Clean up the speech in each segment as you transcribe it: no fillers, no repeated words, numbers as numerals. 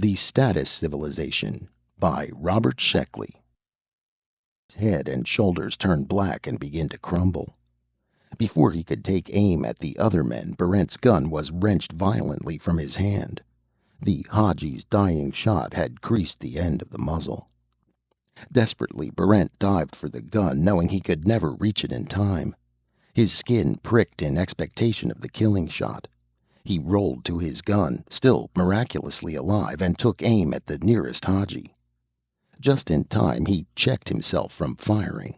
The Status Civilization by Robert Sheckley. His head and shoulders turned black and began to crumble. Before he could take aim at the other men, Barent's gun was wrenched violently from his hand. The Hadji's dying shot had creased the end of the muzzle. Desperately, Barent dived for the gun, knowing he could never reach it in time. His skin pricked in expectation of the killing shot. He rolled to his gun, still miraculously alive, and took aim at the nearest Hadji. Just in time, he checked himself from firing.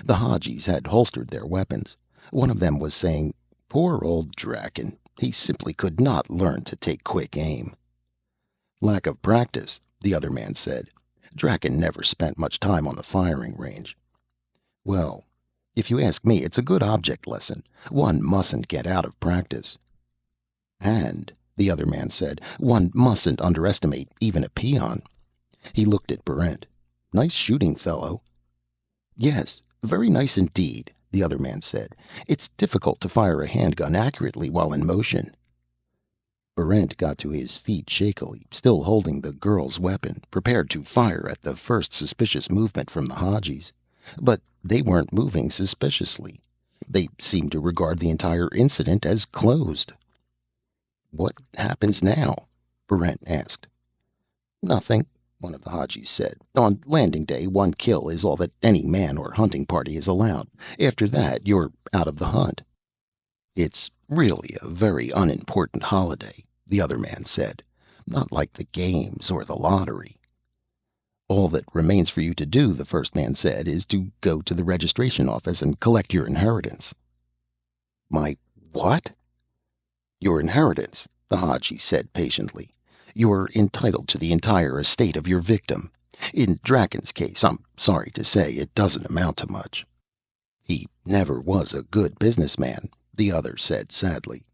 The Hadjis had holstered their weapons. One of them was saying, "Poor old Draken. He simply could not learn to take quick aim." "Lack of practice," the other man said. "Draken never spent much time on the firing range." "Well, if you ask me, it's a good object lesson. One mustn't get out of practice." "And," the other man said, "one mustn't underestimate even a peon." He looked at Barent. "Nice shooting, fellow." "Yes, very nice indeed," the other man said. "It's difficult to fire a handgun accurately while in motion." Barent got to his feet shakily, still holding the girl's weapon, prepared to fire at the first suspicious movement from the Hadjis. But they weren't moving suspiciously. They seemed to regard the entire incident as closed. "What happens now?" Barent asked. "Nothing," one of the Hadjis said. "On landing day, one kill is all that any man or hunting party is allowed. After that, you're out of the hunt." "It's really a very unimportant holiday," the other man said. "Not like the games or the lottery." "All that remains for you to do," the first man said, "is to go to the registration office and collect your inheritance." "My what?" "Your inheritance," the Hadji said patiently. "You're entitled to the entire estate of your victim. In Draken's case, I'm sorry to say, it doesn't amount to much." "He never was a good businessman," the other said sadly.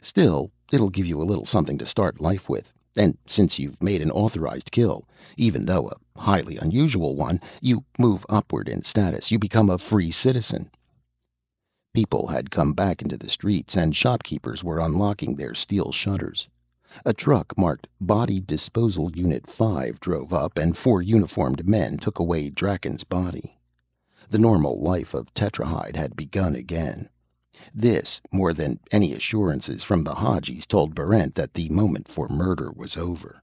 "Still, it'll give you a little something to start life with. And since you've made an authorized kill, even though a highly unusual one, you move upward in status. You become a free citizen." People had come back into the streets, and shopkeepers were unlocking their steel shutters. A truck marked Body Disposal Unit 5 drove up, and 4 uniformed men took away Draken's body. The normal life of Tetrahide had begun again. This, more than any assurances from the Hadjis, told Barent that the moment for murder was over.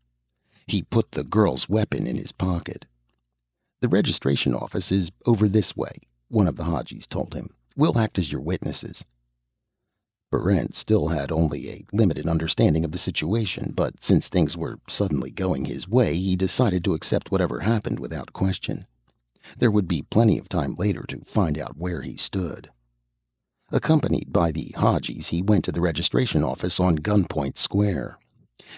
He put the girl's weapon in his pocket. "The registration office is over this way," one of the Hadjis told him. "We'll act as your witnesses." Barent still had only a limited understanding of the situation, but since things were suddenly going his way, he decided to accept whatever happened without question. There would be plenty of time later to find out where he stood. Accompanied by the Hadjis, he went to the registration office on Gunpoint Square.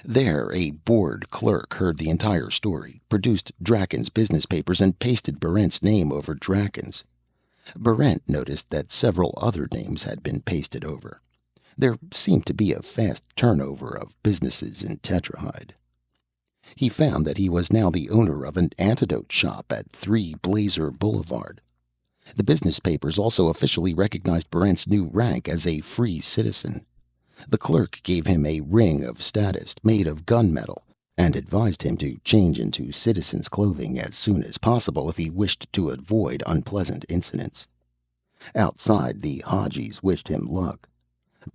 There, a bored clerk heard the entire story, produced Draken's business papers, and pasted Barent's name over Draken's. Barent noticed that several other names had been pasted over. There seemed to be a fast turnover of businesses in Tetrahide. He found that he was now the owner of an antidote shop at 3 Blazer Boulevard. The business papers also officially recognized Barent's new rank as a free citizen. The clerk gave him a ring of status made of gunmetal, and advised him to change into citizen's clothing as soon as possible if he wished to avoid unpleasant incidents. Outside, the Hadjis wished him luck.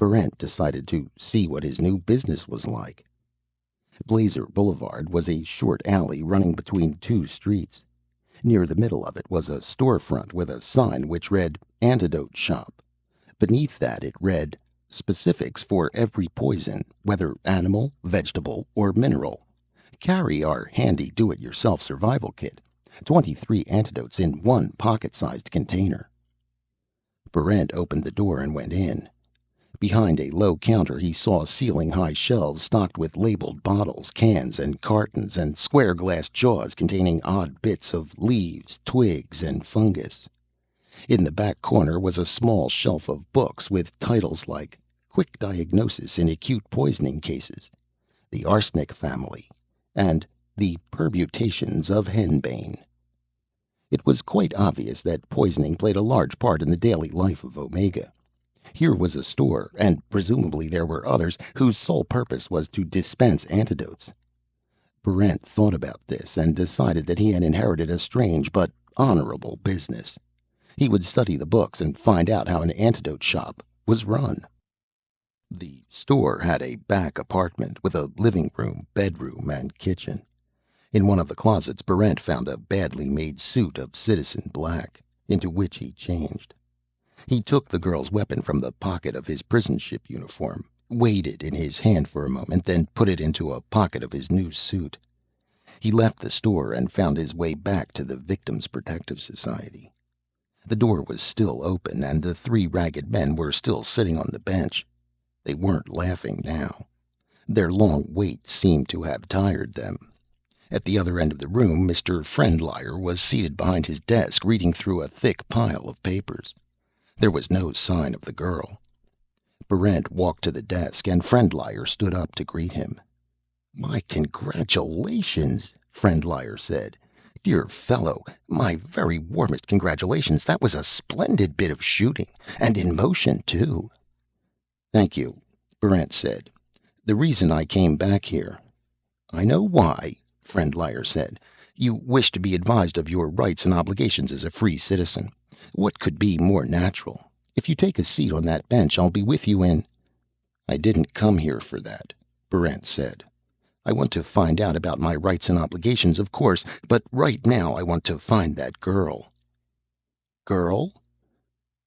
Barent decided to see what his new business was like. Blazer Boulevard was a short alley running between 2 streets. Near the middle of it was a storefront with a sign which read "Antidote Shop." Beneath that it read, "Specifics for every poison, whether animal, vegetable, or mineral. Carry our handy do-it-yourself survival kit. 23 antidotes in 1 pocket-sized container." Barent opened the door and went in. Behind a low counter he saw ceiling-high shelves stocked with labeled bottles, cans, and cartons, and square glass jars containing odd bits of leaves, twigs, and fungus. In the back corner was a small shelf of books with titles like "Quick Diagnosis in Acute Poisoning Cases," "The Arsenic Family," and "The Permutations of Henbane." It was quite obvious that poisoning played a large part in the daily life of Omega. Here was a store, and presumably there were others, whose sole purpose was to dispense antidotes. Brent thought about this and decided that he had inherited a strange but honorable business. He would study the books and find out how an antidote shop was run. The store had a back apartment with a living room, bedroom, and kitchen. In one of the closets, Barrent found a badly made suit of citizen black, into which he changed. He took the girl's weapon from the pocket of his prison ship uniform, weighed it in his hand for a moment, then put it into a pocket of his new suit. He left the store and found his way back to the Victims' Protective Society. The door was still open, and the three ragged men were still sitting on the bench. They weren't laughing now. Their long wait seemed to have tired them. At the other end of the room, Mr. Friendlier was seated behind his desk, reading through a thick pile of papers. There was no sign of the girl. Barrent walked to the desk, and Friendlier stood up to greet him. "My congratulations," Friendlier said. "Dear fellow, my very warmest congratulations. That was a splendid bit of shooting, and in motion, too." "Thank you," Barrent said. "The reason I came back here—" "I know why," Friendlier said. "You wish to be advised of your rights and obligations as a free citizen. What could be more natural? If you take a seat on that bench, I'll be with you in—" "I didn't come here for that," Barrent said. "I want to find out about my rights and obligations, of course, but right now I want to find that girl." "Girl?"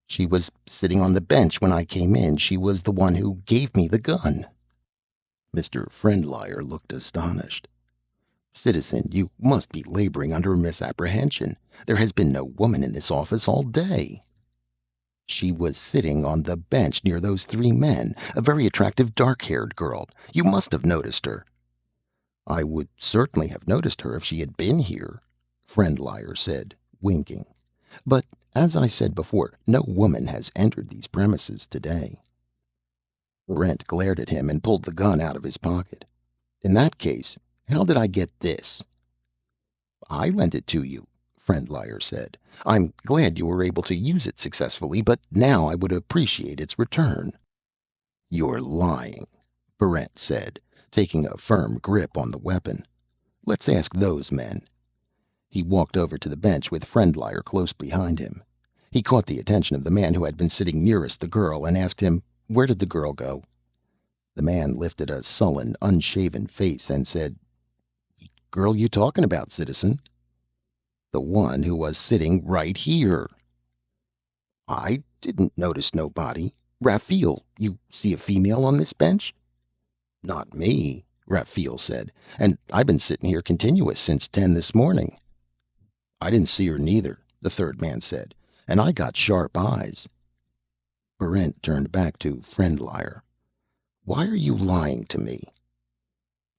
"She was sitting on the bench when I came in. She was the one who gave me the gun." Mr. Friendlier looked astonished. "Citizen, you must be laboring under a misapprehension. There has been no woman in this office all day." "She was sitting on the bench near those three men, a very attractive dark-haired girl. You must have noticed her." "I would certainly have noticed her if she had been here," Friendlier said, winking. "But, as I said before, no woman has entered these premises today." Brent glared at him and pulled the gun out of his pocket. "In that case, how did I get this?" "I lent it to you," Friendlier said. "I'm glad you were able to use it successfully, but now I would appreciate its return." "You're lying," Barrent said, taking a firm grip on the weapon. "Let's ask those men." He walked over to the bench with Friendlier close behind him. He caught the attention of the man who had been sitting nearest the girl and asked him, "Where did the girl go?" The man lifted a sullen, unshaven face and said, "Girl you talking about, citizen?" "The one who was sitting right here." "I didn't notice nobody. Raphael, you see a female on this bench?" "Not me," Raphael said. "And I've been sitting here continuous since 10 this morning." "I didn't see her neither," the third man said. "And I got sharp eyes." Barrent turned back to Friendlier. "Why are you lying to me?"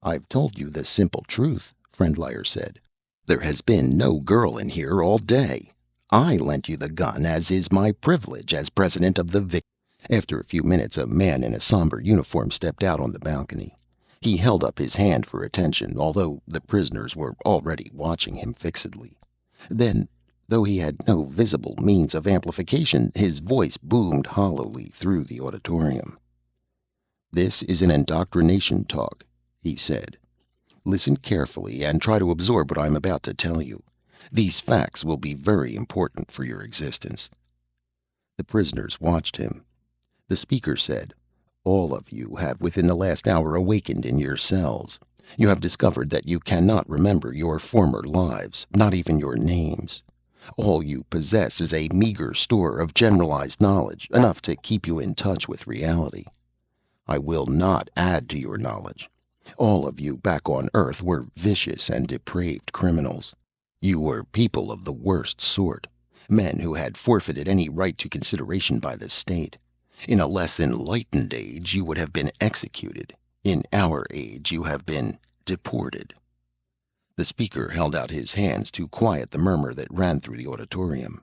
"I've told you the simple truth," Friendlier said. "There has been no girl in here all day. I lent you the gun, as is my privilege as president of the Vic—" After a few minutes, a man in a somber uniform stepped out on the balcony. He held up his hand for attention, although the prisoners were already watching him fixedly. Then, though he had no visible means of amplification, his voice boomed hollowly through the auditorium. "This is an indoctrination talk," he said. "Listen carefully and try to absorb what I'm about to tell you. These facts will be very important for your existence." The prisoners watched him. The speaker said, "All of you have within the last hour awakened in your cells. You have discovered that you cannot remember your former lives, not even your names. All you possess is a meager store of generalized knowledge, enough to keep you in touch with reality. I will not add to your knowledge. All of you back on Earth were vicious and depraved criminals. You were people of the worst sort, men who had forfeited any right to consideration by the state. In a less enlightened age, you would have been executed. In our age, you have been deported." The speaker held out his hands to quiet the murmur that ran through the auditorium.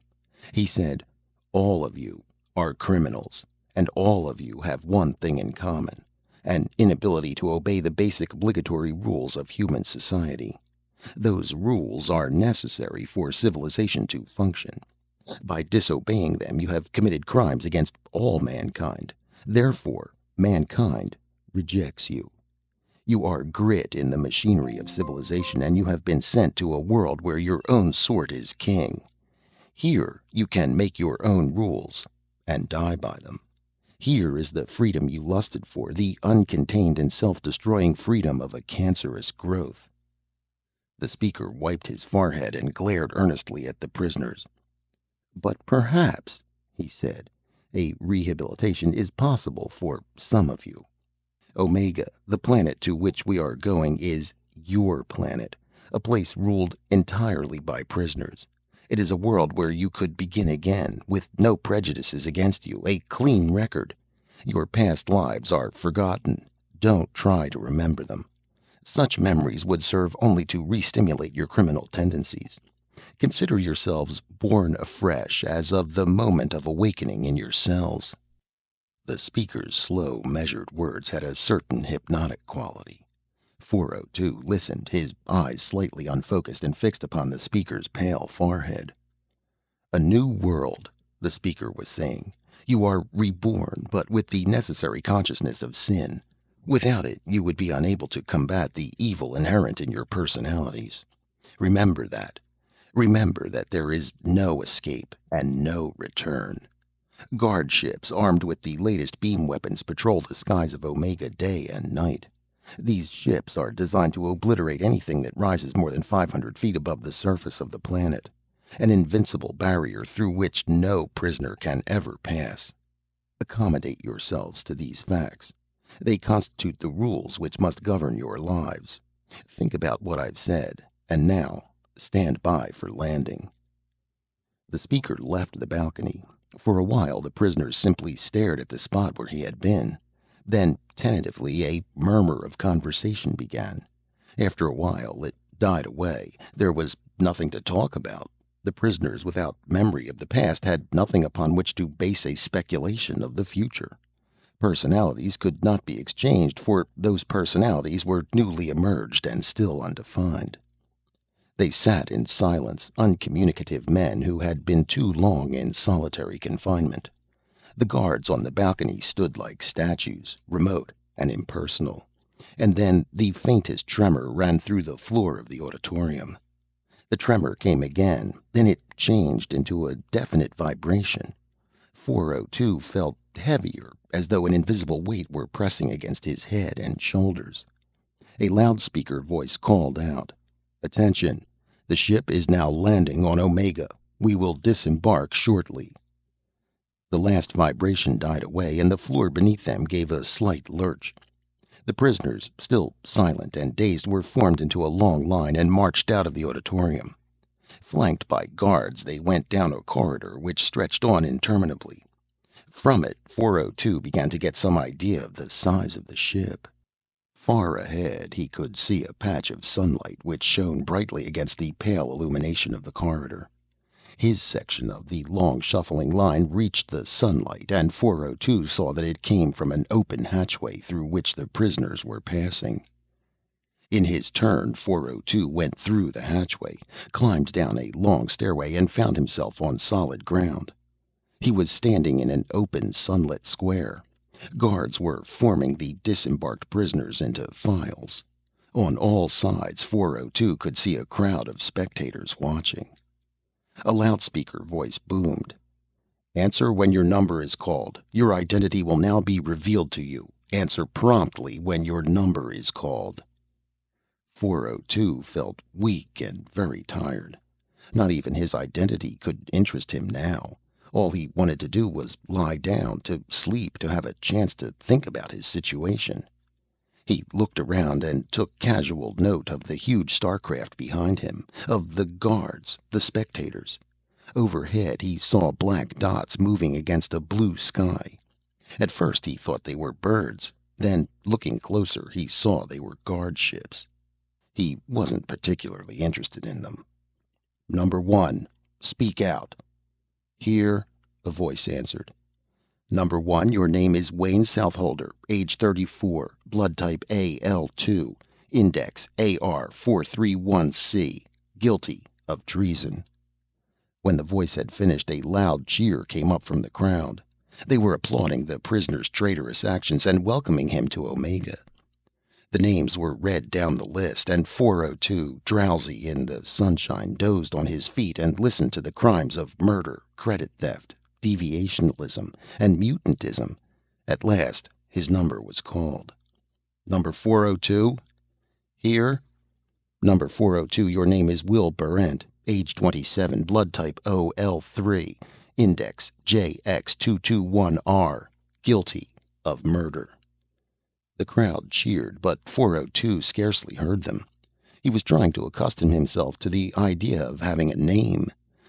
He said, "All of you are criminals, and all of you have one thing in common: an inability to obey the basic obligatory rules of human society. Those rules are necessary for civilization to function. By disobeying them, you have committed crimes against all mankind. Therefore, mankind rejects you. You are grit in the machinery of civilization, and you have been sent to a world where your own sort is king. Here you can make your own rules and die by them. Here is the freedom you lusted for, the uncontained and self-destroying freedom of a cancerous growth." The speaker wiped his forehead and glared earnestly at the prisoners. "But perhaps," he said, "a rehabilitation is possible for some of you. Omega, the planet to which we are going, is your planet, a place ruled entirely by prisoners. It is a world where you could begin again, with no prejudices against you, a clean record. Your past lives are forgotten. Don't try to remember them. Such memories would serve only to re-stimulate your criminal tendencies. Consider yourselves born afresh as of the moment of awakening in your cells." The speaker's slow, measured words had a certain hypnotic quality. 402 listened, his eyes slightly unfocused and fixed upon the speaker's pale forehead. "A new world," the speaker was saying. "You are reborn, but with the necessary consciousness of sin. Without it, you would be unable to combat the evil inherent in your personalities. Remember that. Remember that there is no escape and no return. Guard ships armed with the latest beam weapons patrol the skies of Omega day and night. These ships are designed to obliterate anything that rises more than 500 feet above the surface of the planet. An invincible barrier through which no prisoner can ever pass. Accommodate yourselves to these facts. They constitute the rules which must govern your lives. Think about what I've said, and now stand by for landing." The speaker left the balcony. For a while the prisoners simply stared at the spot where he had been. Then, tentatively, a murmur of conversation began. After a while it died away. There was nothing to talk about. The prisoners, without memory of the past, had nothing upon which to base a speculation of the future. Personalities could not be exchanged, for those personalities were newly emerged and still undefined. They sat in silence, uncommunicative men who had been too long in solitary confinement. The guards on the balcony stood like statues, remote and impersonal. And then the faintest tremor ran through the floor of the auditorium. The tremor came again, then it changed into a definite vibration. 402 felt heavier, as though an invisible weight were pressing against his head and shoulders. A loudspeaker voice called out, "Attention! The ship is now landing on Omega. We will disembark shortly." The last vibration died away, and the floor beneath them gave a slight lurch. The prisoners, still silent and dazed, were formed into a long line and marched out of the auditorium. Flanked by guards, they went down a corridor which stretched on interminably. From it, 402 began to get some idea of the size of the ship. Far ahead, he could see a patch of sunlight which shone brightly against the pale illumination of the corridor. His section of the long shuffling line reached the sunlight, and 402 saw that it came from an open hatchway through which the prisoners were passing. In his turn, 402 went through the hatchway, climbed down a long stairway, and found himself on solid ground. He was standing in an open, sunlit square. Guards were forming the disembarked prisoners into files. On all sides, 402 could see a crowd of spectators watching. A loudspeaker voice boomed. "Answer when your number is called. Your identity will now be revealed to you. Answer promptly when your number is called." 402 felt weak and very tired. Not even his identity could interest him now. All he wanted to do was lie down, to sleep, to have a chance to think about his situation. He looked around and took casual note of the huge starcraft behind him, of the guards, the spectators. Overhead he saw black dots moving against a blue sky. At first he thought they were birds. Then, looking closer, he saw they were guard ships. He wasn't particularly interested in them. "Number 1, speak out." "Here," a voice answered. "Number 1, your name is Wayne Southolder, age 34, blood type AL2, index AR431C, guilty of treason." When the voice had finished, a loud cheer came up from the crowd. They were applauding the prisoner's traitorous actions and welcoming him to Omega. The names were read down the list, and 402, drowsy in the sunshine, dozed on his feet and listened to the crimes of murder, credit theft, deviationalism, and mutantism. At last, his number was called. Number 402? Here? Number 402, your name is Will Barrent, age 27, blood type OL3, index JX221R, guilty of murder. The crowd cheered, but 402 scarcely heard them. He was trying to accustom himself to the idea of having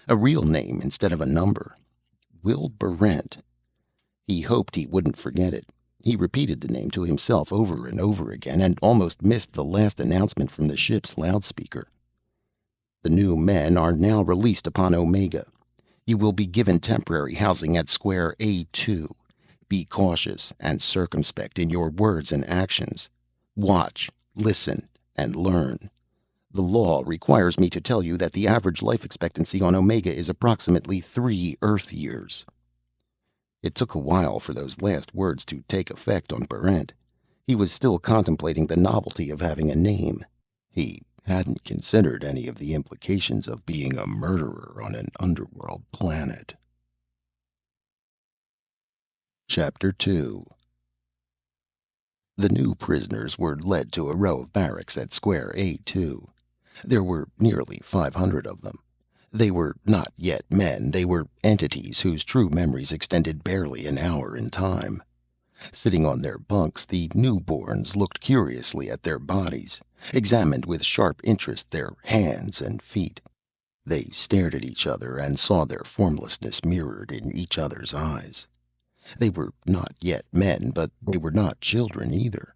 a real name instead of a number. Will Barrent. He hoped he wouldn't forget it. He repeated the name to himself over and over again, and almost missed the last announcement from the ship's loudspeaker. The new men are now released upon Omega. You will be given temporary housing at Square A2. Be cautious and circumspect in your words and actions. Watch, listen, and learn. The law requires me to tell you that the average life expectancy on Omega is approximately 3 Earth years. It took a while for those last words to take effect on Barrent. He was still contemplating the novelty of having a name. He hadn't considered any of the implications of being a murderer on an underworld planet. Chapter 2. The new prisoners were led to a row of barracks at Square A2. There were nearly 500 of them. They were not yet men. They were entities whose true memories extended barely an hour in time. Sitting on their bunks, the newborns looked curiously at their bodies, examined with sharp interest their hands and feet. They stared at each other and saw their formlessness mirrored in each other's eyes. They were not yet men, but they were not children either.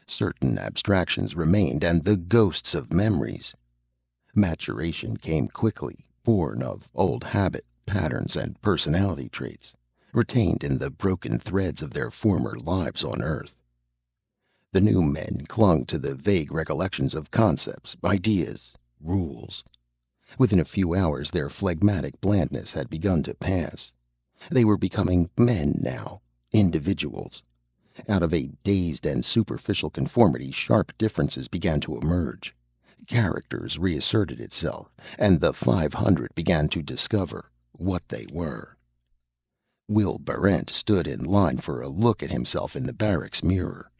Certain abstractions remained, and the ghosts of memories. Maturation came quickly, born of old habit, patterns, and personality traits, retained in the broken threads of their former lives on Earth. The new men clung to the vague recollections of concepts, ideas, rules. Within a few hours, their phlegmatic blandness had begun to pass. They were becoming men now, individuals. Out of a dazed and superficial conformity, sharp differences began to emerge. Characters reasserted itself, and the 500 began to discover what they were. Will Barrent stood in line for a look at himself in the barracks mirror.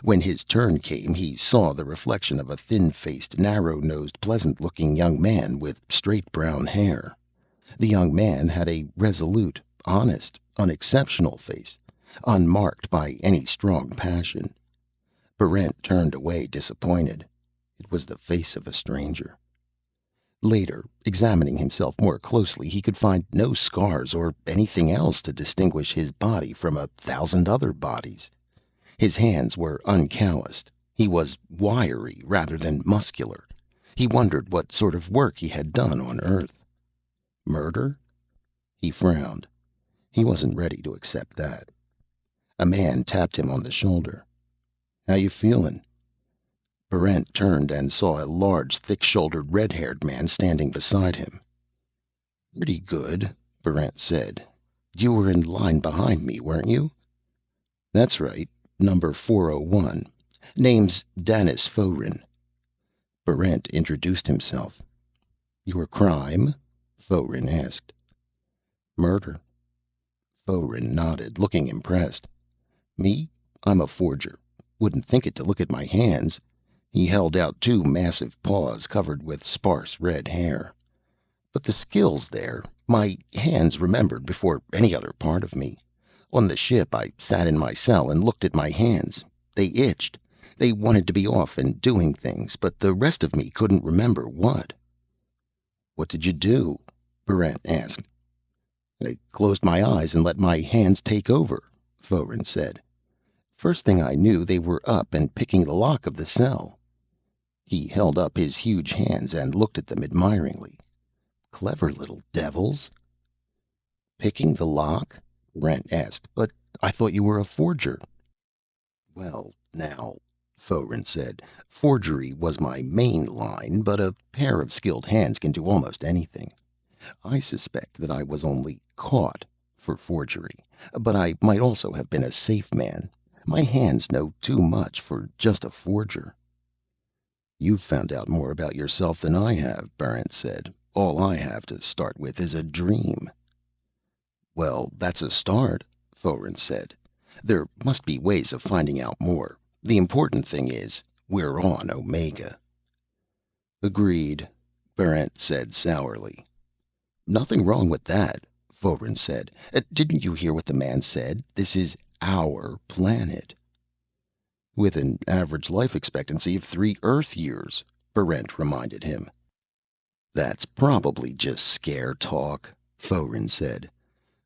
When his turn came, he saw the reflection of a thin-faced, narrow-nosed, pleasant-looking young man with straight brown hair. The young man had a resolute, honest, unexceptional face, unmarked by any strong passion. Barrent turned away disappointed. It was the face of a stranger. Later, examining himself more closely, he could find no scars or anything else to distinguish his body from 1,000 other bodies. His hands were uncalloused. He was wiry rather than muscular. He wondered what sort of work he had done on Earth. Murder? He frowned. He wasn't ready to accept that. A man tapped him on the shoulder. "How you feeling?" Barrent turned and saw a large, thick-shouldered, red-haired man standing beside him. "Pretty good," Barrent said. "You were in line behind me, weren't you?" "That's right. Number 401. Name's Danis Foeren." Barrent introduced himself. "Your crime?" Foeren asked. "Murder." Foeren nodded, looking impressed. "Me? I'm a forger. Wouldn't think it to look at my hands." He held out 2 massive paws covered with sparse red hair. "But the skill's there. My hands remembered before any other part of me. On the ship, I sat in my cell and looked at my hands. They itched. They wanted to be off and doing things, but the rest of me couldn't remember what." "What did you do?" Barrent asked. "I closed my eyes and let my hands take over," Foeren said. "First thing I knew, they were up and picking the lock of the cell." He held up his huge hands and looked at them admiringly. "Clever little devils." "Picking the lock?" Brent asked. "But I thought you were a forger." "Well, now," Foeren said, "forgery was my main line, but a pair of skilled hands can do almost anything. I suspect that I was only caught for forgery, but I might also have been a safe man. My hands know too much for just a forger." "You've found out more about yourself than I have," Barrent said. "All I have to start with is a dream." "Well, that's a start," Thorin said. "There must be ways of finding out more. The important thing is, we're on Omega." "Agreed," Barrent said sourly. "Nothing wrong with that," Thorin said. "Didn't you hear what the man said? This is our planet." "With an average life expectancy of 3 Earth years," Barrent reminded him. "That's probably just scare talk," Thorin said.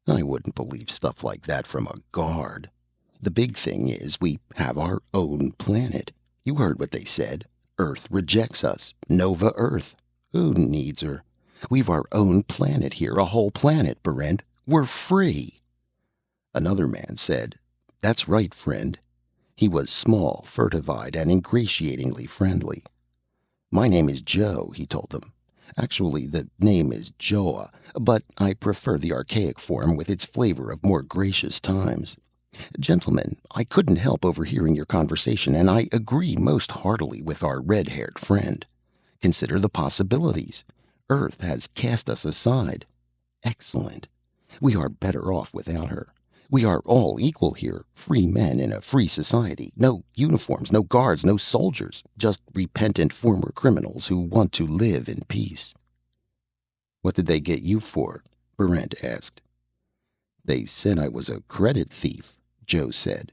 "I wouldn't believe stuff like that from a guard. The big thing is we have our own planet. You heard what they said. Earth rejects us. Nova Earth. Who needs her? We've our own planet here, a whole planet, Barrent. We're free." Another man said, "That's right, friend." He was small, furtive-eyed, and ingratiatingly friendly. "My name is Joe," he told them. "Actually, the name is Joa, but I prefer the archaic form with its flavor of more gracious times. Gentlemen, I couldn't help overhearing your conversation, and I agree most heartily with our red-haired friend. Consider the possibilities. Earth has cast us aside. Excellent. We are better off without her. We are all equal here, free men in a free society. No uniforms, no guards, no soldiers. Just repentant former criminals who want to live in peace." "What did they get you for?" Barrent asked. "They said I was a credit thief," Joe said.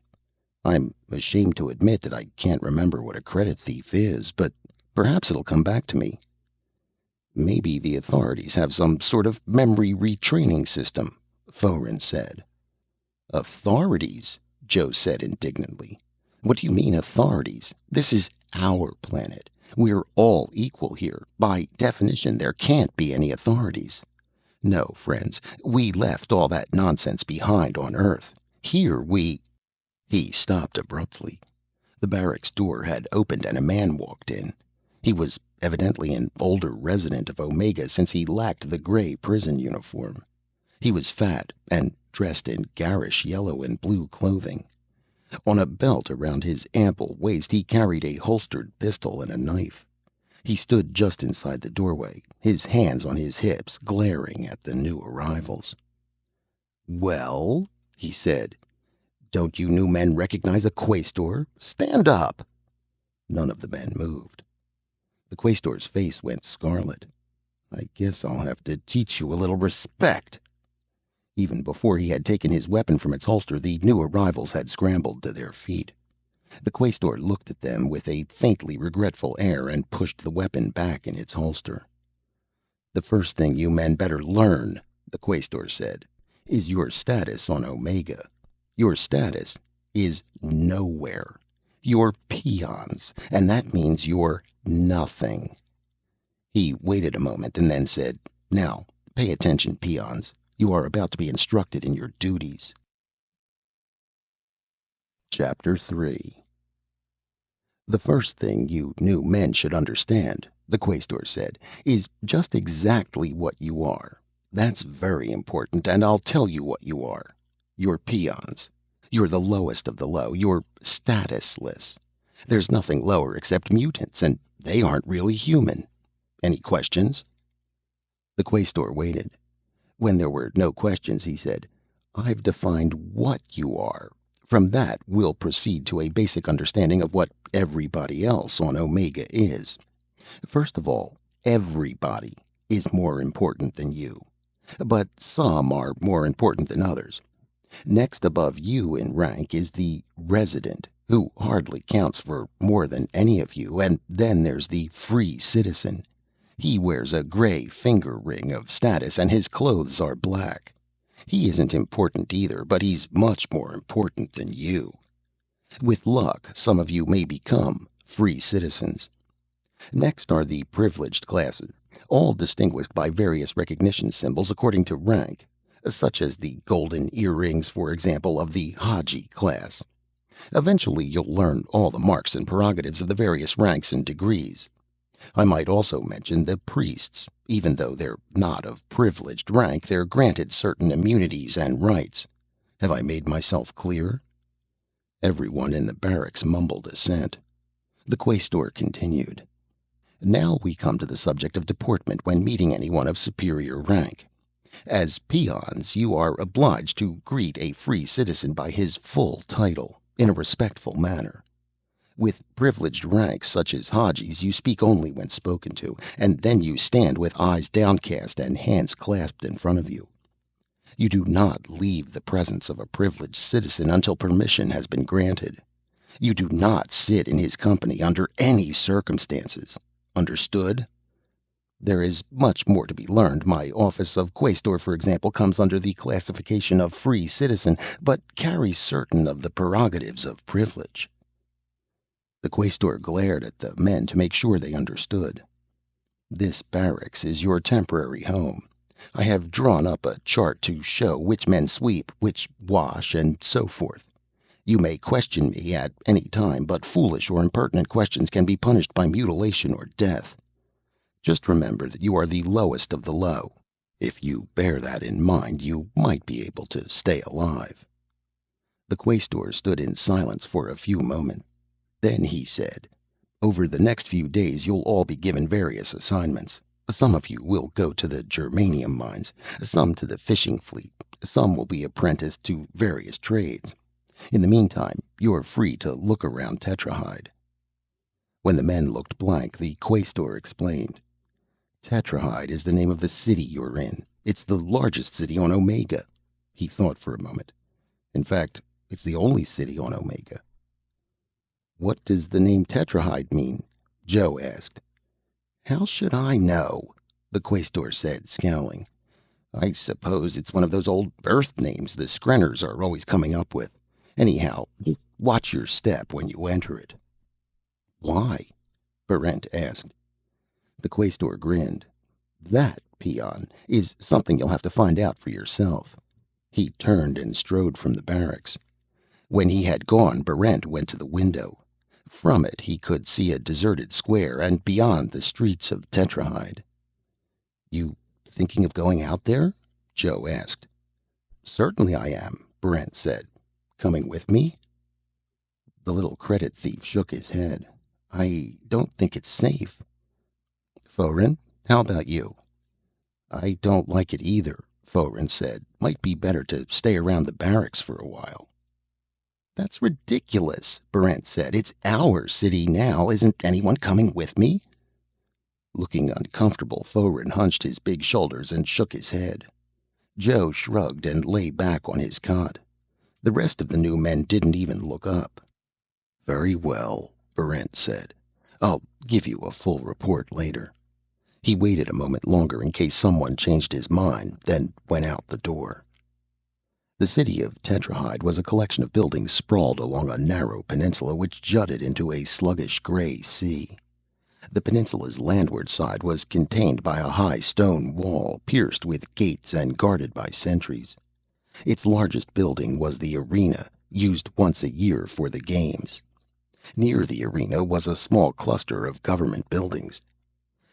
"I'm ashamed to admit that I can't remember what a credit thief is, but perhaps it'll come back to me." "Maybe the authorities have some sort of memory retraining system," Thorin said. "Authorities?" Joe said indignantly. "What do you mean, authorities? This is our planet. We're all equal here. By definition, there can't be any authorities. No, friends, we left all that nonsense behind on Earth. Here we—" He stopped abruptly. The barracks door had opened and a man walked in. He was evidently an older resident of Omega, since he lacked the gray prison uniform. He was fat and dressed in garish yellow and blue clothing. On a belt around his ample waist he carried a holstered pistol and a knife. He stood just inside the doorway, his hands on his hips, glaring at the new arrivals. "Well," he said, "don't you new men recognize a Quaestor? Stand up!" None of the men moved. The Quaestor's face went scarlet. "I guess I'll have to teach you a little respect." Even before he had taken his weapon from its holster, the new arrivals had scrambled to their feet. The Quaestor looked at them with a faintly regretful air and pushed the weapon back in its holster. "The first thing you men better learn," the Quaestor said, "is your status on Omega. Your status is nowhere. You're peons, and that means you're nothing." He waited a moment and then said, "Now, pay attention, peons. You are about to be instructed in your duties." Chapter 3. "The first thing you new men should understand," the Quaestor said, "is just exactly what you are. That's very important, and I'll tell you what you are. You're peons. You're the lowest of the low. You're statusless. There's nothing lower except mutants, and they aren't really human. Any questions?" The Quaestor waited. When there were no questions, he said, "I've defined what you are. From that, we'll proceed to a basic understanding of what everybody else on Omega is. First of all, everybody is more important than you. But some are more important than others. Next above you in rank is the resident, who hardly counts for more than any of you, and then there's the free citizen. He wears a gray finger ring of status, and his clothes are black. He isn't important either, but he's much more important than you. With luck, some of you may become free citizens. Next are the privileged classes, all distinguished by various recognition symbols according to rank, such as the golden earrings, for example, of the Haji class. Eventually, you'll learn all the marks and prerogatives of the various ranks and degrees. I might also mention the priests. Even though they're not of privileged rank, they're granted certain immunities and rights. Have I made myself clear?" Everyone in the barracks mumbled assent. The quaestor continued. Now we come to the subject of deportment when meeting anyone of superior rank. As peons, you are obliged to greet a free citizen by his full title, in a respectful manner. With privileged ranks such as Hadjis, you speak only when spoken to, and then you stand with eyes downcast and hands clasped in front of you. You do not leave the presence of a privileged citizen until permission has been granted. You do not sit in his company under any circumstances. Understood? There is much more to be learned. My office of quaestor, for example, comes under the classification of free citizen, but carries certain of the prerogatives of privilege. The quaestor glared at the men to make sure they understood. This barracks is your temporary home. I have drawn up a chart to show which men sweep, which wash, and so forth. You may question me at any time, but foolish or impertinent questions can be punished by mutilation or death. Just remember that you are the lowest of the low. If you bear that in mind, you might be able to stay alive. The quaestor stood in silence for a few moments. Then he said, over the next few days you'll all be given various assignments. Some of you will go to the germanium mines, some to the fishing fleet, some will be apprenticed to various trades. In the meantime, you're free to look around Tetrahide. When the men looked blank, the quaestor explained. Tetrahide is the name of the city you're in. It's the largest city on Omega. He thought for a moment. In fact, it's the only city on Omega. What does the name Tetrahide mean? Joe asked. How should I know? The quaestor said, scowling. I suppose it's one of those old Earth names the Screnners are always coming up with. Anyhow, just watch your step when you enter it. Why? Barrent asked. The quaestor grinned. That, peon, is something you'll have to find out for yourself. He turned and strode from the barracks. When he had gone, Barrent went to the window. From it he could see a deserted square, and beyond the streets of Tetrahide. You thinking of going out there? Joe asked. Certainly I am, Barrent said. Coming with me? The little credit thief shook his head. I don't think it's safe. Foeren, how about you? I don't like it either, Foeren said. Might be better to stay around the barracks for a while. That's ridiculous, Barrent said. It's our city now. Isn't anyone coming with me? Looking uncomfortable, Foeren hunched his big shoulders and shook his head. Joe shrugged and lay back on his cot. The rest of the new men didn't even look up. Very well, Barrent said. I'll give you a full report later. He waited a moment longer in case someone changed his mind, then went out the door. The city of Tetrahide was a collection of buildings sprawled along a narrow peninsula which jutted into a sluggish gray sea. The peninsula's landward side was contained by a high stone wall pierced with gates and guarded by sentries. Its largest building was the arena, used once a year for the games. Near the arena was a small cluster of government buildings.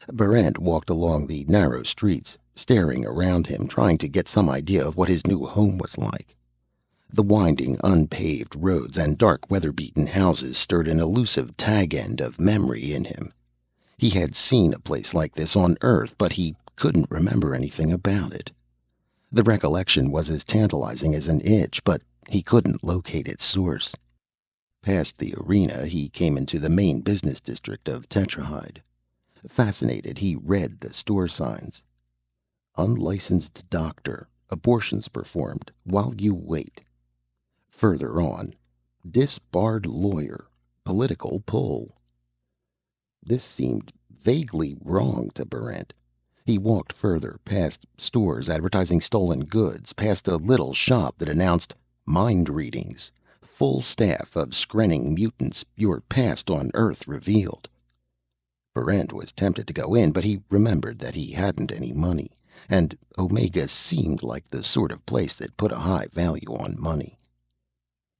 Barrent walked along the narrow streets, staring around him, trying to get some idea of what his new home was like. The winding, unpaved roads and dark, weather-beaten houses stirred an elusive tag-end of memory in him. He had seen a place like this on Earth, but he couldn't remember anything about it. The recollection was as tantalizing as an itch, but he couldn't locate its source. Past the arena, he came into the main business district of Tetrahide. Fascinated, he read the store signs. Unlicensed doctor. Abortions performed while you wait. Further on, disbarred lawyer. Political pull. This seemed vaguely wrong to Barrent. He walked further, past stores advertising stolen goods, past a little shop that announced mind readings. Full staff of skrenning mutants, your past on Earth revealed. Barrent was tempted to go in, but he remembered that he hadn't any money, and Omega seemed like the sort of place that put a high value on money.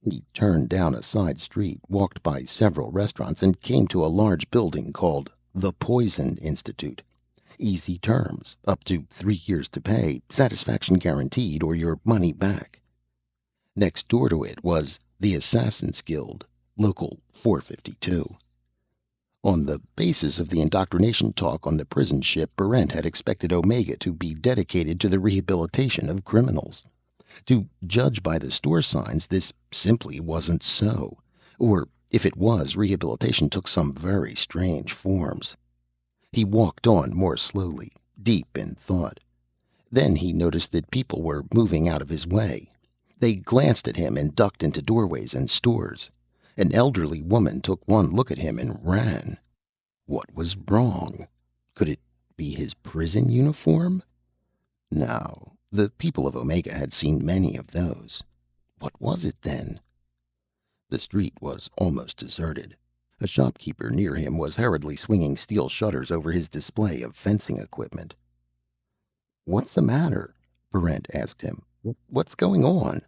He turned down a side street, walked by several restaurants, and came to a large building called the Poison Institute. Easy terms, up to 3 years to pay, satisfaction guaranteed, or your money back. Next door to it was the Assassin's Guild, Local 452. On the basis of the indoctrination talk on the prison ship, Barrent had expected Omega to be dedicated to the rehabilitation of criminals. To judge by the store signs, this simply wasn't so. Or, if it was, rehabilitation took some very strange forms. He walked on more slowly, deep in thought. Then he noticed that people were moving out of his way. They glanced at him and ducked into doorways and stores. An elderly woman took one look at him and ran. What was wrong? Could it be his prison uniform? No, the people of Omega had seen many of those. What was it then? The street was almost deserted. A shopkeeper near him was hurriedly swinging steel shutters over his display of fencing equipment. "What's the matter?" Barrent asked him. "What's going on?"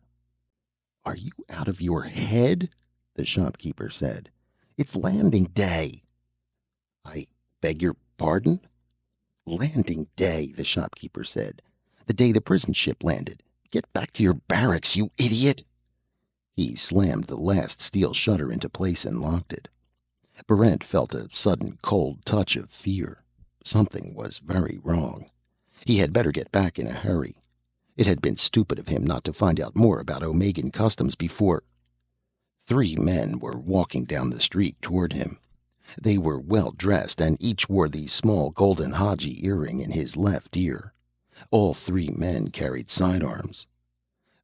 "Are you out of your head?" the shopkeeper said. "It's landing day." "I beg your pardon?" "Landing day," the shopkeeper said. "The day the prison ship landed. Get back to your barracks, you idiot!" He slammed the last steel shutter into place and locked it. Barrent felt a sudden cold touch of fear. Something was very wrong. He had better get back in a hurry. It had been stupid of him not to find out more about Omegan customs before. 3 men were walking down the street toward him. They were well dressed, and each wore the small golden Hadji earring in his left ear. All 3 men carried sidearms.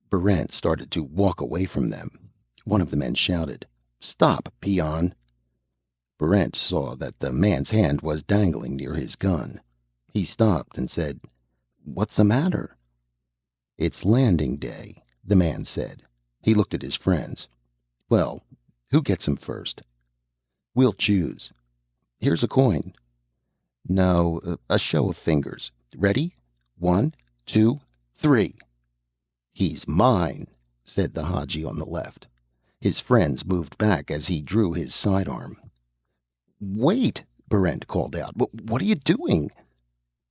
Barrent started to walk away from them. One of the men shouted, "Stop, peon!" Barrent saw that the man's hand was dangling near his gun. He stopped and said, "What's the matter?" "It's landing day," the man said. He looked at his friends. "Well, who gets him first?" "We'll choose." "Here's a coin." "No, a show of fingers. Ready? 1, 2, 3. "He's mine," said the Hadji on the left. His friends moved back as he drew his sidearm. "Wait!" Barrent called out. "What are you doing?"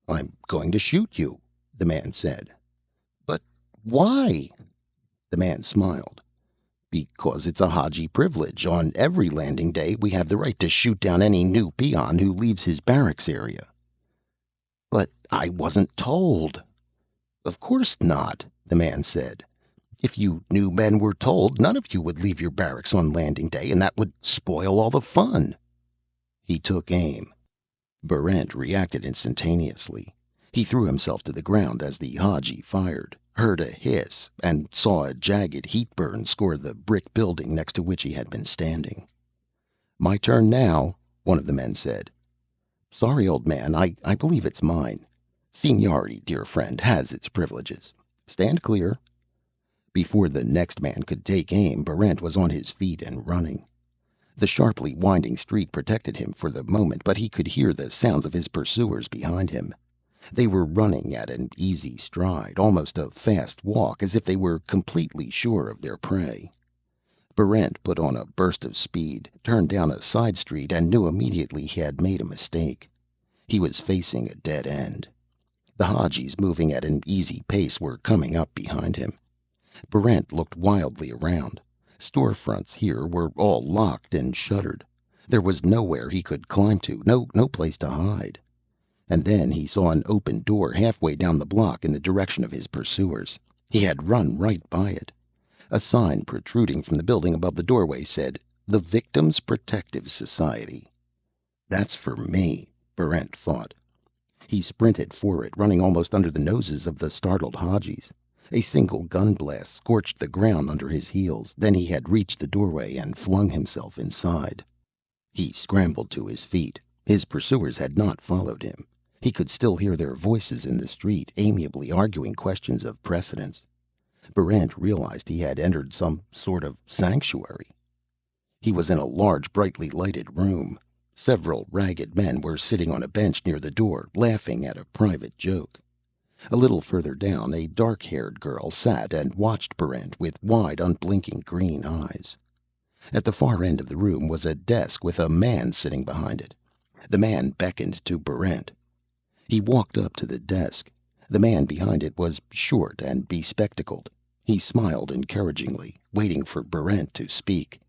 "I'm going to shoot you," the man said. "But why?" The man smiled. "Because it's a Hadji privilege. On every landing day, we have the right to shoot down any new peon who leaves his barracks area." "But I wasn't told." "Of course not," the man said. "If you knew men were told, none of you would leave your barracks on landing day, and that would spoil all the fun." He took aim. Barrent reacted instantaneously. He threw himself to the ground as the Hadji fired, heard a hiss, and saw a jagged heat burn score the brick building next to which he had been standing. "My turn now," one of the men said. "Sorry, old man, I believe it's mine. Seniority, dear friend, has its privileges. Stand clear." Before the next man could take aim, Barrent was on his feet and running. The sharply winding street protected him for the moment, but he could hear the sounds of his pursuers behind him. They were running at an easy stride, almost a fast walk, as if they were completely sure of their prey. Barrent put on a burst of speed, turned down a side street, and knew immediately he had made a mistake. He was facing a dead end. The Hadjis, moving at an easy pace, were coming up behind him. Barrent looked wildly around. Storefronts here were all locked and shuttered. There was nowhere he could climb to, no place to hide. And then he saw an open door halfway down the block in the direction of his pursuers. He had run right by it. A sign protruding from the building above the doorway said, "The Victims Protective Society." That's for me, Barrent thought. He sprinted for it, running almost under the noses of the startled Hadjis. A single gun blast scorched the ground under his heels. Then he had reached the doorway and flung himself inside. He scrambled to his feet. His pursuers had not followed him. He could still hear their voices in the street, amiably arguing questions of precedence. Barrent realized he had entered some sort of sanctuary. He was in a large, brightly lighted room. Several ragged men were sitting on a bench near the door, laughing at a private joke. A little further down, a dark-haired girl sat and watched Barrent with wide, unblinking green eyes. At the far end of the room was a desk with a man sitting behind it. The man beckoned to Barrent. He walked up to the desk. The man behind it was short and bespectacled. He smiled encouragingly, waiting for Barrent to speak.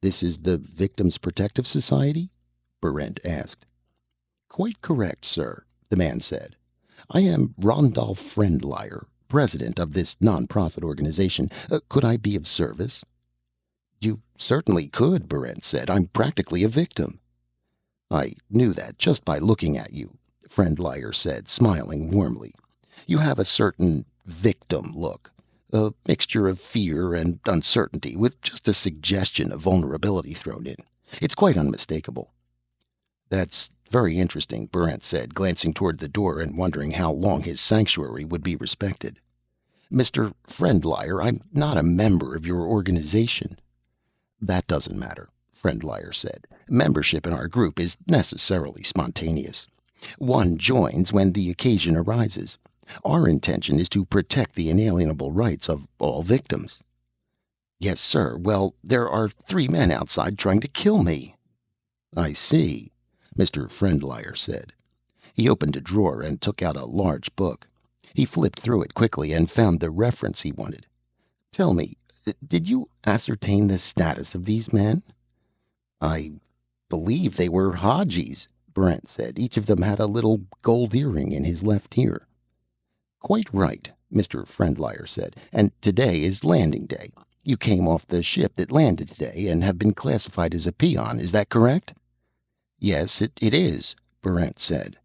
"This is the Victims Protective Society?" Barrent asked. "Quite correct, sir," the man said. "I am Rondolph Friendlier, president of this non-profit organization. Could I be of service?" "You certainly could," Barrent said. "I'm practically a victim." "I knew that just by looking at you," Friendlier said, smiling warmly. "You have a certain victim look. A mixture of fear and uncertainty, with just a suggestion of vulnerability thrown in. It's quite unmistakable." "That's very interesting," Barrent said, glancing toward the door and wondering how long his sanctuary would be respected. "Mr. Friendlier, I'm not a member of your organization." "That doesn't matter," Friendlier said. "Membership in our group is necessarily spontaneous. One joins when the occasion arises. Our intention is to protect the inalienable rights of all victims." "Yes, sir. Well, there are 3 men outside trying to kill me." "I see," Mr. Friendlier said. He opened a drawer and took out a large book. He flipped through it quickly and found the reference he wanted. "Tell me, did you ascertain the status of these men?" "I believe they were Hadjis," Brent said. "Each of them had a little gold earring in his left ear." "Quite right," Mr. Friendlier said. "And today is landing day. You came off the ship that landed today and have been classified as a peon. Is that correct?" "Yes, it is," Barrent said.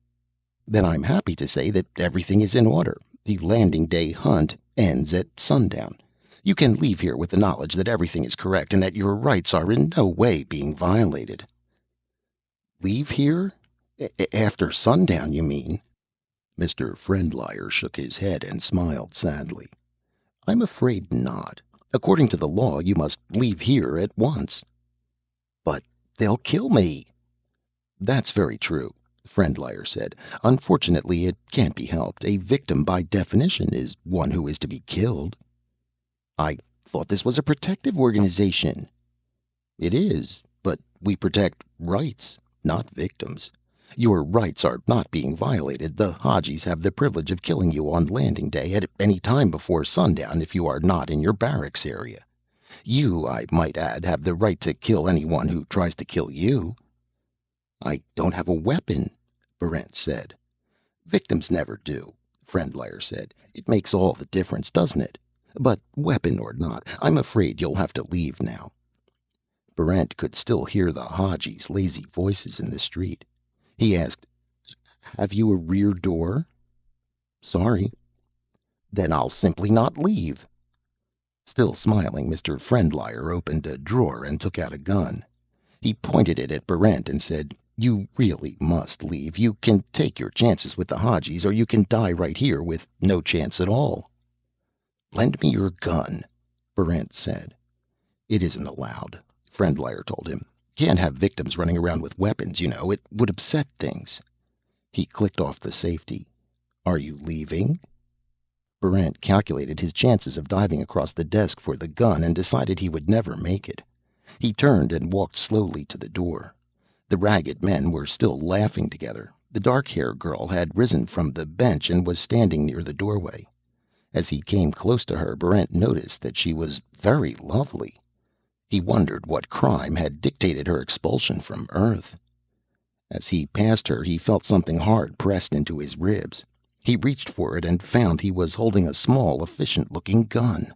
"Then I'm happy to say that everything is in order. The landing day hunt ends at sundown. You can leave here with the knowledge that everything is correct and that your rights are in no way being violated." "Leave here? After sundown, you mean?" Mr. Friendlier shook his head and smiled sadly. "I'm afraid not. According to the law, you must leave here at once." "But they'll kill me." "That's very true," Friendlier said. "Unfortunately, it can't be helped. A victim, by definition, is one who is to be killed." "I thought this was a protective organization." "It is, but we protect rights, not victims. Your rights are not being violated. The Hadjis have the privilege of killing you on landing day at any time before sundown if you are not in your barracks area. You, I might add, have the right to kill anyone who tries to kill you." "I don't have a weapon," Barrent said. "Victims never do," Friendlier said. "It makes all the difference, doesn't it? But weapon or not, I'm afraid you'll have to leave now." Barrent could still hear the Hadjis' lazy voices in the street. He asked, "Have you a rear door?" "Sorry." "Then I'll simply not leave." Still smiling, Mr. Friendlier opened a drawer and took out a gun. He pointed it at Barrent and said, "You really must leave. You can take your chances with the Hadjis, or you can die right here with no chance at all." "Lend me your gun," Barrent said. "It isn't allowed," Friendlier told him. "Can't have victims running around with weapons, you know. It would upset things." He clicked off the safety. "Are you leaving?" Barrent calculated his chances of diving across the desk for the gun and decided he would never make it. He turned and walked slowly to the door. The ragged men were still laughing together. The dark-haired girl had risen from the bench and was standing near the doorway. As he came close to her, Barrent noticed that she was very lovely. He wondered what crime had dictated her expulsion from Earth. As he passed her, he felt something hard pressed into his ribs. He reached for it and found he was holding a small, efficient-looking gun.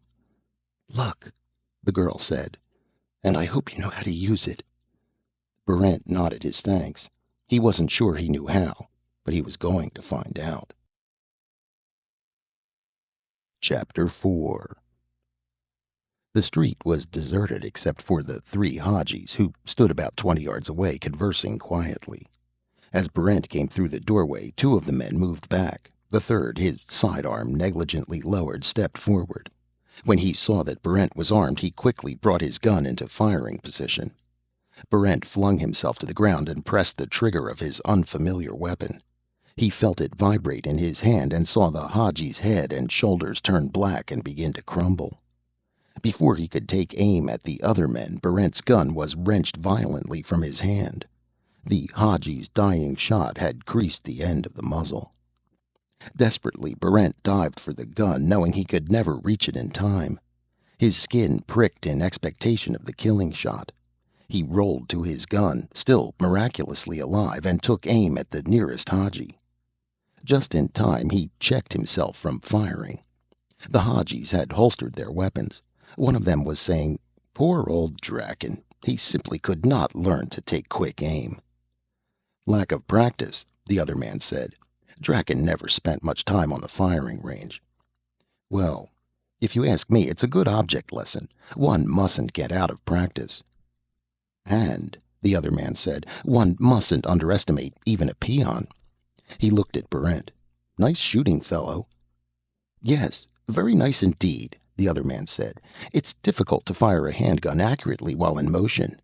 "Look," the girl said, "and I hope you know how to use it." Barrent nodded his thanks. He wasn't sure he knew how, but he was going to find out. Chapter 4. The street was deserted except for the 3 Hadjis, who stood about 20 yards away, conversing quietly. As Barrent came through the doorway, 2 of the men moved back. The third, his sidearm negligently lowered, stepped forward. When he saw that Barrent was armed, he quickly brought his gun into firing position. Barrent flung himself to the ground and pressed the trigger of his unfamiliar weapon. He felt it vibrate in his hand and saw the Hadji's head and shoulders turn black and begin to crumble. Before he could take aim at the other men, Barrent's gun was wrenched violently from his hand. The Hadji's dying shot had creased the end of the muzzle. Desperately, Barrent dived for the gun, knowing he could never reach it in time. His skin pricked in expectation of the killing shot. He rolled to his gun, still miraculously alive, and took aim at the nearest Hadji. Just in time, he checked himself from firing. The Hadjis had holstered their weapons. One of them was saying, "Poor old Draken. He simply could not learn to take quick aim." "Lack of practice," the other man said. "Draken never spent much time on the firing range." "Well, if you ask me, it's a good object lesson. One mustn't get out of practice." "And," the other man said, "one mustn't underestimate even a peon." He looked at Barrent. "Nice shooting, fellow." "Yes, very nice indeed," the other man said. "It's difficult to fire a handgun accurately while in motion."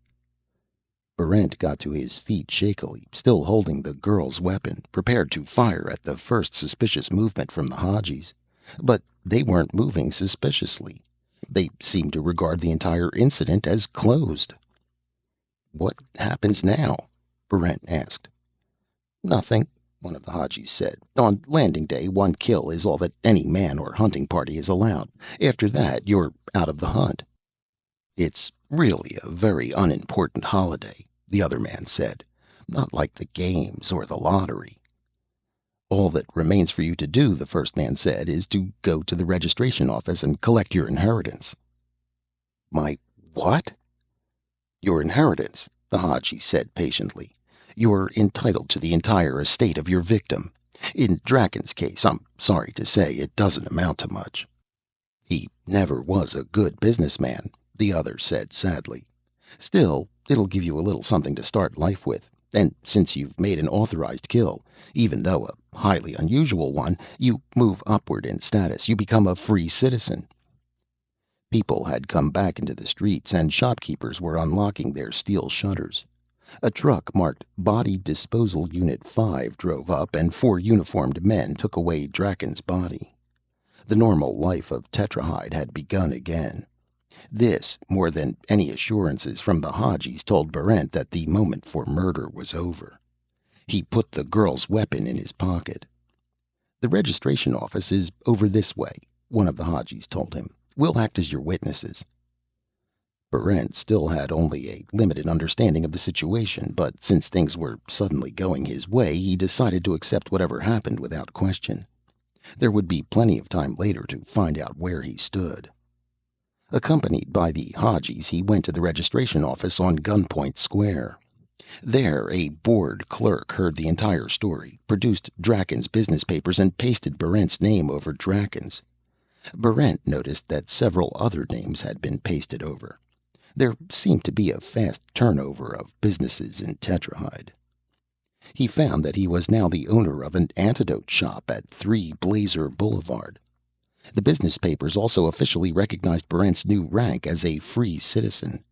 Barrent got to his feet shakily, still holding the girl's weapon, prepared to fire at the first suspicious movement from the Hadjis. But they weren't moving suspiciously. They seemed to regard the entire incident as closed. "What happens now?" Barrent asked. "Nothing," one of the Hadjis said. "On landing day, one kill is all that any man or hunting party is allowed. After that, you're out of the hunt." "It's really a very unimportant holiday," the other man said. "Not like the games or the lottery." "All that remains for you to do," the first man said, "is to go to the registration office and collect your inheritance." "My what?" "Your inheritance," the Hadji said patiently. "You're entitled to the entire estate of your victim. In Draken's case, I'm sorry to say, it doesn't amount to much." "He never was a good businessman," the other said sadly. "Still, it'll give you a little something to start life with. And since you've made an authorized kill, even though a highly unusual one, you move upward in status. You become a free citizen." People had come back into the streets, and shopkeepers were unlocking their steel shutters. A truck marked Body Disposal Unit 5 drove up, and 4 uniformed men took away Draken's body. The normal life of Tetrahide had begun again. This, more than any assurances from the Hadjis, told Barrent that the moment for murder was over. He put the girl's weapon in his pocket. "The registration office is over this way," one of the Hadjis told him. "We'll act as your witnesses." Barrent still had only a limited understanding of the situation, but since things were suddenly going his way, he decided to accept whatever happened without question. There would be plenty of time later to find out where he stood. Accompanied by the Hadjis, he went to the registration office on Gunpoint Square. There, a bored clerk heard the entire story, produced Draken's business papers, and pasted Barrent's name over Draken's. Barrent noticed that several other names had been pasted over. There seemed to be a fast turnover of businesses in Tetrahide. He found that he was now the owner of an antidote shop at 3 Blazer Boulevard. The business papers also officially recognized Barrent's new rank as a free citizen.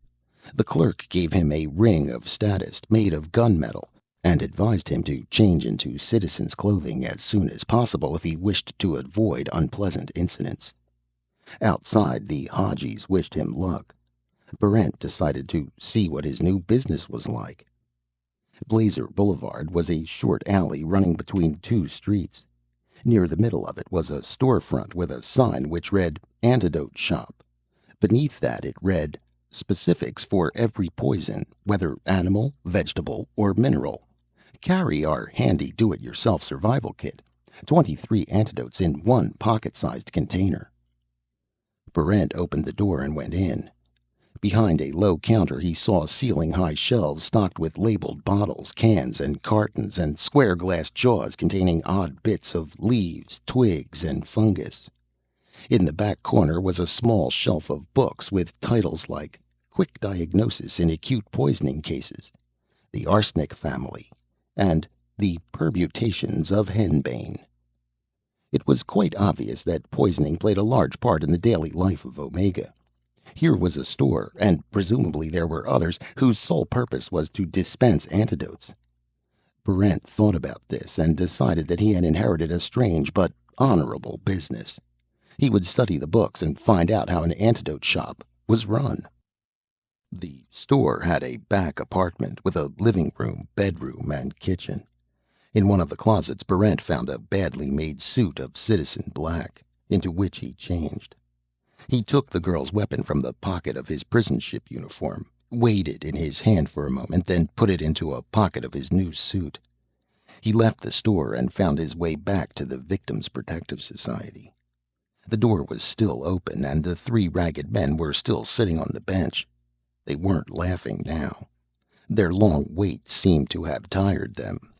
The clerk gave him a ring of status made of gunmetal, and advised him to change into citizen's clothing as soon as possible if he wished to avoid unpleasant incidents. Outside, the Hadjis wished him luck. Barrent decided to see what his new business was like. Blazer Boulevard was a short alley running between 2 streets. Near the middle of it was a storefront with a sign which read "Antidote Shop." Beneath that it read, "Specifics for every poison, whether animal, vegetable, or mineral. Carry our handy do-it-yourself survival kit. 23 antidotes in 1 pocket-sized container." Barrent opened the door and went in. Behind a low counter he saw ceiling-high shelves stocked with labeled bottles, cans, and cartons, and square glass jars containing odd bits of leaves, twigs, and fungus. In the back corner was a small shelf of books with titles like "Quick Diagnosis in Acute Poisoning Cases," "The Arsenic Family," and "The Permutations of Henbane." It was quite obvious that poisoning played a large part in the daily life of Omega. Here was a store, and presumably there were others, whose sole purpose was to dispense antidotes. Barrent thought about this and decided that he had inherited a strange but honorable business. He would study the books and find out how an antidote shop was run. The store had a back apartment with a living room, bedroom, and kitchen. In one of the closets, Barrent found a badly made suit of citizen black, into which he changed. He took the girl's weapon from the pocket of his prison ship uniform, weighed it in his hand for a moment, then put it into a pocket of his new suit. He left the store and found his way back to the Victims' Protective Society. The door was still open, and the three ragged men were still sitting on the bench. They weren't laughing now. Their long wait seemed to have tired them.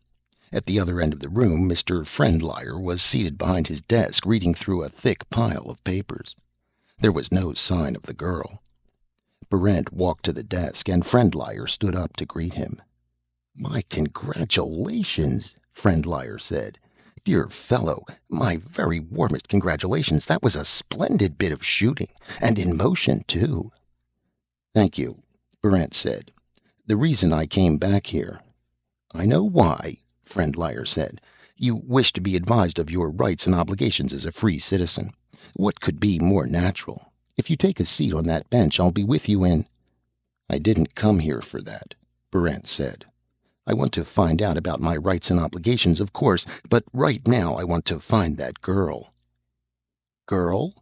At the other end of the room, Mr. Friendlier was seated behind his desk, reading through a thick pile of papers. There was no sign of the girl. Barrent walked to the desk, and Friendlier stood up to greet him. "My congratulations," Friendlier said. "Dear fellow, my very warmest congratulations. That was a splendid bit of shooting, and in motion, too." "Thank you," Barrent said. "The reason I came back here—" "I know why," Friendlier said. "You wish to be advised of your rights and obligations as a free citizen. What could be more natural? If you take a seat on that bench, I'll be with you in—" "I didn't come here for that," Barrent said. "I want to find out about my rights and obligations, of course, but right now I want to find that girl." "Girl?"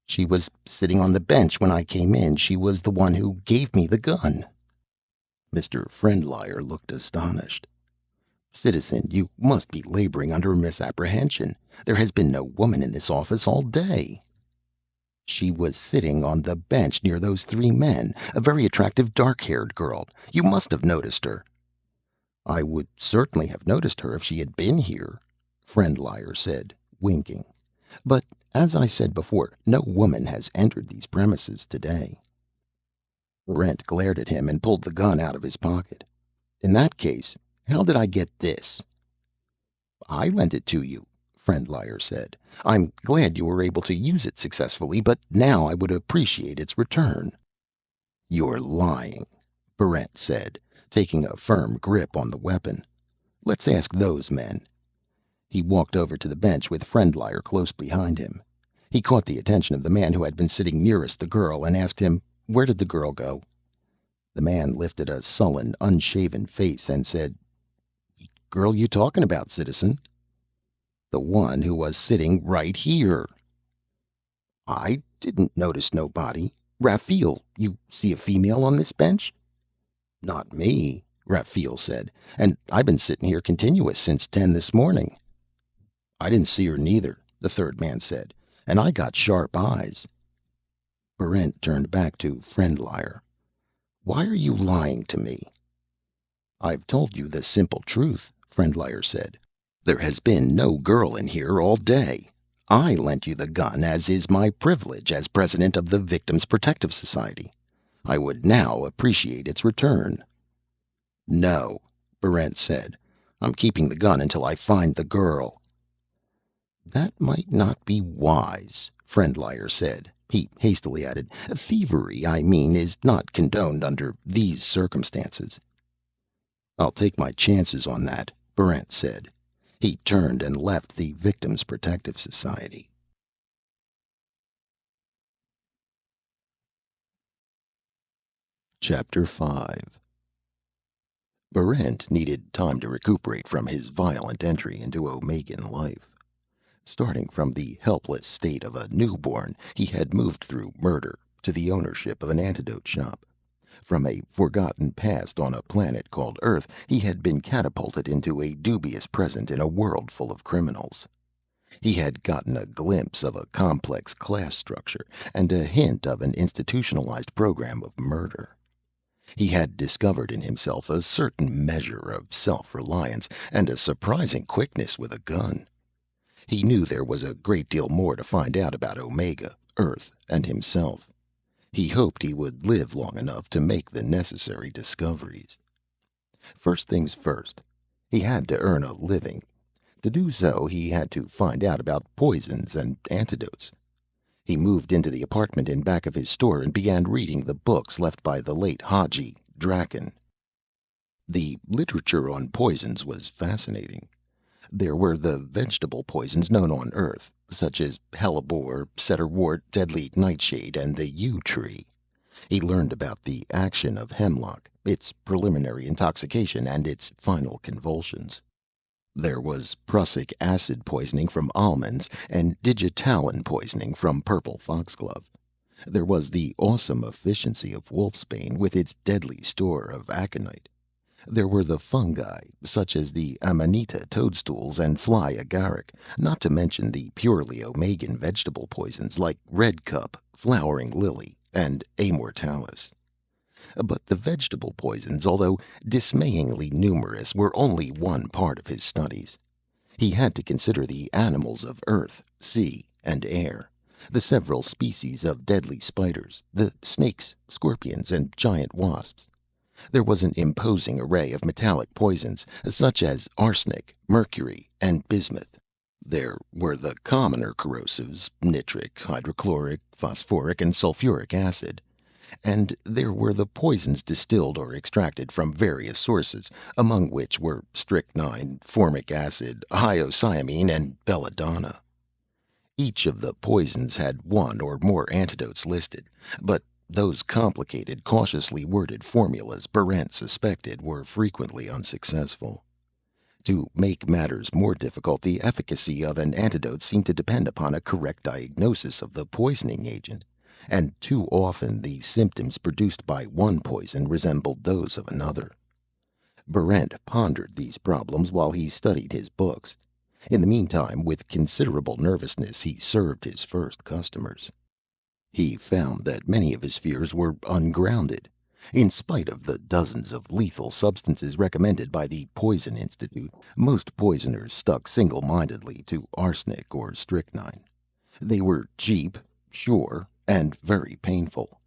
"She was sitting on the bench when I came in. She was the one who gave me the gun." Mr. Friendlier looked astonished. "Citizen, you must be laboring under a misapprehension. There has been no woman in this office all day." "She was sitting on the bench near those three men. A very attractive, dark-haired girl. You must have noticed her." "I would certainly have noticed her if she had been here," Friendlier said, winking. "But, as I said before, no woman has entered these premises today." Brent glared at him and pulled the gun out of his pocket. "In that case, how did I get this?" "I lent it to you," Friendlier said. "I'm glad you were able to use it successfully, but now I would appreciate its return." "You're lying," Barrent said, taking a firm grip on the weapon. "Let's ask those men." He walked over to the bench with Friendlier close behind him. He caught the attention of the man who had been sitting nearest the girl and asked him, "Where did the girl go?" The man lifted a sullen, unshaven face and said, "Girl you talking about, citizen?" "The one who was sitting right here." "I didn't notice nobody. Raphael, you see a female on this bench?" "Not me," Raphael said. "And I've been sitting here continuous since 10 this morning." "I didn't see her neither," the third man said. "And I got sharp eyes." Barrent turned back to Friendlier. "Why are you lying to me?" "I've told you the simple truth," Friendlier said. "There has been no girl in here all day. I lent you the gun, as is my privilege as president of the Victims' Protective Society. I would now appreciate its return." "No," Barrent said. "I'm keeping the gun until I find the girl." "That might not be wise," Friendlier said. He hastily added, "Thievery, I mean, is not condoned under these circumstances." "I'll take my chances on that," Barrent said. He turned and left the Victims' Protective Society. Chapter 5. Barrent needed time to recuperate from his violent entry into Omegan life. Starting from the helpless state of a newborn, he had moved through murder to the ownership of an antidote shop. From a forgotten past on a planet called Earth, he had been catapulted into a dubious present in a world full of criminals. He had gotten a glimpse of a complex class structure and a hint of an institutionalized program of murder. He had discovered in himself a certain measure of self-reliance and a surprising quickness with a gun. He knew there was a great deal more to find out about Omega, Earth, and himself. He hoped he would live long enough to make the necessary discoveries. First things first, he had to earn a living. To do so, he had to find out about poisons and antidotes. He moved into the apartment in back of his store and began reading the books left by the late Haji Draken. The literature on poisons was fascinating. There were the vegetable poisons known on Earth, such as hellebore, setterwort, deadly nightshade, and the yew tree. He learned about the action of hemlock, its preliminary intoxication, and its final convulsions. There was prussic acid poisoning from almonds and digitalin poisoning from purple foxglove. There was the awesome efficiency of wolfsbane with its deadly store of aconite. There were the fungi, such as the amanita toadstools and fly agaric, not to mention the purely Omegan vegetable poisons like red cup, flowering lily, and amortalis. But the vegetable poisons, although dismayingly numerous, were only one part of his studies. He had to consider the animals of earth, sea, and air, the several species of deadly spiders, the snakes, scorpions, and giant wasps. There was an imposing array of metallic poisons, such as arsenic, mercury, and bismuth. There were the commoner corrosives, nitric, hydrochloric, phosphoric, and sulfuric acid. And there were the poisons distilled or extracted from various sources, among which were strychnine, formic acid, hyoscyamine, and belladonna. Each of the poisons had one or more antidotes listed, but those complicated, cautiously worded formulas Barrent suspected were frequently unsuccessful. To make matters more difficult, the efficacy of an antidote seemed to depend upon a correct diagnosis of the poisoning agent, and too often the symptoms produced by one poison resembled those of another. Barrent pondered these problems while he studied his books. In the meantime, with considerable nervousness, he served his first customers. He found that many of his fears were ungrounded. In spite of the dozens of lethal substances recommended by the Poison Institute, most poisoners stuck single-mindedly to arsenic or strychnine. They were cheap, sure, and very painful.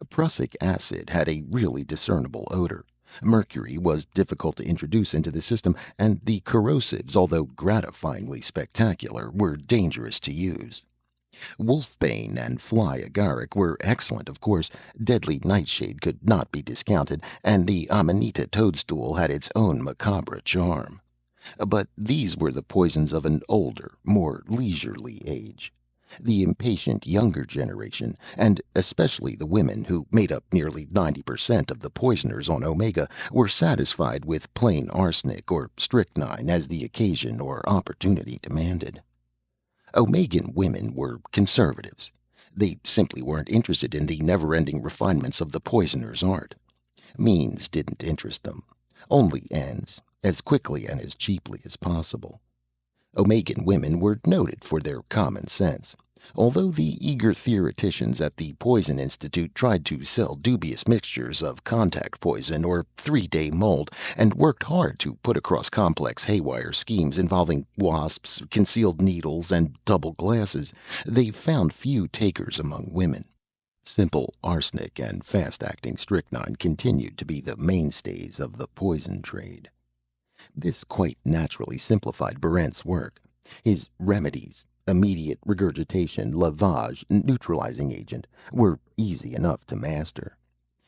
Prussic acid had a really discernible odor. Mercury was difficult to introduce into the system, and the corrosives, although gratifyingly spectacular, were dangerous to use. Wolfbane and fly agaric were excellent, of course. Deadly nightshade could not be discounted, and the amanita toadstool had its own macabre charm. But these were the poisons of an older, more leisurely age. The impatient younger generation, and especially the women, who made up nearly 90% of the poisoners on Omega, were satisfied with plain arsenic or strychnine as the occasion or opportunity demanded. Omegan women were conservatives. They simply weren't interested in the never-ending refinements of the poisoner's art. Means didn't interest them. Only ends, as quickly and as cheaply as possible. Omegan women were noted for their common sense. Although the eager theoreticians at the Poison Institute tried to sell dubious mixtures of contact poison or three-day mold, and worked hard to put across complex haywire schemes involving wasps, concealed needles, and double glasses, they found few takers among women. Simple arsenic and fast-acting strychnine continued to be the mainstays of the poison trade. This quite naturally simplified Barrent's work. His remedies, immediate regurgitation, lavage, neutralizing agent, were easy enough to master.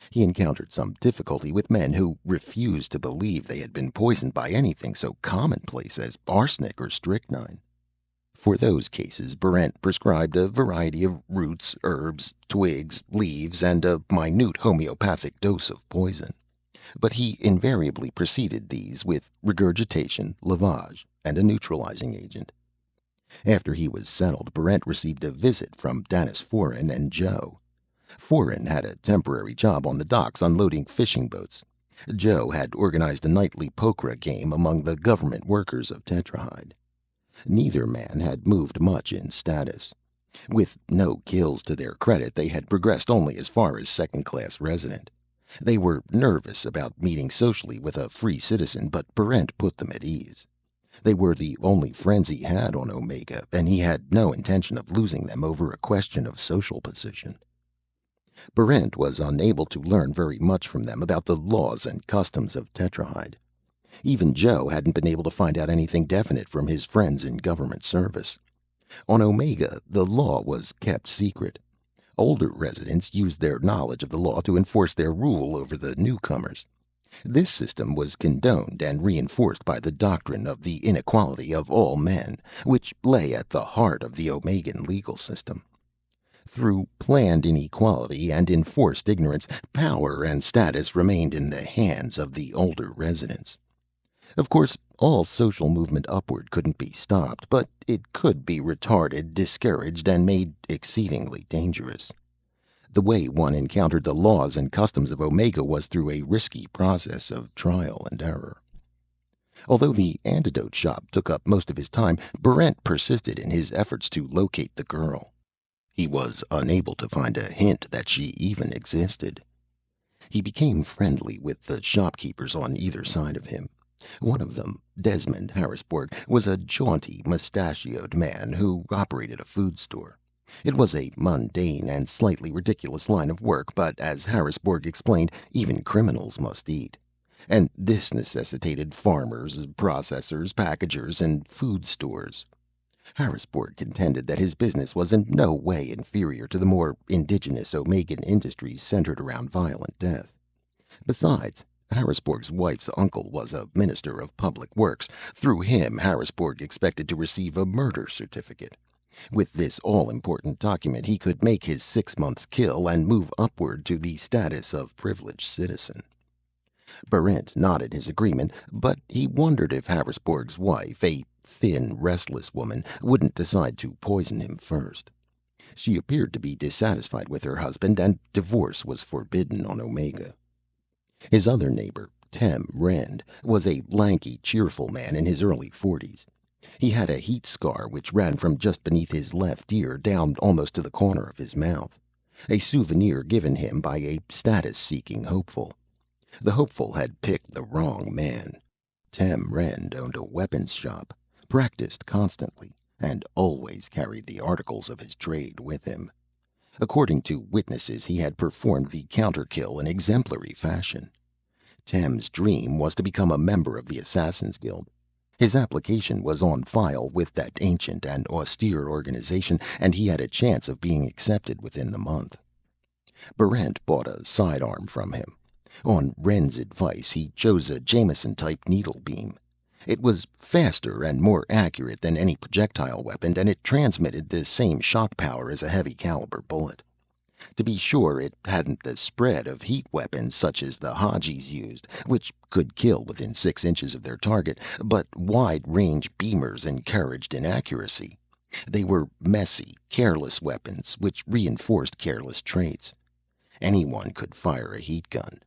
He encountered some difficulty with men who refused to believe they had been poisoned by anything so commonplace as arsenic or strychnine. For those cases, Barrent prescribed a variety of roots, herbs, twigs, leaves, and a minute homeopathic dose of poison. But he invariably preceded these with regurgitation, lavage, and a neutralizing agent. After he was settled, Barrent received a visit from Danis Foran and Joe. Foran had a temporary job on the docks unloading fishing boats. Joe had organized a nightly poker game among the government workers of Tetrahide. Neither man had moved much in status. With no kills to their credit, they had progressed only as far as second-class resident. They were nervous about meeting socially with a free citizen, but Barrent put them at ease. They were the only friends he had on Omega, and he had no intention of losing them over a question of social position. Barrent was unable to learn very much from them about the laws and customs of Tetrahide. Even Joe hadn't been able to find out anything definite from his friends in government service. On Omega, the law was kept secret. Older residents used their knowledge of the law to enforce their rule over the newcomers. This system was condoned and reinforced by the doctrine of the inequality of all men, which lay at the heart of the Omegan legal system. Through planned inequality and enforced ignorance, power and status remained in the hands of the older residents. Of course, all social movement upward couldn't be stopped, but it could be retarded, discouraged, and made exceedingly dangerous. The way one encountered the laws and customs of Omega was through a risky process of trial and error. Although the antidote shop took up most of his time, Barrent persisted in his efforts to locate the girl. He was unable to find a hint that she even existed. He became friendly with the shopkeepers on either side of him. One of them, Desmond Harrisburg, was a jaunty, mustachioed man who operated a food store. It was a mundane and slightly ridiculous line of work, but as Harrisburg explained, even criminals must eat. And this necessitated farmers, processors, packagers, and food stores. Harrisburg contended that his business was in no way inferior to the more indigenous Omegan industries centered around violent death. Besides, Harrisburg's wife's uncle was a minister of public works. Through him, Harrisburg expected to receive a murder certificate. With this all-important document, he could make his 6 months kill and move upward to the status of privileged citizen. Barrent nodded his agreement, but he wondered if Harrisburg's wife, a thin, restless woman, wouldn't decide to poison him first. She appeared to be dissatisfied with her husband, and divorce was forbidden on Omega. His other neighbor, Tem Rand, was a lanky, cheerful man in his early 40s. He had a heat scar which ran from just beneath his left ear down almost to the corner of his mouth, a souvenir given him by a status-seeking hopeful. The hopeful had picked the wrong man. Tem Rand owned a weapons shop, practiced constantly, and always carried the articles of his trade with him. According to witnesses, he had performed the counter-kill in exemplary fashion. Tem's dream was to become a member of the Assassin's Guild. His application was on file with that ancient and austere organization, and he had a chance of being accepted within the month. Barrent bought a sidearm from him. On Wren's advice, he chose a Jameson-type needle beam. It was faster and more accurate than any projectile weapon, and it transmitted the same shock power as a heavy-caliber bullet. To be sure, it hadn't the spread of heat weapons such as the Hajis used, which could kill within 6 inches of their target, but wide-range beamers encouraged inaccuracy. They were messy, careless weapons, which reinforced careless traits. Anyone could fire a heat gun,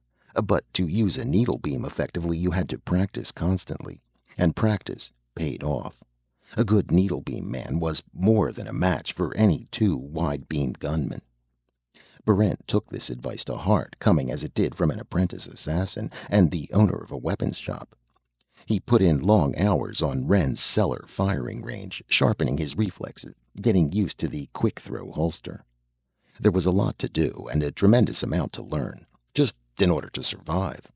but to use a needle beam effectively, you had to practice constantly, and practice paid off. A good needle beam man was more than a match for any two wide-beam gunmen. Barrent took this advice to heart, coming as it did from an apprentice assassin and the owner of a weapons shop. He put in long hours on Wren's cellar firing range, sharpening his reflexes, getting used to the quick-throw holster. There was a lot to do and a tremendous amount to learn, just in order to survive.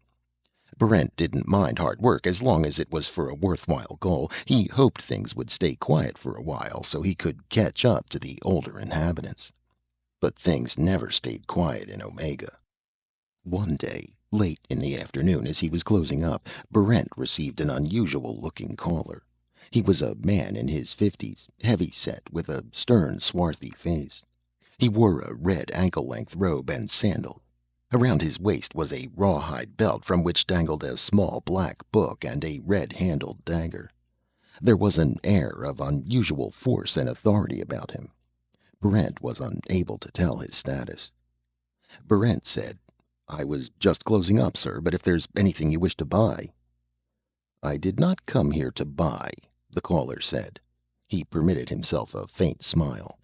Barrent didn't mind hard work as long as it was for a worthwhile goal. He hoped things would stay quiet for a while so he could catch up to the older inhabitants. But things never stayed quiet in Omega. One day, late in the afternoon as he was closing up, Barrent received an unusual-looking caller. He was a man in his 50s, heavy-set, with a stern, swarthy face. He wore a red ankle-length robe and sandals. Around his waist was a rawhide belt from which dangled a small black book and a red-handled dagger. There was an air of unusual force and authority about him. Barrent was unable to tell his status. Barrent said, "I was just closing up, sir, but if there's anything you wish to buy." "I did not come here to buy," the caller said. He permitted himself a faint smile.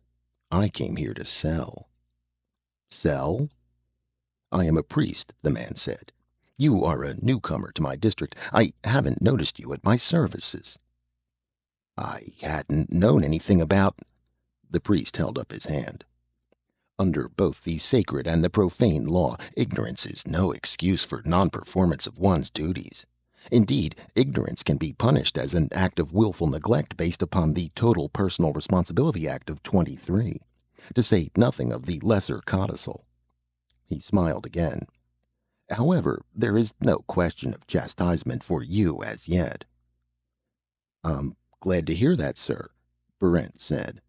"I came here to sell." "Sell?" "I am a priest," the man said. "You are a newcomer to my district. I haven't noticed you at my services." "I hadn't known anything about—" The priest held up his hand. "Under both the sacred and the profane law, ignorance is no excuse for non-performance of one's duties. Indeed, ignorance can be punished as an act of willful neglect based upon the Total Personal Responsibility Act of '23, to say nothing of the lesser codicil." He smiled again. "However, there is no question of chastisement for you as yet." "I'm glad to hear that, sir," Barrent said.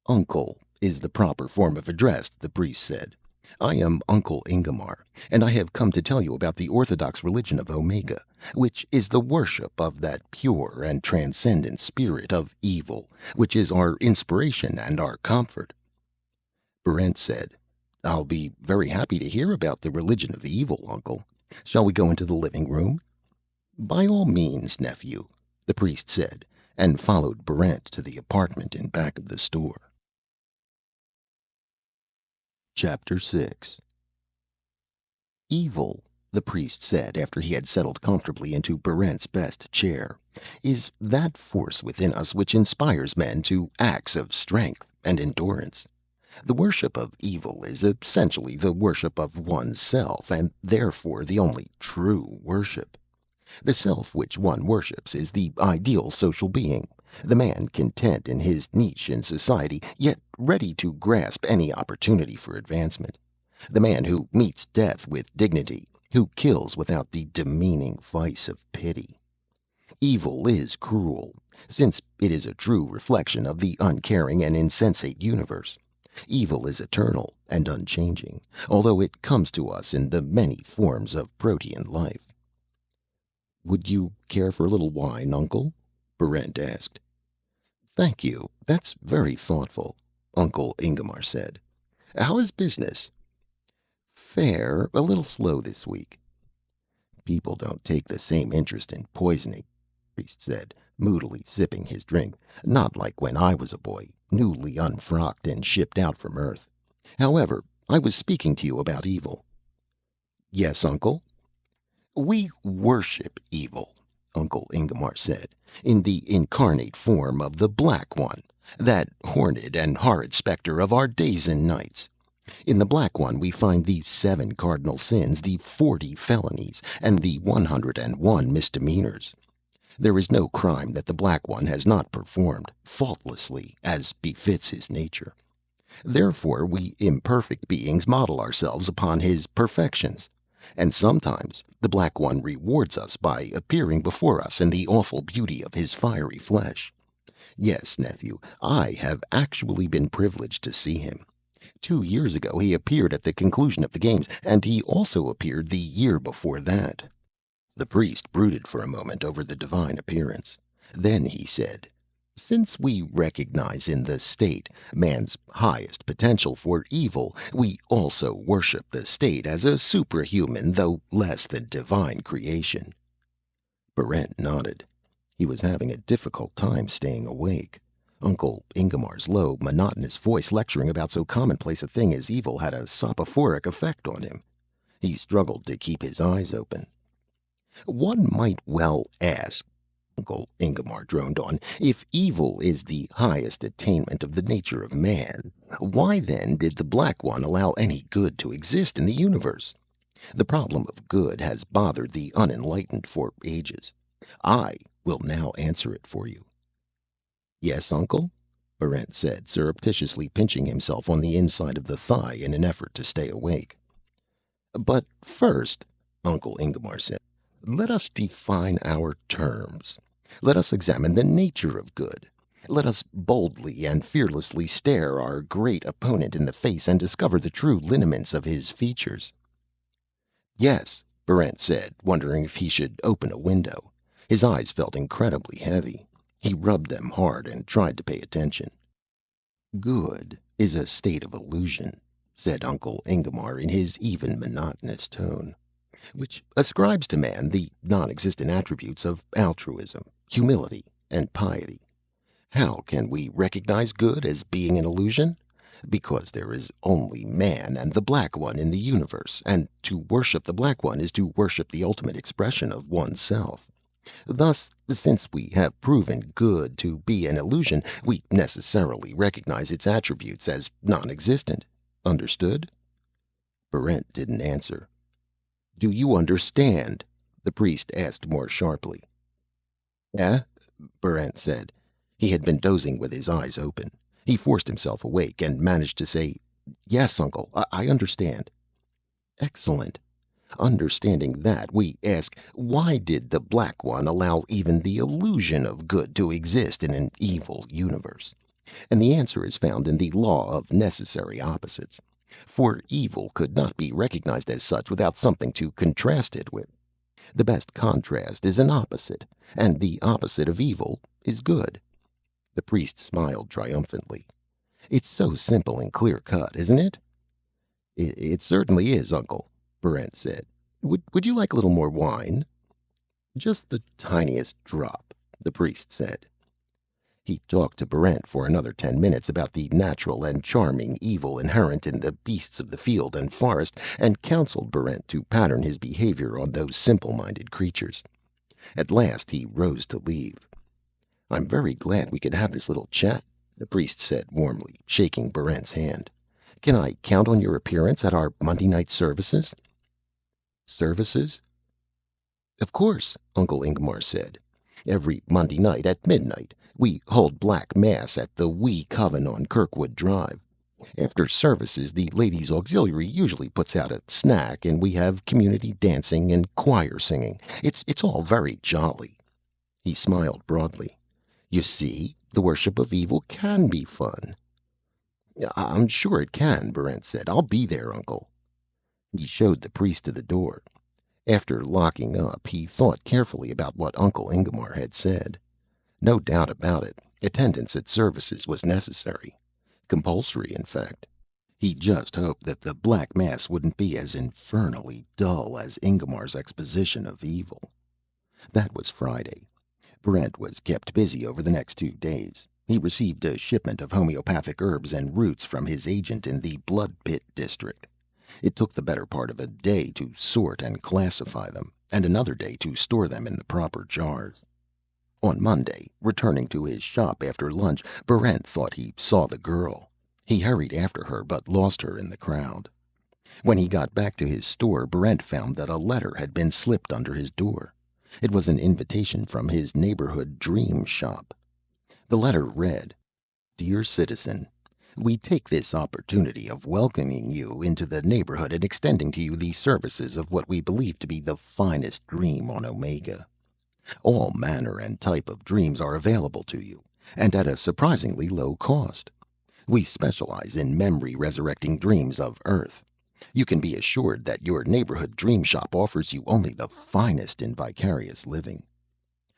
"Uncle is the proper form of address," the priest said. I am Uncle Ingomar, and I have come to tell you about the orthodox religion of Omega, which is the worship of that pure and transcendent spirit of evil, which is our inspiration and our comfort." Brent said, "I'll be very happy to hear about the religion of evil, Uncle. Shall we go into the living room?" "By all means, nephew," the priest said, and followed Brent to the apartment in back of the store. Chapter 6. "Evil," the priest said after he had settled comfortably into Barrent's best chair, "is that force within us which inspires men to acts of strength and endurance. The worship of evil is essentially the worship of one's self, and therefore the only true worship. The self which one worships is the ideal social being, the man content in his niche in society, yet ready to grasp any opportunity for advancement. The man who meets death with dignity, who kills without the demeaning vice of pity. Evil is cruel, since it is a true reflection of the uncaring and insensate universe. Evil is eternal and unchanging, although it comes to us in the many forms of protean life." "Would you care for a little wine, Uncle?" Barrent asked. "Thank you. That's very thoughtful," Uncle Ingomar said. "How is business?" "Fair. A little slow this week." "People don't take the same interest in poisoning," the priest said, moodily sipping his drink. "Not like when I was a boy, newly unfrocked and shipped out from Earth. However, I was speaking to you about evil." "Yes, Uncle?" "We worship evil," Uncle Ingomar said, "in the incarnate form of the Black One, that horned and horrid specter of our days and nights. In the Black One we find the 7 cardinal sins, the 40 felonies, and the 101 misdemeanors. There is no crime that the Black One has not performed, faultlessly, as befits his nature. Therefore we imperfect beings model ourselves upon his perfections. And sometimes the Black One rewards us by appearing before us in the awful beauty of his fiery flesh. Yes, nephew, I have actually been privileged to see him. 2 years ago he appeared at the conclusion of the games, and he also appeared the year before that." The priest brooded for a moment over the divine appearance. Then he said, "Since we recognize in the state man's highest potential for evil, we also worship the state as a suprahuman, though less than divine creation." Barrent nodded. He was having a difficult time staying awake. Uncle Ingomar's low, monotonous voice lecturing about so commonplace a thing as evil had a soporific effect on him. He struggled to keep his eyes open. "One might well ask," Uncle Ingomar droned on, "if evil is the highest attainment of the nature of man, why then did the Black One allow any good to exist in the universe? The problem of good has bothered the unenlightened for ages. I will now answer it for you." "Yes, Uncle?" Barrent said, surreptitiously pinching himself on the inside of the thigh in an effort to stay awake. "But first," Uncle Ingomar said, "let us define our terms. Let us examine the nature of good. Let us boldly and fearlessly stare our great opponent in the face and discover the true lineaments of his features." "Yes," Barrent said, wondering if he should open a window. His eyes felt incredibly heavy. He rubbed them hard and tried to pay attention. "Good is a state of illusion," said Uncle Ingomar in his even, monotonous tone, "which ascribes to man the non-existent attributes of altruism, humility, and piety. How can we recognize good as being an illusion? Because there is only man and the Black One in the universe, and to worship the Black One is to worship the ultimate expression of oneself. Thus, since we have proven good to be an illusion, we necessarily recognize its attributes as non-existent. Understood?" Barrent didn't answer. "Do you understand?" the priest asked more sharply. "Eh?" Barrent said. He had been dozing with his eyes open. He forced himself awake and managed to say, "Yes, Uncle, I understand." "Excellent. Understanding that, we ask, why did the Black One allow even the illusion of good to exist in an evil universe? And the answer is found in the law of necessary opposites. For evil could not be recognized as such without something to contrast it with. The best contrast is an opposite, and the opposite of evil is good. The priest smiled triumphantly. It's so simple and clear-cut, isn't it? It certainly is, Uncle, Barrent said. Would you like a little more wine? Just the tiniest drop, the priest said. He talked to Barrent for another 10 minutes about the natural and charming evil inherent in the beasts of the field and forest, and counseled Barrent to pattern his behavior on those simple-minded creatures. At last he rose to leave. I'm very glad we could have this little chat, the priest said warmly, shaking Barrent's hand. Can I count on your appearance at our Monday night services? Services? Of course, Uncle Ingmar said. Every Monday night at midnight, we hold Black Mass at the Wee Coven on Kirkwood Drive. After services, the Ladies' Auxiliary usually puts out a snack, and we have community dancing and choir singing. It's all very jolly. He smiled broadly. You see, the worship of evil can be fun. I'm sure it can, Barrent said. I'll be there, Uncle. He showed the priest to the door. After locking up, he thought carefully about what Uncle Ingmar had said. No doubt about it, attendance at services was necessary. Compulsory, in fact. He just hoped that the Black Mass wouldn't be as infernally dull as Ingmar's exposition of evil. That was Friday. Brent was kept busy over the next 2 days. He received a shipment of homeopathic herbs and roots from his agent in the Blood Pit district. It took the better part of a day to sort and classify them, and another day to store them in the proper jars. On Monday, returning to his shop after lunch, Barrent thought he saw the girl. He hurried after her, but lost her in the crowd. When he got back to his store, Barrent found that a letter had been slipped under his door. It was an invitation from his neighborhood dream shop. The letter read, Dear Citizen, we take this opportunity of welcoming you into the neighborhood and extending to you the services of what we believe to be the finest dream on Omega. All manner and type of dreams are available to you, and at a surprisingly low cost. We specialize in memory resurrecting dreams of Earth. You can be assured that your neighborhood dream shop offers you only the finest in vicarious living.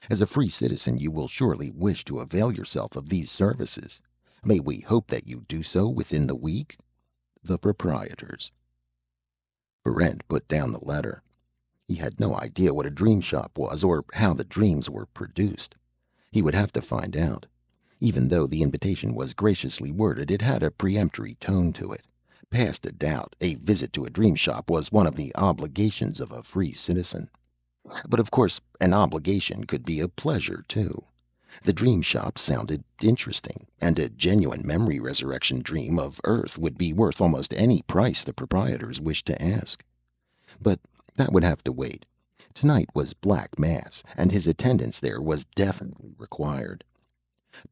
As a free citizen, you will surely wish to avail yourself of these services. May we hope that you do so within the week? The Proprietors. Barrent put down the letter. He had no idea what a dream shop was or how the dreams were produced. He would have to find out. Even though the invitation was graciously worded, it had a peremptory tone to it. Past a doubt, a visit to a dream shop was one of the obligations of a free citizen. But of course, an obligation could be a pleasure, too. The dream shop sounded interesting, and a genuine memory resurrection dream of Earth would be worth almost any price the proprietors wished to ask. But that would have to wait. Tonight was Black Mass, and his attendance there was definitely required.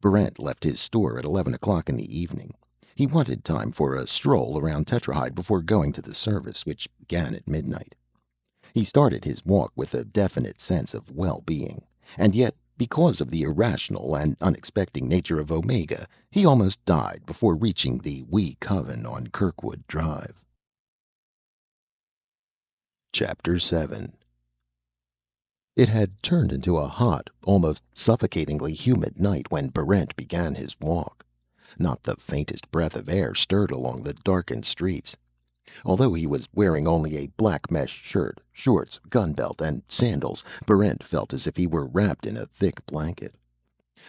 Barrent left his store at 11 o'clock in the evening. He wanted time for a stroll around Tetrahyde before going to the service, which began at midnight. He started his walk with a definite sense of well-being, and yet, because of the irrational and unexpected nature of Omega, he almost died before reaching the Wee Coven on Kirkwood Drive. Chapter 7. It had turned into a hot, almost suffocatingly humid night when Barrent began his walk. Not the faintest breath of air stirred along the darkened streets. Although he was wearing only a black mesh shirt, shorts, gun belt, and sandals, Barrent felt as if he were wrapped in a thick blanket.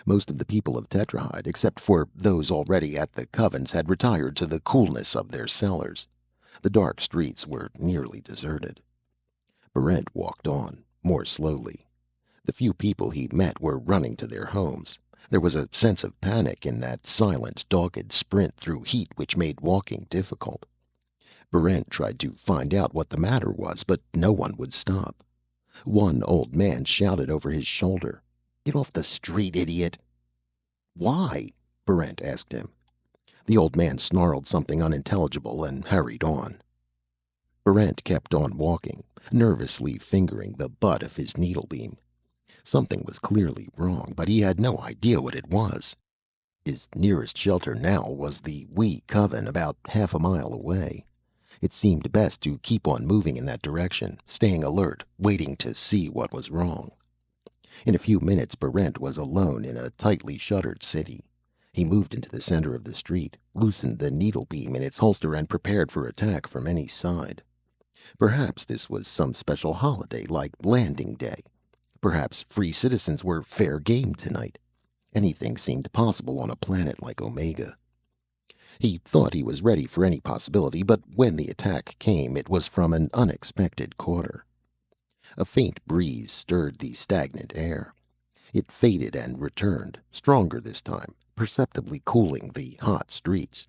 Most of the people of Tetrahyde, except for those already at the covens, had retired to the coolness of their cellars. The dark streets were nearly deserted. Barrent walked on, more slowly. The few people he met were running to their homes. There was a sense of panic in that silent, dogged sprint through heat which made walking difficult. Barrent tried to find out what the matter was, but no one would stop. One old man shouted over his shoulder, "Get off the street, idiot!" "Why?" Barrent asked him. The old man snarled something unintelligible and hurried on. Barrent kept on walking, nervously fingering the butt of his needlebeam. Something was clearly wrong, but he had no idea what it was. His nearest shelter now was the wee coven about half a mile away. It seemed best to keep on moving in that direction, staying alert, waiting to see what was wrong. In a few minutes, Barrent was alone in a tightly shuttered city. He moved into the center of the street, loosened the needle beam in its holster, and prepared for attack from any side. Perhaps this was some special holiday like Landing Day. Perhaps free citizens were fair game tonight. Anything seemed possible on a planet like Omega. He thought he was ready for any possibility, but when the attack came, it was from an unexpected quarter. A faint breeze stirred the stagnant air. It faded and returned, stronger this time, perceptibly cooling the hot streets.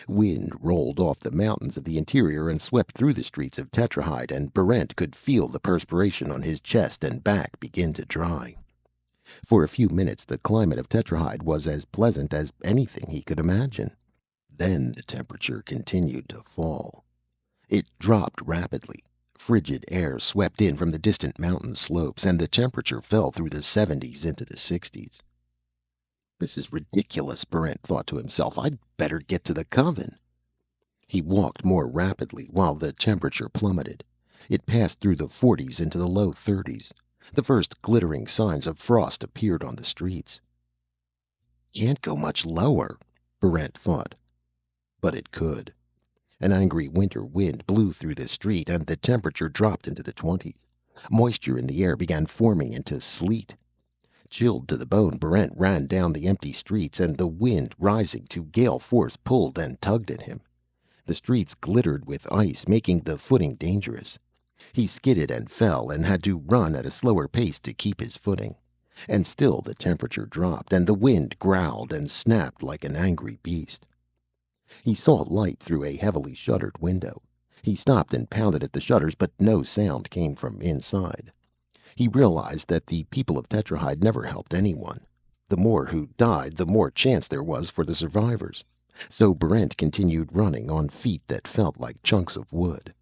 Wind rolled off the mountains of the interior and swept through the streets of Tetrahide, and Barrent could feel the perspiration on his chest and back begin to dry. For a few minutes the climate of Tetrahide was as pleasant as anything he could imagine. Then the temperature continued to fall. It dropped rapidly. Frigid air swept in from the distant mountain slopes, and the temperature fell through the 70s into the 60s. This is ridiculous, Barrent thought to himself. I'd better get to the coven. He walked more rapidly while the temperature plummeted. It passed through the 40s into the low 30s. The first glittering signs of frost appeared on the streets. Can't go much lower, Barrent thought. But it could. An angry winter wind blew through the street, and the temperature dropped into the 20s. Moisture in the air began forming into sleet. Chilled to the bone, Barrent ran down the empty streets, and the wind, rising to gale force, pulled and tugged at him. The streets glittered with ice, making the footing dangerous. He skidded and fell, and had to run at a slower pace to keep his footing. And still the temperature dropped, and the wind growled and snapped like an angry beast. He saw light through a heavily shuttered window. He stopped and pounded at the shutters, but no sound came from inside. He realized that the people of Tetrahide never helped anyone. The more who died, the more chance there was for the survivors. So Barrent continued running on feet that felt like chunks of wood.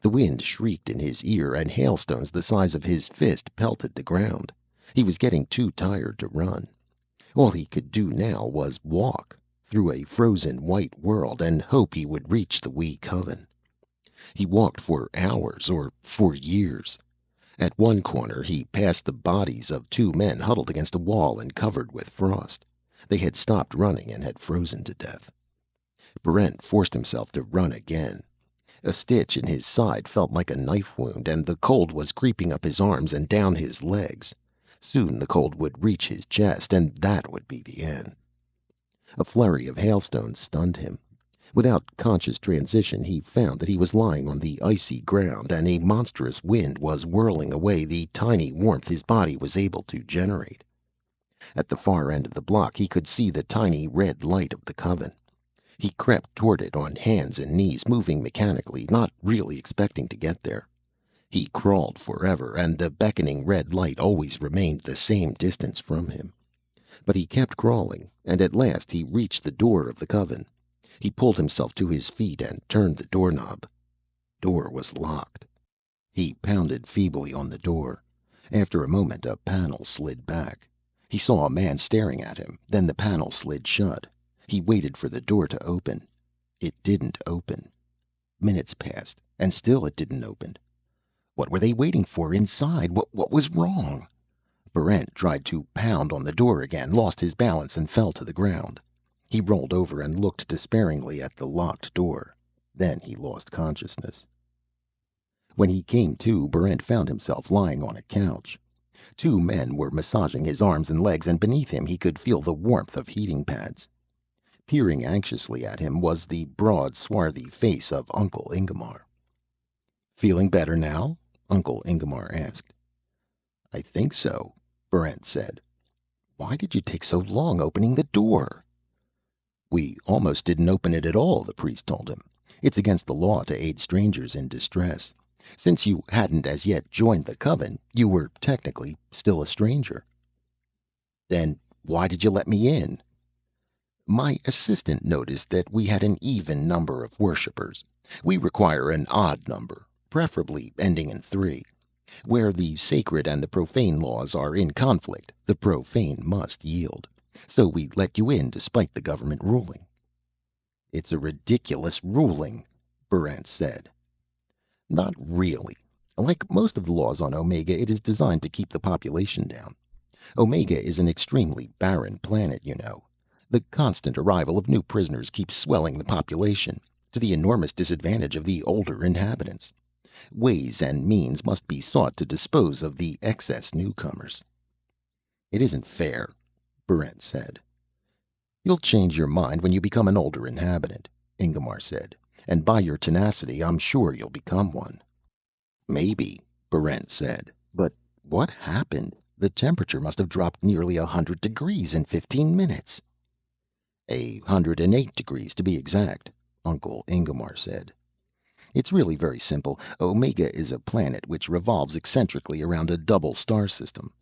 The wind shrieked in his ear, and hailstones the size of his fist pelted the ground. He was getting too tired to run. All he could do now was walk through a frozen white world and hope he would reach the wee coven. He walked for hours, or for years. At one corner he passed the bodies of two men huddled against a wall and covered with frost. They had stopped running and had frozen to death. Barrent forced himself to run again. A stitch in his side felt like a knife wound, and the cold was creeping up his arms and down his legs. Soon the cold would reach his chest, and that would be the end. A flurry of hailstones stunned him. Without conscious transition, he found that he was lying on the icy ground, and a monstrous wind was whirling away the tiny warmth his body was able to generate. At the far end of the block, he could see the tiny red light of the coven. He crept toward it on hands and knees, moving mechanically, not really expecting to get there. He crawled forever, and the beckoning red light always remained the same distance from him. But he kept crawling, and at last he reached the door of the coven. He pulled himself to his feet and turned the doorknob. Door was locked. He pounded feebly on the door. After a moment, a panel slid back. He saw a man staring at him. Then the panel slid shut. He waited for the door to open. It didn't open. Minutes passed, and still it didn't open. What were they waiting for inside? What was wrong? Barrent tried to pound on the door again, lost his balance, and fell to the ground. He rolled over and looked despairingly at the locked door. Then he lost consciousness. When he came to, Barrent found himself lying on a couch. Two men were massaging his arms and legs, and beneath him he could feel the warmth of heating pads. Peering anxiously at him was the broad, swarthy face of Uncle Ingomar. "Feeling better now?" Uncle Ingomar asked. "I think so," Barrent said. "Why did you take so long opening the door?" "We almost didn't open it at all," the priest told him. "It's against the law to aid strangers in distress. Since you hadn't as yet joined the coven, you were technically still a stranger." "Then why did you let me in?" "My assistant noticed that we had an even number of worshippers. We require an odd number, preferably ending in 3. Where the sacred and the profane laws are in conflict, the profane must yield. So we let you in despite the government ruling. It's a ridiculous ruling, Berent said. Not really. Like most of the laws on Omega, it is designed to keep the population down. Omega is an extremely barren planet, you know. The constant arrival of new prisoners keeps swelling the population, to the enormous disadvantage of the older inhabitants. Ways and means must be sought to dispose of the excess newcomers. It isn't fair, Berent said. You'll change your mind when you become an older inhabitant, Ingomar said. And by your tenacity, I'm sure you'll become one. Maybe, Berent said. But what happened? The temperature must have dropped nearly 100 degrees in 15 minutes. 108 degrees to be exact, Uncle Ingomar said. It's really very simple. Omega is a planet which revolves eccentrically around a double star system.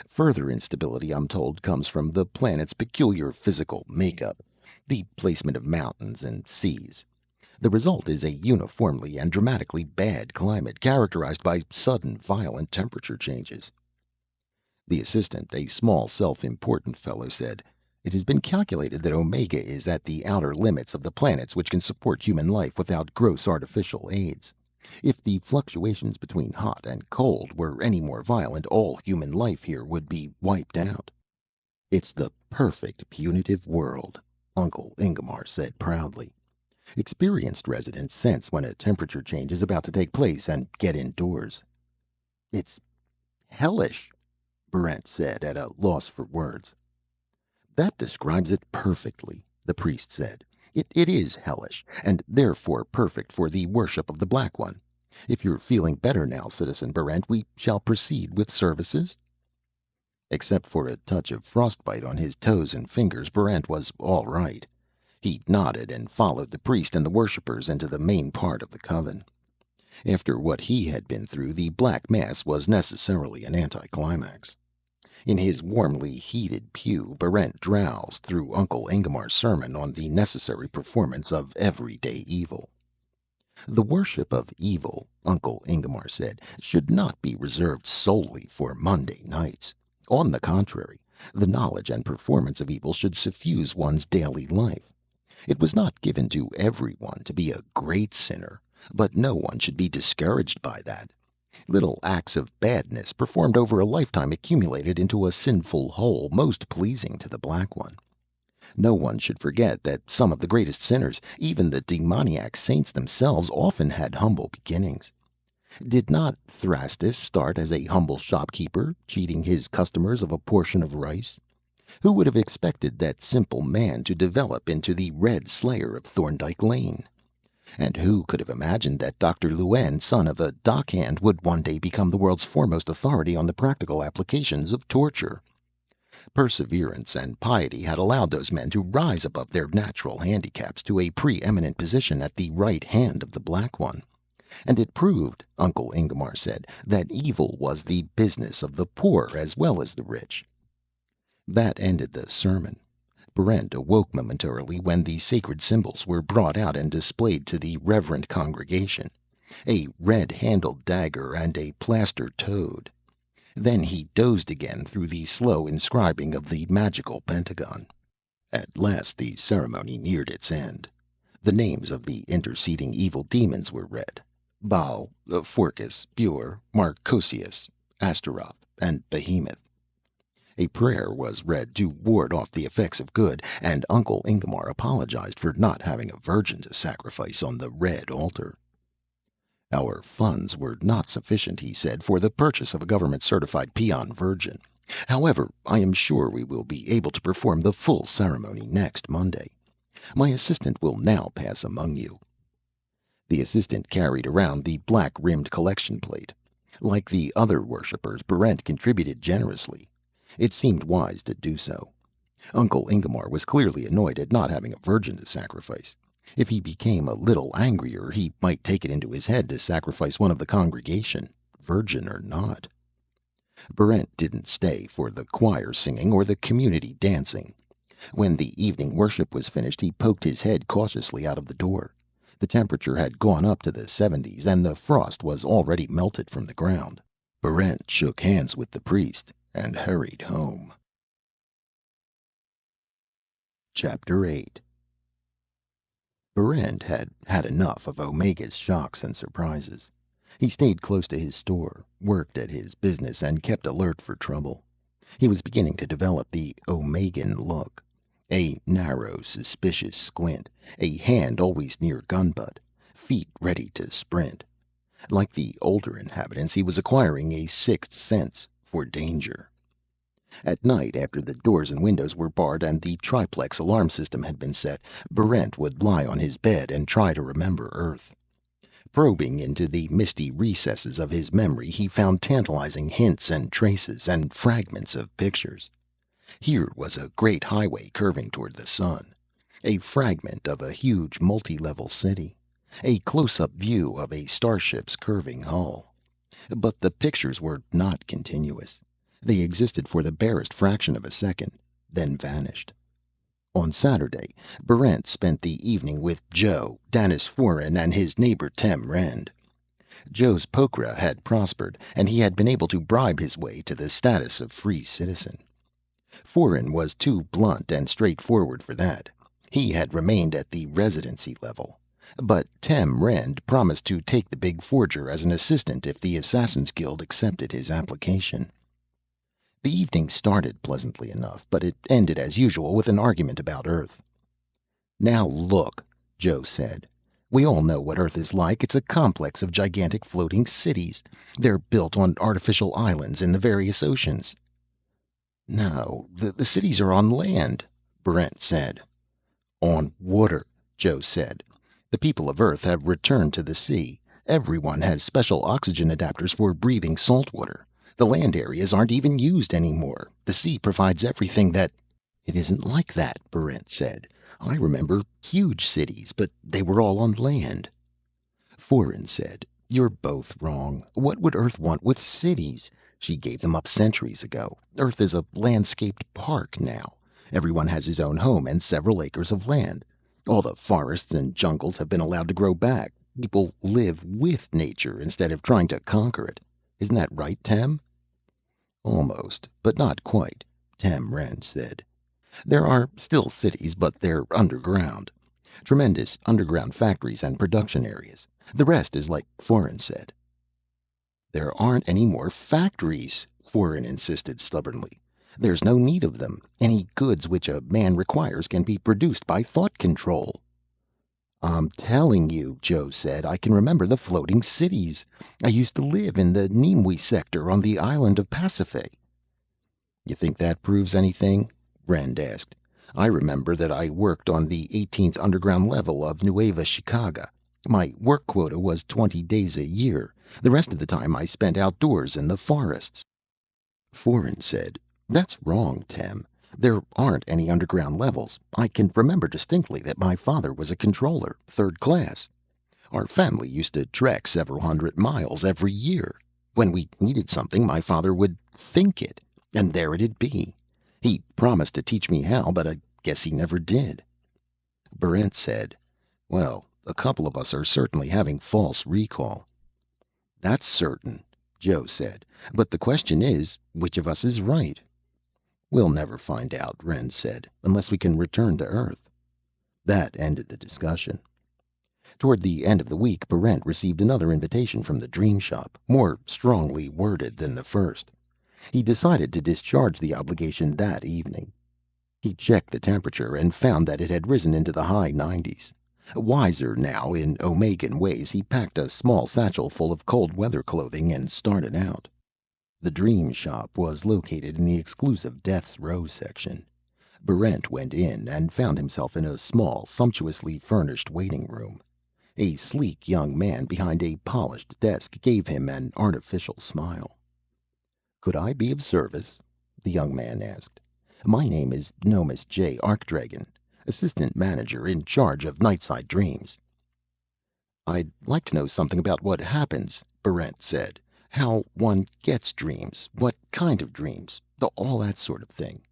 Further instability, I'm told, comes from the planet's peculiar physical makeup, the placement of mountains and seas. The result is a uniformly and dramatically bad climate characterized by sudden, violent temperature changes. The assistant, a small, self-important fellow, said, "It has been calculated that Omega is at the outer limits of the planets which can support human life without gross artificial aids. If the fluctuations between hot and cold were any more violent, all human life here would be wiped out." "It's the perfect punitive world," Uncle Ingomar said proudly. "Experienced residents sense when a temperature change is about to take place and get indoors." "It's hellish," Berent said, at a loss for words. "That describes it perfectly," the priest said. It is hellish, and therefore perfect for the worship of the Black One. If you're feeling better now, Citizen Berent, we shall proceed with services." Except for a touch of frostbite on his toes and fingers, Berent was all right. He nodded and followed the priest and the worshippers into the main part of the coven. After what he had been through, the Black Mass was necessarily an anticlimax. In his warmly heated pew, Berent drowsed through Uncle Ingomar's sermon on the necessary performance of everyday evil. The worship of evil, Uncle Ingomar said, should not be reserved solely for Monday nights. On the contrary, the knowledge and performance of evil should suffuse one's daily life. It was not given to everyone to be a great sinner, but no one should be discouraged by that. Little acts of badness performed over a lifetime accumulated into a sinful whole most pleasing to the Black One. No one should forget that some of the greatest sinners, even the demoniac saints themselves, often had humble beginnings. Did not Thrastus start as a humble shopkeeper, cheating his customers of a portion of rice? Who would have expected that simple man to develop into the Red Slayer of Thorndyke Lane? And who could have imagined that Dr. Luen, son of a dockhand, would one day become the world's foremost authority on the practical applications of torture? Perseverance and piety had allowed those men to rise above their natural handicaps to a preeminent position at the right hand of the Black One. And it proved, Uncle Ingomar said, that evil was the business of the poor as well as the rich. That ended the sermon. Berent awoke momentarily when the sacred symbols were brought out and displayed to the reverent congregation, a red-handled dagger and a plaster toad. Then he dozed again through the slow inscribing of the magical pentagon. At last the ceremony neared its end. The names of the interceding evil demons were read: Baal, Phorcus, Bur, Marcosius, Astaroth, and Behemoth. A prayer was read to ward off the effects of good, and Uncle Ingomar apologized for not having a virgin to sacrifice on the red altar. "Our funds were not sufficient," he said, "for the purchase of a government-certified peon virgin. However, I am sure we will be able to perform the full ceremony next Monday. My assistant will now pass among you." The assistant carried around the black-rimmed collection plate. Like the other worshippers, Berent contributed generously. It seemed wise to do so. Uncle Ingomar was clearly annoyed at not having a virgin to sacrifice. If he became a little angrier, he might take it into his head to sacrifice one of the congregation, virgin or not. Berent didn't stay for the choir singing or the community dancing. When the evening worship was finished, he poked his head cautiously out of the door. The temperature had gone up to the 70s, and the frost was already melted from the ground. Berent shook hands with the priest and hurried home. Chapter 8. Berend had had enough of Omega's shocks and surprises. He stayed close to his store, worked at his business, and kept alert for trouble. He was beginning to develop the Omegan look. A narrow, suspicious squint, a hand always near gun butt, feet ready to sprint. Like the older inhabitants, he was acquiring a sixth sense for danger. At night, after the doors and windows were barred and the triplex alarm system had been set, Barrent would lie on his bed and try to remember Earth. Probing into the misty recesses of his memory, he found tantalizing hints and traces and fragments of pictures. Here was a great highway curving toward the sun, a fragment of a huge multi-level city, a close-up view of a starship's curving hull. But the pictures were not continuous. They existed for the barest fraction of a second, then vanished. On Saturday, Barrent spent the evening with Joe, Danis Foran, and his neighbor Tem Rand. Joe's pokra had prospered, and he had been able to bribe his way to the status of free citizen. Foran was too blunt and straightforward for that. He had remained at the residency level. But Tem Rand promised to take the big forger as an assistant if the Assassin's Guild accepted his application. The evening started pleasantly enough, but it ended as usual with an argument about Earth. "Now look," Joe said. "We all know what Earth is like. It's a complex of gigantic floating cities. They're built on artificial islands in the various oceans." "No, the cities are on land," Brent said. "On water," Joe said. "The people of Earth have returned to the sea. Everyone has special oxygen adapters for breathing salt water. The land areas aren't even used anymore. The sea provides everything that—" "It isn't like that," Barrent said. "I remember huge cities, but they were all on land." Foran said, "You're both wrong. What would Earth want with cities? She gave them up centuries ago. Earth is a landscaped park now. Everyone has his own home and several acres of land. All the forests and jungles have been allowed to grow back. People live with nature instead of trying to conquer it. Isn't that right, Tem?" "Almost, but not quite," Tem Rand said. "There are still cities, but they're underground. Tremendous underground factories and production areas. The rest is like Foran said." "There aren't any more factories," Foran insisted stubbornly. "There's no need of them. Any goods which a man requires can be produced by thought control." "I'm telling you," Joe said, "I can remember the floating cities. I used to live in the Nimue sector on the island of Pasiphae." "You think that proves anything?" Rand asked. "I remember that I worked on the 18th underground level of Nueva Chicago. My work quota was 20 days a year. The rest of the time I spent outdoors in the forests." Foran said, "That's wrong, Tem. There aren't any underground levels. I can remember distinctly that my father was a controller, third class. Our family used to trek several hundred miles every year. When we needed something, my father would think it, and there it'd be. He promised to teach me how, but I guess he never did." Barrent said, "Well, a couple of us are certainly having false recall." "That's certain," Joe said. "But the question is, which of us is right?" "We'll never find out," Wren said, "unless we can return to Earth." That ended the discussion. Toward the end of the week, Barrent received another invitation from the Dream Shop, more strongly worded than the first. He decided to discharge the obligation that evening. He checked the temperature and found that it had risen into the high 90s. Wiser now in Omegan ways, he packed a small satchel full of cold weather clothing and started out. The Dream Shop was located in the exclusive Death's Row section. Barrent went in and found himself in a small, sumptuously furnished waiting room. A sleek young man behind a polished desk gave him an artificial smile. "Could I be of service?" the young man asked. "My name is Nomus J. Arkdragon, assistant manager in charge of Nightside Dreams." "I'd like to know something about what happens," Barrent said. "How one gets dreams, what kind of dreams, all that sort of thing."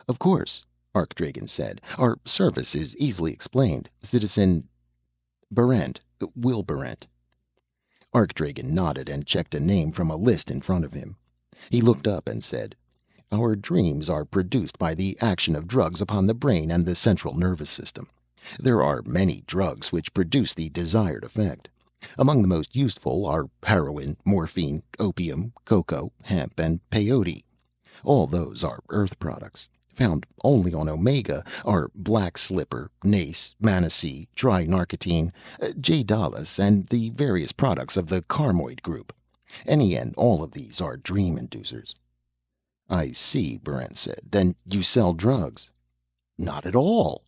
"Of course," Arkdragen said. "Our service is easily explained. Citizen Barrent, Will Barrent." Arkdragen nodded and checked a name from a list in front of him. He looked up and said, Our dreams are produced by the action of drugs upon the brain and the central nervous system. There are many drugs which produce the desired effect. Among the most useful are heroin, morphine, opium, cocoa, hemp, and peyote. All those are earth products. Found only on Omega are black slipper, nace, manice, trinarcotine, jadalas, and the various products of the carmoid group. Any and all of these are dream inducers. I see, Barent said. Then you sell drugs. Not at all,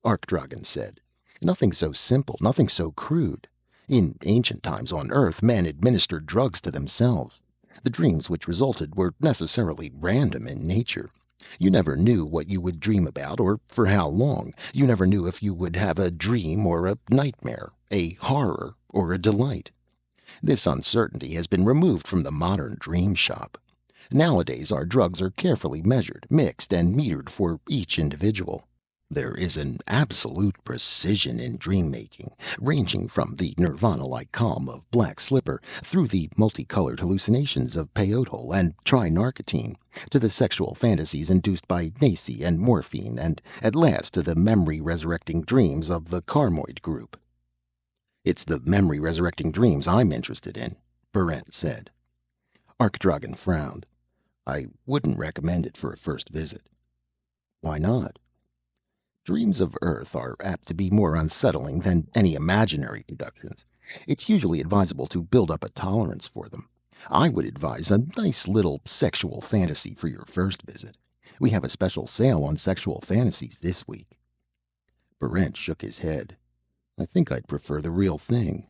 Arkdragen said. Nothing so simple, nothing so crude. In ancient times on Earth, men administered drugs to themselves. The dreams which resulted were necessarily random in nature. You never knew what you would dream about or for how long. You never knew if you would have a dream or a nightmare, a horror or a delight. This uncertainty has been removed from the modern dream shop. Nowadays, our drugs are carefully measured, mixed, and metered for each individual. There is an absolute precision in dream-making, ranging from the nirvana-like calm of black slipper through the multicolored hallucinations of peyote and trinarcotine, to the sexual fantasies induced by nace and morphine, and at last to the memory-resurrecting dreams of the carmoid group. It's the memory-resurrecting dreams I'm interested in, Barent said. Arkdragen frowned. I wouldn't recommend it for a first visit. Why not? Dreams of Earth are apt to be more unsettling than any imaginary productions. It's usually advisable to build up a tolerance for them. I would advise a nice little sexual fantasy for your first visit. We have a special sale on sexual fantasies this week. Barent shook his head. I think I'd prefer the real thing.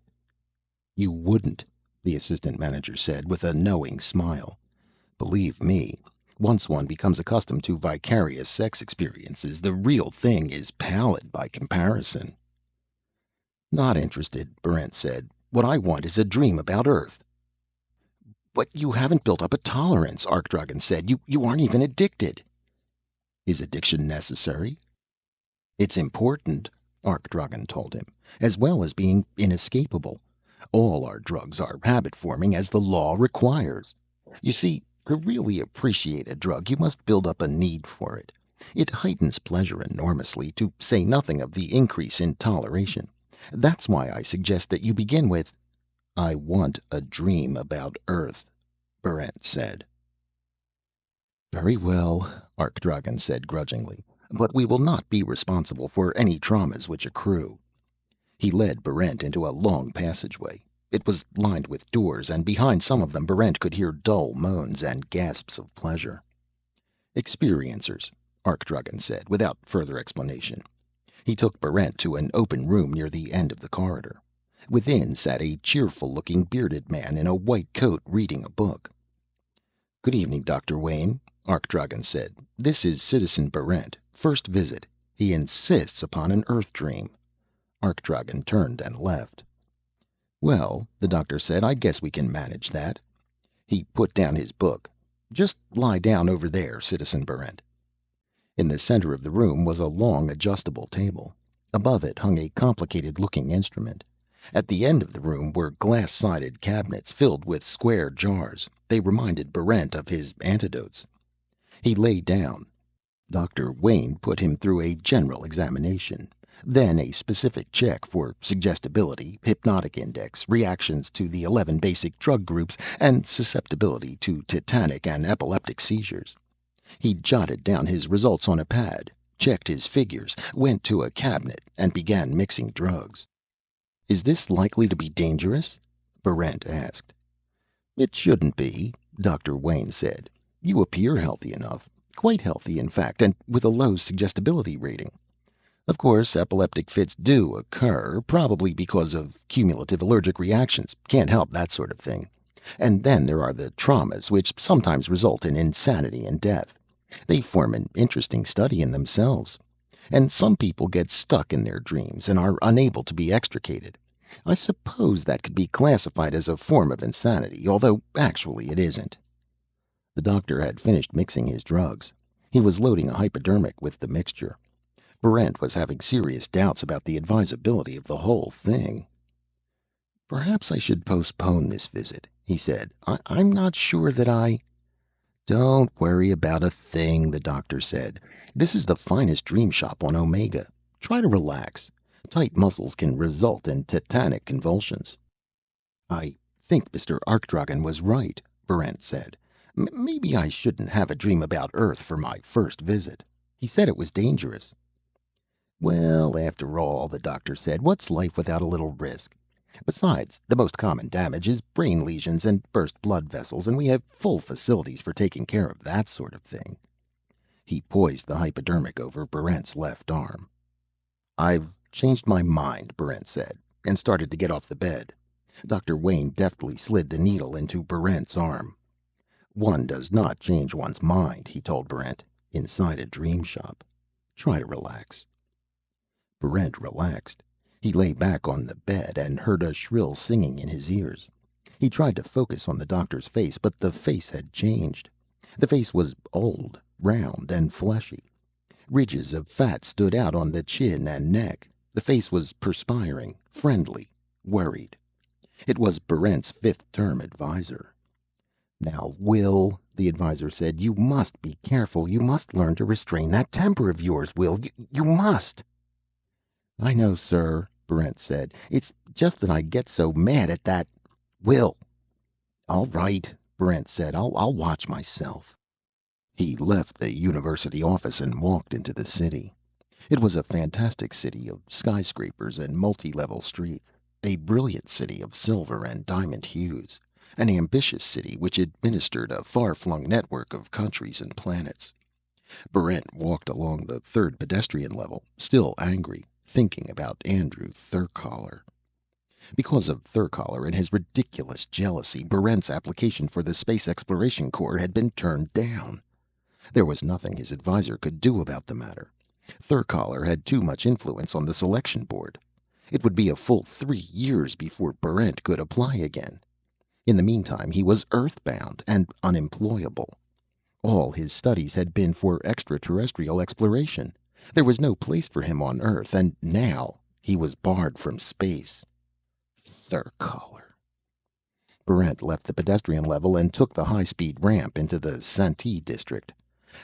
You wouldn't, the assistant manager said with a knowing smile. Believe me, once one becomes accustomed to vicarious sex experiences, the real thing is pallid by comparison. Not interested, Barent said. What I want is a dream about Earth. But you haven't built up a tolerance, Arkdragen said. You aren't even addicted. Is addiction necessary? It's important, Arkdragen told him, as well as being inescapable. All our drugs are habit-forming as the law requires. You see, to really appreciate a drug, you must build up a need for it. It heightens pleasure enormously, to say nothing of the increase in toleration. That's why I suggest that you begin with, I want a dream about Earth, Barent said. Very well, Arkdragen said grudgingly, but we will not be responsible for any traumas which accrue. He led Barent into a long passageway. It was lined with doors, and behind some of them Barent could hear dull moans and gasps of pleasure. Experiencers, Arkdragen said, without further explanation. He took Barent to an open room near the end of the corridor. Within sat a cheerful-looking bearded man in a white coat reading a book. Good evening, Dr. Wayne, Arkdragen said. This is Citizen Barent. First visit. He insists upon an Earth dream. Arkdragen turned and left. Well, the doctor said, I guess we can manage that. He put down his book. Just lie down over there, Citizen Barent. In the center of the room was a long adjustable table. Above it hung a complicated-looking instrument. At the end of the room were glass-sided cabinets filled with square jars. They reminded Barent of his antidotes. He lay down. Dr. Wayne put him through a general examination. Then a specific check for suggestibility, hypnotic index, reactions to the 11 basic drug groups, and susceptibility to tetanic and epileptic seizures. He jotted down his results on a pad, checked his figures, went to a cabinet, and began mixing drugs. Is this likely to be dangerous? Barent asked. It shouldn't be, Dr. Wayne said. You appear healthy enough. Quite healthy, in fact, and with a low suggestibility rating. Of course, epileptic fits do occur, probably because of cumulative allergic reactions. Can't help that sort of thing. And then there are the traumas, which sometimes result in insanity and death. They form an interesting study in themselves. And some people get stuck in their dreams and are unable to be extricated. I suppose that could be classified as a form of insanity, although actually it isn't. The doctor had finished mixing his drugs. He was loading a hypodermic with the mixture. Barent was having serious doubts about the advisability of the whole thing. Perhaps I should postpone this visit, he said. I'm not sure that I... Don't worry about a thing, the doctor said. This is the finest dream shop on Omega. Try to relax. Tight muscles can result in tetanic convulsions. I think Mr. Arkdragen was right, Berent said. Maybe I shouldn't have a dream about Earth for my first visit. He said it was dangerous. Well, after all, the doctor said, what's life without a little risk? Besides, the most common damage is brain lesions and burst blood vessels, and we have full facilities for taking care of that sort of thing. He poised the hypodermic over Berent's left arm. I've changed my mind, Berent said, and started to get off the bed. Dr. Wayne deftly slid the needle into Berent's arm. One does not change one's mind, he told Berent, inside a dream shop. Try to relax. Berent relaxed. He lay back on the bed and heard a shrill singing in his ears. He tried to focus on the doctor's face, but the face had changed. The face was old, round, and fleshy. Ridges of fat stood out on the chin and neck. The face was perspiring, friendly, worried. It was Berent's fifth-term advisor. Now, Will, the advisor said, you must be careful. You must learn to restrain that temper of yours, Will. You must. I know, sir, Berent said. It's just that I get so mad at that Will. All right, Berent said. I'll watch myself. He left the university office and walked into the city. It was a fantastic city of skyscrapers and multi-level streets, a brilliant city of silver and diamond hues, an ambitious city which administered a far-flung network of countries and planets. Berent walked along the third pedestrian level, still angry, thinking about Andrew Thurcaller. Because of Thurcaller and his ridiculous jealousy, Berent's application for the Space Exploration Corps had been turned down. There was nothing his advisor could do about the matter. Thurcaller had too much influence on the selection board. It would be a full 3 years before Berent could apply again. In the meantime, he was earthbound and unemployable. All his studies had been for extraterrestrial exploration. There was no place for him on Earth, and now he was barred from space. Thurcaller. Berent left the pedestrian level and took the high-speed ramp into the Santee district.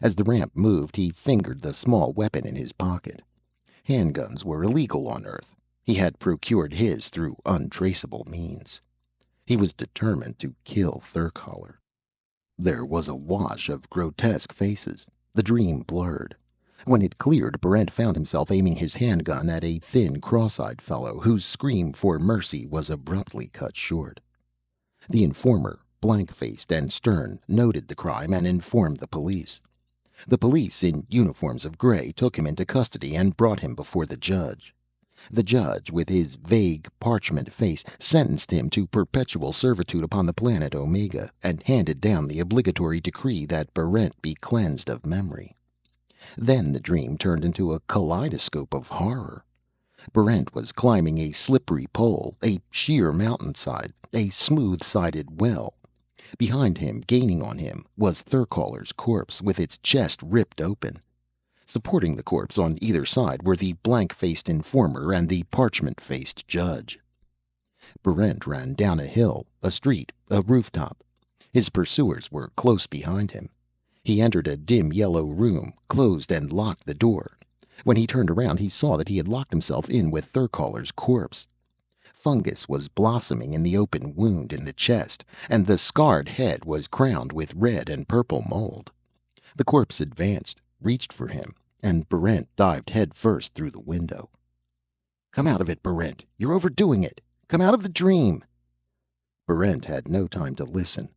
As the ramp moved, he fingered the small weapon in his pocket. Handguns were illegal on Earth. He had procured his through untraceable means. He was determined to kill Thurcaller. There was a wash of grotesque faces. The dream blurred. When it cleared, Berent found himself aiming his handgun at a thin, cross-eyed fellow whose scream for mercy was abruptly cut short. The informer, blank-faced and stern, noted the crime and informed the police. The police, in uniforms of gray, took him into custody and brought him before the judge. The judge, with his vague, parchment face, sentenced him to perpetual servitude upon the planet Omega and handed down the obligatory decree that Berent be cleansed of memory. Then the dream turned into a kaleidoscope of horror. Berent was climbing a slippery pole, a sheer mountainside, a smooth-sided well. Behind him, gaining on him, was Thurcaller's corpse, with its chest ripped open. Supporting the corpse on either side were the blank-faced informer and the parchment-faced judge. Berent ran down a hill, a street, a rooftop. His pursuers were close behind him. He entered a dim yellow room, closed and locked the door. When he turned around, he saw that he had locked himself in with Thurcaller's corpse. Fungus was blossoming in the open wound in the chest, and the scarred head was crowned with red and purple mold. The corpse advanced, reached for him, and Berent dived head first through the window. "Come out of it, Berent. You're overdoing it. Come out of the dream." Berent had no time to listen.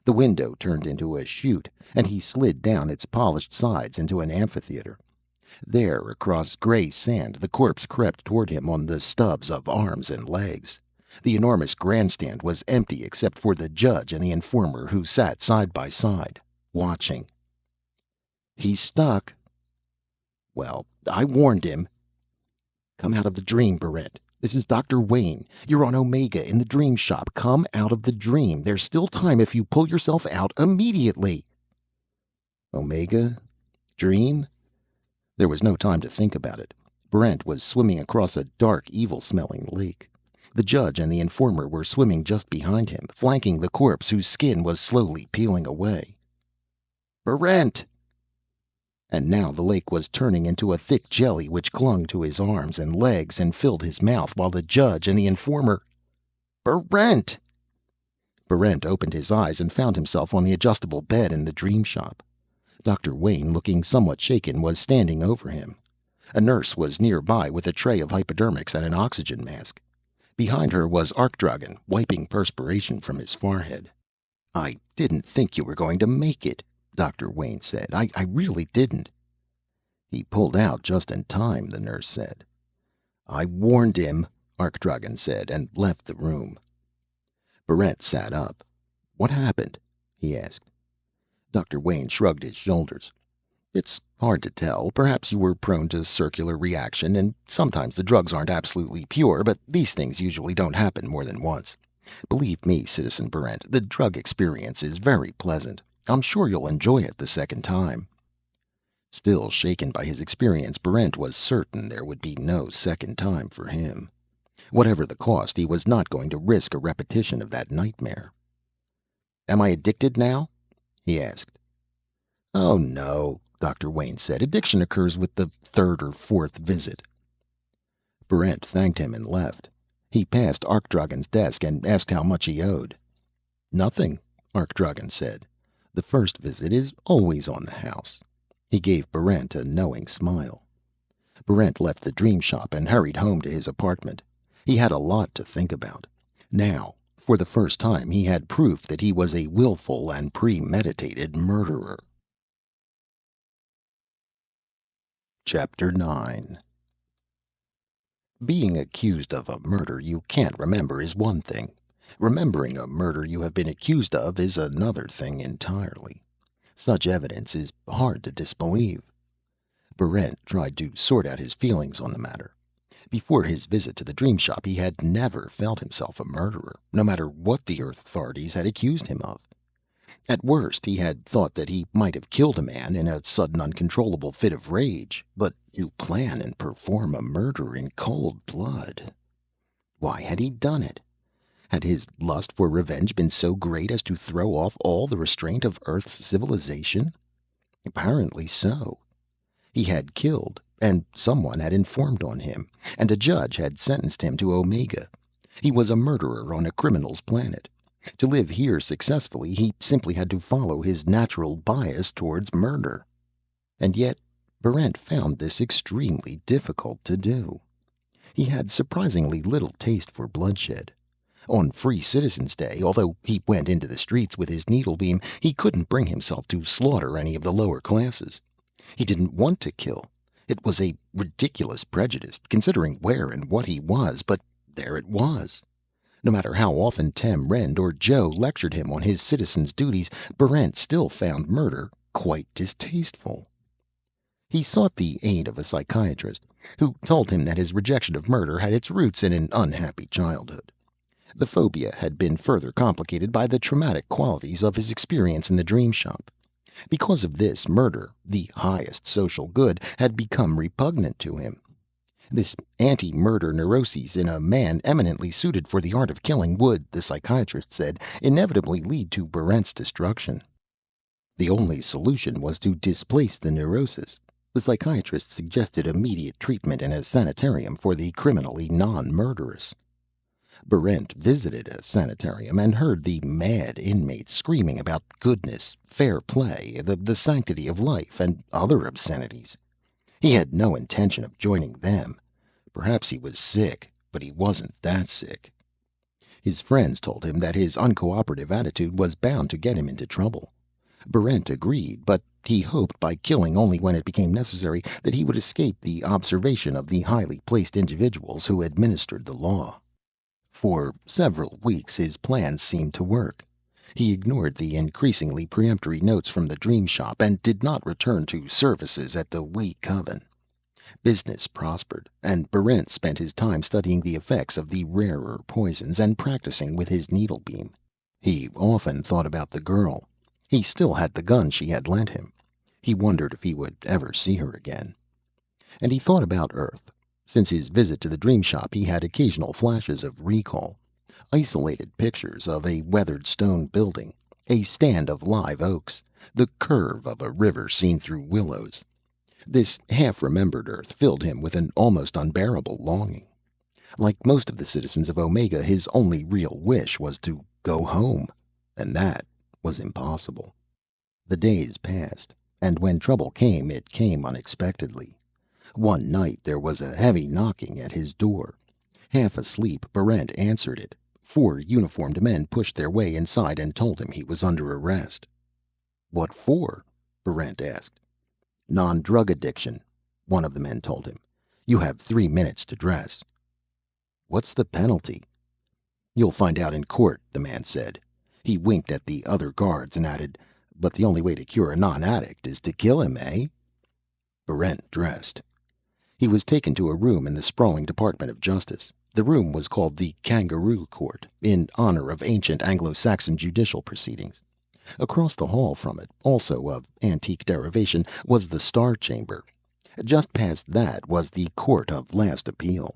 The window turned into a chute, and he slid down its polished sides into an amphitheater. There, across gray sand, the corpse crept toward him on the stubs of arms and legs. The enormous grandstand was empty except for the judge and the informer, who sat side by side, watching. "He's stuck." "Well, I warned him." "Come out of the dream, Berent. This is Dr. Wayne. You're on Omega in the dream shop. Come out of the dream. There's still time if you pull yourself out immediately." Omega? Dream? There was no time to think about it. Berent was swimming across a dark, evil-smelling lake. The judge and the informer were swimming just behind him, flanking the corpse whose skin was slowly peeling away. Berent! And now the lake was turning into a thick jelly which clung to his arms and legs and filled his mouth, while the judge and the informer... Berent! Berent opened his eyes and found himself on the adjustable bed in the dream shop. Dr. Wayne, looking somewhat shaken, was standing over him. A nurse was nearby with a tray of hypodermics and an oxygen mask. Behind her was Arkdragen, wiping perspiration from his forehead. "I didn't think you were going to make it," Dr. Wayne said. I really didn't." "He pulled out just in time," the nurse said. "I warned him," Arkdragen said, and left the room. Berent sat up. "What happened?" he asked. Dr. Wayne shrugged his shoulders. "It's hard to tell. Perhaps you were prone to circular reaction, and sometimes the drugs aren't absolutely pure, but these things usually don't happen more than once. Believe me, Citizen Berent, the drug experience is very pleasant. I'm sure you'll enjoy it the second time." Still shaken by his experience, Berent was certain there would be no second time for him. Whatever the cost, he was not going to risk a repetition of that nightmare. "Am I addicted now?" he asked. "Oh, no," Dr. Wayne said. "Addiction occurs with the third or fourth visit." Berent thanked him and left. He passed Arkdragen's desk and asked how much he owed. "Nothing," Arkdragen said. "The first visit is always on the house." He gave Berent a knowing smile. Berent left the dream shop and hurried home to his apartment. He had a lot to think about. Now, for the first time, he had proof that he was a willful and premeditated murderer. Chapter 9. Being accused of a murder you can't remember is one thing. Remembering a murder you have been accused of is another thing entirely. Such evidence is hard to disbelieve. Berent tried to sort out his feelings on the matter. Before his visit to the dream shop, he had never felt himself a murderer, no matter what the Earth authorities had accused him of. At worst, he had thought that he might have killed a man in a sudden uncontrollable fit of rage, but to plan and perform a murder in cold blood. Why had he done it? Had his lust for revenge been so great as to throw off all the restraint of Earth's civilization? Apparently so. He had killed, and someone had informed on him, and a judge had sentenced him to Omega. He was a murderer on a criminal's planet. To live here successfully, he simply had to follow his natural bias towards murder. And yet, Berent found this extremely difficult to do. He had surprisingly little taste for bloodshed. On Free Citizens' Day, although he went into the streets with his needlebeam, he couldn't bring himself to slaughter any of the lower classes. He didn't want to kill. It was a ridiculous prejudice, considering where and what he was, but there it was. No matter how often Tem Rend or Joe lectured him on his citizen's duties, Berent still found murder quite distasteful. He sought the aid of a psychiatrist, who told him that his rejection of murder had its roots in an unhappy childhood. The phobia had been further complicated by the traumatic qualities of his experience in the dream shop. Because of this, murder, the highest social good, had become repugnant to him. This anti-murder neuroses in a man eminently suited for the art of killing would, the psychiatrist said, inevitably lead to Berent's destruction. The only solution was to displace the neurosis. The psychiatrist suggested immediate treatment in a sanitarium for the criminally non-murderous. Berent visited a sanitarium and heard the mad inmates screaming about goodness, fair play, the sanctity of life, and other obscenities. He had no intention of joining them. Perhaps he was sick, but he wasn't that sick. His friends told him that his uncooperative attitude was bound to get him into trouble. Berent agreed, but he hoped by killing only when it became necessary that he would escape the observation of the highly placed individuals who administered the law. For several weeks his plans seemed to work. He ignored the increasingly peremptory notes from the dream shop and did not return to services at the Wee Coven. Business prospered, and Berent spent his time studying the effects of the rarer poisons and practicing with his needlebeam. He often thought about the girl. He still had the gun she had lent him. He wondered if he would ever see her again. And he thought about Earth. Since his visit to the dream shop, he had occasional flashes of recall. Isolated pictures of a weathered stone building, a stand of live oaks, the curve of a river seen through willows. This half-remembered Earth filled him with an almost unbearable longing. Like most of the citizens of Omega, his only real wish was to go home, and that was impossible. The days passed, and when trouble came, it came unexpectedly. One night there was a heavy knocking at his door. Half asleep, Barrent answered it. 4 uniformed men pushed their way inside and told him he was under arrest. "What for?" Barrent asked. "Non-drug addiction," one of the men told him. "You have 3 minutes to dress." "What's the penalty?" "You'll find out in court," the man said. He winked at the other guards and added, "But the only way to cure a non-addict is to kill him, eh?" Barrent dressed. He was taken to a room in the sprawling Department of Justice. The room was called the Kangaroo Court, in honor of ancient Anglo-Saxon judicial proceedings. Across the hall from it, also of antique derivation, was the Star Chamber. Just past that was the Court of Last Appeal.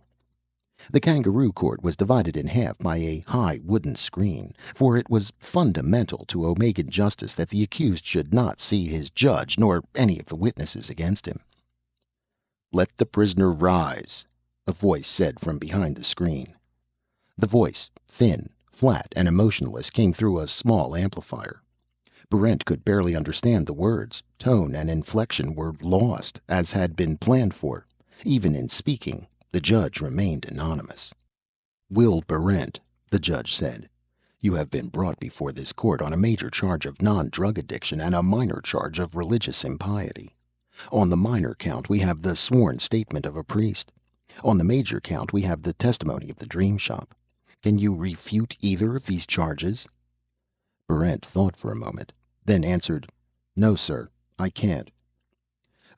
The Kangaroo Court was divided in half by a high wooden screen, for it was fundamental to Omegan justice that the accused should not see his judge nor any of the witnesses against him. "Let the prisoner rise," a voice said from behind the screen. The voice, thin, flat, and emotionless, came through a small amplifier. Barrent could barely understand the words. Tone and inflection were lost, as had been planned for. Even in speaking, the judge remained anonymous. "Will Barrent," the judge said, "you have been brought before this court on a major charge of non-drug addiction and a minor charge of religious impiety. On the minor count, we have the sworn statement of a priest. On the major count, we have the testimony of the dream shop. Can you refute either of these charges?" Barrent thought for a moment, then answered, "No, sir, I can't."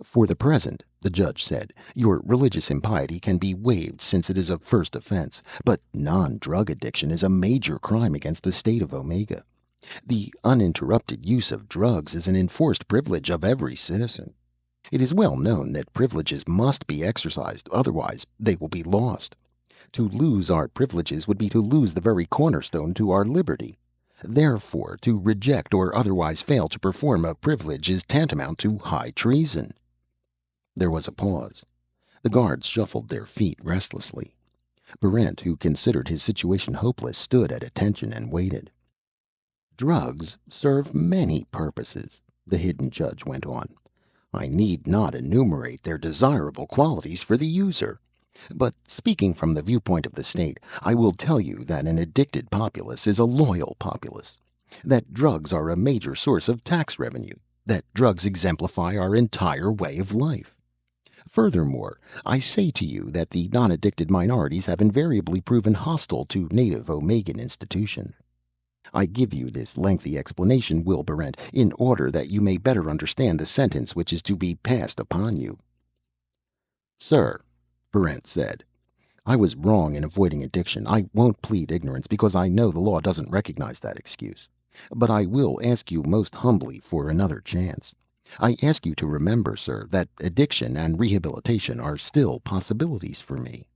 "For the present," the judge said, "your religious impiety can be waived since it is a first offense. But non-drug addiction is a major crime against the state of Omega. The uninterrupted use of drugs is an enforced privilege of every citizen. It is well known that privileges must be exercised, otherwise they will be lost. To lose our privileges would be to lose the very cornerstone to our liberty. Therefore, to reject or otherwise fail to perform a privilege is tantamount to high treason." There was a pause. The guards shuffled their feet restlessly. Barrent, who considered his situation hopeless, stood at attention and waited. "Drugs serve many purposes," the hidden judge went on. "I need not enumerate their desirable qualities for the user. But speaking from the viewpoint of the state, I will tell you that an addicted populace is a loyal populace. That drugs are a major source of tax revenue. That drugs exemplify our entire way of life. Furthermore, I say to you that the non-addicted minorities have invariably proven hostile to native Omegan institutions. I give you this lengthy explanation, Will Barrent, in order that you may better understand the sentence which is to be passed upon you." "Sir," Barrent said, "I was wrong in avoiding addiction. I won't plead ignorance, because I know the law doesn't recognize that excuse. But I will ask you most humbly for another chance. I ask you to remember, sir, that addiction and rehabilitation are still possibilities for me."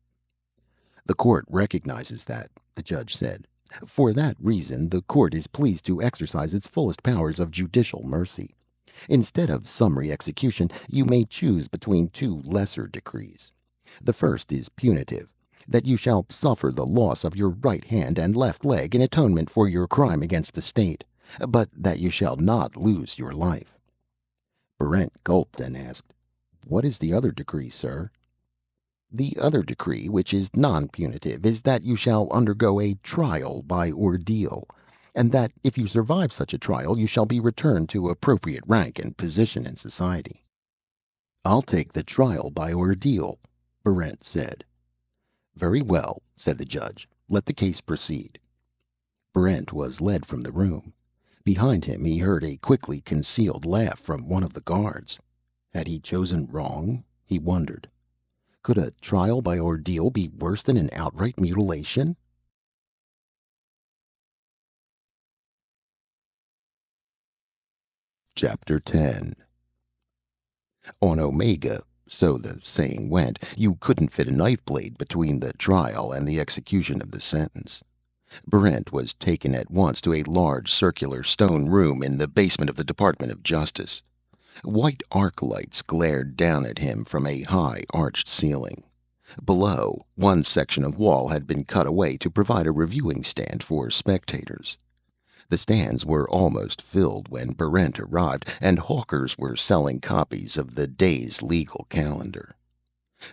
"The court recognizes that," the judge said. "For that reason, the court is pleased to exercise its fullest powers of judicial mercy. Instead of summary execution, you may choose between 2 lesser decrees. The first is punitive, that you shall suffer the loss of your right hand and left leg in atonement for your crime against the state, but that you shall not lose your life." Barrent gulped and asked, "What is the other decree, sir?" "The other decree, which is non-punitive, is that you shall undergo a trial by ordeal, and that if you survive such a trial you shall be returned to appropriate rank and position in society." "I'll take the trial by ordeal," Barrent said. "Very well," said the judge. "Let the case proceed." Barrent was led from the room. Behind him he heard a quickly concealed laugh from one of the guards. Had he chosen wrong? He wondered. Could a trial by ordeal be worse than an outright mutilation? Chapter 10. On Omega, so the saying went, you couldn't fit a knife blade between the trial and the execution of the sentence. Brent was taken at once to a large circular stone room in the basement of the Department of Justice. White arc lights glared down at him from a high arched ceiling. Below, one section of wall had been cut away to provide a reviewing stand for spectators. The stands were almost filled when Brent arrived, and hawkers were selling copies of the day's legal calendar.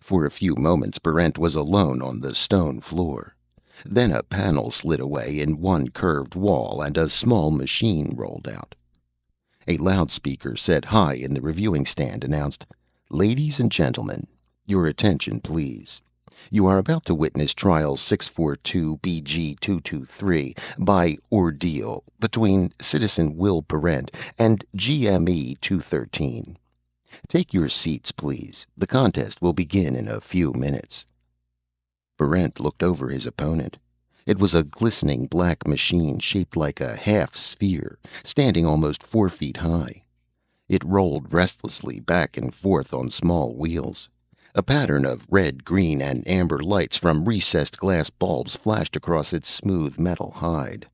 For a few moments Brent was alone on the stone floor. Then a panel slid away in one curved wall, and a small machine rolled out. A loudspeaker set high in the reviewing stand announced, "Ladies and gentlemen, your attention, please. You are about to witness Trial 642BG223 by ordeal between Citizen Will Brent and GME 213. Take your seats, please. The contest will begin in a few minutes." Brent looked over his opponent. It was a glistening black machine shaped like a half sphere, standing almost 4 feet high. It rolled restlessly back and forth on small wheels. A pattern of red, green, and amber lights from recessed glass bulbs flashed across its smooth metal hide.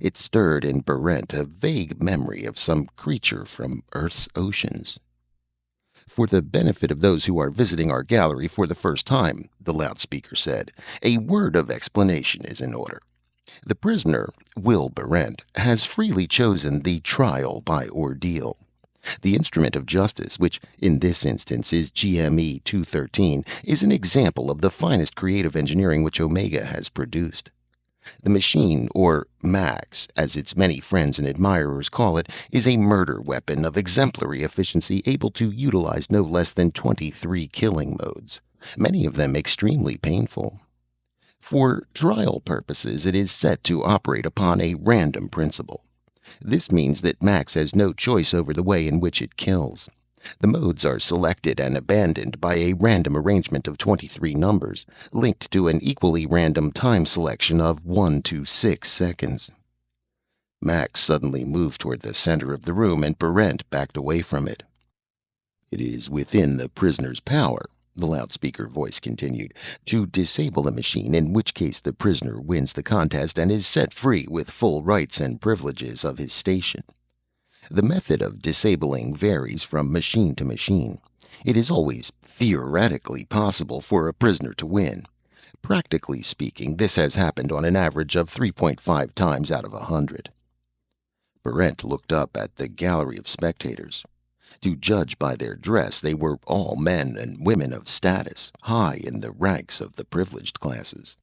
It stirred in Brent a vague memory of some creature from Earth's oceans. "For the benefit of those who are visiting our gallery for the first time," the loudspeaker said, "a word of explanation is in order. The prisoner, Will Brent, has freely chosen the trial by ordeal. The instrument of justice, which in this instance is GME 213, is an example of the finest creative engineering which Omega has produced. The machine, or Max, as its many friends and admirers call it, is a murder weapon of exemplary efficiency, able to utilize no less than 23 killing modes, many of them extremely painful. For trial purposes, it is set to operate upon a random principle. This means that Max has no choice over the way in which it kills. The modes are selected and abandoned by a random arrangement of 23 numbers, linked to an equally random time selection of 1 to 6 seconds. Max suddenly moved toward the center of the room, and Brent backed away from it. "It is within the prisoner's power," the loudspeaker voice continued, "to disable the machine, in which case the prisoner wins the contest and is set free with full rights and privileges of his station. The method of disabling varies from machine to machine. It is always theoretically possible for a prisoner to win. Practically speaking, this has happened on an average of 3.5 times out of 100. Brent looked up at the gallery of spectators. To judge by their dress, they were all men and women of status, high in the ranks of the privileged classes.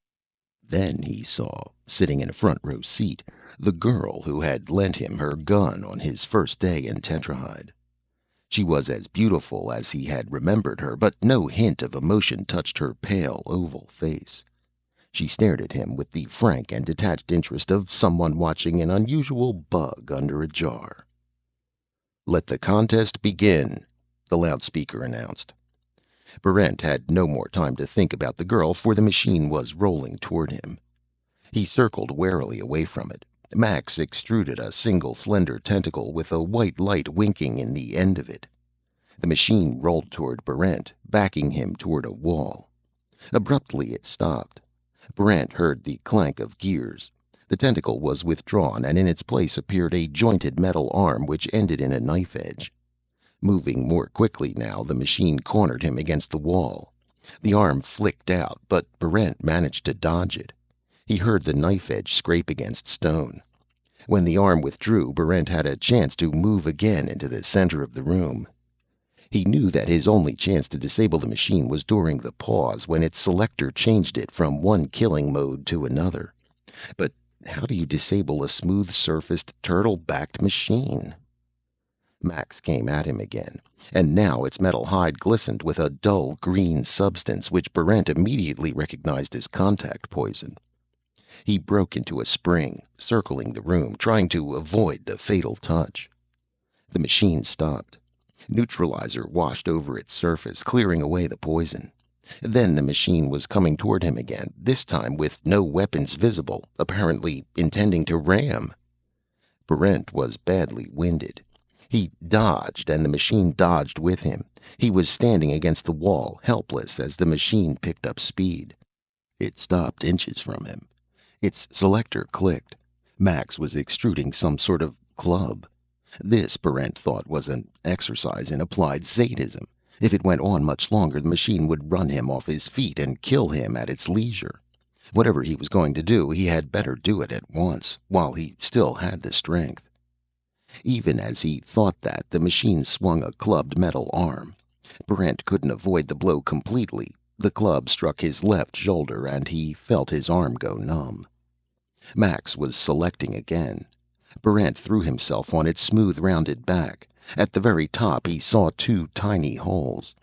Then he saw, sitting in a front row seat, the girl who had lent him her gun on his first day in Tetrahide. She was as beautiful as he had remembered her, but no hint of emotion touched her pale, oval face. She stared at him with the frank and detached interest of someone watching an unusual bug under a jar. "Let the contest begin," the loudspeaker announced. Brent had no more time to think about the girl, for the machine was rolling toward him. He circled warily away from it. Max extruded a single slender tentacle with a white light winking in the end of it. The machine rolled toward Brent, backing him toward a wall. Abruptly it stopped. Brent heard the clank of gears. The tentacle was withdrawn, and in its place appeared a jointed metal arm which ended in a knife edge. Moving more quickly now, the machine cornered him against the wall. The arm flicked out, but Brent managed to dodge it. He heard the knife edge scrape against stone. When the arm withdrew, Brent had a chance to move again into the center of the room. He knew that his only chance to disable the machine was during the pause when its selector changed it from one killing mode to another. But how do you disable a smooth-surfaced, turtle-backed machine? Max came at him again, and now its metal hide glistened with a dull green substance which Brent immediately recognized as contact poison. He broke into a spring, circling the room, trying to avoid the fatal touch. The machine stopped. Neutralizer washed over its surface, clearing away the poison. Then the machine was coming toward him again, this time with no weapons visible, apparently intending to ram. Brent was badly winded. He dodged, and the machine dodged with him. He was standing against the wall, helpless, as the machine picked up speed. It stopped inches from him. Its selector clicked. Max was extruding some sort of club. This, Barrent thought, was an exercise in applied sadism. If it went on much longer, the machine would run him off his feet and kill him at its leisure. Whatever he was going to do, he had better do it at once, while he still had the strength. Even as he thought that, the machine swung a clubbed metal arm. Barrent couldn't avoid the blow completely. The club struck his left shoulder, and he felt his arm go numb. Max was selecting again. Barrent threw himself on its smooth, rounded back. At the very top, he saw two tiny holes.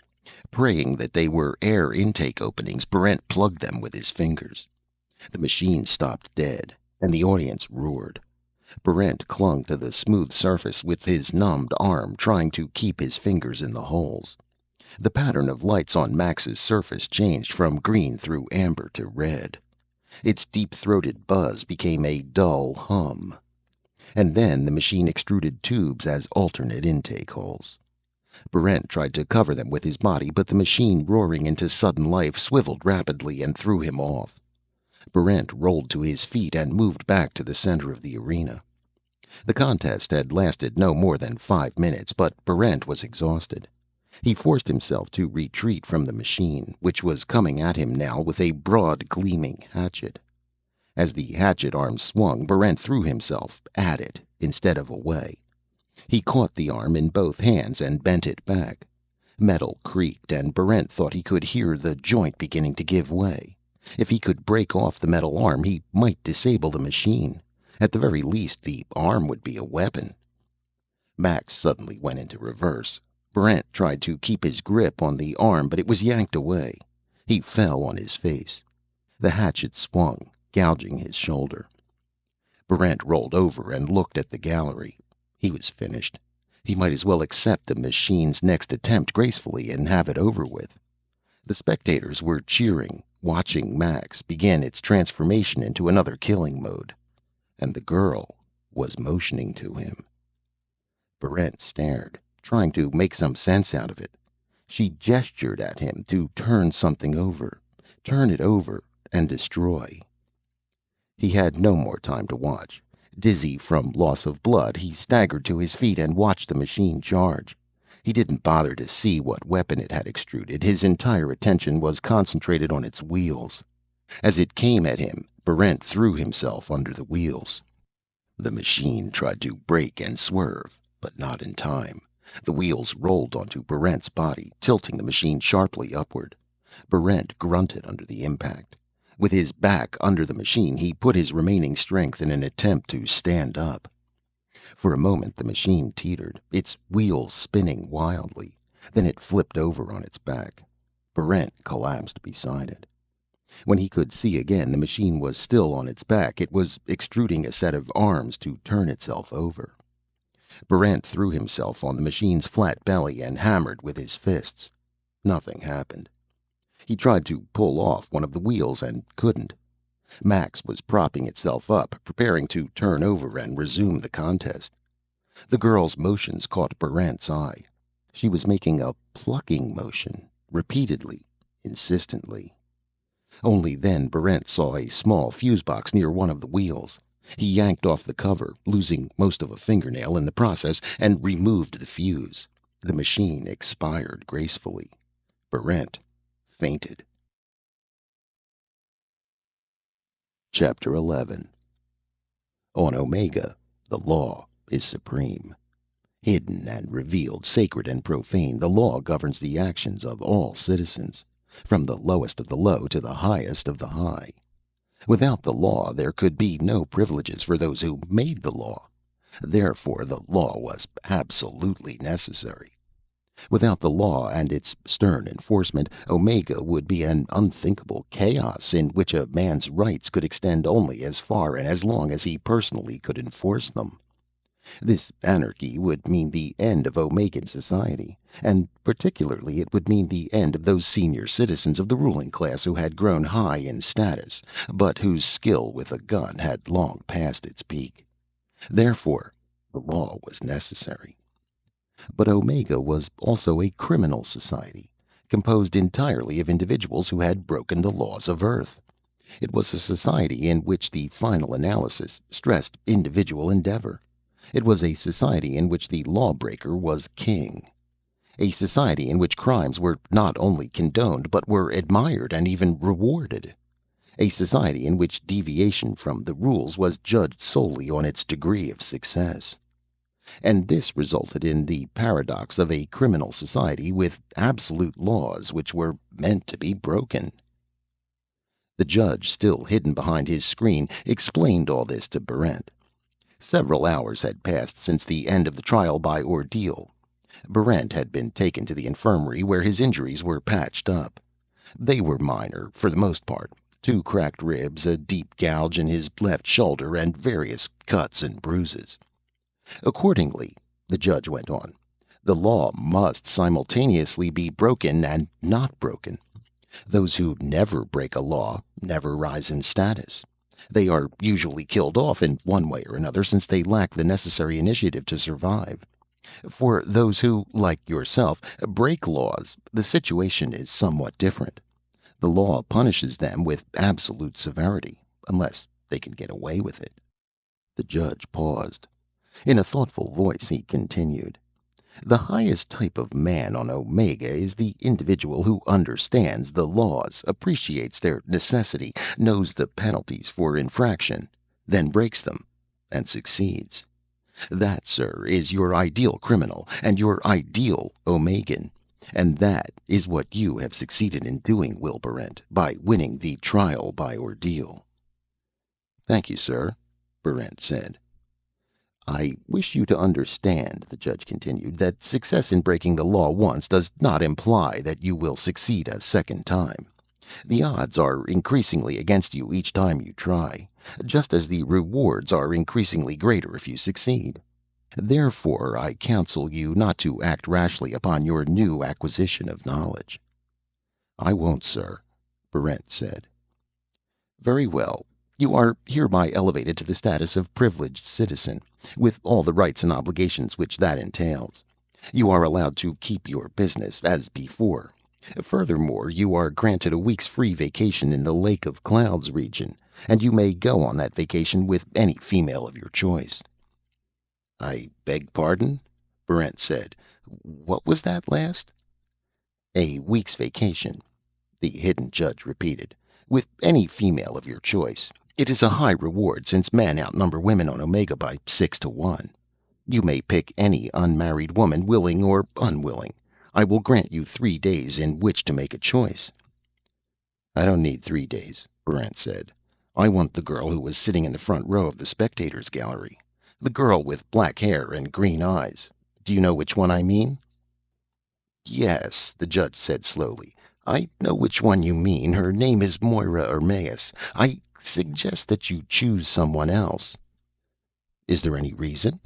Praying that they were air intake openings, Barrent plugged them with his fingers. The machine stopped dead, and the audience roared. Barrent clung to the smooth surface with his numbed arm, trying to keep his fingers in the holes. The pattern of lights on Max's surface changed from green through amber to red. Its deep-throated buzz became a dull hum. And then the machine extruded tubes as alternate intake holes. Barrent tried to cover them with his body, but the machine, roaring into sudden life, swiveled rapidly and threw him off. Barrent rolled to his feet and moved back to the center of the arena. The contest had lasted no more than 5 minutes, but Barrent was exhausted. He forced himself to retreat from the machine, which was coming at him now with a broad, gleaming hatchet. As the hatchet arm swung, Barrent threw himself at it instead of away. He caught the arm in both hands and bent it back. Metal creaked, and Barrent thought he could hear the joint beginning to give way. If he could break off the metal arm, he might disable the machine. At the very least, the arm would be a weapon. Max suddenly went into reverse. Barrent tried to keep his grip on the arm, but it was yanked away. He fell on his face. The hatchet swung, gouging his shoulder. Barrent rolled over and looked at the gallery. He was finished. He might as well accept the machine's next attempt gracefully and have it over with. The spectators were cheering, watching Max begin its transformation into another killing mode. And the girl was motioning to him. Barrent stared, trying to make some sense out of it. She gestured at him to turn something over. Turn it over and destroy. He had no more time to watch. Dizzy from loss of blood, he staggered to his feet and watched the machine charge. He didn't bother to see what weapon it had extruded. His entire attention was concentrated on its wheels. As it came at him, Barrent threw himself under the wheels. The machine tried to brake and swerve, but not in time. The wheels rolled onto Barrent's body, tilting the machine sharply upward. Barrent grunted under the impact. With his back under the machine, he put his remaining strength in an attempt to stand up. For a moment, the machine teetered, its wheels spinning wildly. Then it flipped over on its back. Barrent collapsed beside it. When he could see again, the machine was still on its back. It was extruding a set of arms to turn itself over. Barrent threw himself on the machine's flat belly and hammered with his fists. Nothing happened. He tried to pull off one of the wheels and couldn't. Max was propping itself up, preparing to turn over and resume the contest. The girl's motions caught Barrent's eye. She was making a plucking motion, repeatedly, insistently. Only then Barrent saw a small fuse box near one of the wheels. He yanked off the cover, losing most of a fingernail in the process, and removed the fuse. The machine expired gracefully. Barrent fainted. Chapter 11. On Omega, the law is supreme. Hidden and revealed, sacred and profane, the law governs the actions of all citizens, from the lowest of the low to the highest of the high. Without the law, there could be no privileges for those who made the law. Therefore, the law was absolutely necessary. Without the law and its stern enforcement, Omega would be an unthinkable chaos in which a man's rights could extend only as far and as long as he personally could enforce them. This anarchy would mean the end of Omegan society, and particularly it would mean the end of those senior citizens of the ruling class who had grown high in status, but whose skill with a gun had long passed its peak. Therefore, the law was necessary. But Omega was also a criminal society, composed entirely of individuals who had broken the laws of Earth. It was a society in which the final analysis stressed individual endeavor. It was a society in which the lawbreaker was king. A society in which crimes were not only condoned, but were admired and even rewarded. A society in which deviation from the rules was judged solely on its degree of success. And this resulted in the paradox of a criminal society with absolute laws which were meant to be broken. The judge, still hidden behind his screen, explained all this to Barrent. Several hours had passed since the end of the trial by ordeal. Barrent had been taken to the infirmary where his injuries were patched up. They were minor, for the most part. 2 cracked ribs, a deep gouge in his left shoulder, and various cuts and bruises. Accordingly, the judge went on, the law must simultaneously be broken and not broken. Those who never break a law never rise in status. They are usually killed off in one way or another since they lack the necessary initiative to survive. For those who, like yourself, break laws, the situation is somewhat different. The law punishes them with absolute severity, unless they can get away with it. The judge paused. In a thoughtful voice, he continued. The highest type of man on Omega is the individual who understands the laws, appreciates their necessity, knows the penalties for infraction, then breaks them, and succeeds. That, sir, is your ideal criminal and your ideal Omegan. And that is what you have succeeded in doing, Will Barrent, by winning the trial by ordeal. Thank you, sir, Barrent said. I wish you to understand, the judge continued, that success in breaking the law once does not imply that you will succeed a second time. The odds are increasingly against you each time you try, just as the rewards are increasingly greater if you succeed. Therefore, I counsel you not to act rashly upon your new acquisition of knowledge. I won't, sir, Barrent said. Very well. You are hereby elevated to the status of privileged citizen, with all the rights and obligations which that entails. You are allowed to keep your business as before. Furthermore, you are granted a week's free vacation in the Lake of Clouds region, and you may go on that vacation with any female of your choice. I beg pardon? Barrent said. What was that last? A week's vacation, the hidden judge repeated, with any female of your choice. It is a high reward, since men outnumber women on Omega by 6 to 1. You may pick any unmarried woman, willing or unwilling. I will grant you 3 days in which to make a choice. I don't need 3 days, Barrent said. I want the girl who was sitting in the front row of the spectators' gallery. The girl with black hair and green eyes. Do you know which one I mean? Yes, the judge said slowly. I know which one you mean. Her name is Moira Ermaeus. I suggest that you choose someone else. Is there any reason?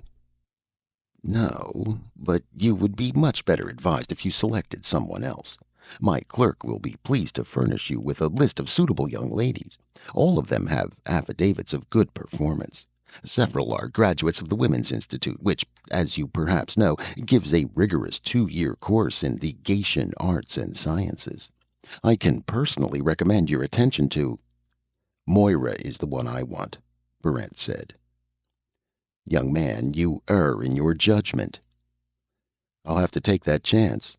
No, but you would be much better advised if you selected someone else. My clerk will be pleased to furnish you with a list of suitable young ladies. All of them have affidavits of good performance. Several are graduates of the Women's Institute, which, as you perhaps know, gives a rigorous 2-year course in the Gatian arts and sciences. I can personally recommend your attention to... Moira is the one I want, Barrent said. Young man, you err in your judgment. I'll have to take that chance.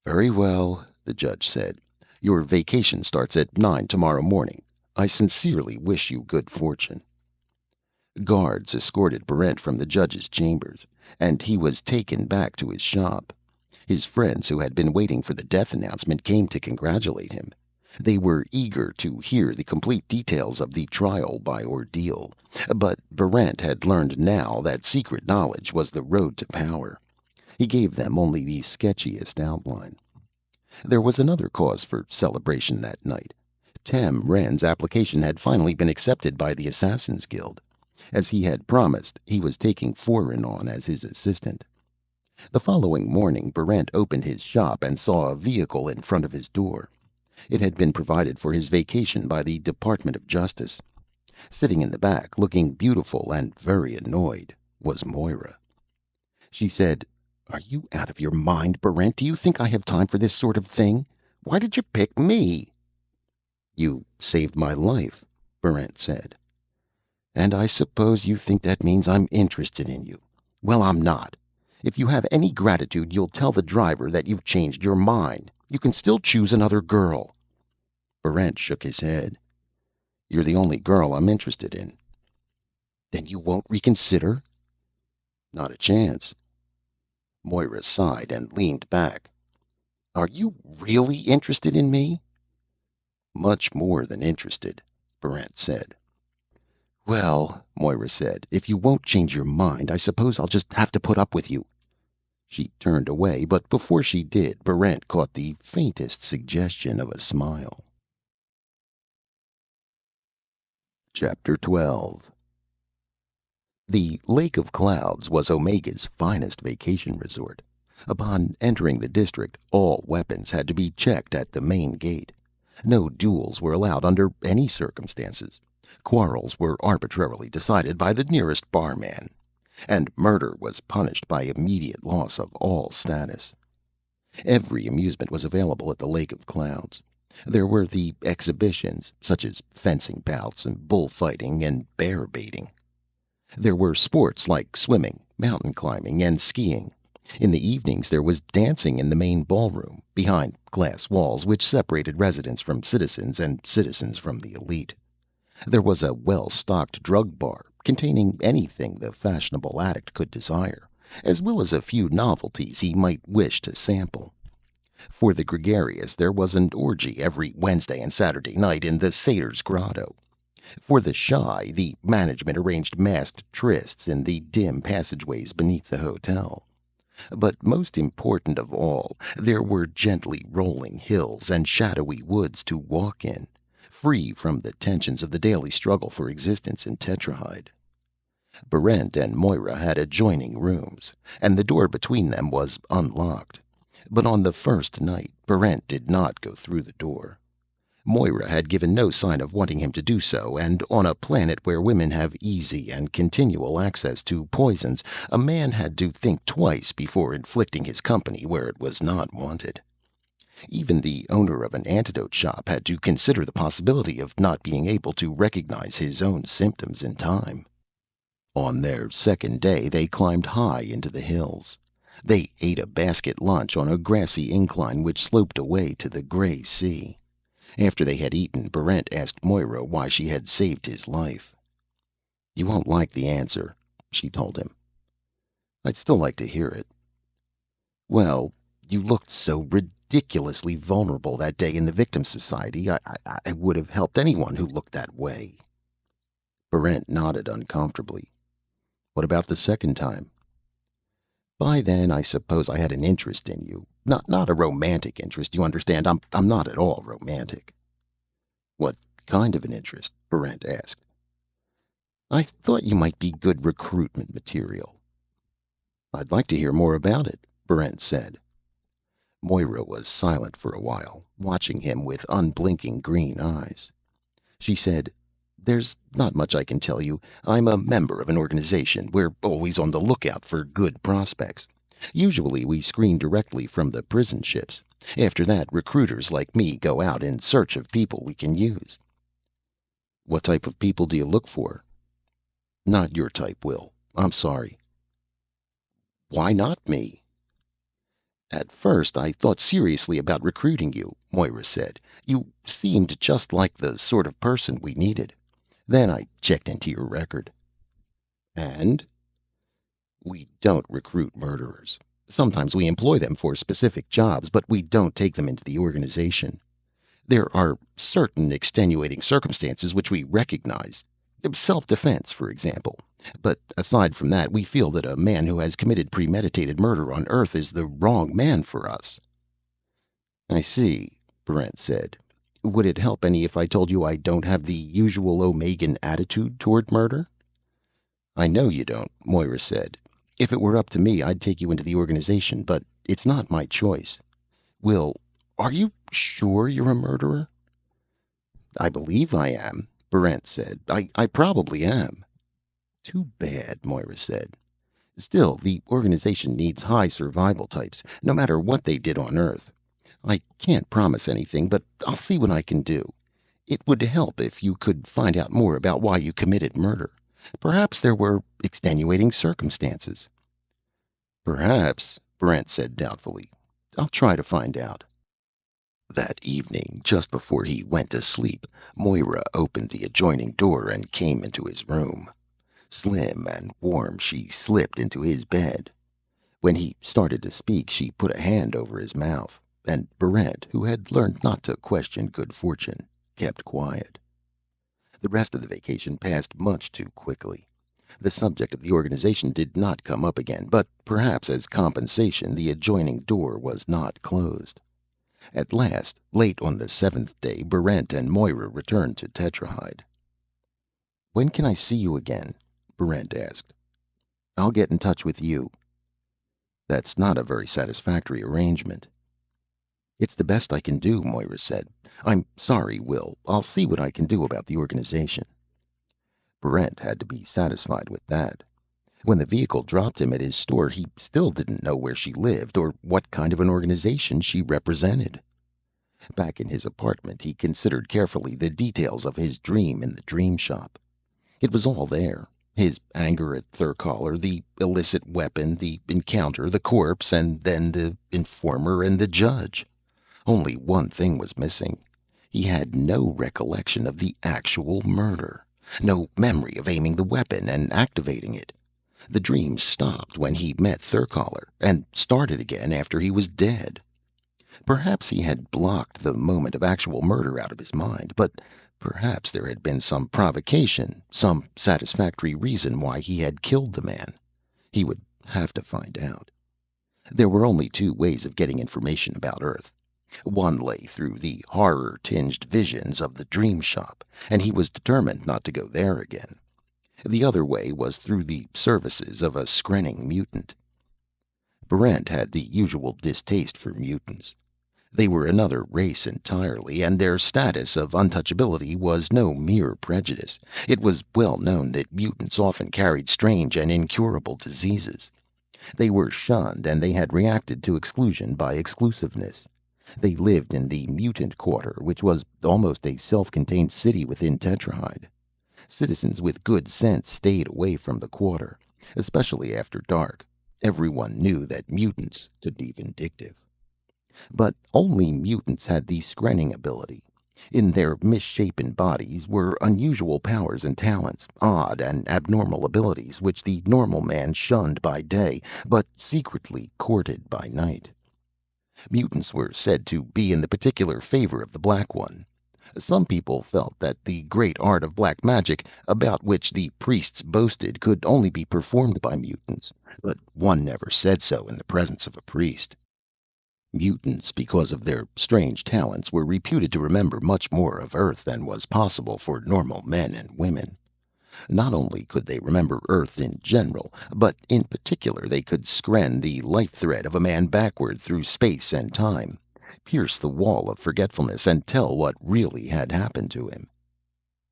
Very well, the judge said. Your vacation starts at 9 tomorrow morning. I sincerely wish you good fortune. Guards escorted Barrent from the judge's chambers, and he was taken back to his shop. His friends who had been waiting for the death announcement came to congratulate him. They were eager to hear the complete details of the trial by ordeal, but Barrent had learned now that secret knowledge was the road to power. He gave them only the sketchiest outline. There was another cause for celebration that night. Tem Ren's application had finally been accepted by the Assassin's Guild. As he had promised, he was taking Foreign on as his assistant. The following morning, Barrent opened his shop and saw a vehicle in front of his door. It had been provided for his vacation by the Department of Justice. Sitting in the back, looking beautiful and very annoyed, was Moira. She said, Are you out of your mind, Barrent? Do you think I have time for this sort of thing? Why did you pick me? You saved my life, Barrent said. And I suppose you think that means I'm interested in you. Well, I'm not. If you have any gratitude, you'll tell the driver that you've changed your mind. You can still choose another girl. Barrent shook his head. You're the only girl I'm interested in. Then you won't reconsider? Not a chance. Moira sighed and leaned back. Are you really interested in me? Much more than interested, Barrent said. Well, Moira said, if you won't change your mind, I suppose I'll just have to put up with you. She turned away, but before she did, Barrent caught the faintest suggestion of a smile. Chapter 12. The Lake of Clouds was Omega's finest vacation resort. Upon entering the district, all weapons had to be checked at the main gate. No duels were allowed under any circumstances. Quarrels were arbitrarily decided by the nearest barman, and murder was punished by immediate loss of all status. Every amusement was available at the Lake of Clouds. There were the exhibitions, such as fencing bouts and bullfighting and bear baiting. There were sports like swimming, mountain climbing, and skiing. In the evenings there was dancing in the main ballroom, behind glass walls which separated residents from citizens and citizens from the elite. There was a well-stocked drug bar, containing anything the fashionable addict could desire, as well as a few novelties he might wish to sample. For the gregarious, there was an orgy every Wednesday and Saturday night in the Satyr's Grotto. For the shy, the management arranged masked trysts in the dim passageways beneath the hotel. But most important of all, there were gently rolling hills and shadowy woods to walk in, free from the tensions of the daily struggle for existence in Tetrahide. Barrent and Moira had adjoining rooms, and the door between them was unlocked. But on the first night, Barrent did not go through the door. Moira had given no sign of wanting him to do so, and on a planet where women have easy and continual access to poisons, a man had to think twice before inflicting his company where it was not wanted. Even the owner of an antidote shop had to consider the possibility of not being able to recognize his own symptoms in time. On their second day, they climbed high into the hills. They ate a basket lunch on a grassy incline which sloped away to the gray sea. After they had eaten, Barrent asked Moira why she had saved his life. You won't like the answer, she told him. I'd still like to hear it. Well, you looked so ridiculously vulnerable that day in the Victim Society. I would have helped anyone who looked that way. Barrent nodded uncomfortably. What about the second time? By then, I suppose I had an interest in you. Not a romantic interest, you understand. I'm not at all romantic. What kind of an interest? Barrent asked. I thought you might be good recruitment material. I'd like to hear more about it, Barrent said. Moira was silent for a while, watching him with unblinking green eyes. She said, There's not much I can tell you. I'm a member of an organization. We're always on the lookout for good prospects. Usually we screen directly from the prison ships. After that, recruiters like me go out in search of people we can use. What type of people do you look for? Not your type, Will. I'm sorry. Why not me? At first, I thought seriously about recruiting you, Moira said. You seemed just like the sort of person we needed. Then I checked into your record. And? We don't recruit murderers. Sometimes we employ them for specific jobs, but we don't take them into the organization. There are certain extenuating circumstances which we recognize. Self-defense, for example. But aside from that, we feel that a man who has committed premeditated murder on Earth is the wrong man for us. I see, Brent said. Would it help any if I told you I don't have the usual Omegan attitude toward murder? I know you don't, Moira said. If it were up to me, I'd take you into the organization, but it's not my choice. Will, are you sure you're a murderer? I believe I am, Brent said. I probably am. Too bad, Moira said. Still, the organization needs high survival types, no matter what they did on Earth. I can't promise anything, but I'll see what I can do. It would help if you could find out more about why you committed murder. Perhaps there were extenuating circumstances." "Perhaps," Brent said doubtfully. "I'll try to find out." That evening, just before he went to sleep, Moira opened the adjoining door and came into his room. Slim and warm, she slipped into his bed. When he started to speak, she put a hand over his mouth, and Barrent, who had learned not to question good fortune, kept quiet. The rest of the vacation passed much too quickly. The subject of the organization did not come up again, but perhaps as compensation, the adjoining door was not closed. At last, late on the seventh day, Barrent and Moira returned to Tetrahyde. "When can I see you again?" Barrent asked. "I'll get in touch with you." "That's not a very satisfactory arrangement." "It's the best I can do," Moira said. "I'm sorry, Will. I'll see what I can do about the organization." Barrent had to be satisfied with that. When the vehicle dropped him at his store, he still didn't know where she lived or what kind of an organization she represented. Back in his apartment, he considered carefully the details of his dream in the dream shop. It was all there. His anger at Thurcaller, the illicit weapon, the encounter, the corpse, and then the informer and the judge. Only one thing was missing. He had no recollection of the actual murder. No memory of aiming the weapon and activating it. The dream stopped when he met Thurcaller, and started again after he was dead. Perhaps he had blocked the moment of actual murder out of his mind, but perhaps there had been some provocation, some satisfactory reason why he had killed the man. He would have to find out. There were only two ways of getting information about Earth. One lay through the horror-tinged visions of the dream shop, and he was determined not to go there again. The other way was through the services of a skrenning mutant. Barrent had the usual distaste for mutants. They were another race entirely, and their status of untouchability was no mere prejudice. It was well known that mutants often carried strange and incurable diseases. They were shunned, and they had reacted to exclusion by exclusiveness. They lived in the Mutant Quarter, which was almost a self-contained city within Tetrahyde. Citizens with good sense stayed away from the quarter, especially after dark. Everyone knew that mutants could be vindictive. But only mutants had the skrenning ability. In their misshapen bodies were unusual powers and talents, odd and abnormal abilities which the normal man shunned by day, but secretly courted by night. Mutants were said to be in the particular favor of the Black One. Some people felt that the great art of black magic, about which the priests boasted, could only be performed by mutants, but one never said so in the presence of a priest. Mutants, because of their strange talents, were reputed to remember much more of Earth than was possible for normal men and women. Not only could they remember Earth in general, but in particular they could skren the life thread of a man backward through space and time, pierce the wall of forgetfulness, and tell what really had happened to him.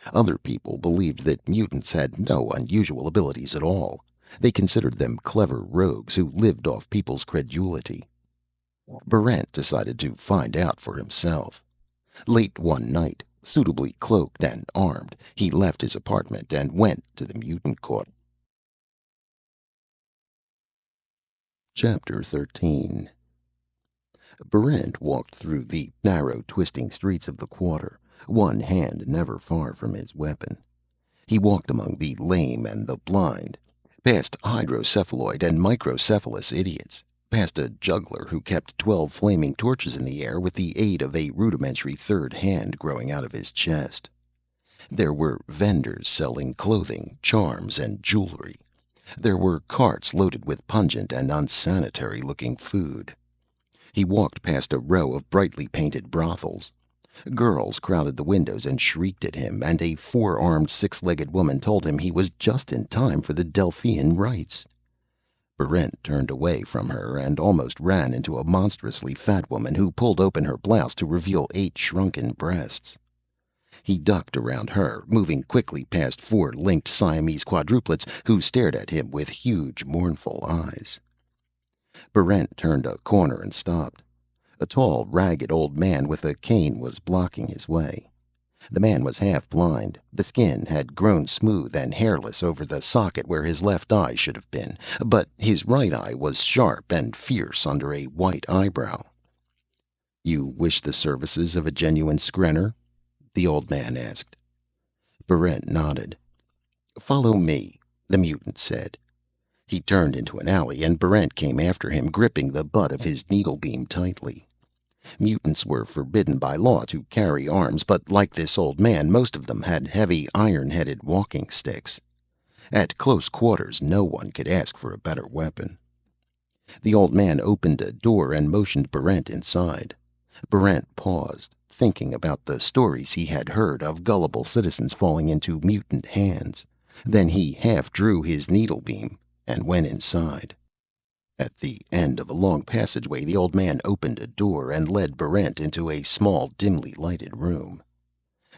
Other people believed that mutants had no unusual abilities at all. They considered them clever rogues who lived off people's credulity. Barrent decided to find out for himself. Late one night, suitably cloaked and armed, he left his apartment and went to the mutant court. Chapter 13. Barrent walked through the narrow, twisting streets of the quarter, one hand never far from his weapon. He walked among the lame and the blind, past hydrocephaloid and microcephalous idiots, past a juggler who kept 12 flaming torches in the air with the aid of a rudimentary third hand growing out of his chest. There were vendors selling clothing, charms, and jewelry. There were carts loaded with pungent and unsanitary-looking food. He walked past a row of brightly painted brothels. Girls crowded the windows and shrieked at him, and a four-armed, six-legged woman told him he was just in time for the Delphian rites. Barrent turned away from her and almost ran into a monstrously fat woman who pulled open her blouse to reveal 8 shrunken breasts. He ducked around her, moving quickly past 4 linked Siamese quadruplets who stared at him with huge, mournful eyes. Barrent turned a corner and stopped. A tall, ragged old man with a cane was blocking his way. The man was half blind. The skin had grown smooth and hairless over the socket where his left eye should have been, but his right eye was sharp and fierce under a white eyebrow. "You wish the services of a genuine skrenner?" the old man asked. Barrent nodded. "Follow me," the mutant said. He turned into an alley, and Barrent came after him, gripping the butt of his needlebeam tightly. Mutants were forbidden by law to carry arms, but like this old man, most of them had heavy iron-headed walking sticks. At close quarters, no one could ask for a better weapon. The old man opened a door and motioned Barrent inside. Barrent paused, thinking about the stories he had heard of gullible citizens falling into mutant hands. Then he half drew his needlebeam and went inside. At the end of a long passageway, the old man opened a door and led Barrent into a small, dimly lighted room.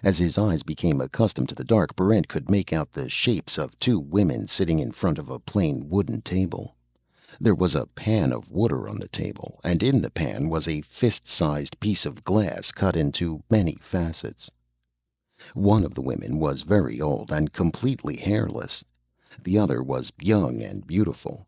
As his eyes became accustomed to the dark, Barrent could make out the shapes of two women sitting in front of a plain wooden table. There was a pan of water on the table, and in the pan was a fist-sized piece of glass cut into many facets. One of the women was very old and completely hairless. The other was young and beautiful.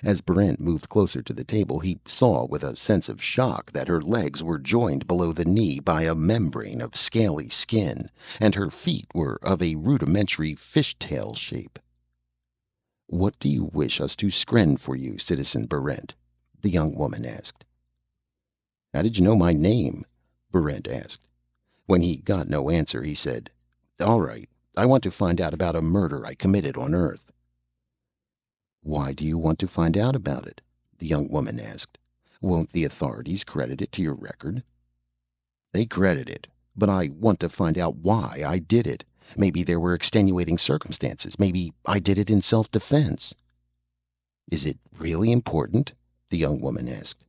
As Barrent moved closer to the table, he saw with a sense of shock that her legs were joined below the knee by a membrane of scaly skin, and her feet were of a rudimentary fish-tail shape. "What do you wish us to skren for you, Citizen Barrent?" the young woman asked. "How did you know my name?" Barrent asked. When he got no answer, he said, "All right, I want to find out about a murder I committed on Earth." "Why do you want to find out about it?" the young woman asked. "Won't the authorities credit it to your record?" "They credit it, but I want to find out why I did it. Maybe there were extenuating circumstances. Maybe I did it in self-defense." "Is it really important?" the young woman asked.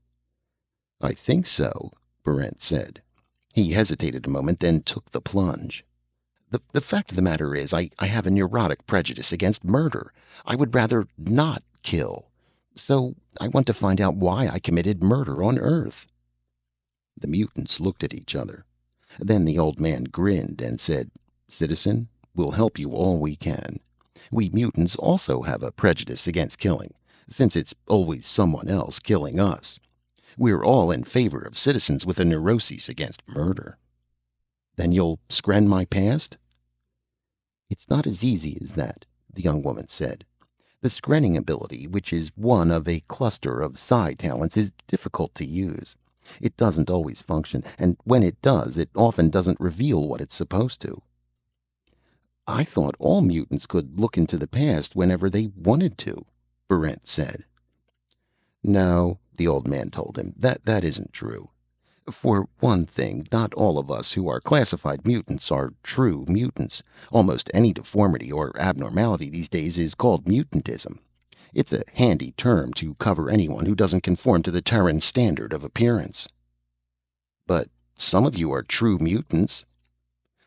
"I think so," Barrent said. He hesitated a moment, then took the plunge. The fact of the matter is, I have a neurotic prejudice against murder. I would rather not kill. So I want to find out why I committed murder on Earth." The mutants looked at each other. Then the old man grinned and said, "Citizen, we'll help you all we can. We mutants also have a prejudice against killing, since it's always someone else killing us. We're all in favor of citizens with a neuroses against murder." "Then you'll skren my past?" "It's not as easy as that," the young woman said. "The skrenning ability, which is one of a cluster of psi talents, is difficult to use. It doesn't always function, and when it does, it often doesn't reveal what it's supposed to." "I thought all mutants could look into the past whenever they wanted to," Barrent said. "No," the old man told him, that isn't true. For one thing, not all of us who are classified mutants are true mutants. Almost any deformity or abnormality these days is called mutantism. It's a handy term to cover anyone who doesn't conform to the Terran standard of appearance." "But some of you are true mutants."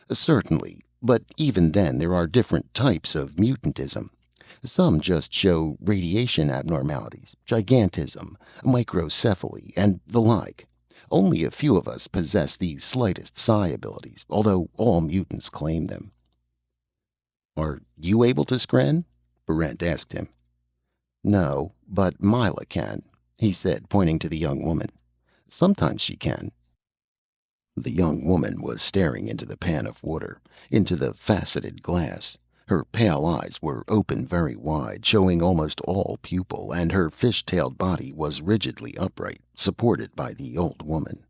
"Certainly, but even then there are different types of mutantism. Some just show radiation abnormalities, gigantism, microcephaly, and the like. Only a few of us possess the slightest psi abilities, although all mutants claim them." "Are you able to skren?" Barrent asked him. "No, but Myla can," he said, pointing to the young woman. "Sometimes she can." The young woman was staring into the pan of water, into the faceted glass. Her pale eyes were open very wide, showing almost all pupil, and her fish-tailed body was rigidly upright, supported by the old woman.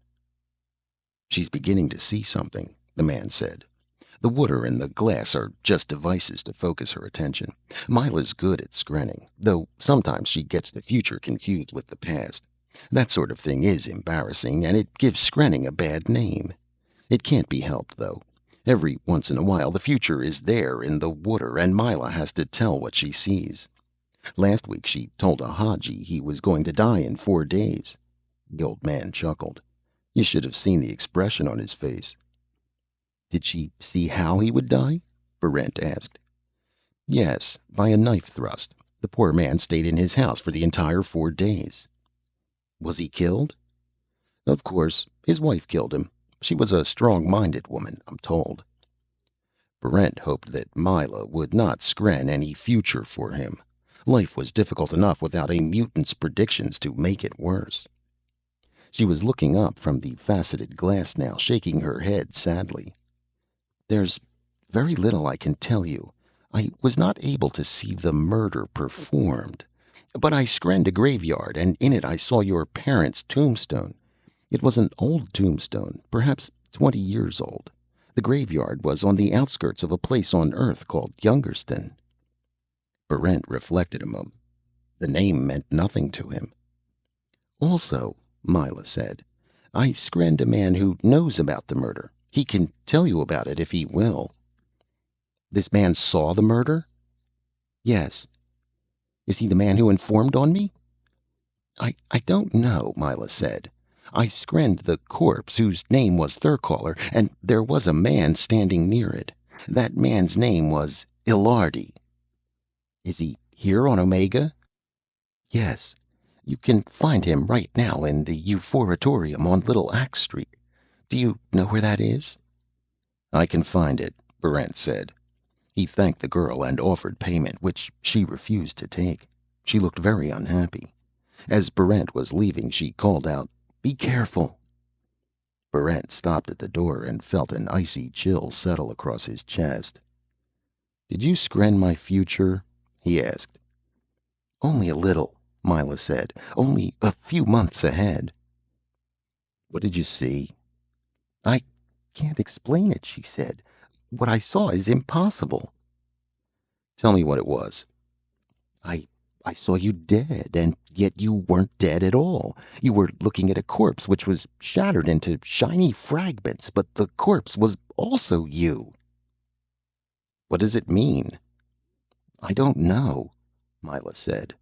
"She's beginning to see something," the man said. "The water and the glass are just devices to focus her attention. Myla's good at skrenning, though sometimes she gets the future confused with the past. That sort of thing is embarrassing, and it gives skrenning a bad name. It can't be helped, though. Every once in a while, the future is there in the water, and Myla has to tell what she sees. Last week, she told a Hadji he was going to die in 4 days. The old man chuckled. You should have seen the expression on his face. "Did she see how he would die?" Barrent asked. "Yes, by a knife thrust. The poor man stayed in his house for the entire 4 days." "Was he killed?" "Of course. His wife killed him. She was a strong-minded woman, I'm told. Brent hoped that Myla would not scren any future for him. Life was difficult enough without a mutant's predictions to make it worse. She was looking up from the faceted glass now, shaking her head sadly. There's very little I can tell you. I was not able to see the murder performed. But I screnned a graveyard, and in it I saw your parents' tombstone. It was an old tombstone, perhaps 20 years old. The graveyard was on the outskirts of a place on Earth called Youngerston. Brent reflected a moment. The name meant nothing to him. Also, Myla said, I screnned a man who knows about the murder. He can tell you about it if he will. This man saw the murder? Yes. Is he the man who informed on me? I don't know, Myla said. I screnned the corpse whose name was Thurcaller, and there was a man standing near it. That man's name was Ilardi. Is he here on Omega? Yes. You can find him right now in the Euphoritorium on Little Axe Street. Do you know where that is? I can find it, Brent said. He thanked the girl and offered payment, which she refused to take. She looked very unhappy. As Brent was leaving, she called out, Be careful. Brent stopped at the door and felt an icy chill settle across his chest. Did you scren my future? He asked. Only a little, Myla said. Only a few months ahead. What did you see? I can't explain it, she said. What I saw is impossible. Tell me what it was. I saw you dead, and yet you weren't dead at all. You were looking at a corpse which was shattered into shiny fragments, but the corpse was also you. What does it mean? I don't know, Myla said.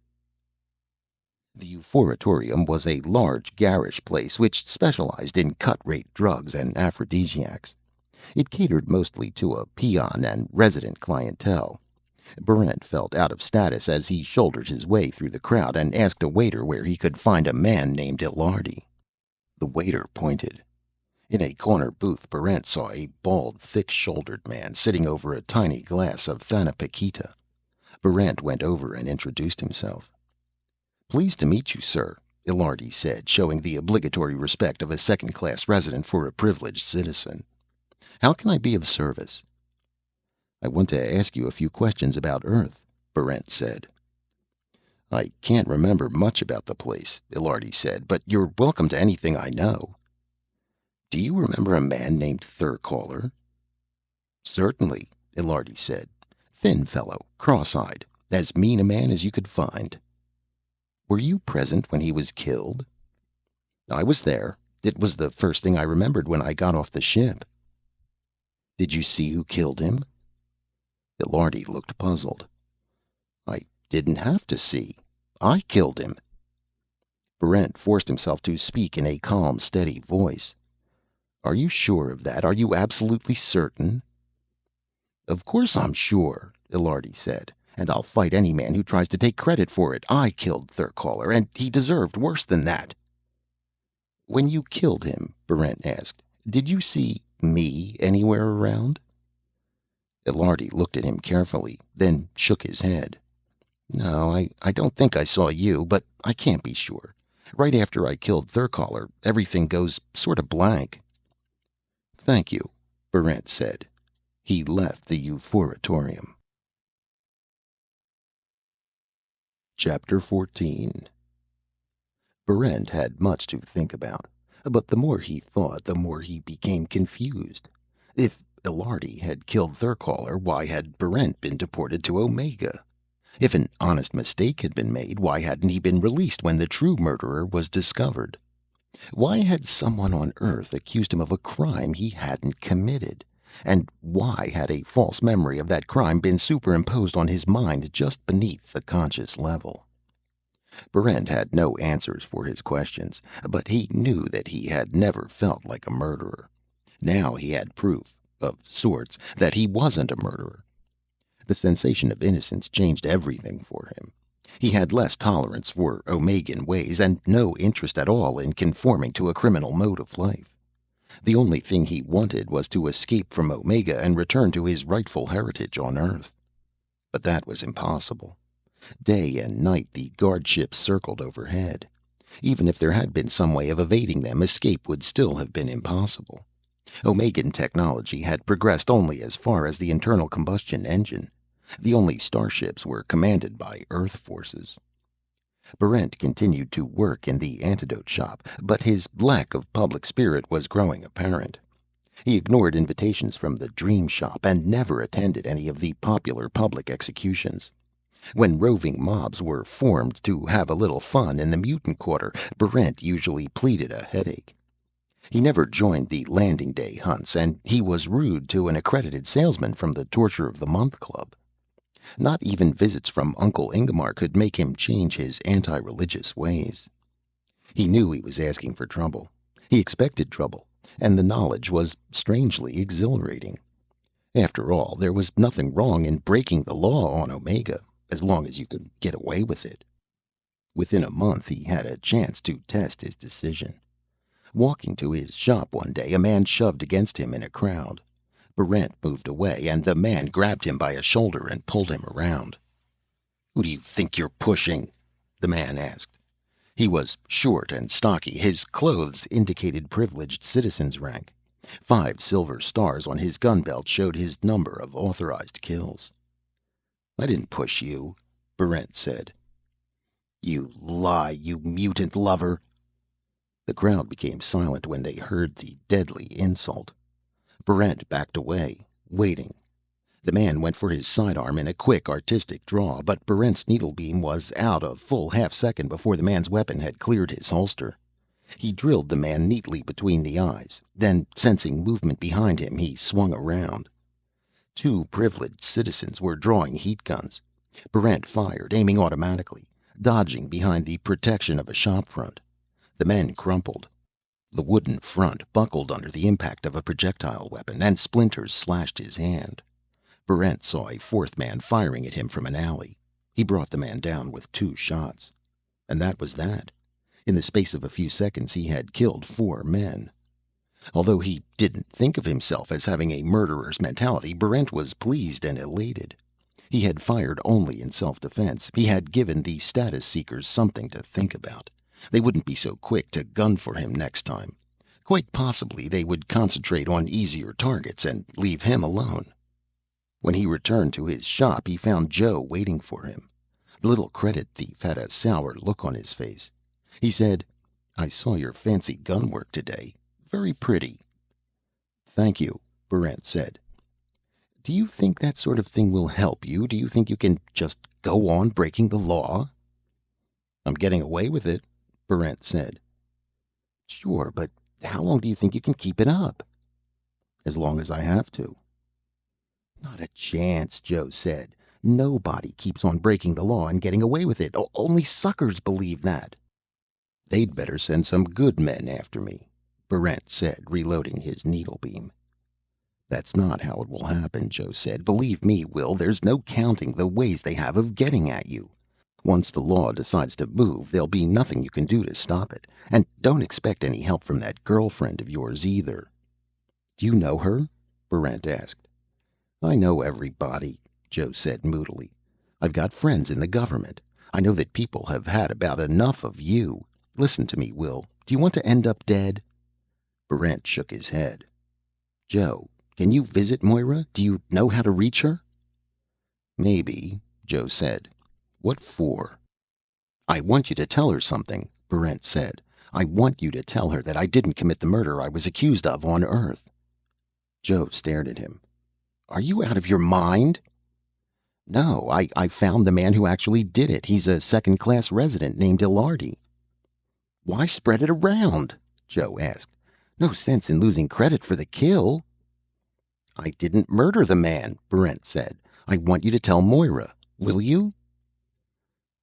The Euphoritorium was a large, garish place which specialized in cut-rate drugs and aphrodisiacs. It catered mostly to a peon and resident clientele. Brent felt out of status as he shouldered his way through the crowd and asked a waiter where he could find a man named Ilardi. The waiter pointed. In a corner booth, Brent saw a bald, thick-shouldered man sitting over a tiny glass of Thanapiquita. Brent went over and introduced himself. Pleased to meet you, sir, Ilardi said, showing the obligatory respect of a second-class resident for a privileged citizen. How can I be of service? I want to ask you a few questions about Earth, Brent said. I can't remember much about the place, Ilardi said, but you're welcome to anything I know. Do you remember a man named Thurcaller? Certainly, Ilardi said. Thin fellow, cross-eyed, as mean a man as you could find. Were you present when he was killed? I was there. It was the first thing I remembered when I got off the ship. Did you see who killed him? Ilardi looked puzzled. I didn't have to see. I killed him. Brent forced himself to speak in a calm, steady voice. Are you sure of that? Are you absolutely certain? Of course I'm sure, Ilardi said, and I'll fight any man who tries to take credit for it. I killed Thurcaller, and he deserved worse than that. When you killed him, Brent asked, did you see me anywhere around? Ilardi looked at him carefully, then shook his head. No, I don't think I saw you, but I can't be sure. Right after I killed Thurcaller, everything goes sort of blank. Thank you, Brent said. He left the Euphoritorium. Chapter 14. Brent had much to think about, but the more he thought, the more he became confused. If Ilardi had killed Thurcaller, why had Brent been deported to Omega? If an honest mistake had been made, why hadn't he been released when the true murderer was discovered? Why had someone on Earth accused him of a crime he hadn't committed? And why had a false memory of that crime been superimposed on his mind just beneath the conscious level? Brent had no answers for his questions, but he knew that he had never felt like a murderer. Now he had proof, of sorts, that he wasn't a murderer. The sensation of innocence changed everything for him. He had less tolerance for Omegan ways and no interest at all in conforming to a criminal mode of life. The only thing he wanted was to escape from Omega and return to his rightful heritage on Earth. But that was impossible. Day and night the guard ships circled overhead. Even if there had been some way of evading them, escape would still have been impossible. Omegan technology had progressed only as far as the internal combustion engine. The only starships were commanded by Earth forces. Barrent continued to work in the antidote shop, but his lack of public spirit was growing apparent. He ignored invitations from the Dream Shop and never attended any of the popular public executions. When roving mobs were formed to have a little fun in the mutant quarter, Barrent usually pleaded a headache. He never joined the landing day hunts, and he was rude to an accredited salesman from the Torture of the Month Club. Not even visits from Uncle Ingmar could make him change his anti-religious ways. He knew he was asking for trouble. He expected trouble, and the knowledge was strangely exhilarating. After all, there was nothing wrong in breaking the law on Omega, as long as you could get away with it. Within a month, he had a chance to test his decision. Walking to his shop one day, a man shoved against him in a crowd. Barrent moved away, and the man grabbed him by a shoulder and pulled him around. "Who do you think you're pushing?" the man asked. He was short and stocky. His clothes indicated privileged citizen's rank. 5 silver stars on his gun belt showed his number of authorized kills. "I didn't push you," Barrent said. "You lie, you mutant lover." The crowd became silent when they heard the deadly insult. Barrent backed away, waiting. The man went for his sidearm in a quick, artistic draw, but Barrent's needlebeam was out a full half-second before the man's weapon had cleared his holster. He drilled the man neatly between the eyes. Then, sensing movement behind him, he swung around. 2 privileged citizens were drawing heat guns. Barrent fired, aiming automatically, dodging behind the protection of a shop front. The men crumpled. The wooden front buckled under the impact of a projectile weapon, and splinters slashed his hand. Barrent saw a 4th man firing at him from an alley. He brought the man down with 2 shots. And that was that. In the space of a few seconds, he had killed 4 men. Although he didn't think of himself as having a murderer's mentality, Barrent was pleased and elated. He had fired only in self-defense. He had given the status seekers something to think about. They wouldn't be so quick to gun for him next time. Quite possibly they would concentrate on easier targets and leave him alone. When he returned to his shop, he found Joe waiting for him. The little credit thief had a sour look on his face. He said, "I saw your fancy gun work today. Very pretty." "Thank you," Barrent said. "Do you think that sort of thing will help you? Do you think you can just go on breaking the law?" "I'm getting away with it," Barrent said. "Sure, but how long do you think you can keep it up?" "As long as I have to." "Not a chance," Joe said. "Nobody keeps on breaking the law and getting away with it. Only suckers believe that." "They'd better send some good men after me," Barrent said, reloading his needlebeam. "That's not how it will happen," Joe said. "Believe me, Will, there's no counting the ways they have of getting at you. Once the law decides to move, there'll be nothing you can do to stop it. And don't expect any help from that girlfriend of yours either." "Do you know her?" Barrent asked. "I know everybody," Joe said moodily. "I've got friends in the government. I know that people have had about enough of you. Listen to me, Will. Do you want to end up dead?" Barrent shook his head. "Joe, can you visit Moira? Do you know how to reach her?" "Maybe," Joe said. "What for?" "I want you to tell her something," Barrent said. "I want you to tell her that I didn't commit the murder I was accused of on Earth." Joe stared at him. "Are you out of your mind?" "No, I found the man who actually did it. He's a second-class resident named Ilardi." "Why spread it around?" Joe asked. "No sense in losing credit for the kill." "I didn't murder the man," Barrent said. "I want you to tell Moira. Will you?"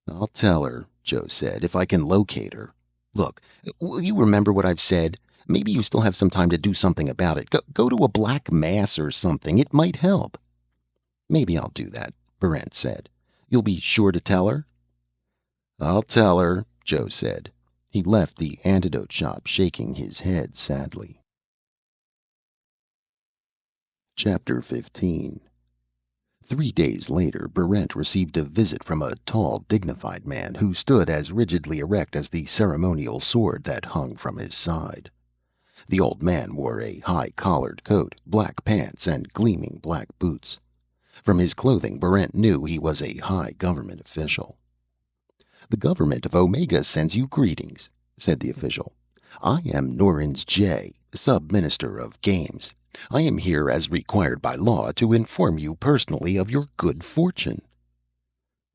"I'll tell her," Joe said, "if I can locate her. Look, will you remember what I've said? Maybe you still have some time to do something about it. Go to a black mass or something. It might help." "Maybe I'll do that," Barrent said. "You'll be sure to tell her?" "I'll tell her," Joe said. He left the antidote shop, shaking his head sadly. Chapter 15. 3 days later, Berent received a visit from a tall, dignified man who stood as rigidly erect as the ceremonial sword that hung from his side. The old man wore a high-collared coat, black pants, and gleaming black boots. From his clothing, Berent knew he was a high government official. "The government of Omega sends you greetings," said the official. "I am Norins J, Sub-Minister of Games. I am here as required by law to inform you personally of your good fortune."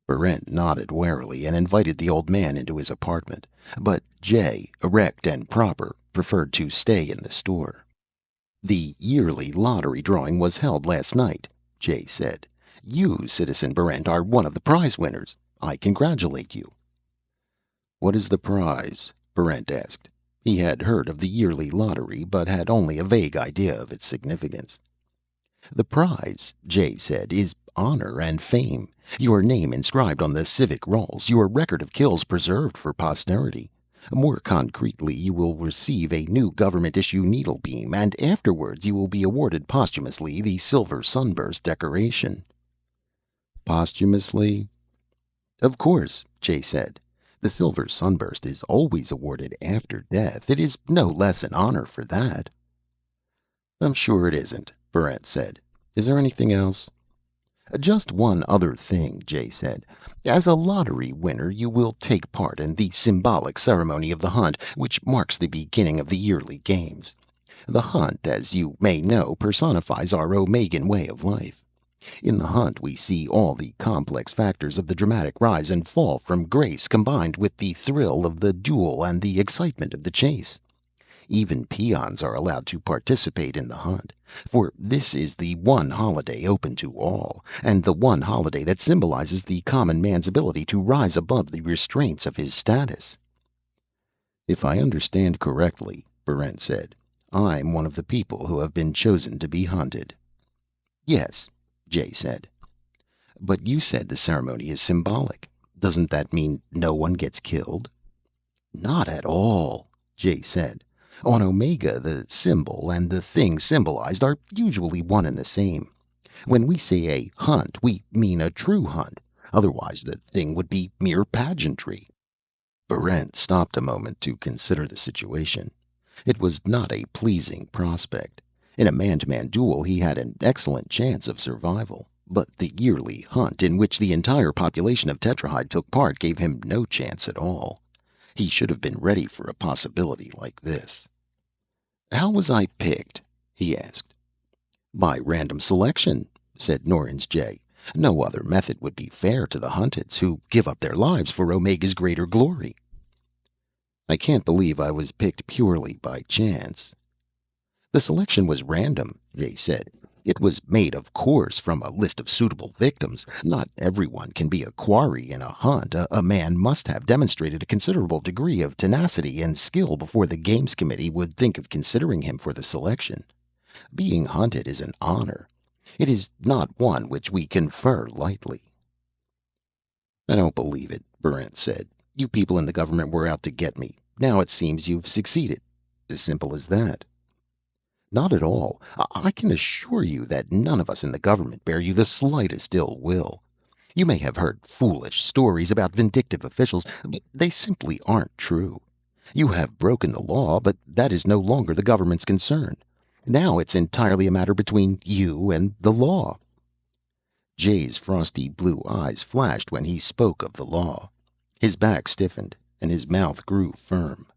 Berent nodded warily and invited the old man into his apartment, but Jay, erect and proper, preferred to stay in the store. "The yearly lottery drawing was held last night," Jay said. "You, Citizen Berent, are one of the prize winners. I congratulate you." "What is the prize?" Berent asked. He had heard of the yearly lottery, but had only a vague idea of its significance. "The prize," Jay said, "is honor and fame. Your name inscribed on the civic rolls, your record of kills preserved for posterity. More concretely, you will receive a new government-issue needle beam, and afterwards you will be awarded posthumously the Silver Sunburst decoration." "Posthumously?" "Of course," Jay said. "The Silver Sunburst is always awarded after death. It is no less an honor for that." "I'm sure it isn't," Berent said. "Is there anything else?" "Just one other thing," Jay said. "As a lottery winner, you will take part in the symbolic ceremony of the hunt, which marks the beginning of the yearly games. The hunt, as you may know, personifies our Omegan way of life. In the hunt we see all the complex factors of the dramatic rise and fall from grace combined with the thrill of the duel and the excitement of the chase. Even peons are allowed to participate in the hunt, for this is the one holiday open to all, and the one holiday that symbolizes the common man's ability to rise above the restraints of his status." "If I understand correctly," Berent said, "I'm one of the people who have been chosen to be hunted." "Yes," Jay said. "But you said the ceremony is symbolic. Doesn't that mean no one gets killed?" "Not at all," Jay said. "On Omega, the symbol and the thing symbolized are usually one and the same. When we say a hunt, we mean a true hunt. Otherwise, the thing would be mere pageantry." Berent stopped a moment to consider the situation. It was not a pleasing prospect. In a man-to-man duel, he had an excellent chance of survival. But the yearly hunt, in which the entire population of Tetrahyde took part, gave him no chance at all. He should have been ready for a possibility like this. "How was I picked?" he asked. "By random selection," said Norins J. "No other method would be fair to the hunteds, who give up their lives for Omega's greater glory." "I can't believe I was picked purely by chance." "The selection was random," Jay said. "It was made, of course, from a list of suitable victims. Not everyone can be a quarry in a hunt. A man must have demonstrated a considerable degree of tenacity and skill before the Games Committee would think of considering him for the selection. Being hunted is an honor. It is not one which we confer lightly." "I don't believe it," Berent said. "You people in the government were out to get me. Now it seems you've succeeded. As simple as that." "Not at all. I can assure you that none of us in the government bear you the slightest ill will. You may have heard foolish stories about vindictive officials, but they simply aren't true. You have broken the law, but that is no longer the government's concern. Now it's entirely a matter between you and the law." Jay's frosty blue eyes flashed when he spoke of the law. His back stiffened, and his mouth grew firm.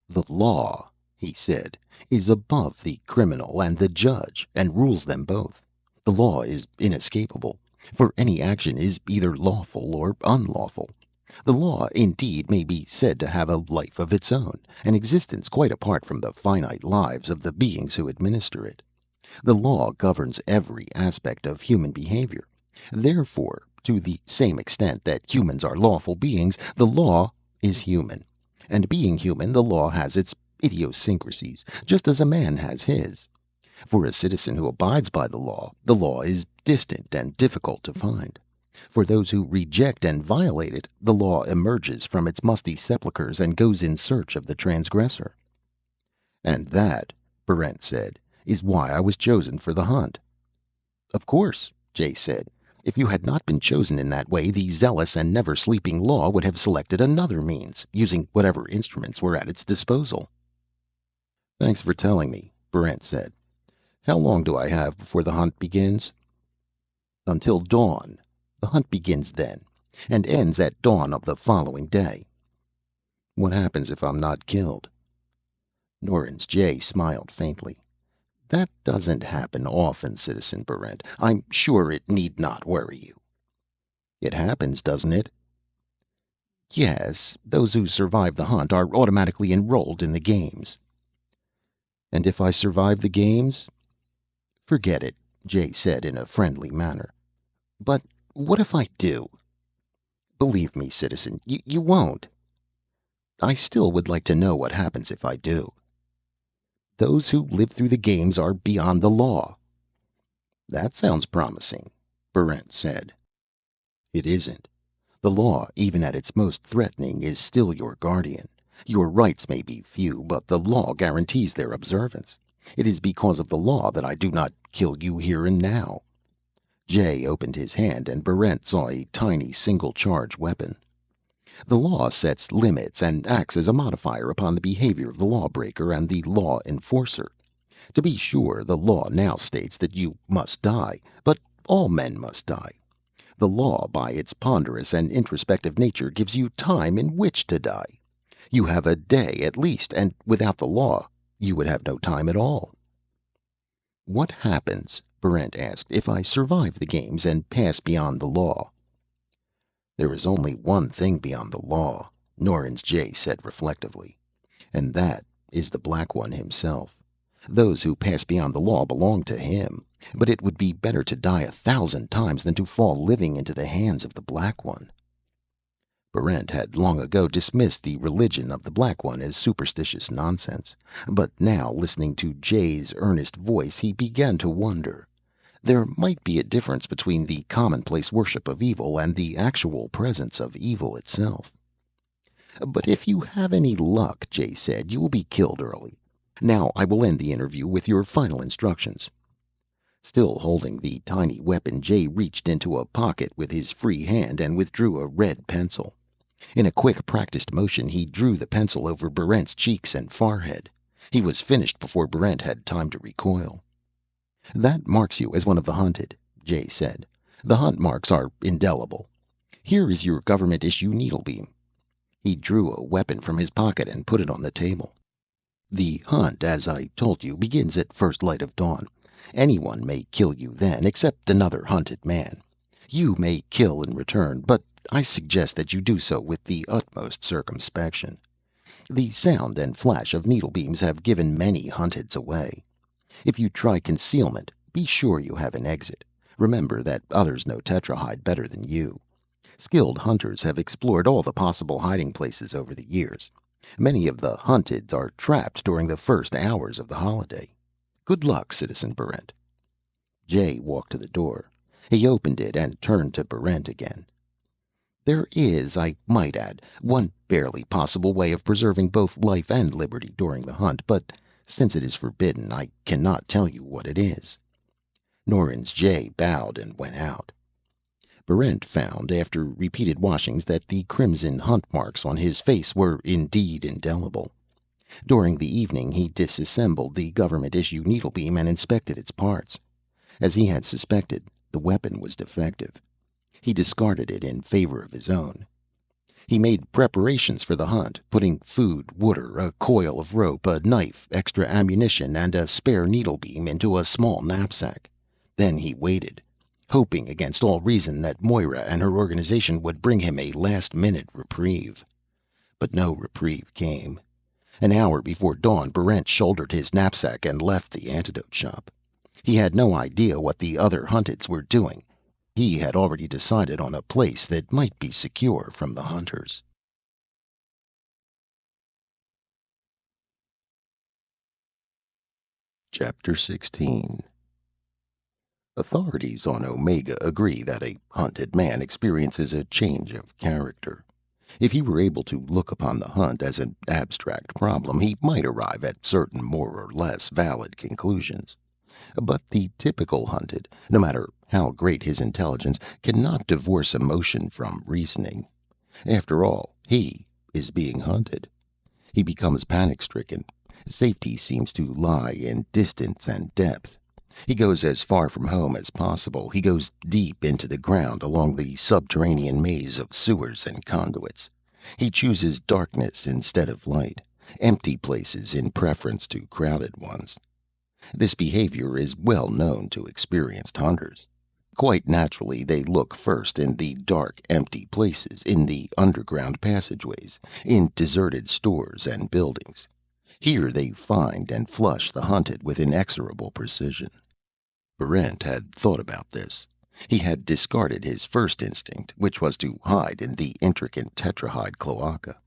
"The law," he said, "is above the criminal and the judge, and rules them both. The law is inescapable, for any action is either lawful or unlawful. The law, indeed, may be said to have a life of its own, an existence quite apart from the finite lives of the beings who administer it. The law governs every aspect of human behavior. Therefore, to the same extent that humans are lawful beings, the law is human. And being human, the law has its idiosyncrasies, just as a man has his. For a citizen who abides by the law is distant and difficult to find. For those who reject and violate it, the law emerges from its musty sepulchres and goes in search of the transgressor." "And that," Berent said, "is why I was chosen for the hunt." Of course, Jay said. If you had not been chosen in that way, the zealous and never-sleeping law would have selected another means, using whatever instruments were at its disposal. Thanks for telling me, Brent said. How long do I have before the hunt begins? Until dawn. The hunt begins then, and ends at dawn of the following day. What happens if I'm not killed? Norins Jay smiled faintly. That doesn't happen often, Citizen Barrent. I'm sure it need not worry you. It happens, doesn't it? Yes, those who survive the hunt are automatically enrolled in the games. And if I survive the games? Forget it, Jay said in a friendly manner. But what if I do? Believe me, citizen, you won't. I still would like to know what happens if I do. Those who live through the games are beyond the law. That sounds promising, Barrent said. It isn't. The law, even at its most threatening, is still your guardian. Your rights may be few, but the law guarantees their observance. It is because of the law that I do not kill you here and now. Jay opened his hand, and Barrent saw a tiny single-charge weapon. The law sets limits and acts as a modifier upon the behavior of the lawbreaker and the law enforcer. To be sure, the law now states that you must die, but all men must die. The law, by its ponderous and introspective nature, gives you time in which to die. You have a day at least, and without the law, you would have no time at all. What happens, Barrent asked, if I survive the games and pass beyond the law? There is only one thing beyond the law, Norins Jay said reflectively, and that is the Black One himself. Those who pass beyond the law belong to him, but it would be better to die 1,000 times than to fall living into the hands of the Black One. Barrent had long ago dismissed the religion of the Black One as superstitious nonsense, but now, listening to Jay's earnest voice, he began to wonder. There might be a difference between the commonplace worship of evil and the actual presence of evil itself. But if you have any luck, Jay said, you will be killed early. Now I will end the interview with your final instructions. Still holding the tiny weapon, Jay reached into a pocket with his free hand and withdrew a red pencil. In a quick, practiced motion, he drew the pencil over Barrent's cheeks and forehead. He was finished before Barrent had time to recoil. That marks you as one of the hunted, Jay said. The hunt marks are indelible. Here is your government-issue needlebeam. He drew a weapon from his pocket and put it on the table. The hunt, as I told you, begins at first light of dawn. Anyone may kill you then, except another hunted man. You may kill in return, but I suggest that you do so with the utmost circumspection. The sound and flash of needlebeams have given many hunteds away. If you try concealment, be sure you have an exit. Remember that others know Tetrahide better than you. Skilled hunters have explored all the possible hiding places over the years. Many of the hunted are trapped during the first hours of the holiday. Good luck, Citizen Barrent. Jay walked to the door. He opened it and turned to Barrent again. There is, I might add, one barely possible way of preserving both life and liberty during the hunt, but since it is forbidden, I cannot tell you what it is. Norins Jay bowed and went out. Barrent found, after repeated washings, that the crimson hunt marks on his face were indeed indelible. During the evening he disassembled the government-issue needlebeam and inspected its parts. As he had suspected, the weapon was defective. He discarded it in favor of his own. He made preparations for the hunt, putting food, water, a coil of rope, a knife, extra ammunition, and a spare needlebeam into a small knapsack. Then he waited, hoping against all reason that Moira and her organization would bring him a last-minute reprieve. But no reprieve came. An hour before dawn, Barrent shouldered his knapsack and left the antidote shop. He had no idea what the other hunteds were doing. He had already decided on a place that might be secure from the hunters. Chapter 16. Authorities on Omega agree that a hunted man experiences a change of character. If he were able to look upon the hunt as an abstract problem, he might arrive at certain more or less valid conclusions. But the typical hunted, no matter how great his intelligence, cannot divorce emotion from reasoning. After all, he is being hunted. He becomes panic-stricken. Safety seems to lie in distance and depth. He goes as far from home as possible. He goes deep into the ground along the subterranean maze of sewers and conduits. He chooses darkness instead of light, empty places in preference to crowded ones. This behavior is well known to experienced hunters. Quite naturally, they look first in the dark, empty places, in the underground passageways, in deserted stores and buildings. Here they find and flush the hunted with inexorable precision. Brent had thought about this. He had discarded his first instinct, which was to hide in the intricate tetrahide cloaca.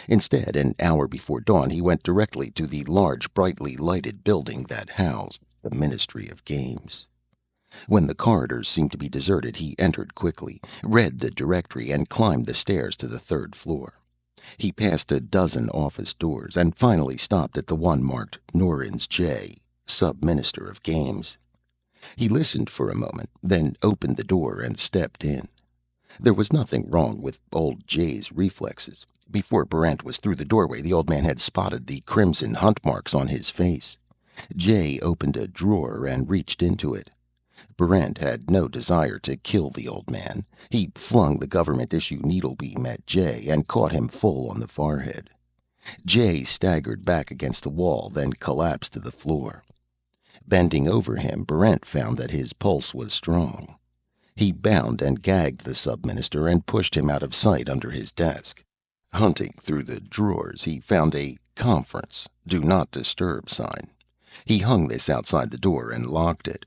Instead, an hour before dawn, he went directly to the large, brightly lighted building that housed the Ministry of Games. When the corridors seemed to be deserted, he entered quickly, read the directory, and climbed the stairs to the third floor. He passed a dozen office doors, and finally stopped at the one marked Norins J., Sub-Minister of Games. He listened for a moment, then opened the door and stepped in. There was nothing wrong with old Jay's reflexes. Before Barrent was through the doorway, the old man had spotted the crimson hunt marks on his face. Jay opened a drawer and reached into it. Barrent had no desire to kill the old man. He flung the government-issue needlebeam at Jay and caught him full on the forehead. Jay staggered back against the wall, then collapsed to the floor. Bending over him, Barrent found that his pulse was strong. He bound and gagged the sub-minister and pushed him out of sight under his desk. Hunting through the drawers, he found a "Conference, Do Not Disturb" sign. He hung this outside the door and locked it.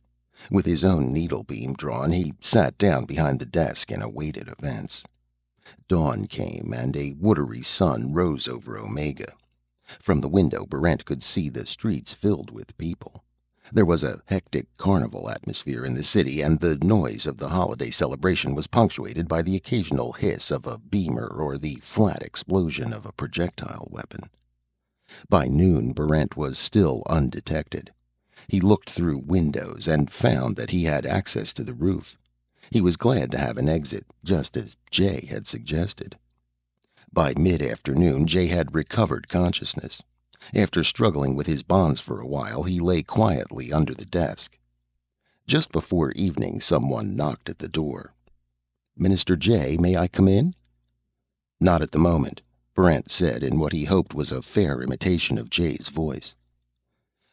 With his own needlebeam drawn, he sat down behind the desk and awaited events. Dawn came, and a watery sun rose over Omega. From the window, Barrent could see the streets filled with people. There was a hectic carnival atmosphere in the city, and the noise of the holiday celebration was punctuated by the occasional hiss of a beamer or the flat explosion of a projectile weapon. By noon, Barrent was still undetected. He looked through windows and found that he had access to the roof. He was glad to have an exit, just as Jay had suggested. By mid-afternoon, Jay had recovered consciousness. After struggling with his bonds for a while, he lay quietly under the desk. Just before evening, someone knocked at the door. "Minister Jay, may I come in?" "Not at the moment," Barrent said in what he hoped was a fair imitation of Jay's voice.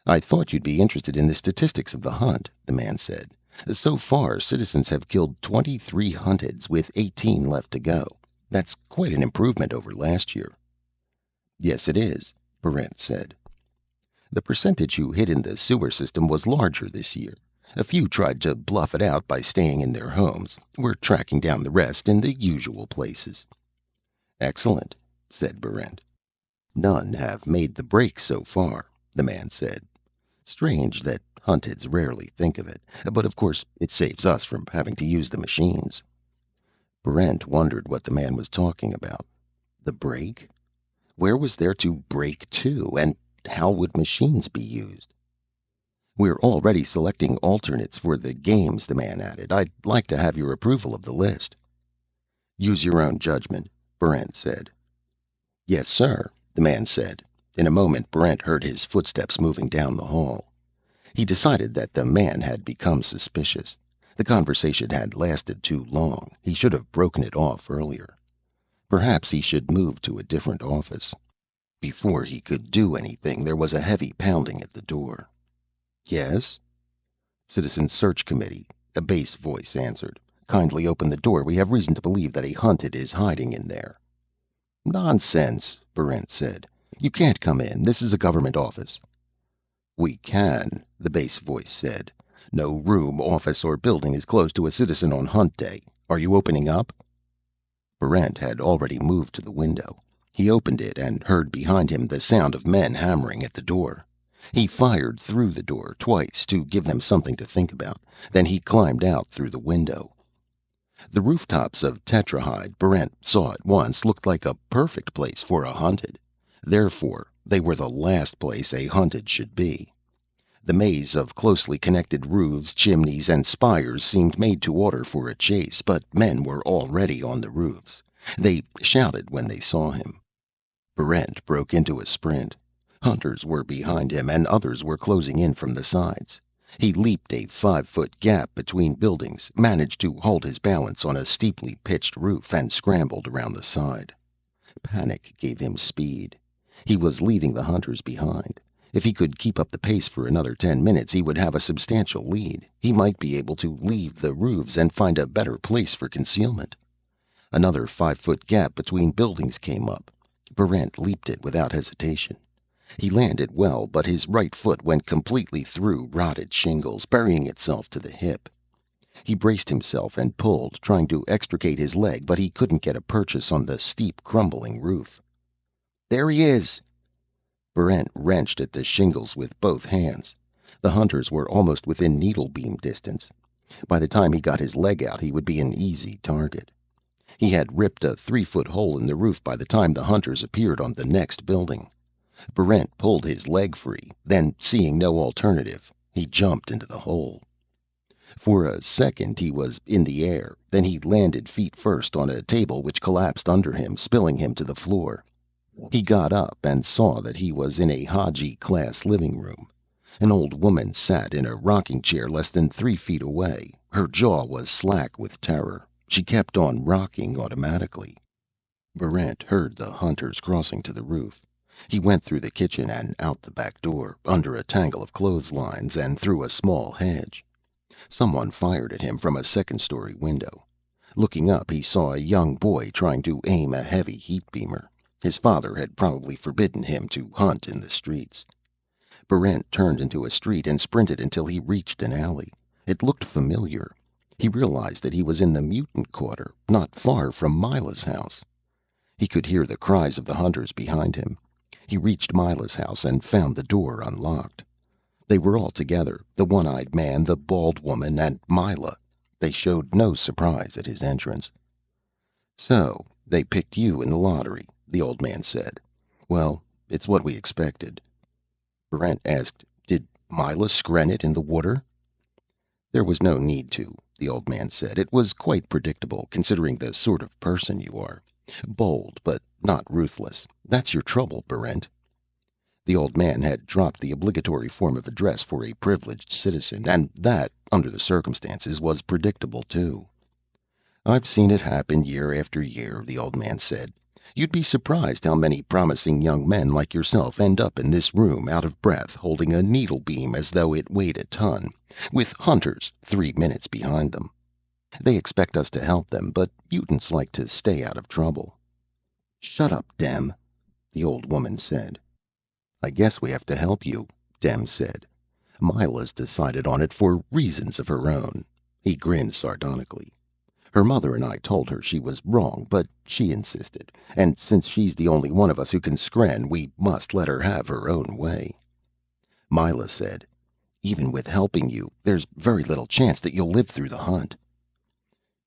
"I thought you'd be interested in the statistics of the hunt," the man said. "So far, citizens have killed 23 hunteds, with 18 left to go. That's quite an improvement over last year." "Yes, it is," Barrent said. "The percentage who hid in the sewer system was larger this year. A few tried to bluff it out by staying in their homes. We're tracking down the rest in the usual places." "Excellent," said Barrent. "None have made the break so far," the man said. "Strange that hunteds rarely think of it, but of course it saves us from having to use the machines." Barrent wondered what the man was talking about. The break? Where was there to break to, and how would machines be used? "We're already selecting alternates for the games," the man added. "I'd like to have your approval of the list." "Use your own judgment," Barrent said. "Yes, sir," the man said. In a moment, Barrent heard his footsteps moving down the hall. He decided that the man had become suspicious. The conversation had lasted too long. He should have broken it off earlier. Perhaps he should move to a different office. Before he could do anything, there was a heavy pounding at the door. "Yes?" "Citizen Search Committee," a bass voice answered. "Kindly open the door. We have reason to believe that a hunted is hiding in there." "Nonsense," Barrent said. "You can't come in. This is a government office." "We can," the bass voice said. "No room, office, or building is closed to a citizen on hunt day. Are you opening up?" Barrent had already moved to the window. He opened it and heard behind him the sound of men hammering at the door. He fired through the door twice to give them something to think about. Then he climbed out through the window. The rooftops of Tetrahide, Barrent saw at once, looked like a perfect place for a hunted. Therefore, they were the last place a hunted should be. The maze of closely connected roofs, chimneys, and spires seemed made to order for a chase, but men were already on the roofs. They shouted when they saw him. Brent broke into a sprint. Hunters were behind him, and others were closing in from the sides. He leaped a 5-foot gap between buildings, managed to hold his balance on a steeply pitched roof, and scrambled around the side. Panic gave him speed. He was leaving the hunters behind. If he could keep up the pace for another 10 minutes, he would have a substantial lead. He might be able to leave the roofs and find a better place for concealment. Another 5-foot gap between buildings came up. Brent leaped it without hesitation. He landed well, but his right foot went completely through rotted shingles, burying itself to the hip. He braced himself and pulled, trying to extricate his leg, but he couldn't get a purchase on the steep, crumbling roof. "There he is!" Brent wrenched at the shingles with both hands. The hunters were almost within needle-beam distance. By the time he got his leg out, he would be an easy target. He had ripped a 3-foot hole in the roof by the time the hunters appeared on the next building. Brent pulled his leg free, then, seeing no alternative, he jumped into the hole. For a second he was in the air, then he landed feet first on a table which collapsed under him, spilling him to the floor. He got up and saw that he was in a Haji-class living room. An old woman sat in a rocking chair less than 3 feet away. Her jaw was slack with terror. She kept on rocking automatically. Brent heard the hunters crossing to the roof. He went through the kitchen and out the back door, under a tangle of clotheslines and through a small hedge. Someone fired at him from a second-story window. Looking up, he saw a young boy trying to aim a heavy heat beamer. His father had probably forbidden him to hunt in the streets. Brent turned into a street and sprinted until he reached an alley. It looked familiar. He realized that he was in the mutant quarter, not far from Mila's house. He could hear the cries of the hunters behind him. He reached Mila's house and found the door unlocked. They were all together, the one-eyed man, the bald woman, and Mila. They showed no surprise at his entrance. "So, they picked you in the lottery," the old man said. "Well, it's what we expected." Brent asked, "Did Mila scren it in the water?" "There was no need to," the old man said. "It was quite predictable, considering the sort of person you are. Bold, but not ruthless. That's your trouble, Brent." The old man had dropped the obligatory form of address for a privileged citizen, and that, under the circumstances, was predictable, too. "I've seen it happen year after year," the old man said. "You'd be surprised how many promising young men like yourself end up in this room, out of breath, holding a needle beam as though it weighed a ton, with hunters 3 minutes behind them. They expect us to help them, but mutants like to stay out of trouble." "Shut up, Dem," the old woman said. "I guess we have to help you," Dem said. "Mila's decided on it for reasons of her own." He grinned sardonically. "Her mother and I told her she was wrong, but she insisted. And since she's the only one of us who can scren, we must let her have her own way." Mila said, "Even with helping you, there's very little chance that you'll live through the hunt."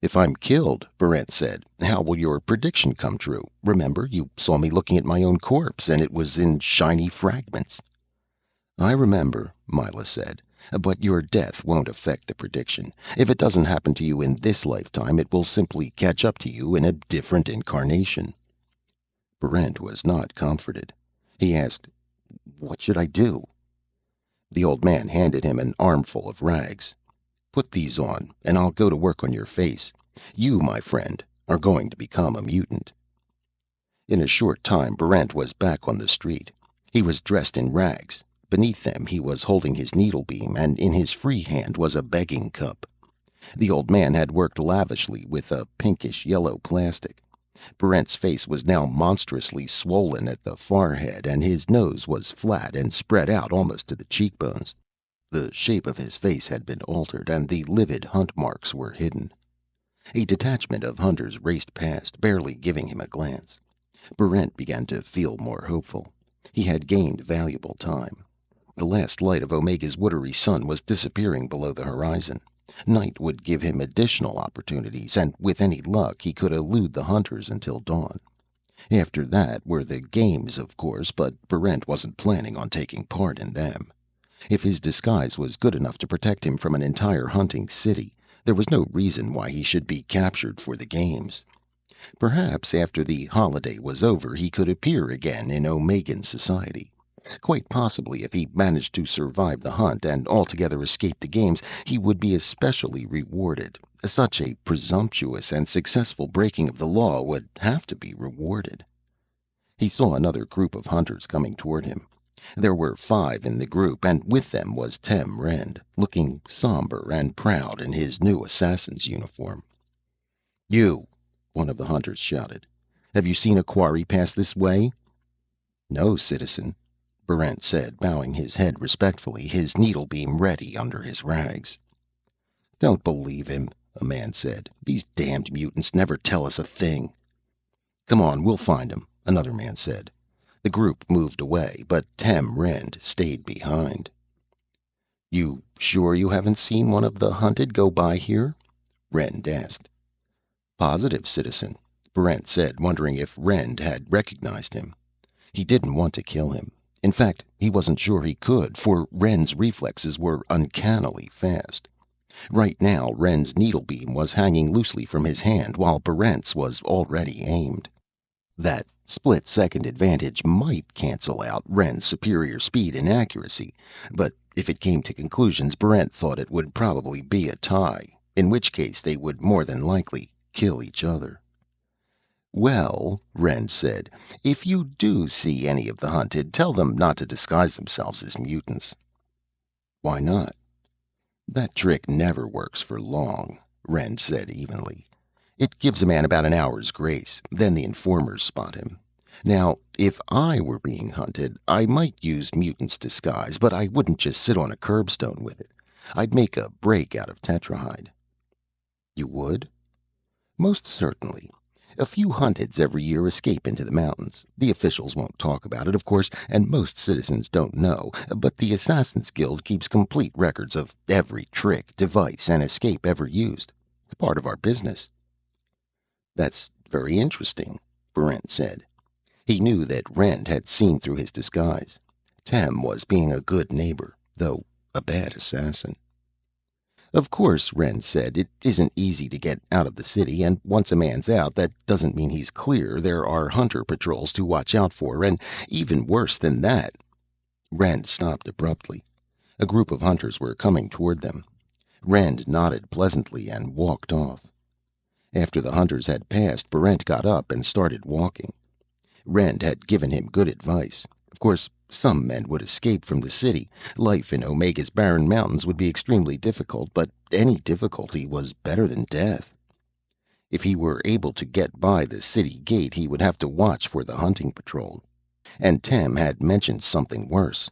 "If I'm killed," Brent said, "how will your prediction come true? Remember, you saw me looking at my own corpse, and it was in shiny fragments." "I remember," Mila said, "but your death won't affect the prediction. If it doesn't happen to you in this lifetime, it will simply catch up to you in a different incarnation." Brent was not comforted. He asked, "What should I do?" The old man handed him an armful of rags. "Put these on, and I'll go to work on your face. You, my friend, are going to become a mutant." In a short time, Brent was back on the street. He was dressed in rags. Beneath them, he was holding his needle beam, and in his free hand was a begging cup. The old man had worked lavishly with a pinkish-yellow plastic. Brent's face was now monstrously swollen at the forehead, and his nose was flat and spread out almost to the cheekbones. The shape of his face had been altered, and the livid hunt marks were hidden. A detachment of hunters raced past, barely giving him a glance. Brent began to feel more hopeful. He had gained valuable time. The last light of Omega's watery sun was disappearing below the horizon. Night would give him additional opportunities, and with any luck he could elude the hunters until dawn. After that were the games, of course, but Brent wasn't planning on taking part in them. If his disguise was good enough to protect him from an entire hunting city, there was no reason why he should be captured for the games. Perhaps after the holiday was over he could appear again in Omegan society. Quite possibly, if he managed to survive the hunt and altogether escape the games, he would be especially rewarded. Such a presumptuous and successful breaking of the law would have to be rewarded. He saw another group of hunters coming toward him. There were 5 in the group, and with them was Tem Rend, looking somber and proud in his new assassin's uniform. "You!" one of the hunters shouted. "Have you seen a quarry pass this way?" "No, citizen," Barrent said, bowing his head respectfully, his needle-beam ready under his rags. "Don't believe him," a man said. "These damned mutants never tell us a thing." "Come on, we'll find him," another man said. The group moved away, but Tem Rend stayed behind. "You sure you haven't seen one of the hunted go by here?" Rend asked. "Positive, citizen," Barrent said, wondering if Rend had recognized him. He didn't want to kill him. In fact, he wasn't sure he could, for Rend's reflexes were uncannily fast. Right now, Rend's needlebeam was hanging loosely from his hand, while Barrent's was already aimed. That split-second advantage might cancel out Rend's superior speed and accuracy, but if it came to conclusions, Barrent thought it would probably be a tie, in which case they would more than likely kill each other. "Well," Rend said, "if you do see any of the hunted, tell them not to disguise themselves as mutants." "Why not?" "That trick never works for long," Rend said evenly. "It gives a man about an hour's grace. Then the informers spot him. Now, if I were being hunted, I might use mutant's disguise, but I wouldn't just sit on a curbstone with it. I'd make a break out of tetrahide." "You would?" "Most certainly. A few hunteds every year escape into the mountains. The officials won't talk about it, of course, and most citizens don't know, but the Assassin's Guild keeps complete records of every trick, device, and escape ever used. It's part of our business." "That's very interesting," Barrent said. He knew that Rend had seen through his disguise. Tem was being a good neighbor, though a bad assassin. "Of course," Rend said, "it isn't easy to get out of the city, and once a man's out, that doesn't mean he's clear. There are hunter patrols to watch out for, and even worse than that." Rend stopped abruptly. A group of hunters were coming toward them. Rend nodded pleasantly and walked off. After the hunters had passed, Barrent got up and started walking. Rend had given him good advice. Of course, some men would escape from the city. Life in Omega's barren mountains would be extremely difficult, but any difficulty was better than death. If he were able to get by the city gate, he would have to watch for the hunting patrol. And Tem had mentioned something worse.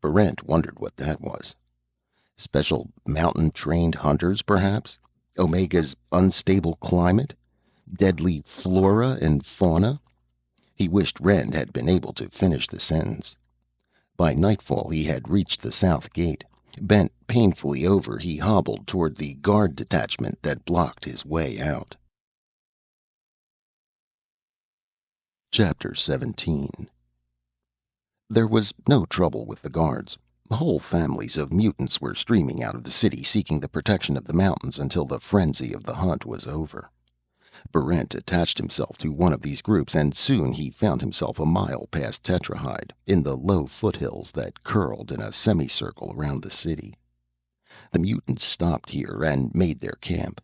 Barrent wondered what that was. Special mountain-trained hunters, perhaps? Omega's unstable climate? Deadly flora and fauna? He wished Rend had been able to finish the sentence. By nightfall he had reached the south gate. Bent painfully over, he hobbled toward the guard detachment that blocked his way out. Chapter 17. There was no trouble with the guards. Whole families of mutants were streaming out of the city, seeking the protection of the mountains until the frenzy of the hunt was over. Barrent attached himself to one of these groups, and soon he found himself a mile past Tetrahide, in the low foothills that curled in a semicircle around the city. The mutants stopped here and made their camp.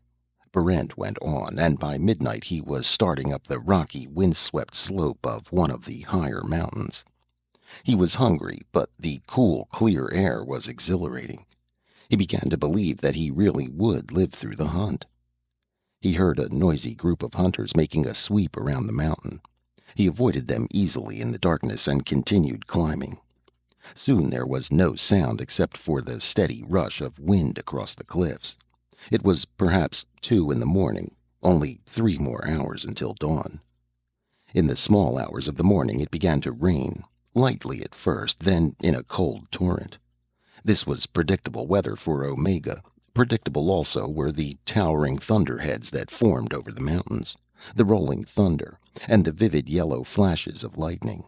Barrent went on, and by midnight he was starting up the rocky, windswept slope of one of the higher mountains. He was hungry, but the cool, clear air was exhilarating. He began to believe that he really would live through the hunt. He heard a noisy group of hunters making a sweep around the mountain. He avoided them easily in the darkness and continued climbing. Soon there was no sound except for the steady rush of wind across the cliffs. It was perhaps 2 in the morning, only 3 more hours until dawn. In the small hours of the morning it began to rain, lightly at first, then in a cold torrent. This was predictable weather for Omega. Predictable also were the towering thunderheads that formed over the mountains, the rolling thunder, and the vivid yellow flashes of lightning.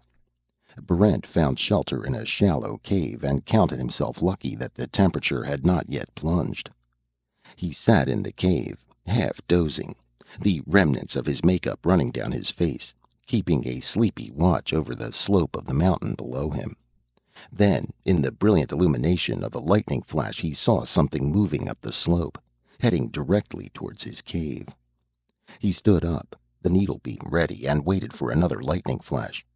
Barrent found shelter in a shallow cave and counted himself lucky that the temperature had not yet plunged. He sat in the cave, half dozing, the remnants of his makeup running down his face, keeping a sleepy watch over the slope of the mountain below him. Then, in the brilliant illumination of a lightning flash, he saw something moving up the slope, heading directly towards his cave. He stood up, the needle beam ready, and waited for another lightning flash.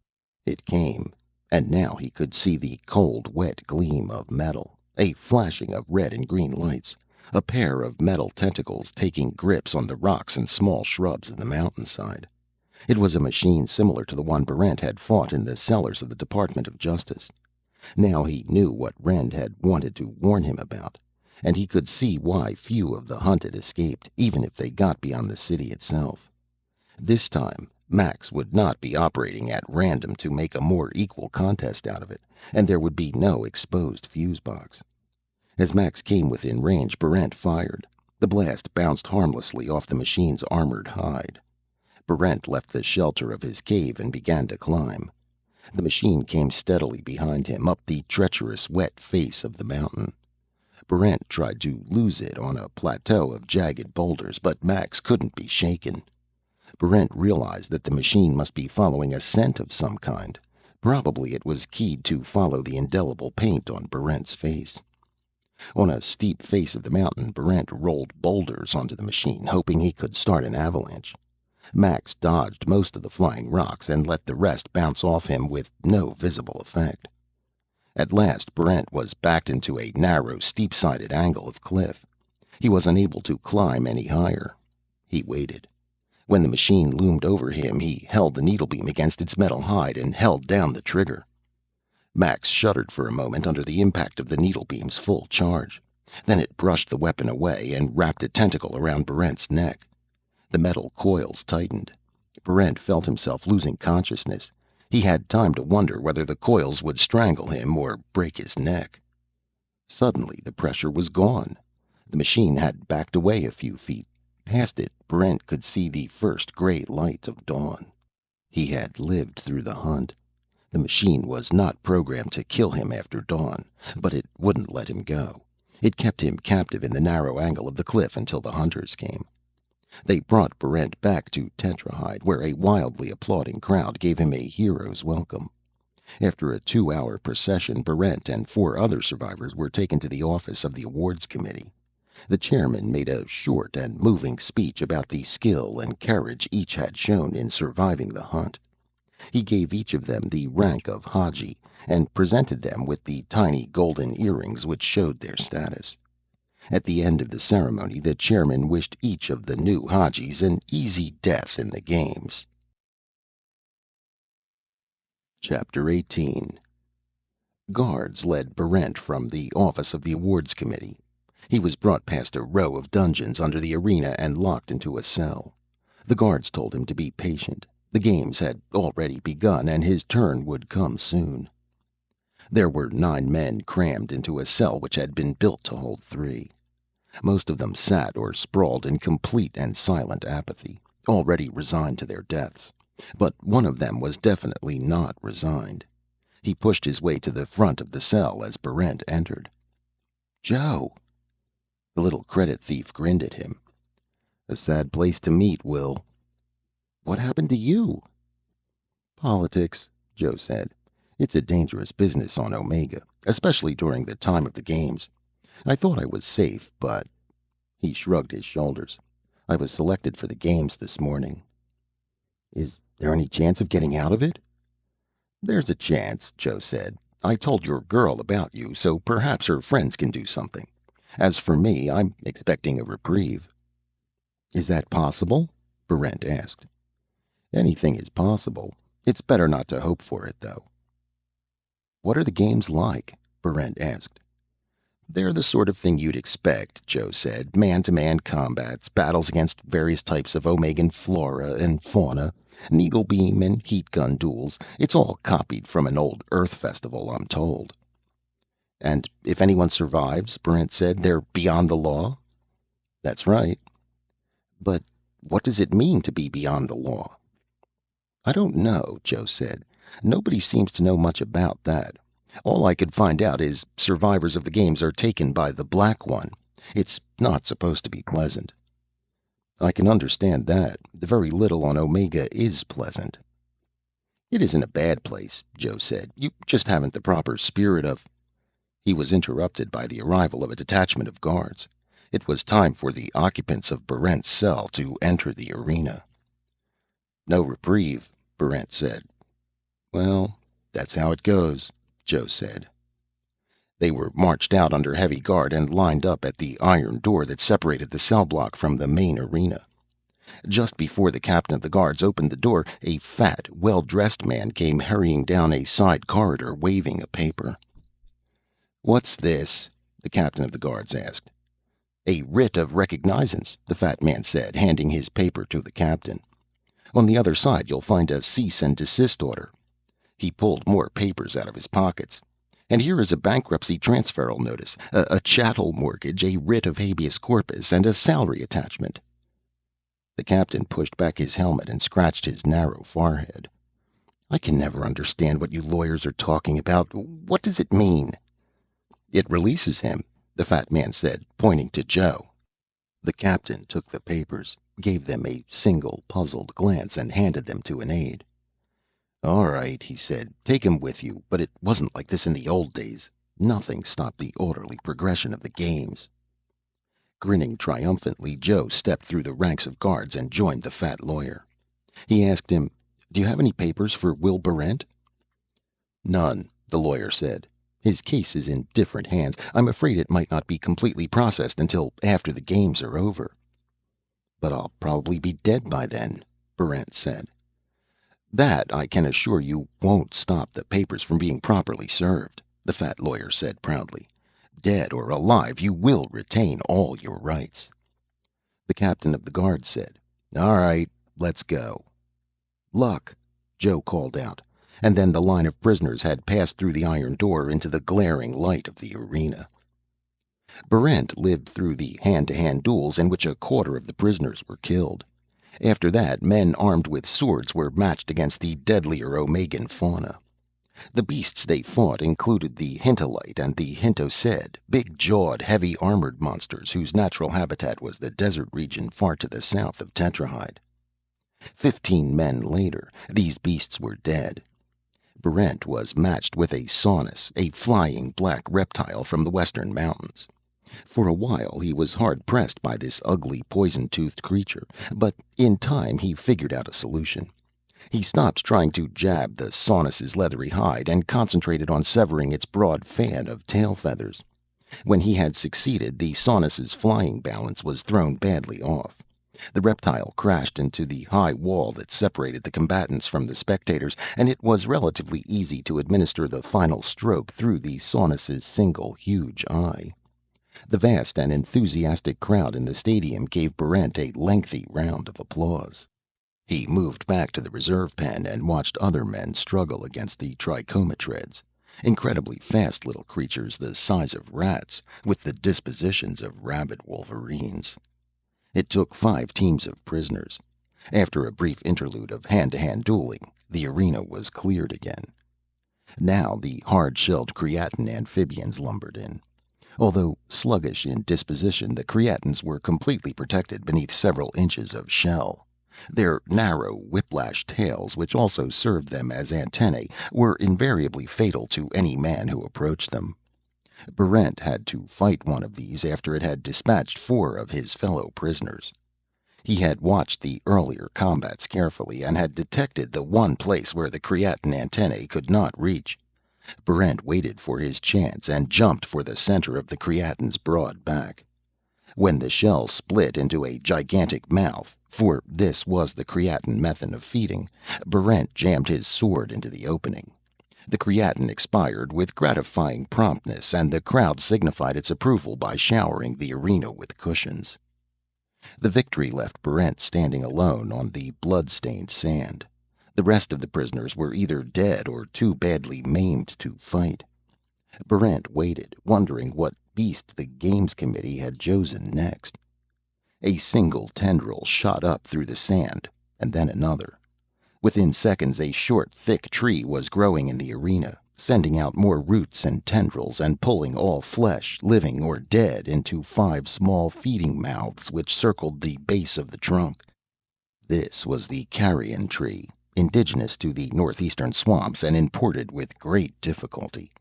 It came, and now he could see the cold, wet gleam of metal, a flashing of red and green lights, a pair of metal tentacles taking grips on the rocks and small shrubs of the mountainside. It was a machine similar to the one Barrent had fought in the cellars of the Department of Justice. Now he knew what Rend had wanted to warn him about, and he could see why few of the hunted escaped, even if they got beyond the city itself. This time, Max would not be operating at random to make a more equal contest out of it, and there would be no exposed fuse box. As Max came within range, Barrent fired. The blast bounced harmlessly off the machine's armored hide. Barrent left the shelter of his cave and began to climb. The machine came steadily behind him, up the treacherous, wet face of the mountain. Barrent tried to lose it on a plateau of jagged boulders, but Max couldn't be shaken. Barrent realized that the machine must be following a scent of some kind. Probably it was keyed to follow the indelible paint on Barrent's face. On a steep face of the mountain, Barrent rolled boulders onto the machine, hoping he could start an avalanche. Max dodged most of the flying rocks and let the rest bounce off him with no visible effect. At last, Barrent was backed into a narrow, steep-sided angle of cliff. He was unable to climb any higher. He waited. When the machine loomed over him, he held the needlebeam against its metal hide and held down the trigger. Max shuddered for a moment under the impact of the needlebeam's full charge. Then it brushed the weapon away and wrapped a tentacle around Barrent's neck. The metal coils tightened. Barrent felt himself losing consciousness. He had time to wonder whether the coils would strangle him or break his neck. Suddenly, the pressure was gone. The machine had backed away a few feet. Past it, Barrent could see the first gray light of dawn. He had lived through the hunt. The machine was not programmed to kill him after dawn, but it wouldn't let him go. It kept him captive in the narrow angle of the cliff until the hunters came. They brought Barrent back to Tetrahide, where a wildly applauding crowd gave him a hero's welcome. After a 2-hour procession, Barrent and 4 other survivors were taken to the office of the awards committee. The chairman made a short and moving speech about the skill and courage each had shown in surviving the hunt. He gave each of them the rank of Haji and presented them with the tiny golden earrings which showed their status. At the end of the ceremony, the chairman wished each of the new Hajis an easy death in the games. Chapter 18. Guards led Barrent from the office of the awards committee. He was brought past a row of dungeons under the arena and locked into a cell. The guards told him to be patient. The games had already begun, and his turn would come soon. There were 9 men crammed into a cell which had been built to hold 3. Most of them sat or sprawled in complete and silent apathy, already resigned to their deaths. But one of them was definitely not resigned. He pushed his way to the front of the cell as Barrent entered. "Joe!" The little credit thief grinned at him. "A sad place to meet, Will." "What happened to you?" "Politics," Joe said. "It's a dangerous business on Omega, especially during the time of the games. I thought I was safe, but..." He shrugged his shoulders. "I was selected for the games this morning." "Is there any chance of getting out of it?" "There's a chance," Joe said. "I told your girl about you, so perhaps her friends can do something. As for me, I'm expecting a reprieve." "Is that possible?" Barrent asked. "Anything is possible. It's better not to hope for it, though." "What are the games like?" Barrent asked. "They're the sort of thing you'd expect," Joe said. "Man-to-man combats, battles against various types of Omegan flora and fauna, needle beam and heat gun duels. It's all copied from an old Earth festival, I'm told." "And if anyone survives," Barrent said, "they're beyond the law?" "That's right." "But what does it mean to be beyond the law?" "I don't know," Joe said. Nobody seems to know much about that. All I could find out is survivors of the games are taken by the Black One. It's not supposed to be pleasant." "I can understand that. The very little on Omega is pleasant." "It isn't a bad place," Joe said. "You just haven't the proper spirit of—" He was interrupted by the arrival of a detachment of guards. It was time for the occupants of Barrent's cell to enter the arena. "No reprieve," Barrent said. "Well, that's how it goes," Joe said. They were marched out under heavy guard and lined up at the iron door that separated the cell block from the main arena. Just before the captain of the guards opened the door, a fat, well-dressed man came hurrying down a side corridor waving a paper. "What's this?" the captain of the guards asked. "A writ of recognizance," the fat man said, handing his paper to the captain. "On the other side you'll find a cease and desist order." He pulled more papers out of his pockets. "And here is a bankruptcy transferal notice, a chattel mortgage, a writ of habeas corpus, and a salary attachment." The captain pushed back his helmet and scratched his narrow forehead. "I can never understand what you lawyers are talking about. What does it mean?" "It releases him," the fat man said, pointing to Joe. The captain took the papers, gave them a single puzzled glance, and handed them to an aide. "All right," he said. "Take him with you. But it wasn't like this in the old days. Nothing stopped the orderly progression of the games." Grinning triumphantly, Joe stepped through the ranks of guards and joined the fat lawyer. He asked him, "Do you have any papers for Will Barrent?" "None," the lawyer said. "His case is in different hands. I'm afraid it might not be completely processed until after the games are over." "But I'll probably be dead by then," Barrent said. "That, I can assure you, won't stop the papers from being properly served," the fat lawyer said proudly. "Dead or alive, you will retain all your rights." The captain of the guard said, "All right, let's go." "Luck," Joe called out, and then the line of prisoners had passed through the iron door into the glaring light of the arena. Barrent lived through the hand-to-hand duels in which a quarter of the prisoners were killed. After that, men armed with swords were matched against the deadlier Omegan fauna. The beasts they fought included the Hintolite and the Hintosed, big-jawed, heavy-armored monsters whose natural habitat was the desert region far to the south of Tetrahide. 15 men later, these beasts were dead. Barrent was matched with a Saunus, a flying black reptile from the western mountains. For a while he was hard-pressed by this ugly, poison-toothed creature, but in time he figured out a solution. He stopped trying to jab the Saunus's leathery hide and concentrated on severing its broad fan of tail feathers. When he had succeeded, the Saunus's flying balance was thrown badly off. The reptile crashed into the high wall that separated the combatants from the spectators, and it was relatively easy to administer the final stroke through the Saunus's single huge eye. The vast and enthusiastic crowd in the stadium gave Barrent a lengthy round of applause. He moved back to the reserve pen and watched other men struggle against the trichomotreds, incredibly fast little creatures the size of rats, with the dispositions of rabid wolverines. It took 5 teams of prisoners. After a brief interlude of hand-to-hand dueling, the arena was cleared again. Now the hard-shelled cretin amphibians lumbered in. Although sluggish in disposition, the creatins were completely protected beneath several inches of shell. Their narrow, whiplash tails, which also served them as antennae, were invariably fatal to any man who approached them. Barrent had to fight one of these after it had dispatched 4 of his fellow prisoners. He had watched the earlier combats carefully and had detected the one place where the creatin antennae could not reach. Barrent waited for his chance and jumped for the center of the creatin's broad back. When the shell split into a gigantic mouth, for this was the creatin method of feeding, Barrent jammed his sword into the opening. The creatin expired with gratifying promptness, and the crowd signified its approval by showering the arena with cushions. The victory left Barrent standing alone on the blood-stained sand. The rest of the prisoners were either dead or too badly maimed to fight. Barrent waited, wondering what beast the Games Committee had chosen next. A single tendril shot up through the sand, and then another. Within seconds, a short, thick tree was growing in the arena, sending out more roots and tendrils and pulling all flesh, living or dead, into 5 small feeding mouths which circled the base of the trunk. This was the carrion tree, indigenous to the northeastern swamps and imported with great difficulty.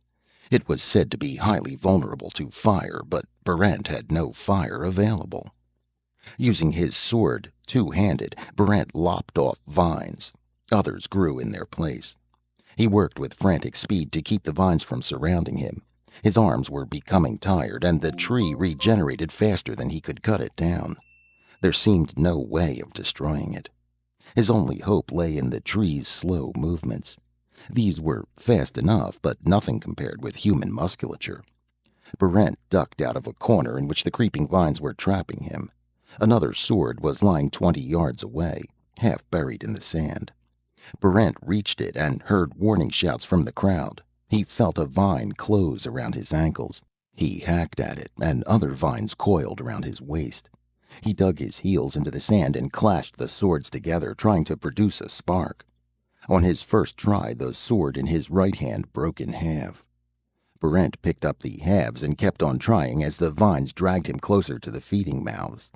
It was said to be highly vulnerable to fire, but Barrent had no fire available. Using his sword, two-handed, Barrent lopped off vines. Others grew in their place. He worked with frantic speed to keep the vines from surrounding him. His arms were becoming tired, and the tree regenerated faster than he could cut it down. There seemed no way of destroying it. His only hope lay in the tree's slow movements. These were fast enough, but nothing compared with human musculature. Barrent ducked out of a corner in which the creeping vines were trapping him. Another sword was lying 20 yards away, half buried in the sand. Barrent reached it and heard warning shouts from the crowd. He felt a vine close around his ankles. He hacked at it, and other vines coiled around his waist. He dug his heels into the sand and clashed the swords together, trying to produce a spark. On his first try, the sword in his right hand broke in half. Barrent picked up the halves and kept on trying as the vines dragged him closer to the feeding mouths.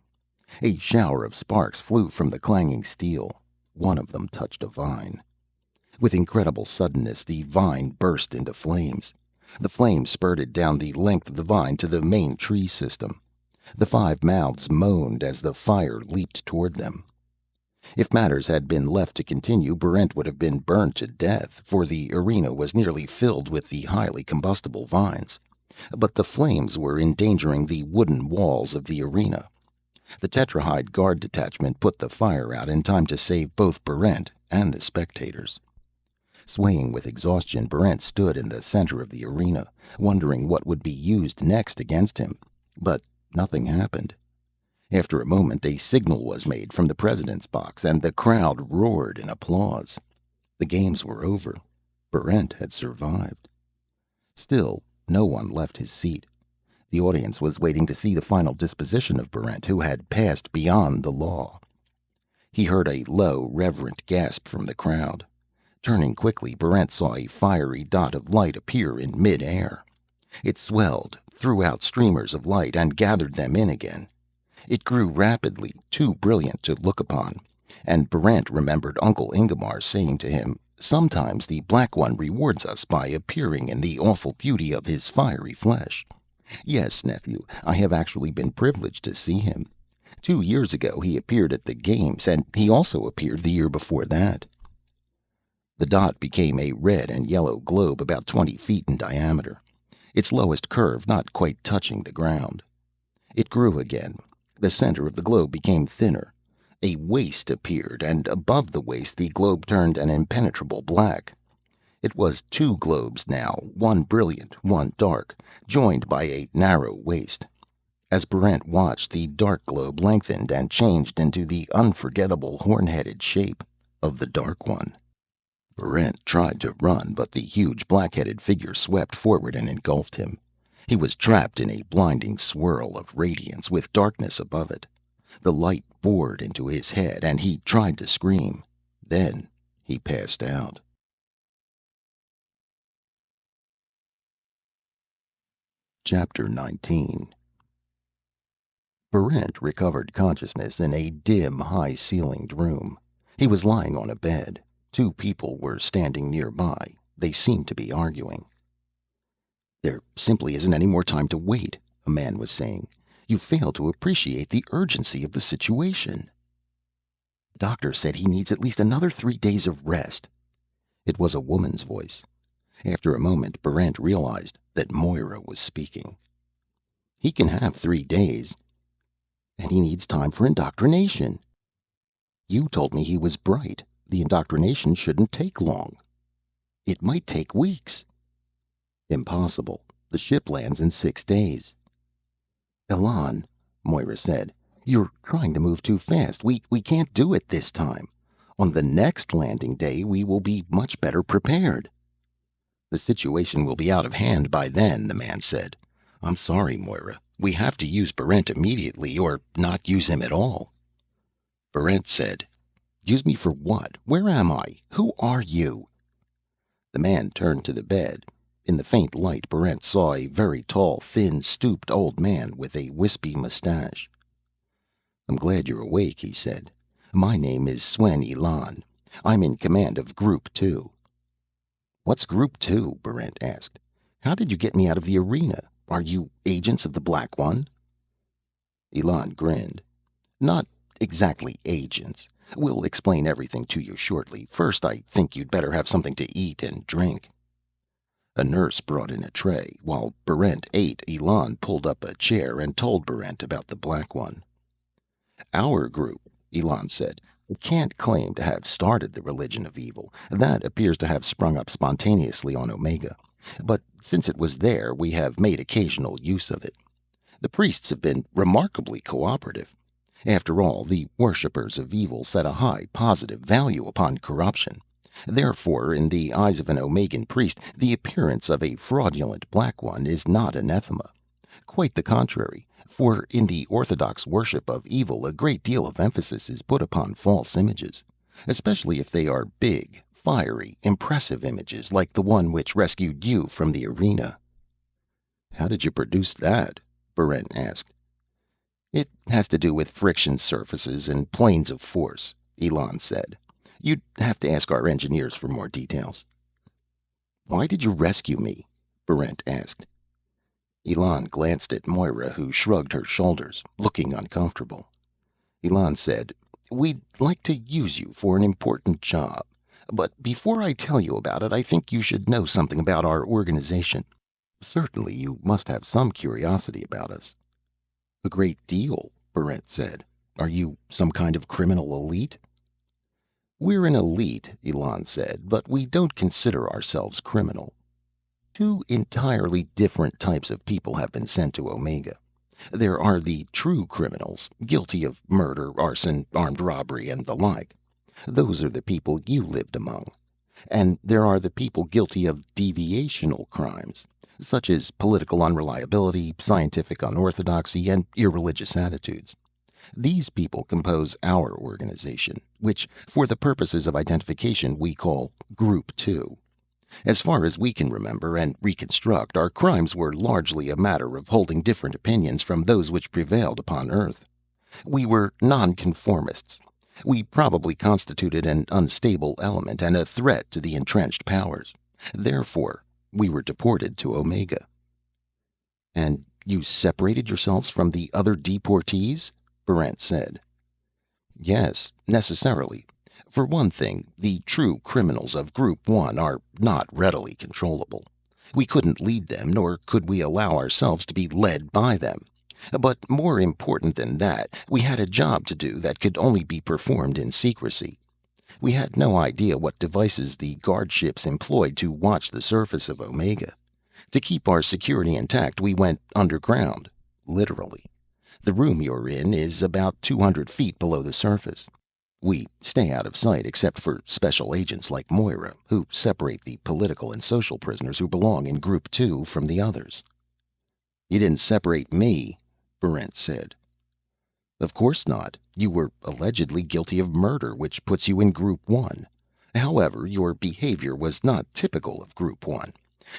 A shower of sparks flew from the clanging steel. One of them touched a vine. With incredible suddenness, the vine burst into flames. The flames spurted down the length of the vine to the main tree system. The 5 mouths moaned as the fire leaped toward them. If matters had been left to continue, Barrent would have been burned to death, for the arena was nearly filled with the highly combustible vines. But the flames were endangering the wooden walls of the arena. The Tetrahide Guard detachment put the fire out in time to save both Barrent and the spectators. Swaying with exhaustion, Barrent stood in the center of the arena, wondering what would be used next against him. But nothing happened. After a moment, a signal was made from the president's box, and the crowd roared in applause. The games were over. Barrent had survived. Still, no one left his seat. The audience was waiting to see the final disposition of Barrent, who had passed beyond the law. He heard a low, reverent gasp from the crowd. Turning quickly, Barrent saw a fiery dot of light appear in mid-air. It swelled, threw out streamers of light, and gathered them in again. It grew rapidly, too brilliant to look upon, and Barrent remembered Uncle Ingomar saying to him, "Sometimes the Black One rewards us by appearing in the awful beauty of his fiery flesh." Yes, nephew, I have actually been privileged to see him. 2 years ago he appeared at the games, and he also appeared the year before that. The dot became a red and yellow globe about 20 feet in diameter, its lowest curve not quite touching the ground. It grew again. The center of the globe became thinner. A waist appeared, and above the waist the globe turned an impenetrable black. It was 2 globes now, one brilliant, one dark, joined by a narrow waist. As Barrent watched, the dark globe lengthened and changed into the unforgettable horn-headed shape of the Dark One. Barrent tried to run, but the huge black-headed figure swept forward and engulfed him. He was trapped in a blinding swirl of radiance with darkness above it. The light bored into his head, and he tried to scream. Then he passed out. Chapter 19. Barrent recovered consciousness in a dim, high-ceilinged room. He was lying on a bed. 2 people were standing nearby. They seemed to be arguing. "There simply isn't any more time to wait," a man was saying. "You fail to appreciate the urgency of the situation." "The doctor said he needs at least another 3 days of rest." It was a woman's voice. After a moment, Barrent realized that Moira was speaking. "He can have 3 days." "And he needs time for indoctrination." "You told me he was bright. The indoctrination shouldn't take long." "It might take weeks." "Impossible. The ship lands in 6 days." "Elan," Moira said, "you're trying to move too fast. We can't do it this time. On the next landing day, we will be much better prepared." "The situation will be out of hand by then," the man said. "I'm sorry, Moira. We have to use Barrent immediately, or not use him at all." Barrent said, Use me for what? Where am I? Who are you?" The man turned to the bed. In the faint light, Barrent saw a very tall, thin, stooped old man with a wispy mustache. "I'm glad you're awake," he said. "My name is Swen Elan. I'm in command of Group 2. "What's Group 2?" Barrent asked. "How did you get me out of the arena? Are you agents of the Black One?" Elan grinned. "Not exactly agents. We'll explain everything to you shortly. First, I think you'd better have something to eat and drink." A nurse brought in a tray. While Barrent ate, Elan pulled up a chair and told Barrent about the Black One. "Our group," Elan said, "can't claim to have started the religion of evil. That appears to have sprung up spontaneously on Omega. But since it was there, we have made occasional use of it. The priests have been remarkably cooperative. After all, the worshippers of evil set a high positive value upon corruption. Therefore, in the eyes of an Omegan priest, the appearance of a fraudulent Black One is not anathema. Quite the contrary, for in the orthodox worship of evil a great deal of emphasis is put upon false images, especially if they are big, fiery, impressive images like the one which rescued you from the arena." "How did you produce that?" Barrent asked. "It has to do with friction surfaces and planes of force," Elan said. "You'd have to ask our engineers for more details." "Why did you rescue me?" Barrent asked. Elan glanced at Moira, who shrugged her shoulders, looking uncomfortable. Elan said, "We'd like to use you for an important job. But before I tell you about it, I think you should know something about our organization. Certainly you must have some curiosity about us." "A great deal," Barrent said. "Are you some kind of criminal elite?" "We're an elite," Elan said, "but we don't consider ourselves criminal. Two entirely different types of people have been sent to Omega. There are the true criminals, guilty of murder, arson, armed robbery, and the like. Those are the people you lived among. And there are the people guilty of deviational crimes, such as political unreliability, scientific unorthodoxy, and irreligious attitudes. These people compose our organization, which, for the purposes of identification, we call Group 2. As far as we can remember and reconstruct, our crimes were largely a matter of holding different opinions from those which prevailed upon Earth. We were nonconformists. We probably constituted an unstable element and a threat to the entrenched powers. Therefore, we were deported to Omega." "And you separated yourselves from the other deportees?" Barrent said. "Yes, necessarily. For one thing, the true criminals of Group 1 are not readily controllable. We couldn't lead them, nor could we allow ourselves to be led by them. But more important than that, we had a job to do that could only be performed in secrecy. We had no idea what devices the guard ships employed to watch the surface of Omega. To keep our security intact, we went underground, literally. The room you're in is about 200 feet below the surface. We stay out of sight except for special agents like Moira, who separate the political and social prisoners who belong in Group 2 from the others." "You didn't separate me," Barrent said. "Of course not. You were allegedly guilty of murder, which puts you in Group 1. However, your behavior was not typical of Group 1.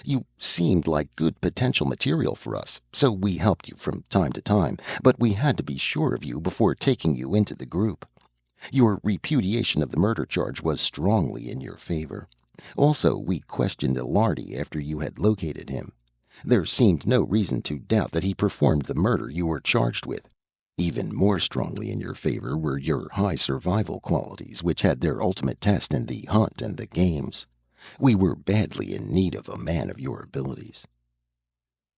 You seemed like good potential material for us, so we helped you from time to time, but we had to be sure of you before taking you into the group. Your repudiation of the murder charge was strongly in your favor. Also, we questioned Ilardi after you had located him. There seemed no reason to doubt that he performed the murder you were charged with. Even more strongly in your favor were your high survival qualities, which had their ultimate test in the hunt and the games. We were badly in need of a man of your abilities."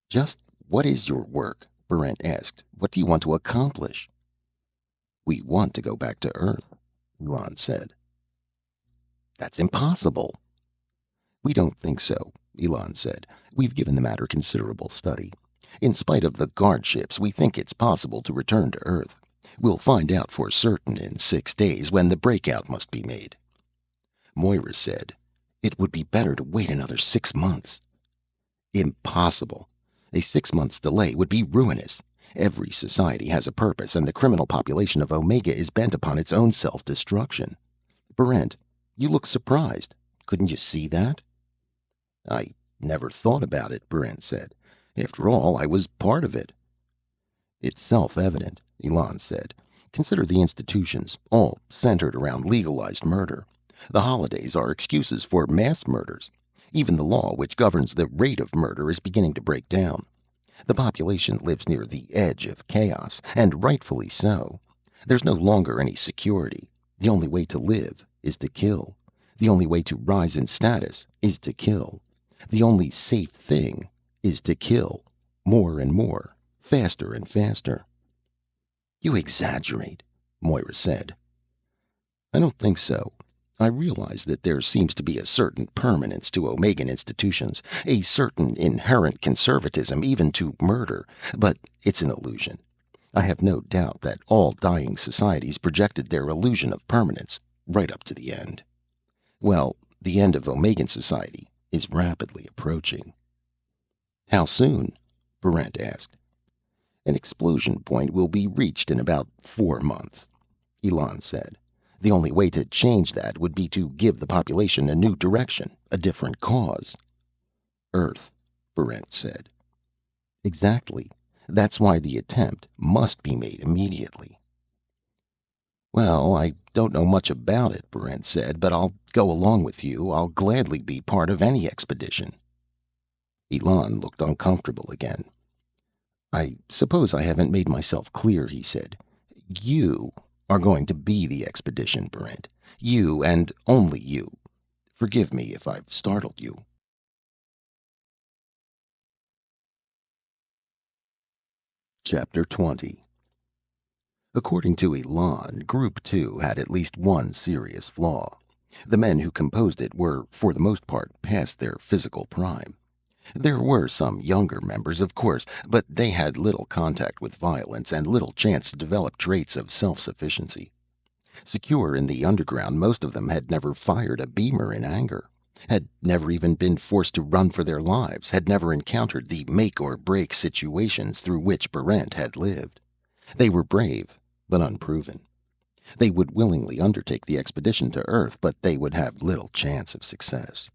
"Just what is your work?" Barrent asked. "What do you want to accomplish?" "We want to go back to Earth," Ron said. "That's impossible." "We don't think so," Elan said. "We've given the matter considerable study. In spite of the guard ships, we think it's possible to return to Earth. We'll find out for certain in 6 days, when the breakout must be made." Moira said, "It would be better to wait another 6 months." "Impossible. A 6 months delay would be ruinous. Every society has a purpose, and the criminal population of Omega is bent upon its own self-destruction. Brent, you look surprised. Couldn't you see that? I never thought about it, Brent said. After all, I was part of it. It's self-evident, Elon said. Consider the institutions, all centered around legalized murder. The holidays are excuses for mass murders. Even the law which governs the rate of murder is beginning to break down. The population lives near the edge of chaos, and rightfully so. There's no longer any security. The only way to live is to kill. The only way to rise in status is to kill. The only safe thing is to kill. More and more. Faster and faster. You exaggerate, Moira said. I don't think so. I realize that there seems to be a certain permanence to Omegan institutions, a certain inherent conservatism even to murder, but it's an illusion. I have no doubt that all dying societies projected their illusion of permanence right up to the end. Well, the end of Omegan society is rapidly approaching. How soon? Brent asked. An explosion point will be reached in about 4 months, Elon said. The only way to change that would be to give the population a new direction, a different cause. Earth, Brent said. Exactly. That's why the attempt must be made immediately. Well, I don't know much about it, Brent said, but I'll go along with you. I'll gladly be part of any expedition. Elon looked uncomfortable again. I suppose I haven't made myself clear, he said. You are going to be the expedition, Brent. You and only you. Forgive me if I've startled you. Chapter 20. According to Elon, Group 2 had at least one serious flaw. The men who composed it were, for the most part, past their physical prime. There were some younger members, of course, but they had little contact with violence and little chance to develop traits of self-sufficiency. Secure in the underground, most of them had never fired a beamer in anger, had never even been forced to run for their lives, had never encountered the make-or-break situations through which Barrent had lived. They were brave, but unproven. They would willingly undertake the expedition to Earth, but they would have little chance of success.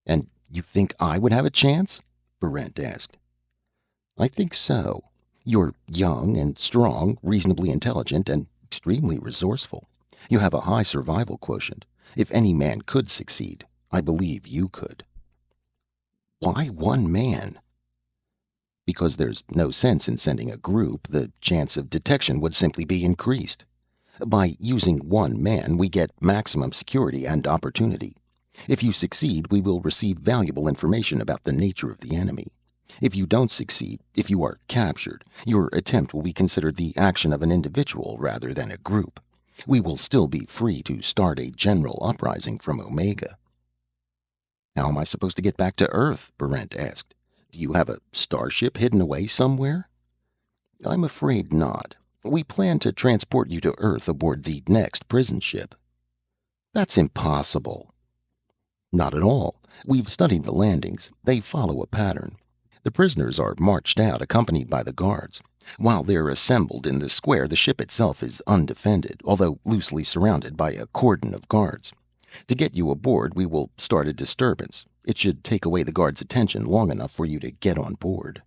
And you think I would have a chance? Barrent asked. I think so. You're young and strong, reasonably intelligent, and extremely resourceful. You have a high survival quotient. If any man could succeed, I believe you could. Why one man? Because there's no sense in sending a group. The chance of detection would simply be increased. By using one man, we get maximum security and opportunity. If you succeed, we will receive valuable information about the nature of the enemy. If you don't succeed, if you are captured, your attempt will be considered the action of an individual rather than a group. We will still be free to start a general uprising from Omega. How am I supposed to get back to Earth? Barrent asked. Do you have a starship hidden away somewhere? I'm afraid not. We plan to transport you to Earth aboard the next prison ship. That's impossible. Not at all. We've studied the landings. They follow a pattern. The prisoners are marched out, accompanied by the guards. While they're assembled in the square, the ship itself is undefended, although loosely surrounded by a cordon of guards. To get you aboard, we will start a disturbance. It should take away the guards' attention long enough for you to get on board.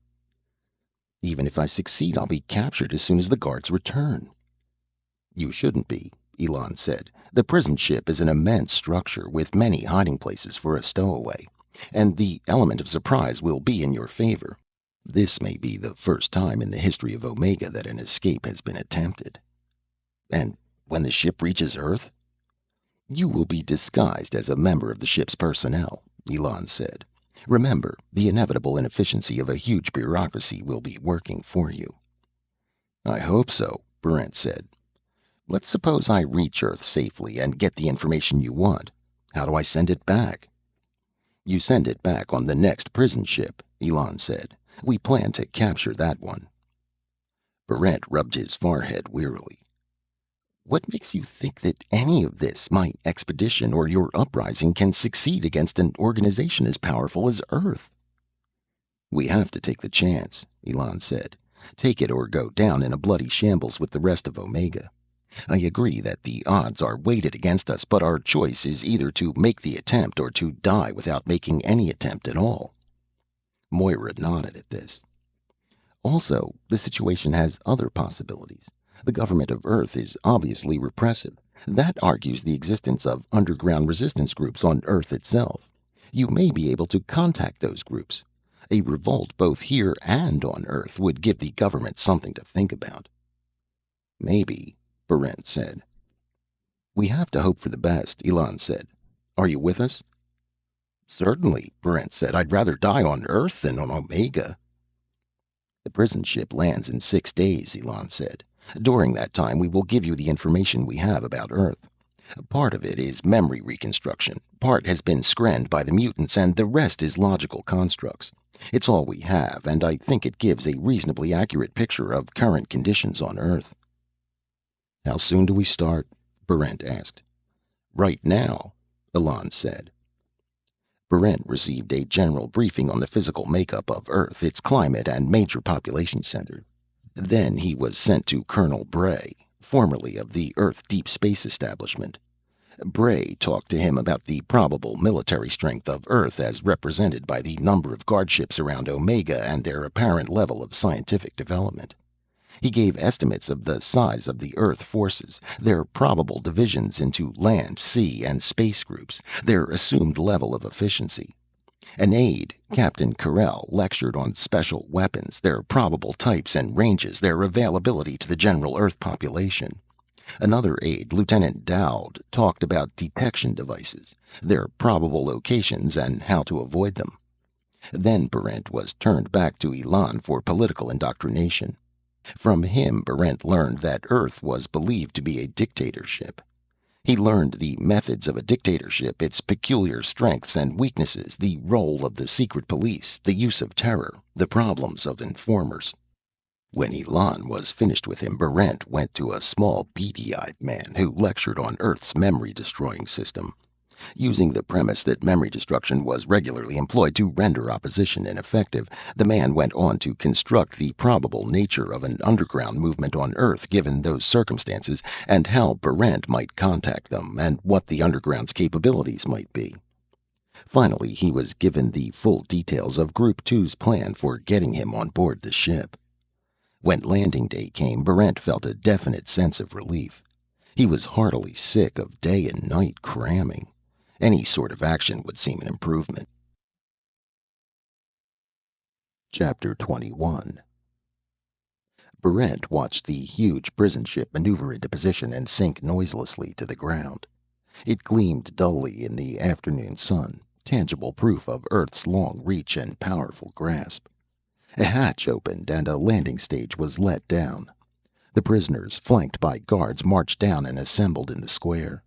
Even if I succeed, I'll be captured as soon as the guards return. You shouldn't be, Elon said. The prison ship is an immense structure with many hiding places for a stowaway, and the element of surprise will be in your favor. This may be the first time in the history of Omega that an escape has been attempted. And when the ship reaches Earth? You will be disguised as a member of the ship's personnel, Elon said. Remember, the inevitable inefficiency of a huge bureaucracy will be working for you. I hope so, Barrent said. Let's suppose I reach Earth safely and get the information you want. How do I send it back? You send it back on the next prison ship, Elon said. We plan to capture that one. Barrent rubbed his forehead wearily. What makes you think that any of this, my expedition or your uprising, can succeed against an organization as powerful as Earth? We have to take the chance, Elon said. Take it or go down in a bloody shambles with the rest of Omega. I agree that the odds are weighted against us, but our choice is either to make the attempt or to die without making any attempt at all. Moira nodded at this. Also, the situation has other possibilities. The government of Earth is obviously repressive. That argues the existence of underground resistance groups on Earth itself. You may be able to contact those groups. A revolt both here and on Earth would give the government something to think about. Maybe, Barrent said. We have to hope for the best, Elon said. Are you with us? Certainly, Barrent said. I'd rather die on Earth than on Omega. The prison ship lands in 6 days, Elon said. During that time, we will give you the information we have about Earth. Part of it is memory reconstruction. Part has been screnned by the mutants, and the rest is logical constructs. It's all we have, and I think it gives a reasonably accurate picture of current conditions on Earth. How soon do we start? Barrent asked. Right now, Elon said. Barrent received a general briefing on the physical makeup of Earth, its climate, and major population center. Then he was sent to Colonel Bray, formerly of the Earth Deep Space Establishment. Bray talked to him about the probable military strength of Earth as represented by the number of guardships around Omega and their apparent level of scientific development. He gave estimates of the size of the Earth forces, their probable divisions into land, sea, and space groups, their assumed level of efficiency. An aide, Captain Carell, lectured on special weapons, their probable types and ranges, their availability to the general Earth population. Another aide, Lieutenant Dowd, talked about detection devices, their probable locations, and how to avoid them. Then Barrent was turned back to Elon for political indoctrination. From him, Barrent learned that Earth was believed to be a dictatorship. He learned the methods of a dictatorship, its peculiar strengths and weaknesses, the role of the secret police, the use of terror, the problems of informers. When Elon was finished with him, Barrent went to a small, beady-eyed man who lectured on Earth's memory-destroying system. Using the premise that memory destruction was regularly employed to render opposition ineffective, the man went on to construct the probable nature of an underground movement on Earth given those circumstances, and how Barrent might contact them, and what the underground's capabilities might be. Finally, he was given the full details of Group 2's plan for getting him on board the ship. When landing day came, Barrent felt a definite sense of relief. He was heartily sick of day and night cramming. Any sort of action would seem an improvement. Chapter 21. Barrent watched the huge prison ship maneuver into position and sink noiselessly to the ground. It gleamed dully in the afternoon sun, tangible proof of Earth's long reach and powerful grasp. A hatch opened and a landing stage was let down. The prisoners, flanked by guards, marched down and assembled in the square.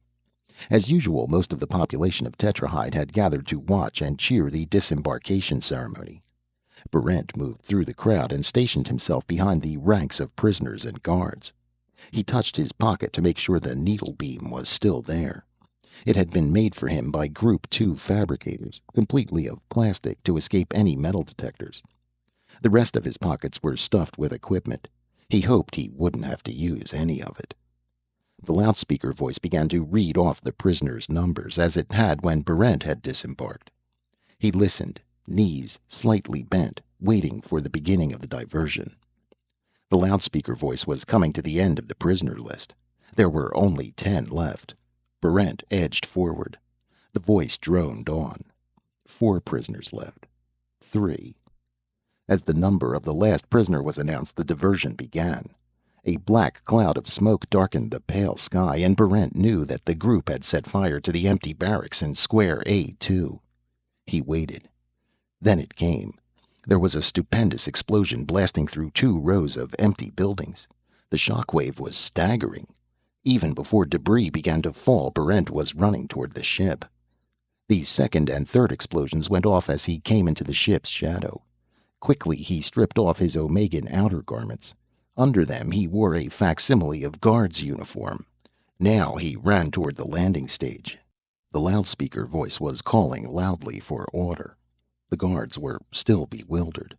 As usual, most of the population of Tetrahide had gathered to watch and cheer the disembarkation ceremony. Barrent moved through the crowd and stationed himself behind the ranks of prisoners and guards. He touched his pocket to make sure the needle beam was still there. It had been made for him by Group 2 fabricators, completely of plastic to escape any metal detectors. The rest of his pockets were stuffed with equipment. He hoped he wouldn't have to use any of it. The loudspeaker voice began to read off the prisoners' numbers, as it had when Barrent had disembarked. He listened, knees slightly bent, waiting for the beginning of the diversion. The loudspeaker voice was coming to the end of the prisoner list. There were only 10 left. Barrent edged forward. The voice droned on. 4 prisoners left. 3. As the number of the last prisoner was announced, the diversion began. A black cloud of smoke darkened the pale sky, and Barrent knew that the group had set fire to the empty barracks in Square A2. He waited. Then it came. There was a stupendous explosion blasting through 2 rows of empty buildings. The shockwave was staggering. Even before debris began to fall, Barrent was running toward the ship. The second and third explosions went off as he came into the ship's shadow. Quickly he stripped off his Omegan outer garments. Under them he wore a facsimile of guard's uniform. Now he ran toward the landing stage. The loudspeaker voice was calling loudly for order. The guards were still bewildered.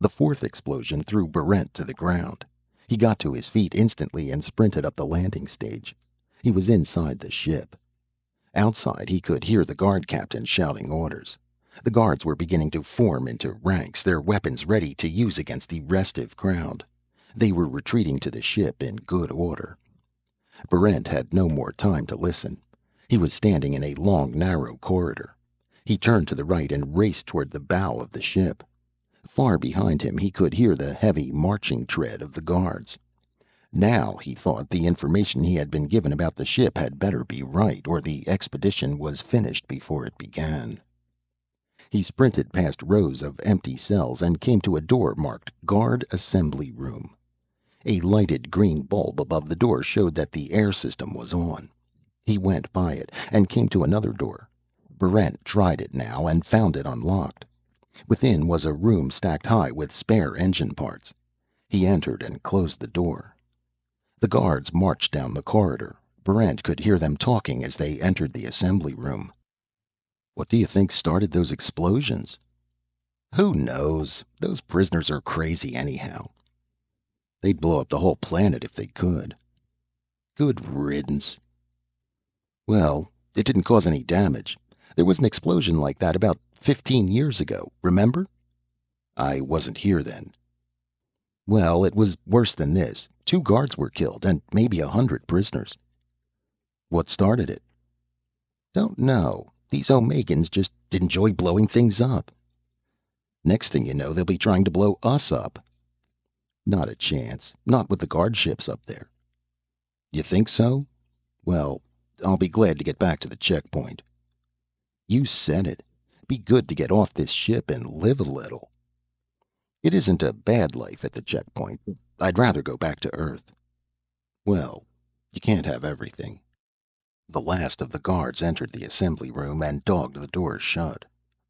The 4th explosion threw Barrent to the ground. He got to his feet instantly and sprinted up the landing stage. He was inside the ship. Outside, he could hear the guard captain shouting orders. The guards were beginning to form into ranks, their weapons ready to use against the restive crowd. They were retreating to the ship in good order. Barrent had no more time to listen. He was standing in a long, narrow corridor. He turned to the right and raced toward the bow of the ship. Far behind him, he could hear the heavy marching tread of the guards. Now, he thought, the information he had been given about the ship had better be right, or the expedition was finished before it began. He sprinted past rows of empty cells and came to a door marked Guard Assembly Room. A lighted green bulb above the door showed that the air system was on. He went by it and came to another door. Barrent tried it now and found it unlocked. Within was a room stacked high with spare engine parts. He entered and closed the door. The guards marched down the corridor. Barrent could hear them talking as they entered the assembly room. "What do you think started those explosions?" "Who knows? Those prisoners are crazy anyhow." "They'd blow up the whole planet if they could." "Good riddance." "Well, it didn't cause any damage. There was an explosion like that about 15 years ago, remember?" "I wasn't here then." "Well, it was worse than this. 2 guards were killed, and maybe 100 prisoners." "What started it?" "Don't know. These Omegans just enjoy blowing things up." "Next thing you know, they'll be trying to blow us up." "Not a chance. Not with the guard ships up there." "You think so? Well, I'll be glad to get back to the checkpoint." "You said it. Be good to get off this ship and live a little." "It isn't a bad life at the checkpoint. I'd rather go back to Earth." "Well, you can't have everything." The last of the guards entered the assembly room and dogged the doors shut.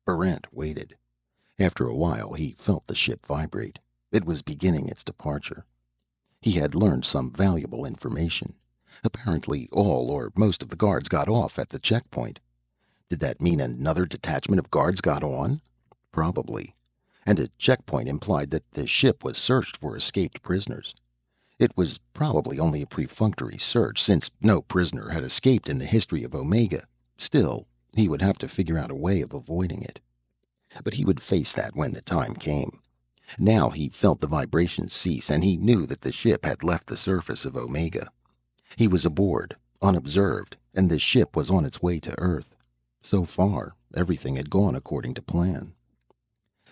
Barrent waited. After a while, he felt the ship vibrate. It was beginning its departure. He had learned some valuable information. Apparently, all or most of the guards got off at the checkpoint. Did that mean another detachment of guards got on? Probably. And a checkpoint implied that the ship was searched for escaped prisoners. It was probably only a perfunctory search, since no prisoner had escaped in the history of Omega. Still, he would have to figure out a way of avoiding it. But he would face that when the time came. Now he felt the vibrations cease, and he knew that the ship had left the surface of Omega. He was aboard, unobserved, and the ship was on its way to Earth. So far, everything had gone according to plan.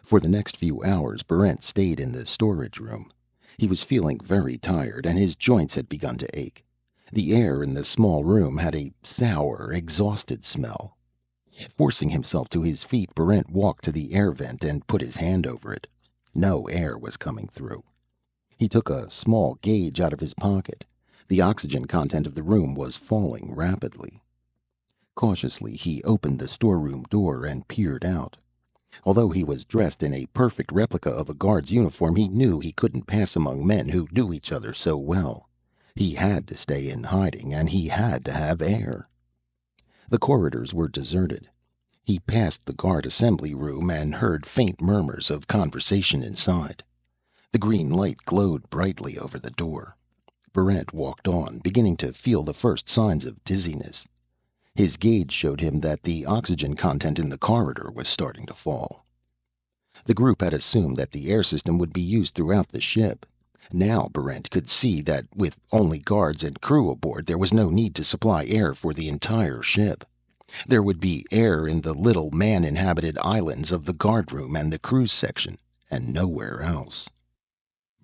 For the next few hours, Barrent stayed in the storage room. He was feeling very tired, and his joints had begun to ache. The air in the small room had a sour, exhausted smell. Forcing himself to his feet, Barrent walked to the air vent and put his hand over it. No air was coming through. He took a small gauge out of his pocket. The oxygen content of the room was falling rapidly. Cautiously, he opened the storeroom door and peered out. Although he was dressed in a perfect replica of a guard's uniform, he knew he couldn't pass among men who knew each other so well. He had to stay in hiding, and he had to have air. The corridors were deserted. He passed the guard assembly room and heard faint murmurs of conversation inside. The green light glowed brightly over the door. Barrent walked on, beginning to feel the first signs of dizziness. His gauge showed him that the oxygen content in the corridor was starting to fall. The group had assumed that the air system would be used throughout the ship. Now Barrent could see that with only guards and crew aboard, there was no need to supply air for the entire ship. There would be air in the little man-inhabited islands of the guardroom and the cruise section, and nowhere else.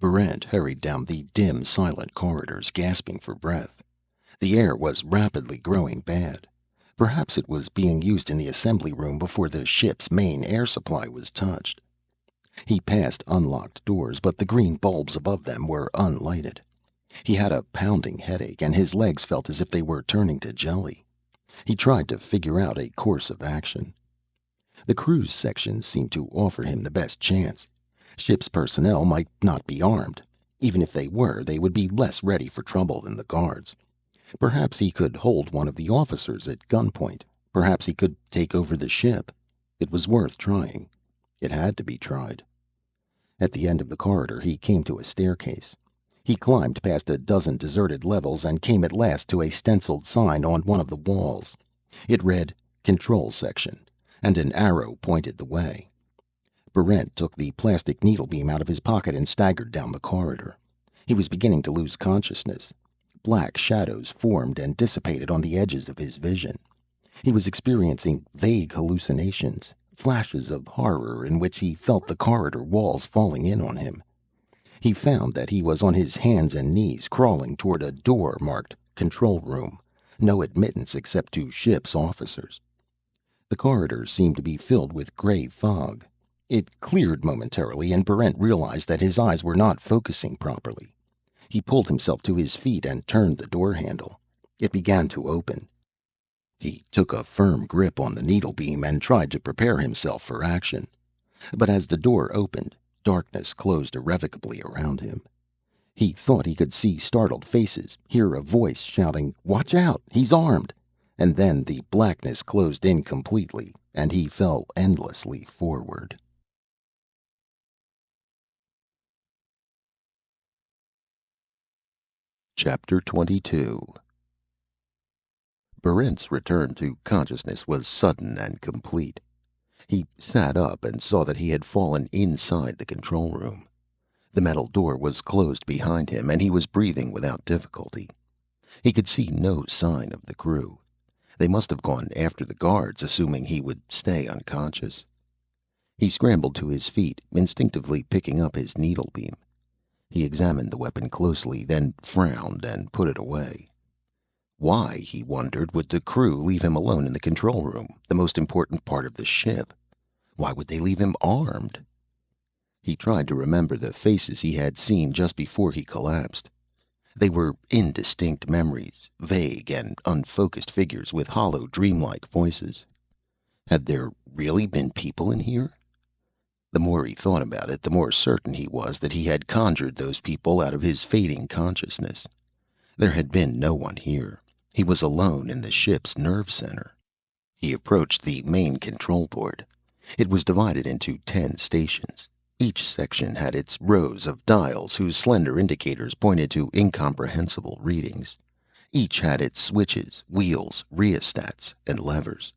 Barrent hurried down the dim, silent corridors, gasping for breath. The air was rapidly growing bad. Perhaps it was being used in the assembly room before the ship's main air supply was touched. He passed unlocked doors, but the green bulbs above them were unlighted. He had a pounding headache, and his legs felt as if they were turning to jelly. He tried to figure out a course of action. The cruise section seemed to offer him the best chance. Ship's personnel might not be armed. Even if they were, they would be less ready for trouble than the guards. Perhaps he could hold one of the officers at gunpoint. Perhaps he could take over the ship. It was worth trying. It had to be tried. At the end of the corridor, he came to a staircase. He climbed past a dozen deserted levels and came at last to a stenciled sign on one of the walls. It read, "Control Section," and an arrow pointed the way. Barrent took the plastic needle beam out of his pocket and staggered down the corridor. He was beginning to lose consciousness. Black shadows formed and dissipated on the edges of his vision. He was experiencing vague hallucinations, flashes of horror in which he felt the corridor walls falling in on him. He found that he was on his hands and knees, crawling toward a door marked "Control Room," no admittance except to ship's officers. The corridor seemed to be filled with gray fog. It cleared momentarily, and Barrent realized that his eyes were not focusing properly. He pulled himself to his feet and turned the door handle. It began to open. He took a firm grip on the needle beam and tried to prepare himself for action. But as the door opened, darkness closed irrevocably around him. He thought he could see startled faces, hear a voice shouting, "Watch out! He's armed!" And then the blackness closed in completely, and he fell endlessly forward. Chapter 22. Barrent's return to consciousness was sudden and complete. He sat up and saw that he had fallen inside the control room. The metal door was closed behind him, and he was breathing without difficulty. He could see no sign of the crew. They must have gone after the guards, assuming he would stay unconscious. He scrambled to his feet, instinctively picking up his needle beam. He examined the weapon closely, then frowned and put it away. Why, he wondered, would the crew leave him alone in the control room, the most important part of the ship? Why would they leave him armed? He tried to remember the faces he had seen just before he collapsed. They were indistinct memories, vague and unfocused figures with hollow, dreamlike voices. Had there really been people in here? The more he thought about it, the more certain he was that he had conjured those people out of his fading consciousness. There had been no one here. He was alone in the ship's nerve center. He approached the main control board. It was divided into 10 stations. Each section had its rows of dials whose slender indicators pointed to incomprehensible readings. Each had its switches, wheels, rheostats, and levers.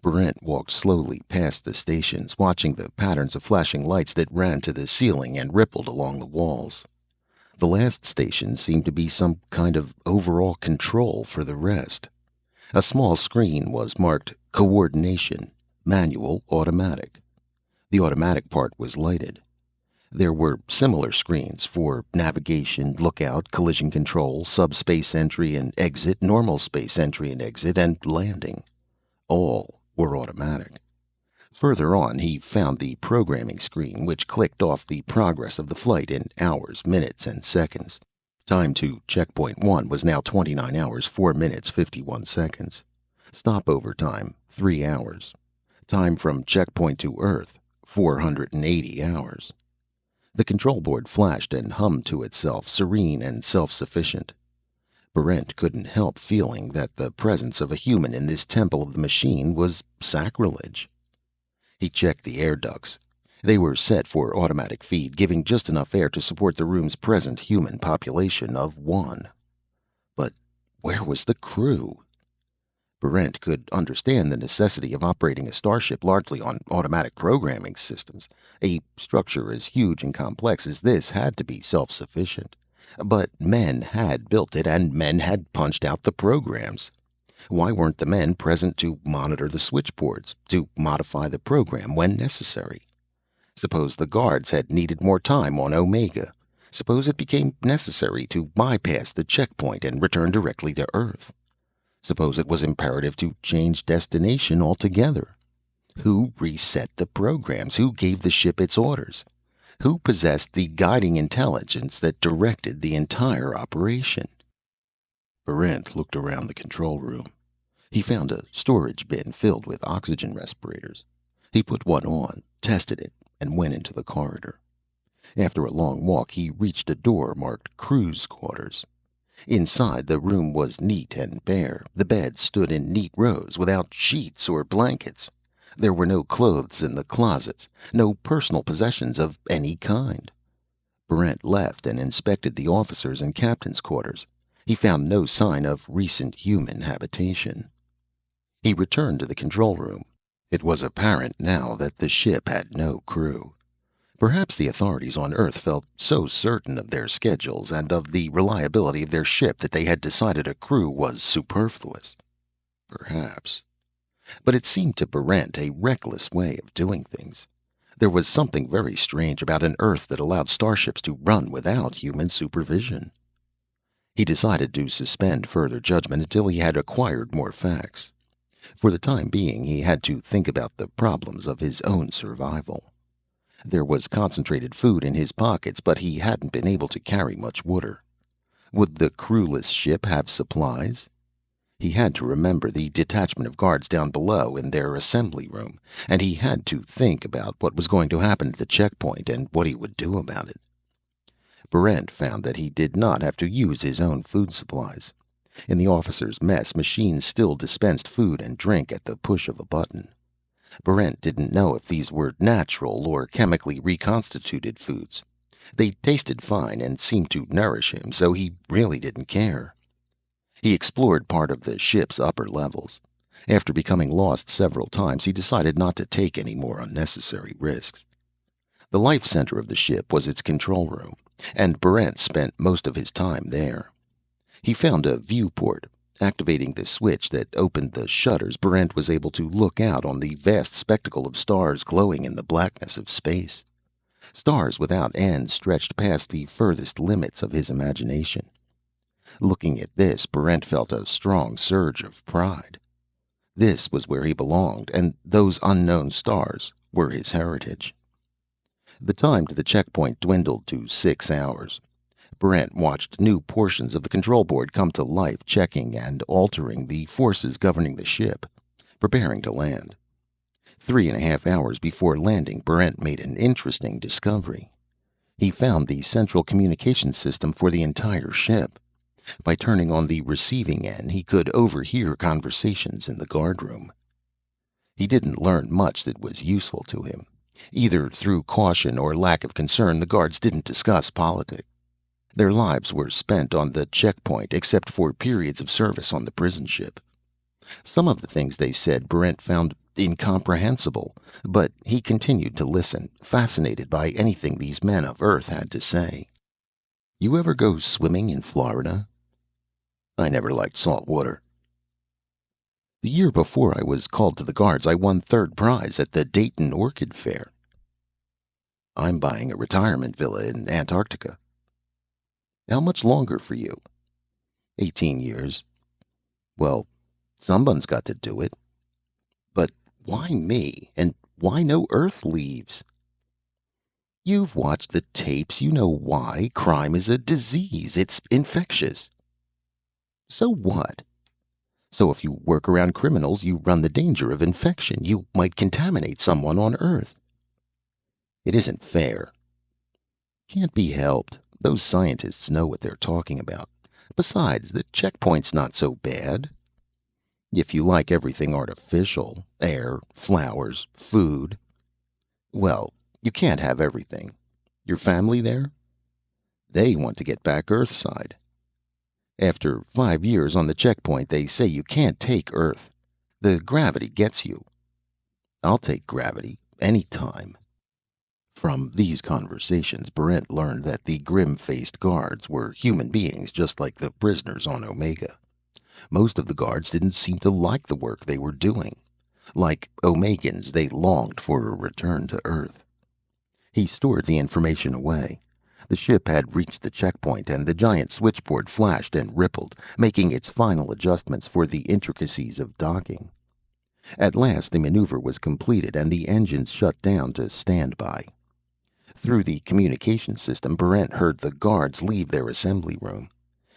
Barrent walked slowly past the stations, watching the patterns of flashing lights that ran to the ceiling and rippled along the walls. The last station seemed to be some kind of overall control for the rest. A small screen was marked "Coordination, Manual, Automatic." The automatic part was lighted. There were similar screens for navigation, lookout, collision control, subspace entry and exit, normal space entry and exit, and landing. All were automatic. Further on, he found the programming screen, which clicked off the progress of the flight in hours, minutes, and seconds. Time to checkpoint 1 was now 29 hours, 4 minutes, 51 seconds. Stopover time, 3 hours. Time from checkpoint to Earth, 480 hours. The control board flashed and hummed to itself, serene and self-sufficient. Barrent couldn't help feeling that the presence of a human in this temple of the machine was sacrilege. He checked the air ducts. They were set for automatic feed, giving just enough air to support the room's present human population of 1. But where was the crew? Barrent could understand the necessity of operating a starship largely on automatic programming systems. A structure as huge and complex as this had to be self-sufficient. But men had built it, and men had punched out the programs. Why weren't the men present to monitor the switchboards, to modify the program when necessary? Suppose the guards had needed more time on Omega. Suppose it became necessary to bypass the checkpoint and return directly to Earth. Suppose it was imperative to change destination altogether. Who reset the programs? Who gave the ship its orders? Who possessed the guiding intelligence that directed the entire operation? Barrent looked around the control room. He found a storage bin filled with oxygen respirators. He put one on, tested it, and went into the corridor. After a long walk, he reached a door marked "Crew's Quarters." Inside, the room was neat and bare. The beds stood in neat rows, without sheets or blankets. There were no clothes in the closets, no personal possessions of any kind. Brent left and inspected the officers' and captain's quarters. He found no sign of recent human habitation. He returned to the control room. It was apparent now that the ship had no crew. Perhaps the authorities on Earth felt so certain of their schedules and of the reliability of their ship that they had decided a crew was superfluous. Perhaps. But it seemed to Barrent a reckless way of doing things. There was something very strange about an Earth that allowed starships to run without human supervision. He decided to suspend further judgment until he had acquired more facts. For the time being, he had to think about the problems of his own survival. There was concentrated food in his pockets, but he hadn't been able to carry much water. Would the crewless ship have supplies? He had to remember the detachment of guards down below in their assembly room, and he had to think about what was going to happen at the checkpoint and what he would do about it. Barrent found that he did not have to use his own food supplies. In the officers' mess, machines still dispensed food and drink at the push of a button. Barrent didn't know if these were natural or chemically reconstituted foods. They tasted fine and seemed to nourish him, so he really didn't care. He explored part of the ship's upper levels. After becoming lost several times, he decided not to take any more unnecessary risks. The life center of the ship was its control room, and Barrent spent most of his time there. He found a viewport. Activating the switch that opened the shutters, Barrent was able to look out on the vast spectacle of stars glowing in the blackness of space. Stars without end stretched past the furthest limits of his imagination. Looking at this, Barrent felt a strong surge of pride. This was where he belonged, and those unknown stars were his heritage. The time to the checkpoint dwindled to 6 hours. Barrent watched new portions of the control board come to life, checking and altering the forces governing the ship, preparing to land. 3.5 hours before landing, Barrent made an interesting discovery. He found the central communication system for the entire ship. By turning on the receiving end, he could overhear conversations in the guardroom. He didn't learn much that was useful to him. Either through caution or lack of concern, the guards didn't discuss politics. Their lives were spent on the checkpoint, except for periods of service on the prison ship. Some of the things they said Barrent found incomprehensible, but he continued to listen, fascinated by anything these men of Earth had to say. "You ever go swimming in Florida?" "I never liked salt water." "The year before I was called to the guards, I won third prize at the Dayton Orchid Fair." "I'm buying a retirement villa in Antarctica." "How much longer for you?" 18 years. "Well, someone's got to do it." "But why me? And why no Earth leaves?" "You've watched the tapes. You know why. Crime is a disease. It's infectious." "So what?" "So if you work around criminals, you run the danger of infection. You might contaminate someone on Earth." "It isn't fair." "Can't be helped. Those scientists know what they're talking about. Besides, the checkpoint's not so bad. If you like everything artificial, air, flowers, food. Well, you can't have everything. Your family there? They want to get back Earthside. After 5 years on the checkpoint, they say you can't take Earth. The gravity gets you." "I'll take gravity, any time." From these conversations, Barrent learned that the grim-faced guards were human beings just like the prisoners on Omega. Most of the guards didn't seem to like the work they were doing. Like Omegans, they longed for a return to Earth. He stored the information away. The ship had reached the checkpoint, and the giant switchboard flashed and rippled, making its final adjustments for the intricacies of docking. At last the maneuver was completed, and the engines shut down to stand by. Through the communication system, Barrent heard the guards leave their assembly room.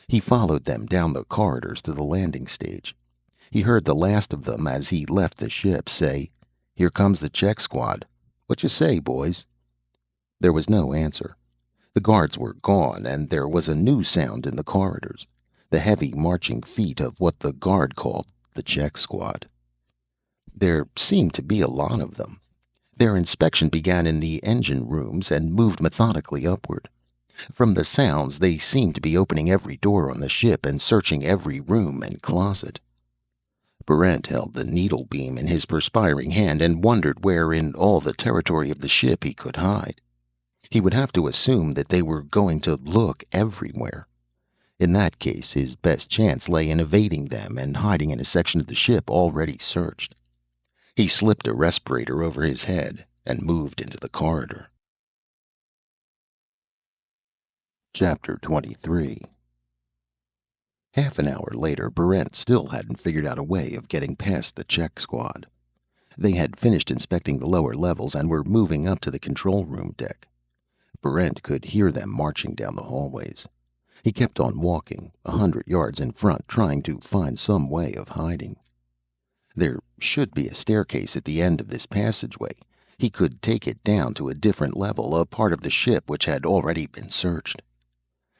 He followed them down the corridors to the landing stage. He heard the last of them as he left the ship say, "Here comes the check squad. What you say, boys?" There was no answer. The guards were gone, and there was a new sound in the corridors, the heavy marching feet of what the guard called the check squad. There seemed to be a lot of them. Their inspection began in the engine rooms and moved methodically upward. From the sounds, they seemed to be opening every door on the ship and searching every room and closet. Barrent held the needle beam in his perspiring hand and wondered where in all the territory of the ship he could hide. He would have to assume that they were going to look everywhere. In that case, his best chance lay in evading them and hiding in a section of the ship already searched. He slipped a respirator over his head and moved into the corridor. Chapter 23. Half an hour later, Barrent still hadn't figured out a way of getting past the check squad. They had finished inspecting the lower levels and were moving up to the control room deck. Barrent could hear them marching down the hallways. He kept on walking, 100 yards in front, trying to find some way of hiding. There should be a staircase at the end of this passageway. He could take it down to a different level, a part of the ship which had already been searched.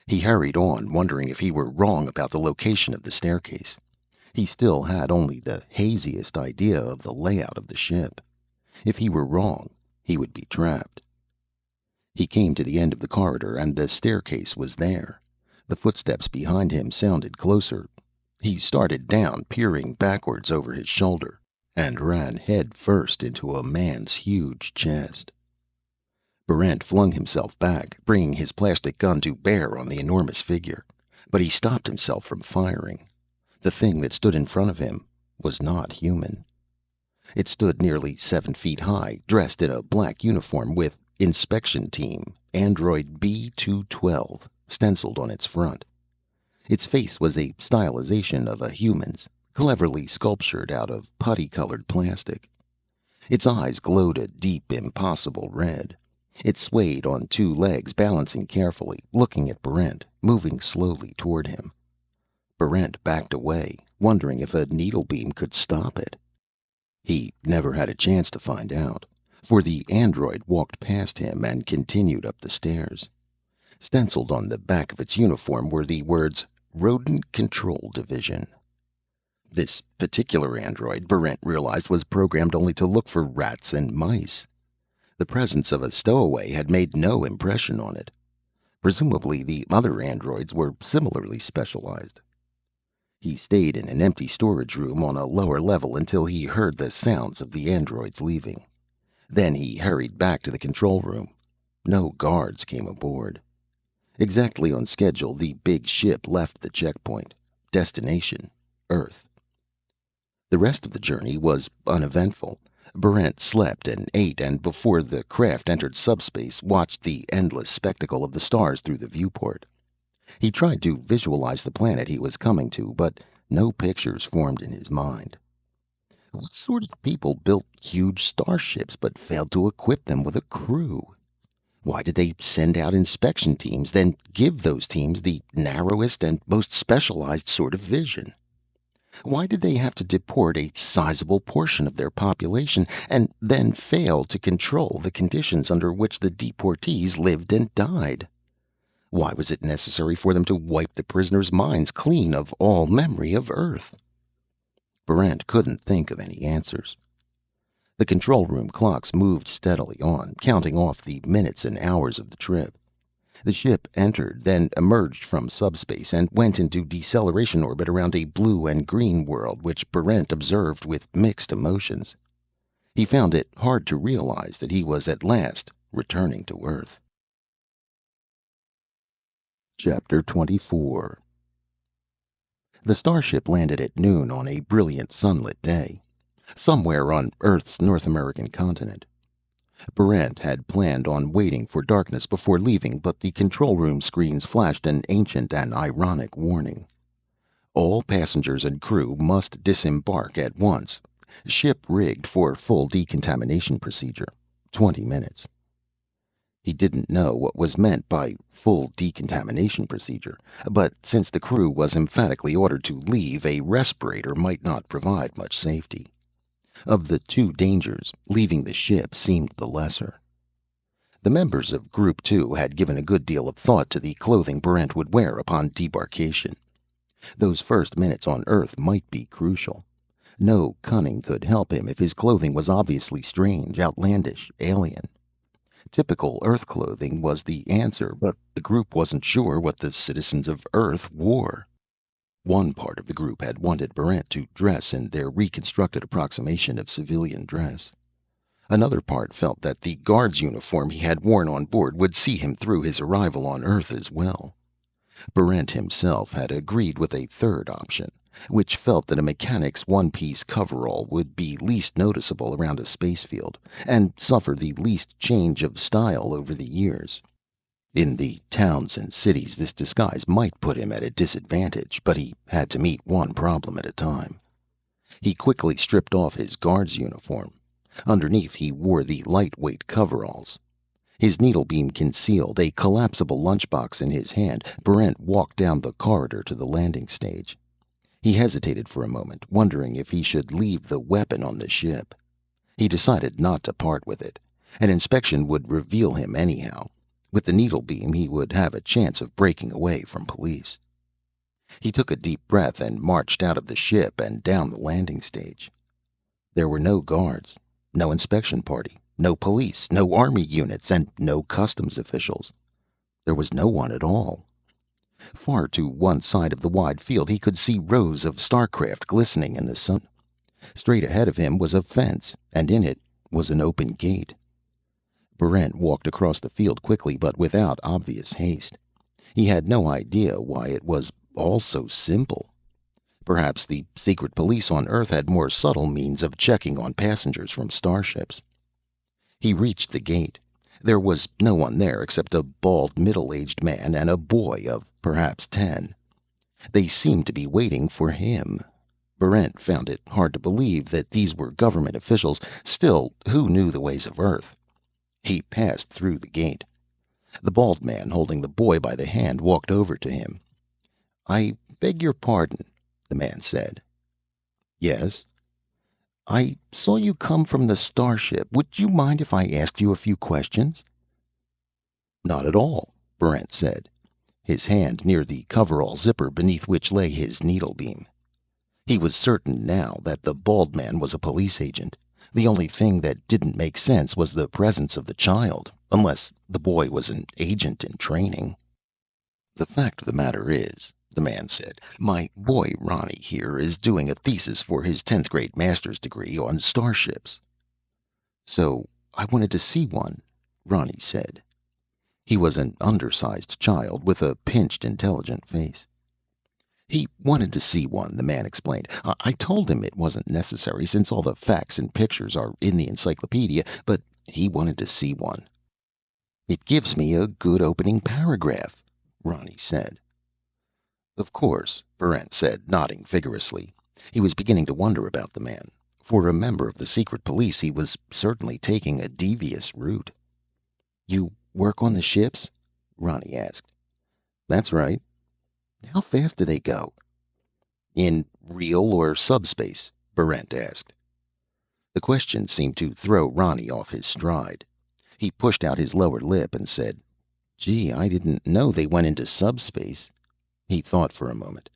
He hurried on, wondering if he were wrong about the location of the staircase. He still had only the haziest idea of the layout of the ship. If he were wrong, he would be trapped. He came to the end of the corridor, and the staircase was there. The footsteps behind him sounded closer. He started down, peering backwards over his shoulder, and ran head first into a man's huge chest. Barrent flung himself back, bringing his plastic gun to bear on the enormous figure. But he stopped himself from firing. The thing that stood in front of him was not human. It stood nearly 7 feet high, dressed in a black uniform with "Inspection Team, Android B-212" stenciled on its front. Its face was a stylization of a human's, cleverly sculptured out of putty-colored plastic. Its eyes glowed a deep, impossible red. It swayed on 2 legs, balancing carefully, looking at Barrent, moving slowly toward him. Barrent backed away, wondering if a needle beam could stop it. He never had a chance to find out, for the android walked past him and continued up the stairs. Stenciled on the back of its uniform were the words, "Rodent Control Division." This particular android, Barrent realized, was programmed only to look for rats and mice. The presence of a stowaway had made no impression on it. Presumably the other androids were similarly specialized. He stayed in an empty storage room on a lower level until he heard the sounds of the androids leaving. Then he hurried back to the control room. No guards came aboard. Exactly on schedule, the big ship left the checkpoint. Destination, Earth. The rest of the journey was uneventful. Barrent slept and ate, and before the craft entered subspace, watched the endless spectacle of the stars through the viewport. He tried to visualize the planet he was coming to, but no pictures formed in his mind. What sort of people built huge starships but failed to equip them with a crew? Why did they send out inspection teams, then give those teams the narrowest and most specialized sort of vision? Why did they have to deport a sizable portion of their population and then fail to control the conditions under which the deportees lived and died? Why was it necessary for them to wipe the prisoners' minds clean of all memory of Earth? Barrent couldn't think of any answers. The control room clocks moved steadily on, counting off the minutes and hours of the trip. The ship entered, then emerged from subspace and went into deceleration orbit around a blue and green world which Barrent observed with mixed emotions. He found it hard to realize that he was at last returning to Earth. Chapter 24. The starship landed at noon on a brilliant sunlit day, somewhere on Earth's North American continent. Barrent had planned on waiting for darkness before leaving, but the control room screens flashed an ancient and ironic warning. All passengers and crew must disembark at once. Ship rigged for full decontamination procedure. 20 minutes. He didn't know what was meant by full decontamination procedure, but since the crew was emphatically ordered to leave, a respirator might not provide much safety. Of the 2 dangers, leaving the ship seemed the lesser. The members of Group 2 had given a good deal of thought to the clothing Barrent would wear upon debarkation. Those first minutes on Earth might be crucial. No cunning could help him if his clothing was obviously strange, outlandish, alien. Typical Earth clothing was the answer, but the group wasn't sure what the citizens of Earth wore. One part of the group had wanted Barrent to dress in their reconstructed approximation of civilian dress. Another part felt that the guard's uniform he had worn on board would see him through his arrival on Earth as well. Barrent himself had agreed with a third option, which felt that a mechanic's one-piece coverall would be least noticeable around a space field, and suffer the least change of style over the years. In the towns and cities, this disguise might put him at a disadvantage, but he had to meet one problem at a time. He quickly stripped off his guard's uniform. Underneath, he wore the lightweight coveralls. His needlebeam concealed, a collapsible lunchbox in his hand, Barrent walked down the corridor to the landing stage. He hesitated for a moment, wondering if he should leave the weapon on the ship. He decided not to part with it. An inspection would reveal him anyhow. With the needlebeam, he would have a chance of breaking away from police. He took a deep breath and marched out of the ship and down the landing stage. There were no guards, no inspection party, no police, no army units, and no customs officials. There was no one at all. Far to one side of the wide field he could see rows of starcraft glistening in the sun. Straight ahead of him was a fence, and in it was an open gate. Barrent walked across the field quickly, but without obvious haste. He had no idea why it was all so simple. Perhaps the secret police on Earth had more subtle means of checking on passengers from starships. He reached the gate. There was no one there except a bald, middle-aged man and a boy of perhaps 10. They seemed to be waiting for him. Barrent found it hard to believe that these were government officials. Still, who knew the ways of Earth? He passed through the gate. The bald man, holding the boy by the hand, walked over to him. "I beg your pardon," the man said. "Yes?" "I saw you come from the starship. Would you mind if I asked you a few questions?" "Not at all," Barrent said, his hand near the coverall zipper beneath which lay his needlebeam. He was certain now that the bald man was a police agent. The only thing that didn't make sense was the presence of the child, unless the boy was an agent in training. "The fact of the matter is," the man said, "my boy Ronnie here is doing a thesis for his 10th grade master's degree on starships." "So I wanted to see one," Ronnie said. He was an undersized child with a pinched, intelligent face. "He wanted to see one," the man explained. I told him it wasn't necessary, since all the facts and pictures are in the encyclopedia, but he wanted to see one." "It gives me a good opening paragraph," Ronnie said. "Of course," Barrent said, nodding vigorously. He was beginning to wonder about the man. For a member of the secret police, he was certainly taking a devious route. "You work on the ships?" Ronnie asked. "That's right." "How fast do they go?" "In real or subspace?" Barrent asked. The question seemed to throw Ronnie off his stride. He pushed out his lower lip and said, "Gee, I didn't know they went into subspace." He thought for a moment.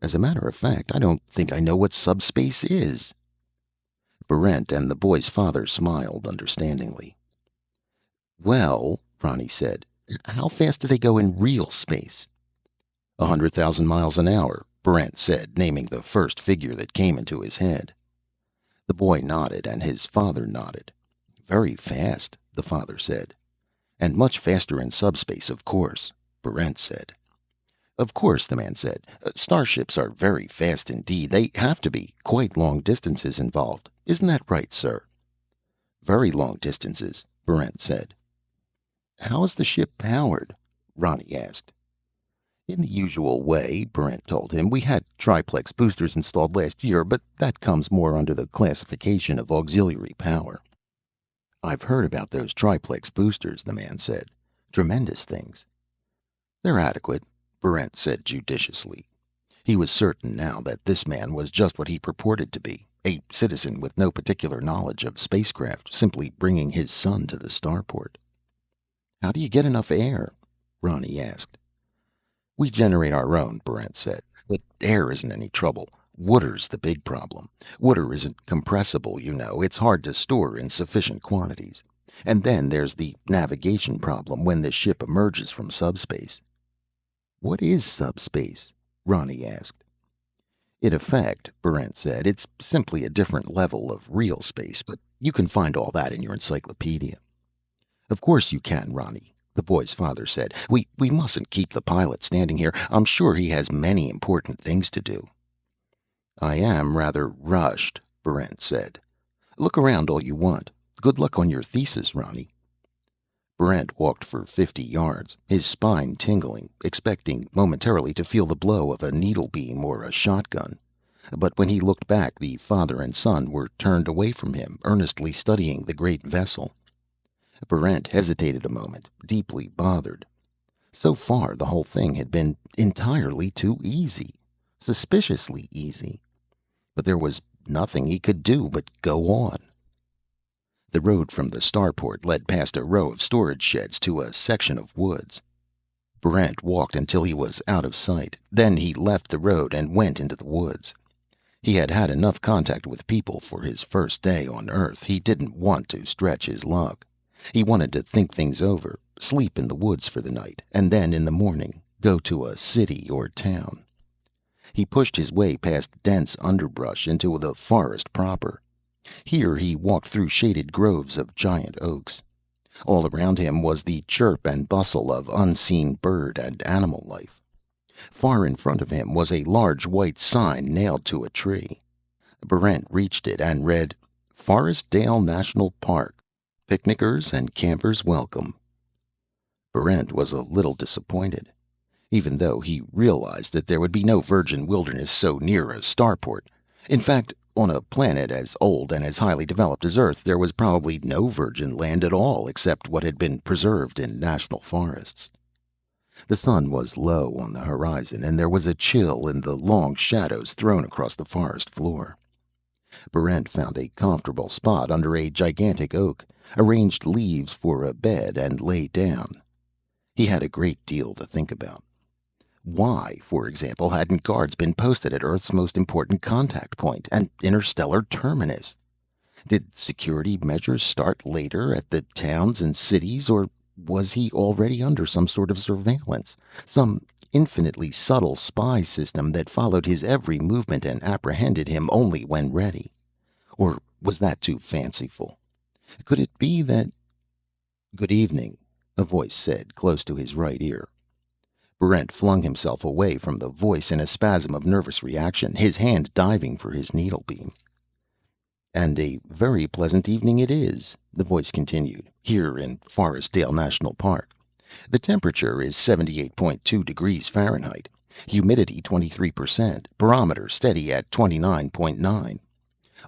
"As a matter of fact, I don't think I know what subspace is." Barrent and the boy's father smiled understandingly. "Well," Ronnie said, "how fast do they go in real space?" 100,000 miles an hour, Barrent said, naming the first figure that came into his head. The boy nodded, and his father nodded. "Very fast," the father said. "And much faster in subspace, of course," Barrent said. "Of course," the man said. "Starships are very fast indeed. They have to be. Quite long distances involved. Isn't that right, sir?" "Very long distances," Barrent said. "How is the ship powered?" Ronnie asked. "In the usual way," Barrent told him. "We had triplex boosters installed last year, but that comes more under the classification of auxiliary power." "I've heard about those triplex boosters," the man said. "Tremendous things." "They're adequate," Barrent said judiciously. He was certain now that this man was just what he purported to be, a citizen with no particular knowledge of spacecraft, simply bringing his son to the starport. "How do you get enough air?" Ronnie asked. "We generate our own," Barrent said. "But air isn't any trouble. Water's the big problem. Water isn't compressible, you know. It's hard to store in sufficient quantities. And then there's the navigation problem when the ship emerges from subspace. What is subspace? Ronnie asked. In effect, Brent said, it's simply a different level of real space, but you can find all that in your encyclopedia. Of course you can, Ronnie, the boy's father said. We mustn't keep the pilot standing here. I'm sure he has many important things to do. I am rather rushed, Brent said. Look around all you want. Good luck on your thesis, Ronnie. Brent walked for 50 yards, his spine tingling, expecting momentarily to feel the blow of a needle beam or a shotgun. But when he looked back, the father and son were turned away from him, earnestly studying the great vessel. Brent hesitated a moment, deeply bothered. So far, the whole thing had been entirely too easy. Suspiciously easy. But there was nothing he could do but go on. The road from the starport led past a row of storage sheds to a section of woods. Brent walked until he was out of sight. Then he left the road and went into the woods. He had had enough contact with people for his first day on Earth. He didn't want to stretch his luck. He wanted to think things over, sleep in the woods for the night, and then in the morning go to a city or town. He pushed his way past dense underbrush into the forest proper. Here he walked through shaded groves of giant oaks. All around him was the chirp and bustle of unseen bird and animal life. Far in front of him was a large white sign nailed to a tree. Brent reached it and read, Forestdale National Park. Picnickers and campers welcome. Brent was a little disappointed, even though he realized that there would be no virgin wilderness so near a starport. In fact, on a planet as old and as highly developed as Earth, there was probably no virgin land at all except what had been preserved in national forests. The sun was low on the horizon, and there was a chill in the long shadows thrown across the forest floor. Brent found a comfortable spot under a gigantic oak, arranged leaves for a bed, and lay down. He had a great deal to think about. Why, for example, hadn't guards been posted at Earth's most important contact point, an interstellar terminus? Did security measures start later at the towns and cities, or was he already under some sort of surveillance? Some infinitely subtle spy system that followed his every movement and apprehended him only when ready? Or was that too fanciful? Could it be that... Good evening, a voice said, close to his right ear. Brent flung himself away from the voice in a spasm of nervous reaction, his hand diving for his needlebeam. And a very pleasant evening it is, the voice continued, here in Forestdale National Park. The temperature is 78.2 degrees Fahrenheit, humidity 23%, barometer steady at 29.9.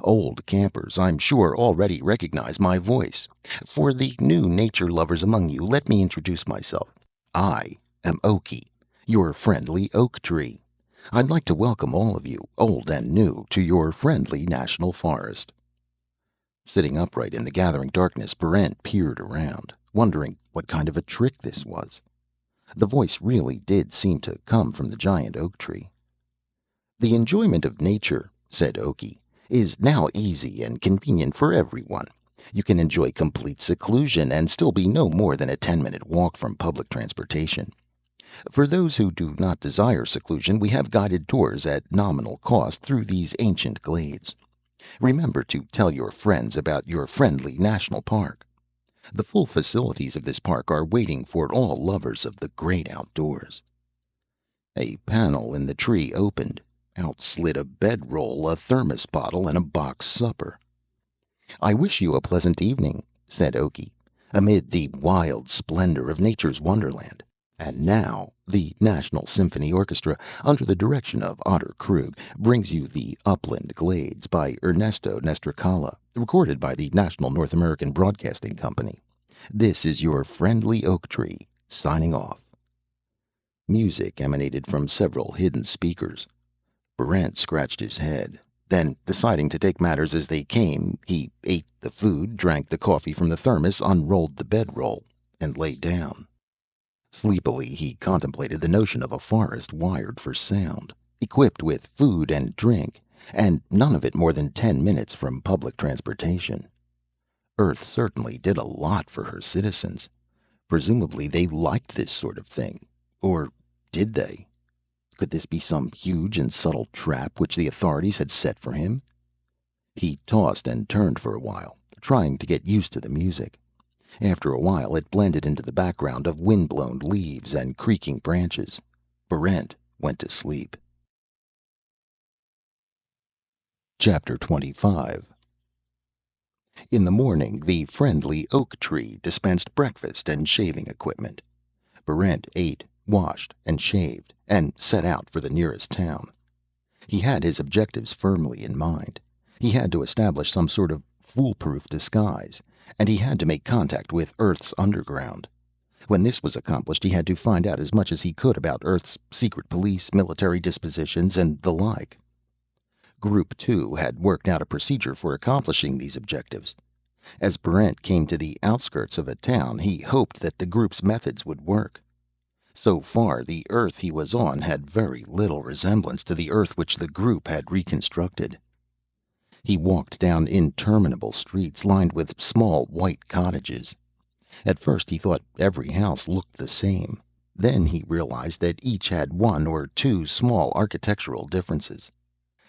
Old campers, I'm sure, already recognize my voice. For the new nature lovers among you, let me introduce myself. I am Okie, your friendly oak tree. I'd like to welcome all of you, old and new, to your friendly national forest. Sitting upright in the gathering darkness, Brent peered around, wondering what kind of a trick this was. The voice really did seem to come from the giant oak tree. The enjoyment of nature, said Okie, is now easy and convenient for everyone. You can enjoy complete seclusion and still be no more than a 10-minute walk from public transportation. For those who do not desire seclusion, we have guided tours at nominal cost through these ancient glades. Remember to tell your friends about your friendly national park. The full facilities of this park are waiting for all lovers of the great outdoors. A panel in the tree opened. Out slid a bedroll, a thermos bottle, and a box supper. I wish you a pleasant evening, said Okie, amid the wild splendor of nature's wonderland. And now, the National Symphony Orchestra, under the direction of Otter Krug, brings you the Upland Glades by Ernesto Nestracala, recorded by the National North American Broadcasting Company. This is your friendly oak tree, signing off. Music emanated from several hidden speakers. Brent scratched his head. Then, deciding to take matters as they came, he ate the food, drank the coffee from the thermos, unrolled the bedroll, and lay down. Sleepily, he contemplated the notion of a forest wired for sound, equipped with food and drink, and none of it more than 10 minutes from public transportation. Earth certainly did a lot for her citizens. Presumably they liked this sort of thing. Or did they? Could this be some huge and subtle trap which the authorities had set for him? He tossed and turned for a while, trying to get used to the music. After a while it blended into the background of wind-blown leaves and creaking branches. Berent went to sleep. Chapter 25. In the morning, the friendly oak tree dispensed breakfast and shaving equipment. Berent ate, washed, and shaved, and set out for the nearest town. He had his objectives firmly in mind. He had to establish some sort of foolproof disguise, and he had to make contact with Earth's underground. When this was accomplished, he had to find out as much as he could about Earth's secret police, military dispositions, and the like. Group 2 had worked out a procedure for accomplishing these objectives. As Berent came to the outskirts of a town, he hoped that the group's methods would work. So far, the Earth he was on had very little resemblance to the Earth which the group had reconstructed. He walked down interminable streets lined with small white cottages. At first he thought every house looked the same. Then he realized that each had one or two small architectural differences.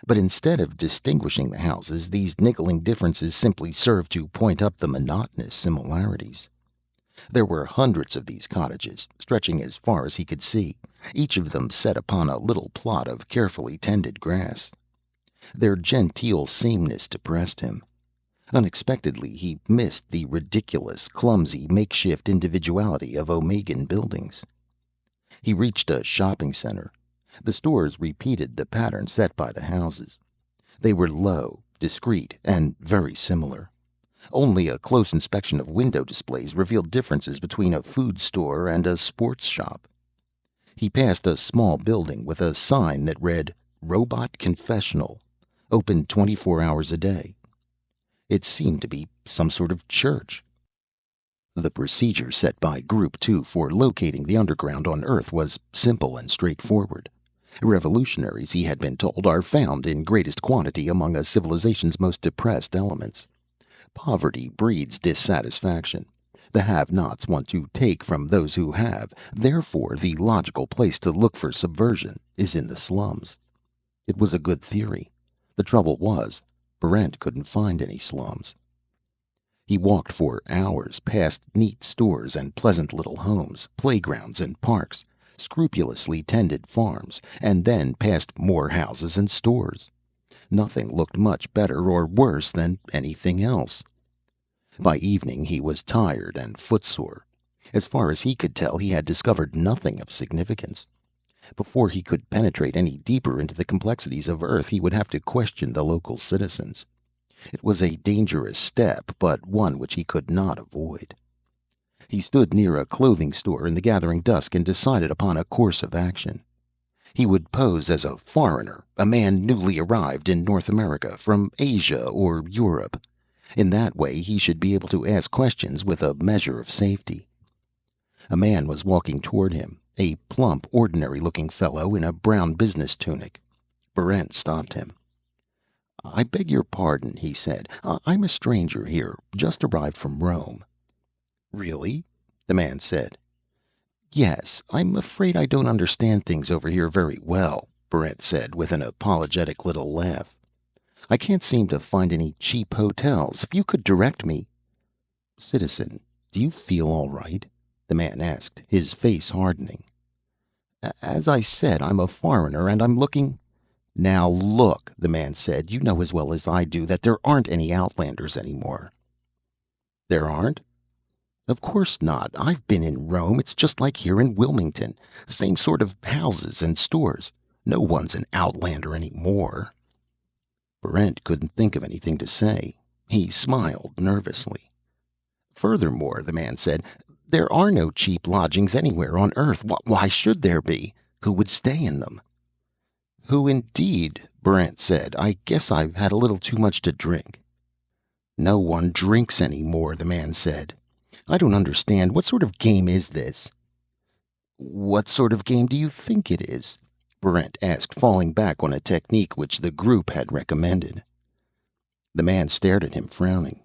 But instead of distinguishing the houses, these niggling differences simply served to point up the monotonous similarities. There were hundreds of these cottages, stretching as far as he could see, each of them set upon a little plot of carefully tended grass. Their genteel sameness depressed him. Unexpectedly, he missed the ridiculous, clumsy, makeshift individuality of Omegan buildings. He reached a shopping center. The stores repeated the pattern set by the houses. They were low, discreet, and very similar. Only a close inspection of window displays revealed differences between a food store and a sports shop. He passed a small building with a sign that read, "Robot Confessional, open 24 hours a day." It seemed to be some sort of church. The procedure set by Group 2 for locating the underground on Earth was simple and straightforward. Revolutionaries, he had been told, are found in greatest quantity among a civilization's most depressed elements. Poverty breeds dissatisfaction. The have-nots want to take from those who have. Therefore, the logical place to look for subversion is in the slums. It was a good theory. The trouble was, Berent couldn't find any slums. He walked for hours past neat stores and pleasant little homes, playgrounds and parks, scrupulously tended farms, and then past more houses and stores. Nothing looked much better or worse than anything else. By evening he was tired and footsore. As far as he could tell, he had discovered nothing of significance. Before he could penetrate any deeper into the complexities of Earth, he would have to question the local citizens. It was a dangerous step, but one which he could not avoid. He stood near a clothing store in the gathering dusk and decided upon a course of action. He would pose as a foreigner, a man newly arrived in North America from Asia or Europe. In that way he should be able to ask questions with a measure of safety. A man was walking toward him, a plump, ordinary-looking fellow in a brown business tunic. Berent stopped him. "I beg your pardon," he said. "I'm a stranger here, just arrived from Rome." "Really?" the man said. "Yes, I'm afraid I don't understand things over here very well," Berent said with an apologetic little laugh. "I can't seem to find any cheap hotels. If you could direct me—" "Citizen, do you feel all right?" the man asked, his face hardening. "As I said, I'm a foreigner, and I'm looking—" "Now look," the man said, "you know as well as I do that there aren't any Outlanders anymore." "There aren't?" "Of course not. I've been in Rome. It's just like here in Wilmington. Same sort of houses and stores. No one's an Outlander anymore." Berent couldn't think of anything to say. He smiled nervously. "Furthermore," the man said, "there are no cheap lodgings anywhere on Earth. Why should there be? Who would stay in them?" "Who indeed?" Berent said. "I guess I've had a little too much to drink." "No one drinks anymore," the man said. "I don't understand. What sort of game is this?" "What sort of game do you think it is?" Berent asked, falling back on a technique which the group had recommended. The man stared at him, frowning.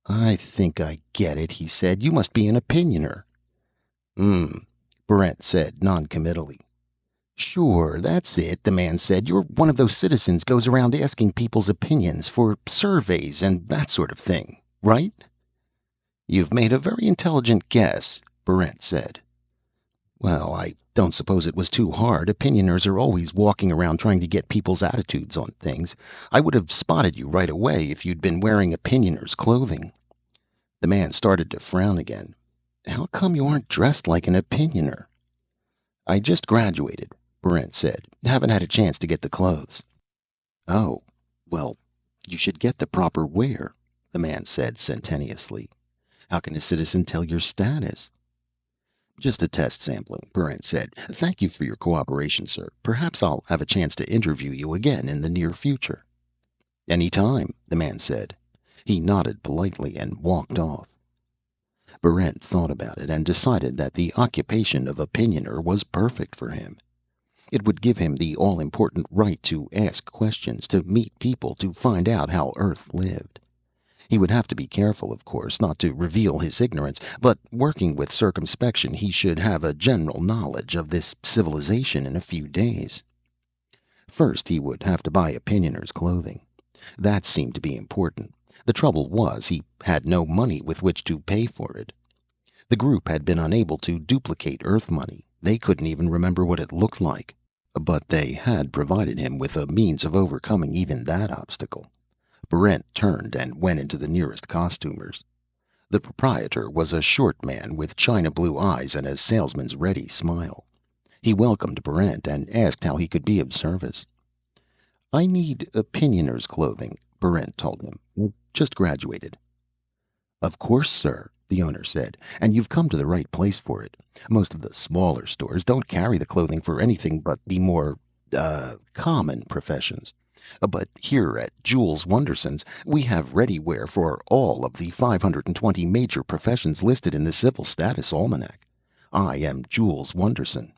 I think I get it, he said. You must be an opinioner. Hmm, Brent said noncommittally. Sure, that's it, the man said. You're one of those citizens goes around asking people's opinions for surveys and that sort of thing, right? You've made a very intelligent guess, Brent said. Well, I don't suppose it was too hard. Opinioners are always walking around trying to get people's attitudes on things. I would have spotted you right away if you'd been wearing opinioners' clothing. The man started to frown again. How come you aren't dressed like an opinioner? I just graduated, Brent said. Haven't had a chance to get the clothes. Oh, well, you should get the proper wear, the man said sententiously. How can a citizen tell your status? Just a test sampling, Brent said. Thank you for your cooperation, sir. Perhaps I'll have a chance to interview you again in the near future. Any time, the man said. He nodded politely and walked off. Brent thought about it and decided that the occupation of opinioner was perfect for him. It would give him the all-important right to ask questions, to meet people, to find out how Earth lived. He would have to be careful, of course, not to reveal his ignorance, but working with circumspection, he should have a general knowledge of this civilization in a few days. First, he would have to buy opinioner's clothing. That seemed to be important. The trouble was, he had no money with which to pay for it. The group had been unable to duplicate Earth money. They couldn't even remember what it looked like. But they had provided him with a means of overcoming even that obstacle. Brent turned and went into the nearest costumer's. The proprietor was a short man with china blue eyes and a salesman's ready smile. He welcomed Brent and asked how he could be of service. I need opinioner's clothing, Brent told him. I've just graduated. Of course, sir, the owner said, and you've come to the right place for it. Most of the smaller stores don't carry the clothing for anything but the more, common professions. But here at Jules Wonderson's, we have ready wear for all of the 520 major professions listed in the Civil Status Almanac. I am Jules Wonderson.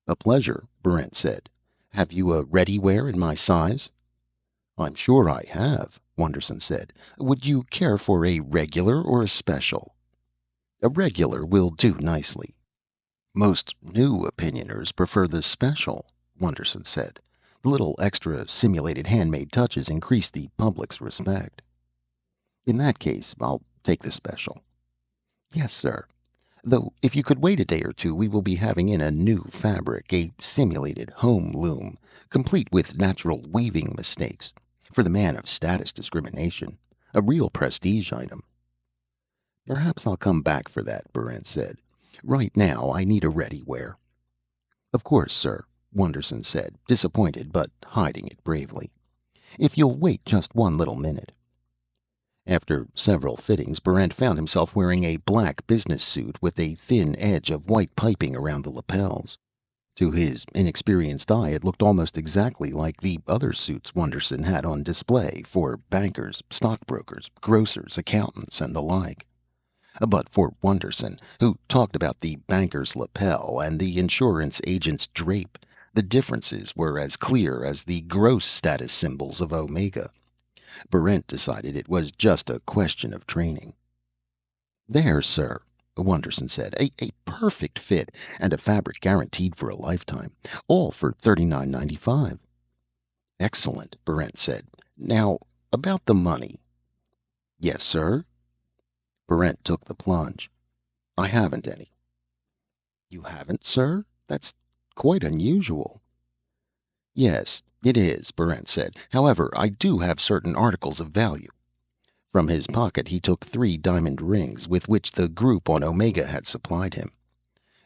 A pleasure, Brent said. Have you a ready wear in my size? I'm sure I have, Wonderson said. Would you care for a regular or a special? A regular will do nicely. Most new opinioners prefer the special, Wonderson said. The little extra simulated handmade touches increase the public's respect. In that case, I'll take the special. Yes, sir. Though, if you could wait a day or two, we will be having in a new fabric, a simulated home loom, complete with natural weaving mistakes, for the man of status discrimination. A real prestige item. Perhaps I'll come back for that, Brent said. Right now, I need a ready wear. Of course, sir, Wonderson said, disappointed but hiding it bravely. If you'll wait just one little minute. After several fittings, Brent found himself wearing a black business suit with a thin edge of white piping around the lapels. To his inexperienced eye, it looked almost exactly like the other suits Wonderson had on display for bankers, stockbrokers, grocers, accountants, and the like. But for Wonderson, who talked about the banker's lapel and the insurance agent's drape, the differences were as clear as the gross status symbols of Omega. Brent decided it was just a question of training. There, sir, Wonderson said. A perfect fit, and a fabric guaranteed for a lifetime. All for $39.95. Excellent, Brent said. Now, about the money. Yes, sir? Brent took the plunge. I haven't any. You haven't, sir? That's quite unusual. Yes, it is, Brent said. However, I do have certain articles of value. From his pocket he took 3 diamond rings with which the group on Omega had supplied him.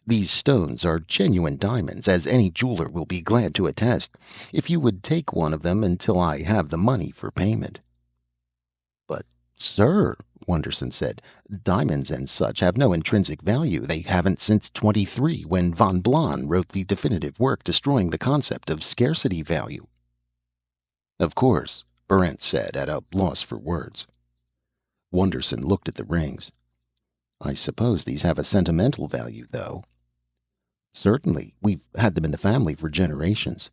These stones are genuine diamonds, as any jeweler will be glad to attest, if you would take one of them until I have the money for payment. But, sir, Wonderson said, diamonds and such have no intrinsic value. They haven't since 23, when von Blon wrote the definitive work destroying the concept of scarcity value. Of course, Brent said, at a loss for words. Wonderson looked at the rings. I suppose these have a sentimental value, though. Certainly. We've had them in the family for generations.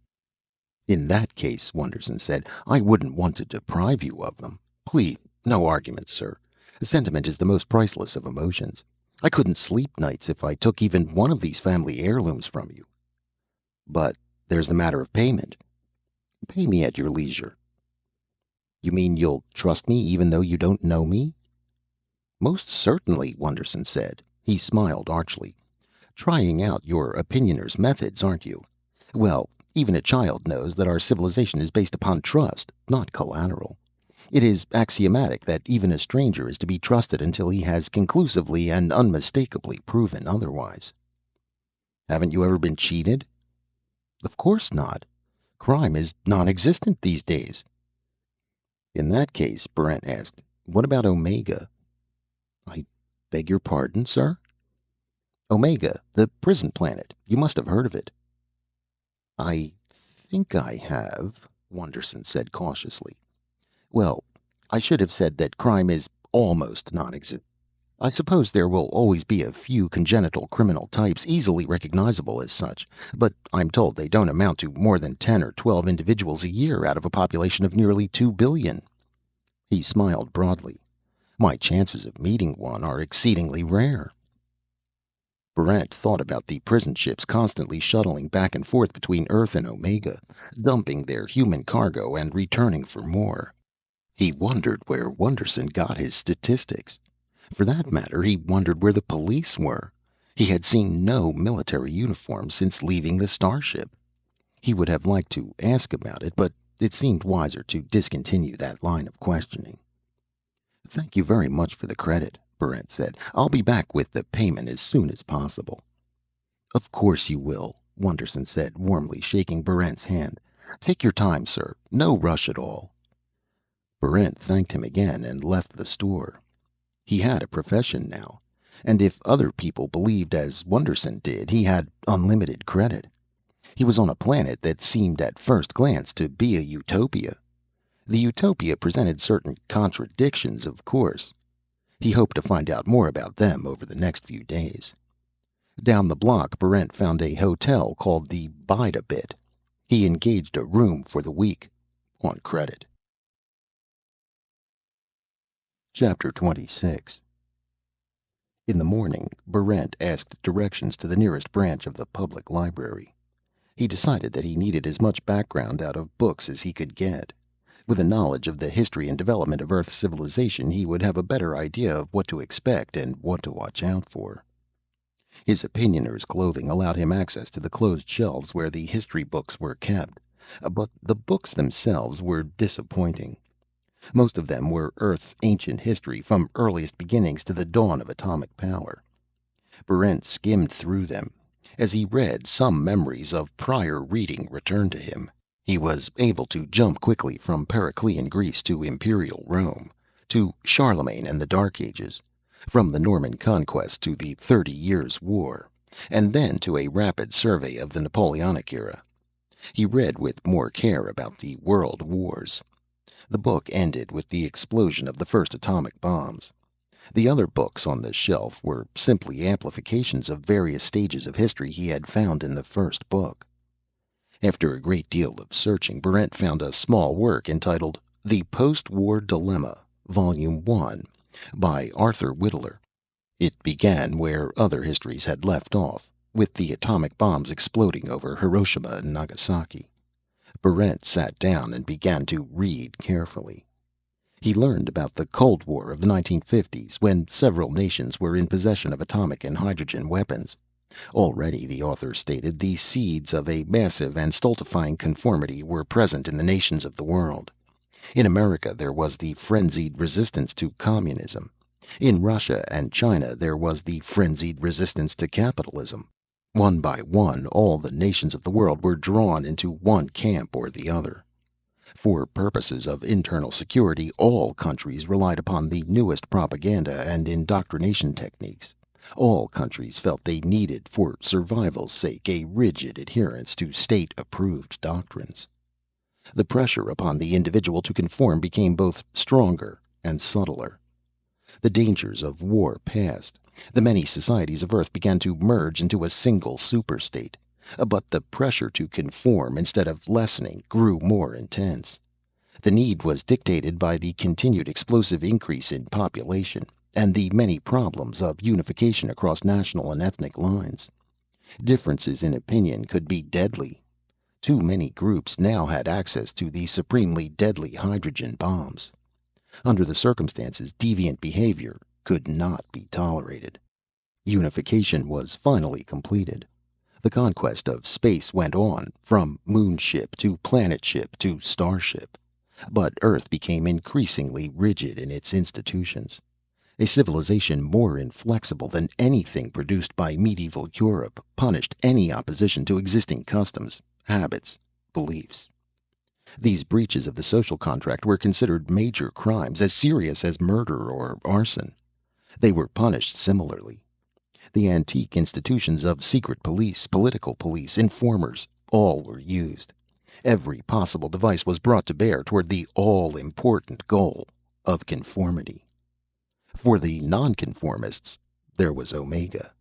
In that case, Wonderson said, I wouldn't want to deprive you of them. Please, no arguments, sir. Sentiment is the most priceless of emotions. I couldn't sleep nights if I took even one of these family heirlooms from you. But there's the matter of payment. Pay me at your leisure. You mean you'll trust me even though you don't know me? Most certainly, Wonderson said. He smiled archly. Trying out your opinioner's methods, aren't you? Well, even a child knows that our civilization is based upon trust, not collateral. It is axiomatic that even a stranger is to be trusted until he has conclusively and unmistakably proven otherwise. Haven't you ever been cheated? Of course not. Crime is non-existent these days. In that case, Brent asked, what about Omega? I beg your pardon, sir? Omega, the prison planet. You must have heard of it. I think I have, Wonderson said cautiously. Well, I should have said that crime is almost non-existent. I suppose there will always be a few congenital criminal types easily recognizable as such, but I'm told they don't amount to more than 10 or 12 individuals a year out of a population of nearly 2 billion. He smiled broadly. My chances of meeting one are exceedingly rare. Brent thought about the prison ships constantly shuttling back and forth between Earth and Omega, dumping their human cargo and returning for more. He wondered where Wonderson got his statistics. For that matter, he wondered where the police were. He had seen no military uniform since leaving the starship. He would have liked to ask about it, but it seemed wiser to discontinue that line of questioning. Thank you very much for the credit, Brent said. I'll be back with the payment as soon as possible. Of course you will, Wonderson said, warmly shaking Brent's hand. Take your time, sir. No rush at all. Brent thanked him again and left the store. He had a profession now, and if other people believed as Wonderson did, he had unlimited credit. He was on a planet that seemed at first glance to be a utopia. The utopia presented certain contradictions, of course. He hoped to find out more about them over the next few days. Down the block, Brent found a hotel called the Bide-A-Bit. He engaged a room for the week, on credit. Chapter 26. In the morning, Brent asked directions to the nearest branch of the public library. He decided that he needed as much background out of books as he could get. With a knowledge of the history and development of Earth's civilization, he would have a better idea of what to expect and what to watch out for. His opinioner's clothing allowed him access to the closed shelves where the history books were kept, but the books themselves were disappointing. Most of them were Earth's ancient history, from earliest beginnings to the dawn of atomic power. Brent skimmed through them. As he read, some memories of prior reading returned to him. He was able to jump quickly from Periclean Greece to Imperial Rome, to Charlemagne and the Dark Ages, from the Norman Conquest to the 30 Years' War, and then to a rapid survey of the Napoleonic era. He read with more care about the world wars. The book ended with the explosion of the first atomic bombs. The other books on the shelf were simply amplifications of various stages of history he had found in the first book. After a great deal of searching, Brent found a small work entitled The Post-War Dilemma, Volume 1, by Arthur Whittler. It began where other histories had left off, with the atomic bombs exploding over Hiroshima and Nagasaki. Brent sat down and began to read carefully. He learned about the Cold War of the 1950s, when several nations were in possession of atomic and hydrogen weapons. Already, the author stated, the seeds of a massive and stultifying conformity were present in the nations of the world. In America, there was the frenzied resistance to communism. In Russia and China, there was the frenzied resistance to capitalism. One by one, all the nations of the world were drawn into one camp or the other. For purposes of internal security, all countries relied upon the newest propaganda and indoctrination techniques. All countries felt they needed, for survival's sake, a rigid adherence to state-approved doctrines. The pressure upon the individual to conform became both stronger and subtler. The dangers of war passed. The many societies of Earth began to merge into a single superstate. But the pressure to conform, instead of lessening, grew more intense. The need was dictated by the continued explosive increase in population and the many problems of unification across national and ethnic lines. Differences in opinion could be deadly. Too many groups now had access to the supremely deadly hydrogen bombs. Under the circumstances, deviant behavior could not be tolerated. Unification was finally completed. The conquest of space went on, from moonship to planetship to starship. But Earth became increasingly rigid in its institutions. A civilization more inflexible than anything produced by medieval Europe punished any opposition to existing customs, habits, beliefs. These breaches of the social contract were considered major crimes, as serious as murder or arson. They were punished similarly. The antique institutions of secret police, political police, informers, all were used. Every possible device was brought to bear toward the all-important goal of conformity. For the nonconformists, there was Omega.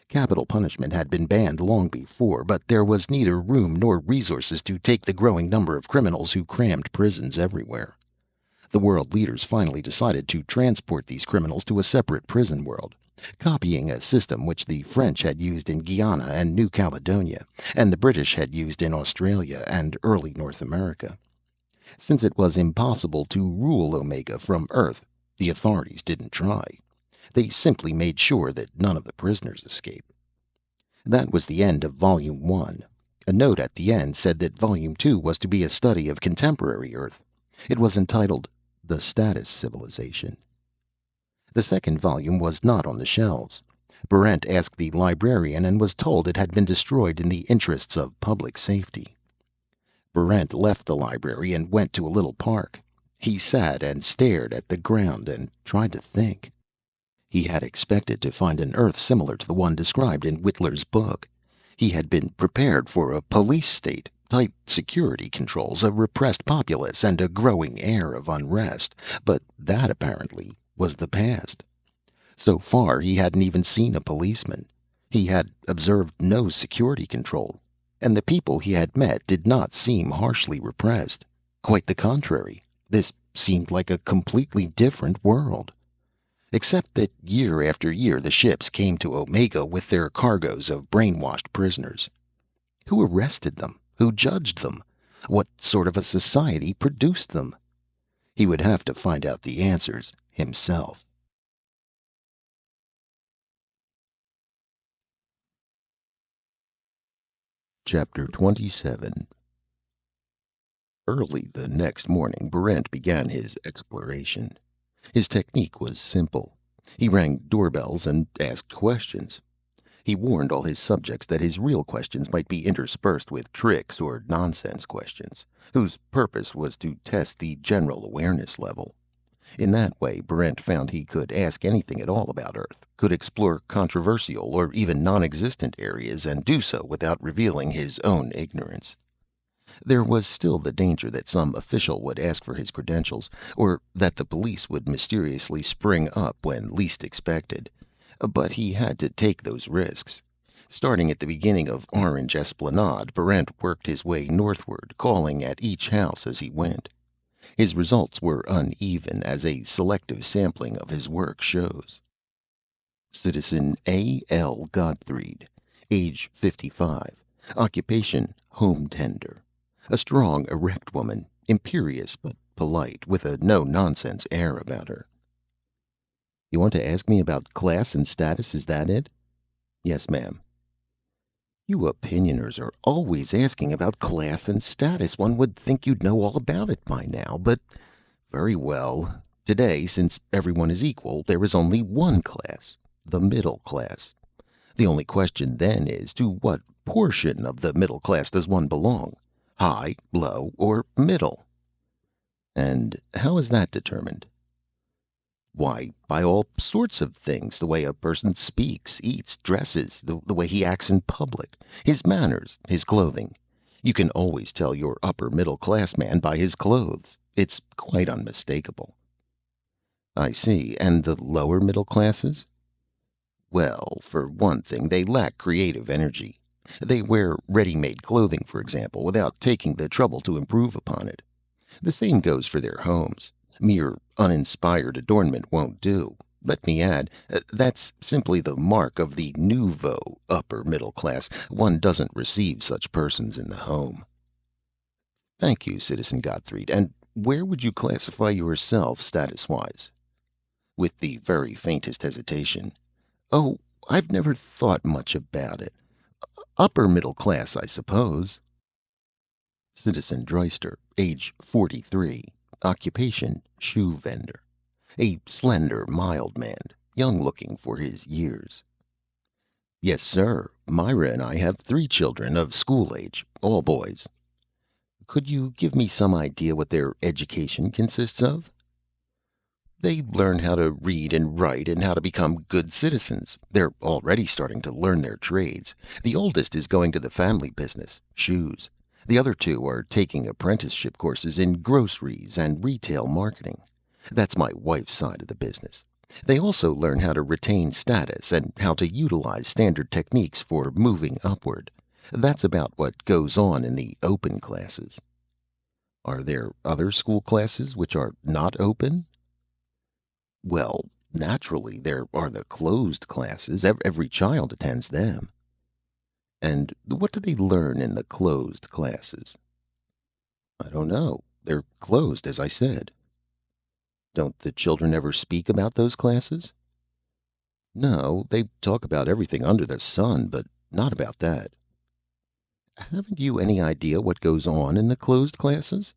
Capital punishment had been banned long before, but there was neither room nor resources to take the growing number of criminals who crammed prisons everywhere. The world leaders finally decided to transport these criminals to a separate prison world, copying a system which the French had used in Guyana and New Caledonia, and the British had used in Australia and early North America. Since it was impossible to rule Omega from Earth, the authorities didn't try. They simply made sure that none of the prisoners escaped. That was the end of Volume 1. A note at the end said that Volume 2 was to be a study of contemporary Earth. It was entitled The Status Civilization. The second volume was not on the shelves. Barrent asked the librarian and was told it had been destroyed in the interests of public safety. Barrent left the library and went to a little park. He sat and stared at the ground and tried to think. He had expected to find an Earth similar to the one described in Whitler's book. He had been prepared for a police state, tight security controls, a repressed populace, and a growing air of unrest. But that, apparently, was the past. So far, he hadn't even seen a policeman. He had observed no security control, and the people he had met did not seem harshly repressed. Quite the contrary. This seemed like a completely different world. Except that year after year the ships came to Omega with their cargoes of brainwashed prisoners. Who arrested them? Who judged them? What sort of a society produced them? He would have to find out the answers himself. Chapter 27. Early the next morning, Barrent began his exploration. His technique was simple. He rang doorbells and asked questions. He warned all his subjects that his real questions might be interspersed with tricks or nonsense questions, whose purpose was to test the general awareness level. In that way, Barrent found he could ask anything at all about Earth, could explore controversial or even non-existent areas, and do so without revealing his own ignorance. There was still the danger that some official would ask for his credentials, or that the police would mysteriously spring up when least expected. But he had to take those risks. Starting at the beginning of Orange Esplanade, Barrent worked his way northward, calling at each house as he went. His results were uneven, as a selective sampling of his work shows. Citizen A. L. Gottfried, age 55, occupation home tender. A strong, erect woman, imperious but polite, with a no-nonsense air about her. You want to ask me about class and status, is that it? Yes, ma'am. You opinioners are always asking about class and status. One would think you'd know all about it by now, but very well. Today, since everyone is equal, there is only one class, the middle class. The only question then is, to what portion of the middle class does one belong? High, low, or middle? And how is that determined? Why, by all sorts of things. The way a person speaks, eats, dresses, the way he acts in public, his manners, his clothing. You can always tell your upper middle class man by his clothes. It's quite unmistakable. I see. And the lower middle classes? Well, for one thing, they lack creative energy. They wear ready-made clothing, for example, without taking the trouble to improve upon it. The same goes for their homes. Mere uninspired adornment won't do. Let me add, that's simply the mark of the nouveau upper middle class. One doesn't receive such persons in the home. Thank you, Citizen Gottfried. And where would you classify yourself status-wise? With the very faintest hesitation. Oh, I've never thought much about it. Upper middle class, I suppose. Citizen Dreister, age 43. Occupation, shoe vendor. A slender, mild man, young looking for his years. Yes, sir. Myra and I have 3 children of school age, all boys. Could you give me some idea what their education consists of? They learn how to read and write and how to become good citizens. They're already starting to learn their trades. The oldest is going to the family business, shoes. The other 2 are taking apprenticeship courses in groceries and retail marketing. That's my wife's side of the business. They also learn how to retain status and how to utilize standard techniques for moving upward. That's about what goes on in the open classes. Are there other school classes which are not open? Well, naturally, there are the closed classes. Every child attends them. And what do they learn in the closed classes? I don't know. They're closed, as I said. Don't the children ever speak about those classes? No, they talk about everything under the sun, but not about that. Haven't you any idea what goes on in the closed classes?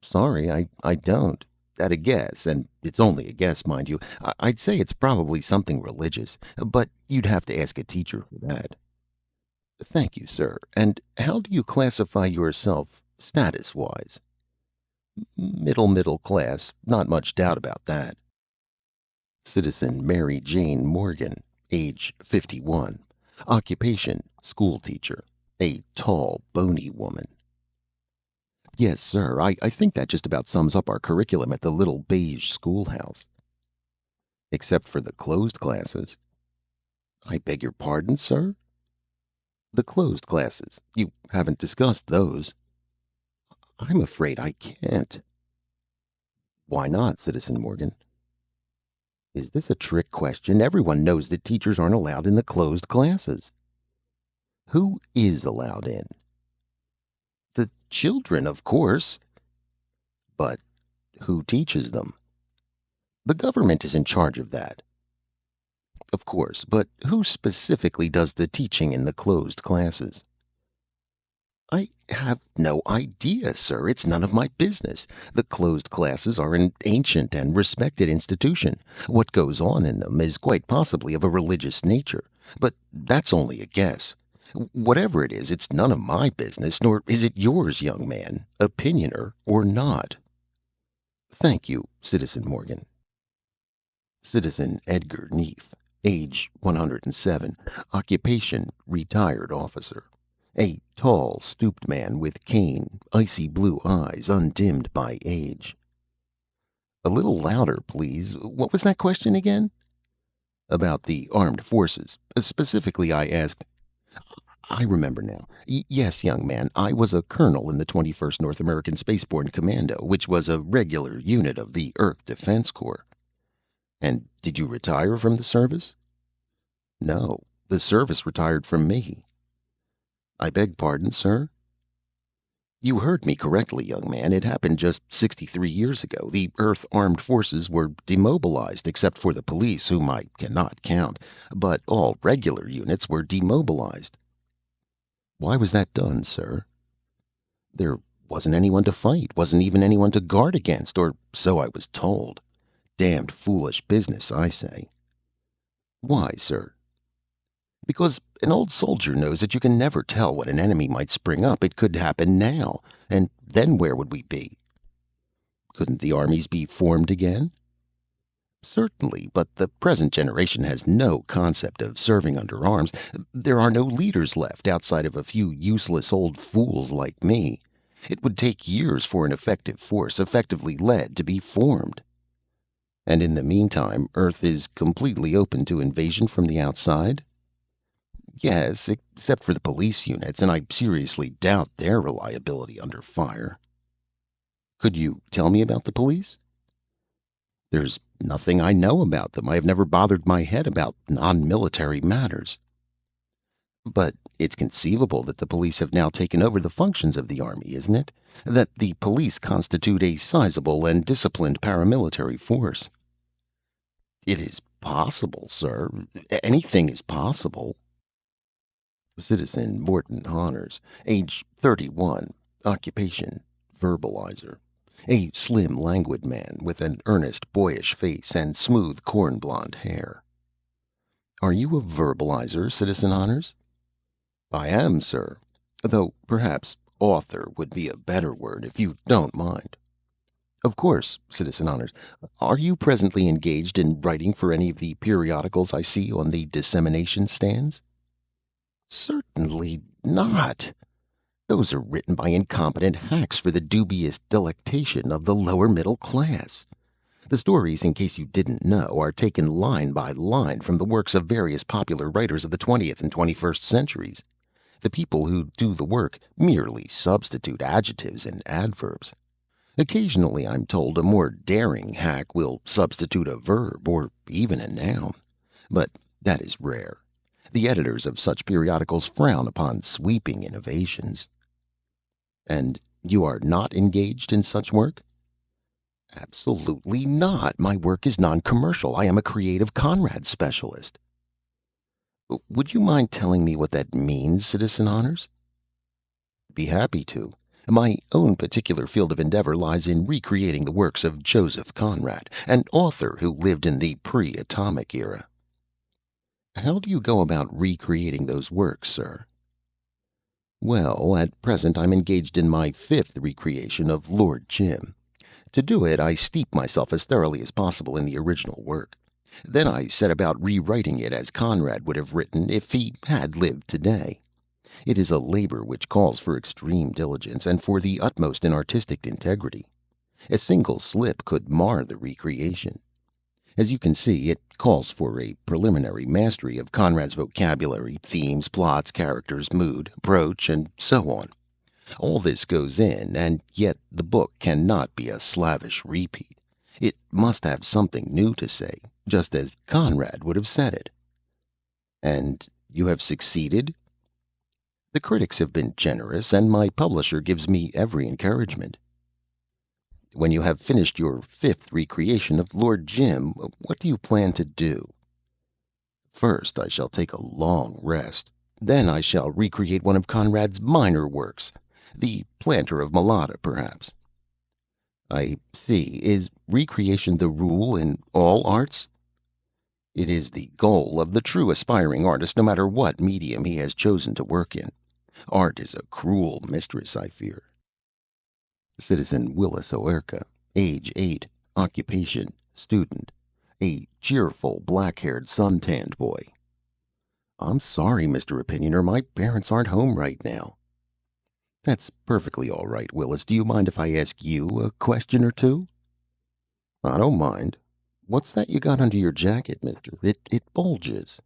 Sorry, I don't. At a guess, and it's only a guess, mind you, I'd say it's probably something religious, but you'd have to ask a teacher for that. Thank you, sir. And how do you classify yourself status-wise? Middle class. Not much doubt about that. Citizen Mary Jane Morgan, age 51. Occupation, school teacher. A tall, bony woman. Yes, sir. I think that just about sums up our curriculum at the little beige schoolhouse. Except for the closed classes. I beg your pardon, sir? The closed classes. You haven't discussed those. I'm afraid I can't. Why not, Citizen Morgan? Is this a trick question? Everyone knows that teachers aren't allowed in the closed classes. Who is allowed in? The children, of course. But who teaches them? The government is in charge of that. Of course, but who specifically does the teaching in the closed classes? I have no idea, sir. It's none of my business. The closed classes are an ancient and respected institution. What goes on in them is quite possibly of a religious nature, but that's only a guess. Whatever it is, it's none of my business, nor is it yours, young man, opinioner or not. Thank you, Citizen Morgan. Citizen Edgar Neef, age 107, occupation retired officer. A tall, stooped man with cane, icy blue eyes undimmed by age. A little louder, please. What was that question again? About the armed forces. Specifically, I asked. I remember now. Yes, young man, I was a colonel in the 21st North American Spaceborne Commando, which was a regular unit of the Earth Defense Corps. And did you retire from the service? No, the service retired from me. I beg pardon, sir? You heard me correctly, young man. It happened just 63 years ago. The Earth Armed Forces were demobilized, except for the police, whom I cannot count. But all regular units were demobilized. Why was that done, sir? There wasn't anyone to fight, wasn't even anyone to guard against, or so I was told. Damned foolish business, I say. Why, sir? Because an old soldier knows that you can never tell when an enemy might spring up. It could happen now, and then where would we be? Couldn't the armies be formed again? Certainly, but the present generation has no concept of serving under arms. There are no leaders left outside of a few useless old fools like me. It would take years for an effective force, effectively led, to be formed. And in the meantime, Earth is completely open to invasion from the outside? Yes, except for the police units, and I seriously doubt their reliability under fire. Could you tell me about the police? There's nothing I know about them. I have never bothered my head about non-military matters. But it's conceivable that the police have now taken over the functions of the army, isn't it? That the police constitute a sizable and disciplined paramilitary force. It is possible, sir. Anything is possible. Citizen Morton Honners, age 31, occupation, verbalizer. A slim, languid man with an earnest, boyish face and smooth corn-blonde hair. Are you a verbalizer, Citizen Honners? I am, sir. Though perhaps author would be a better word, if you don't mind. Of course, Citizen Honners. Are you presently engaged in writing for any of the periodicals I see on the dissemination stands? Certainly not. Those are written by incompetent hacks for the dubious delectation of the lower middle class. The stories, in case you didn't know, are taken line by line from the works of various popular writers of the 20th and 21st centuries. The people who do the work merely substitute adjectives and adverbs. Occasionally, I'm told, a more daring hack will substitute a verb or even a noun. But that is rare. The editors of such periodicals frown upon sweeping innovations. And you are not engaged in such work? Absolutely not. My work is non-commercial. I am a creative Conrad specialist. Would you mind telling me what that means, Citizen Honners? Be happy to. My own particular field of endeavor lies in recreating the works of Joseph Conrad, an author who lived in the pre-atomic era. How do you go about recreating those works, sir? Well, at present I'm engaged in my fifth recreation of Lord Jim. To do it, I steep myself as thoroughly as possible in the original work. Then I set about rewriting it as Conrad would have written if he had lived today. It is a labor which calls for extreme diligence and for the utmost in artistic integrity. A single slip could mar the recreation. As you can see, it calls for a preliminary mastery of Conrad's vocabulary, themes, plots, characters, mood, approach, and so on. All this goes in, and yet the book cannot be a slavish repeat. It must have something new to say, just as Conrad would have said it. And you have succeeded? The critics have been generous, and my publisher gives me every encouragement. When you have finished your fifth recreation of Lord Jim, what do you plan to do? First, I shall take a long rest. Then I shall recreate one of Conrad's minor works, The Planter of Malata, perhaps. I see. Is recreation the rule in all arts? It is the goal of the true aspiring artist, no matter what medium he has chosen to work in. Art is a cruel mistress, I fear. Citizen Willis Oerka, age 8, occupation, student. A cheerful, black-haired, sun-tanned boy. I'm sorry, Mr. Opinioner, my parents aren't home right now. That's perfectly all right, Willis. Do you mind if I ask you a question or two? I don't mind. What's that you got under your jacket, mister? It bulges.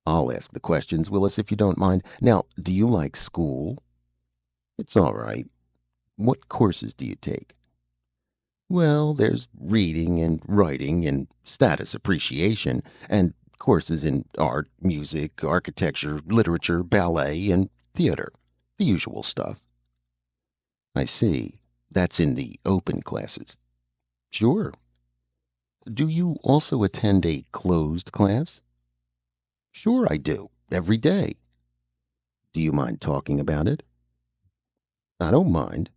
I'll ask the questions, Willis, if you don't mind. Now, do you like school? It's all right. What courses do you take? Well, there's reading and writing and status appreciation, and courses in art, music, architecture, literature, ballet, and theater. The usual stuff. I see. That's in the open classes. Sure. Do you also attend a closed class? Sure I do. Every day. Do you mind talking about it? I don't mind.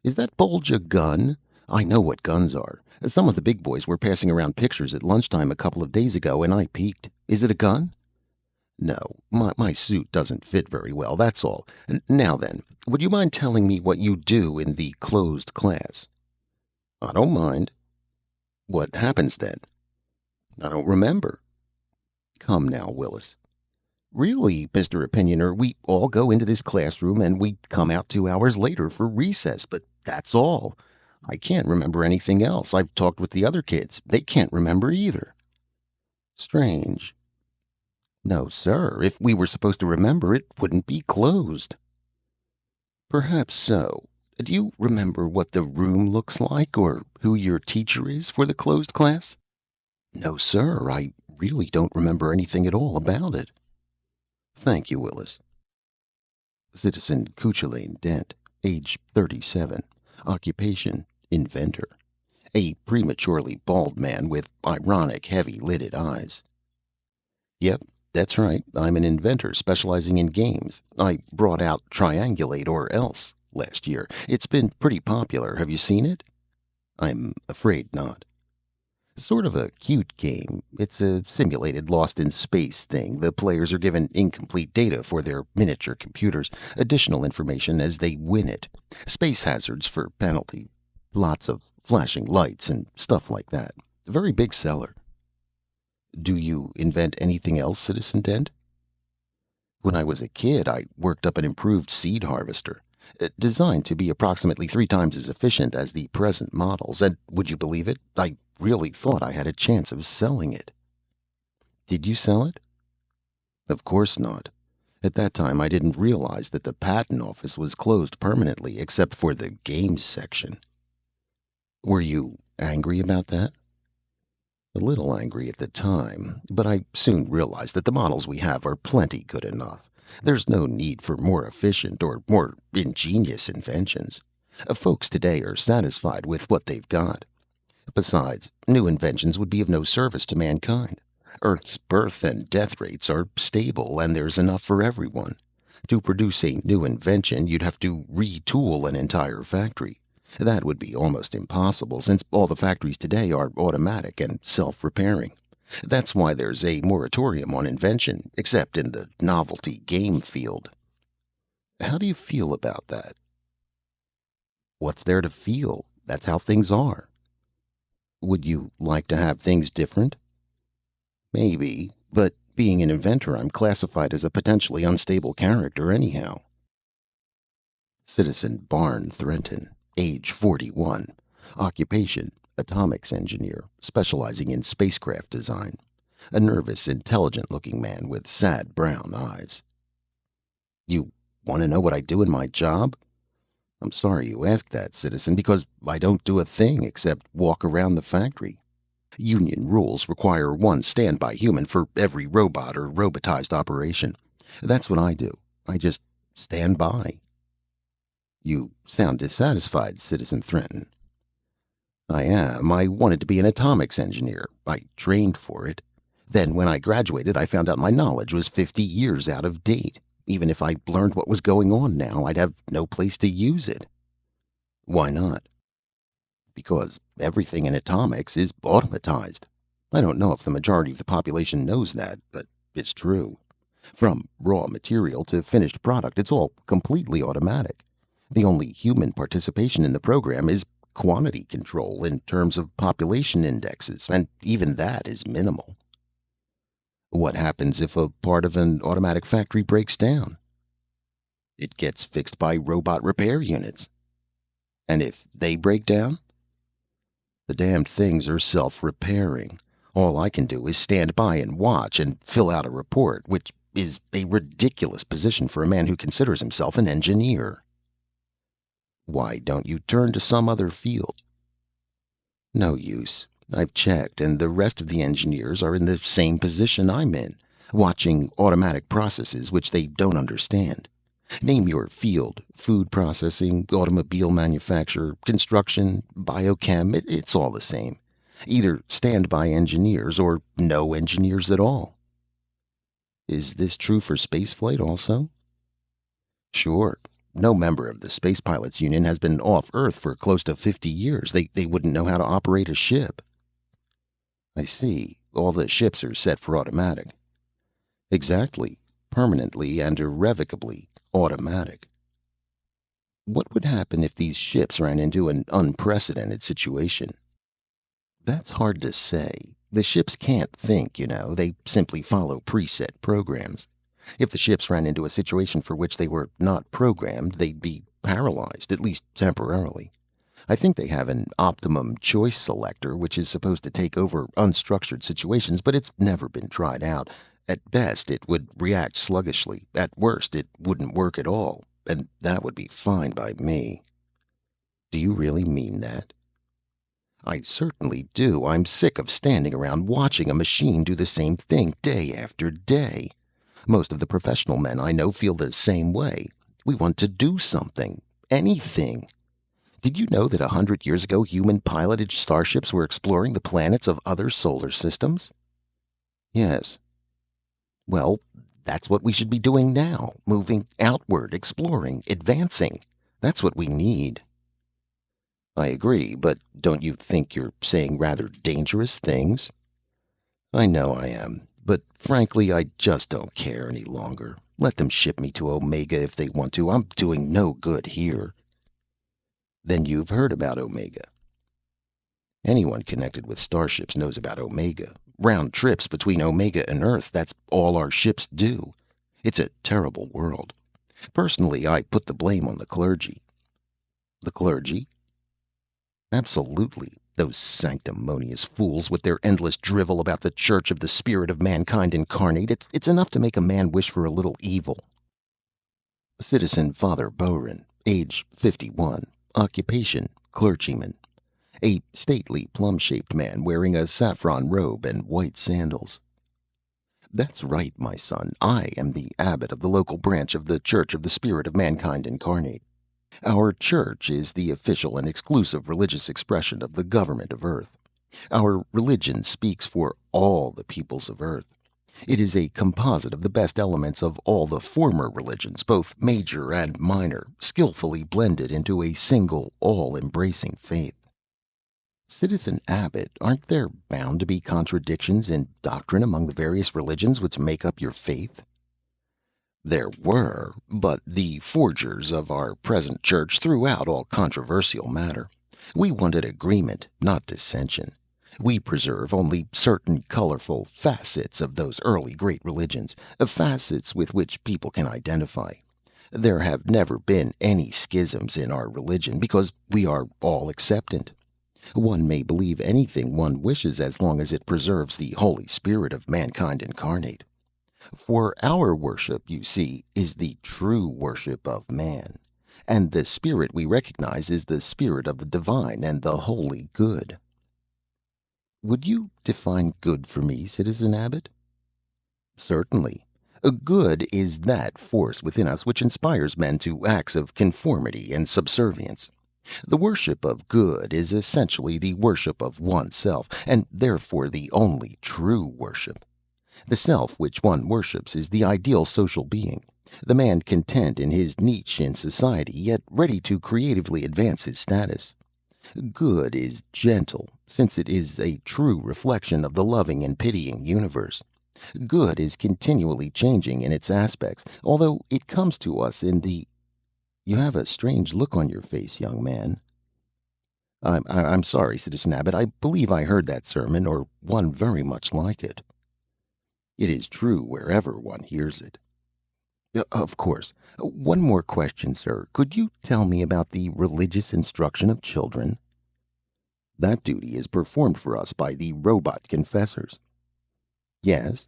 Is that bulge a gun? I know what guns are. Some of the big boys were passing around pictures at lunchtime a couple of days ago, and I peeked. Is it a gun? No, my suit doesn't fit very well, that's all. Now then, would you mind telling me what you do in the closed class? I don't mind. What happens then? I don't remember. Come now, Willis. Really, Mr. Opinioner, we all go into this classroom and we come out 2 hours later for recess, but that's all. I can't remember anything else. I've talked with the other kids. They can't remember either. Strange. No, sir. If we were supposed to remember, it wouldn't be closed. Perhaps so. Do you remember what the room looks like or who your teacher is for the closed class? No, sir. I really don't remember anything at all about it. Thank you, Willis. Citizen Cuchulain Dent, age 37. Occupation, inventor. A prematurely bald man with ironic, heavy-lidded eyes. Yep, that's right. I'm an inventor specializing in games. I brought out Triangulate or Else last year. It's been pretty popular. Have you seen it? I'm afraid not. Sort of a cute game. It's a simulated lost in space thing. The players are given incomplete data for their miniature computers, additional information as they win it. Space hazards for penalty. Lots of flashing lights and stuff like that. Very big seller. Do you invent anything else, Citizen Dent? When I was a kid, I worked up an improved seed harvester, designed to be approximately 3 times as efficient as the present models, and would you believe it? I really thought I had a chance of selling it. Did you sell it? Of course not. At that time, I didn't realize that the patent office was closed permanently except for the games section. Were you angry about that? A little angry at the time, but I soon realized that the models we have are plenty good enough. There's no need for more efficient or more ingenious inventions. Folks today are satisfied with what they've got. Besides, new inventions would be of no service to mankind. Earth's birth and death rates are stable, and there's enough for everyone. To produce a new invention, you'd have to retool an entire factory. That would be almost impossible, since all the factories today are automatic and self-repairing. That's why there's a moratorium on invention, except in the novelty game field. How do you feel about that? What's there to feel? That's how things are. Would you like to have things different? Maybe, but being an inventor, I'm classified as a potentially unstable character anyhow. Citizen Barn Threnton, age 41. Occupation, atomics engineer, specializing in spacecraft design. A nervous, intelligent-looking man with sad brown eyes. You want to know what I do in my job? I'm sorry you asked that, citizen, because I don't do a thing except walk around the factory. Union rules require one standby human for every robot or robotized operation. That's what I do. I just stand by. You sound dissatisfied, Citizen Threnton. I am. I wanted to be an atomics engineer. I trained for it. Then when I graduated, I found out my knowledge was 50 years out of date. Even if I learned what was going on now, I'd have no place to use it. Why not? Because everything in atomics is automatized. I don't know if the majority of the population knows that, but it's true. From raw material to finished product, it's all completely automatic. The only human participation in the program is quantity control in terms of population indexes, and even that is minimal. What happens if a part of an automatic factory breaks down? It gets fixed by robot repair units. And if they break down? The damned things are self-repairing. All I can do is stand by and watch and fill out a report, which is a ridiculous position for a man who considers himself an engineer. Why don't you turn to some other field? No use. I've checked, and the rest of the engineers are in the same position I'm in, watching automatic processes which they don't understand. Name your field: food processing, automobile manufacture, construction, biochem. It's all the same. Either standby engineers or no engineers at all. Is this true for spaceflight also? Sure. No member of the Space Pilots Union has been off Earth for close to 50 years. They wouldn't know how to operate a ship. I see. All the ships are set for automatic. Exactly. Permanently and irrevocably automatic. What would happen if these ships ran into an unprecedented situation? That's hard to say. The ships can't think, you know. They simply follow preset programs. If the ships ran into a situation for which they were not programmed, they'd be paralyzed, at least temporarily. I think they have an optimum choice selector, which is supposed to take over unstructured situations, but it's never been tried out. At best, it would react sluggishly. At worst, it wouldn't work at all. And that would be fine by me. Do you really mean that? I certainly do. I'm sick of standing around watching a machine do the same thing day after day. Most of the professional men I know feel the same way. We want to do something. Anything. Did you know that 100 years ago human piloted starships were exploring the planets of other solar systems? Yes. Well, that's what we should be doing now. Moving outward, exploring, advancing. That's what we need. I agree, but don't you think you're saying rather dangerous things? I know I am, but frankly, I just don't care any longer. Let them ship me to Omega if they want to. I'm doing no good here. Then you've heard about Omega. Anyone connected with starships knows about Omega. Round trips between Omega and Earth, that's all our ships do. It's a terrible world. Personally, I put the blame on the clergy. The clergy? Absolutely. Those sanctimonious fools with their endless drivel about the Church of the Spirit of Mankind Incarnate. It's enough to make a man wish for a little evil. Citizen Father Bowron, age 51, occupation clergyman. A stately, plum-shaped man wearing a saffron robe and white sandals. That's right, my son. I am the abbot of the local branch of the Church of the Spirit of Mankind Incarnate. Our church is the official and exclusive religious expression of the government of Earth. Our religion speaks for all the peoples of Earth. It is a composite of the best elements of all the former religions, both major and minor, skillfully blended into a single, all-embracing faith. Citizen Abbot, aren't there bound to be contradictions in doctrine among the various religions which make up your faith? There were, but the forgers of our present church threw out all controversial matter. We wanted agreement, not dissension. We preserve only certain colorful facets of those early great religions, facets with which people can identify. There have never been any schisms in our religion because we are all acceptant. One may believe anything one wishes as long as it preserves the Holy Spirit of mankind incarnate. For our worship, you see, is the true worship of man, and the spirit we recognize is the spirit of the divine and the holy good. Would you define good for me, Citizen Abbot? Certainly. A good is that force within us which inspires men to acts of conformity and subservience. The worship of good is essentially the worship of oneself, and therefore the only true worship. The self which one worships is the ideal social being, the man content in his niche in society, yet ready to creatively advance his status. Good is gentle, since it is a true reflection of the loving and pitying universe. Good is continually changing in its aspects, although it comes to us in the... You have a strange look on your face, young man. I'm sorry, Citizen Abbot. I believe I heard that sermon, or one very much like it. It is true wherever one hears it. Of course. One more question, sir. Could you tell me about the religious instruction of children? That duty is performed for us by the robot confessors. Yes?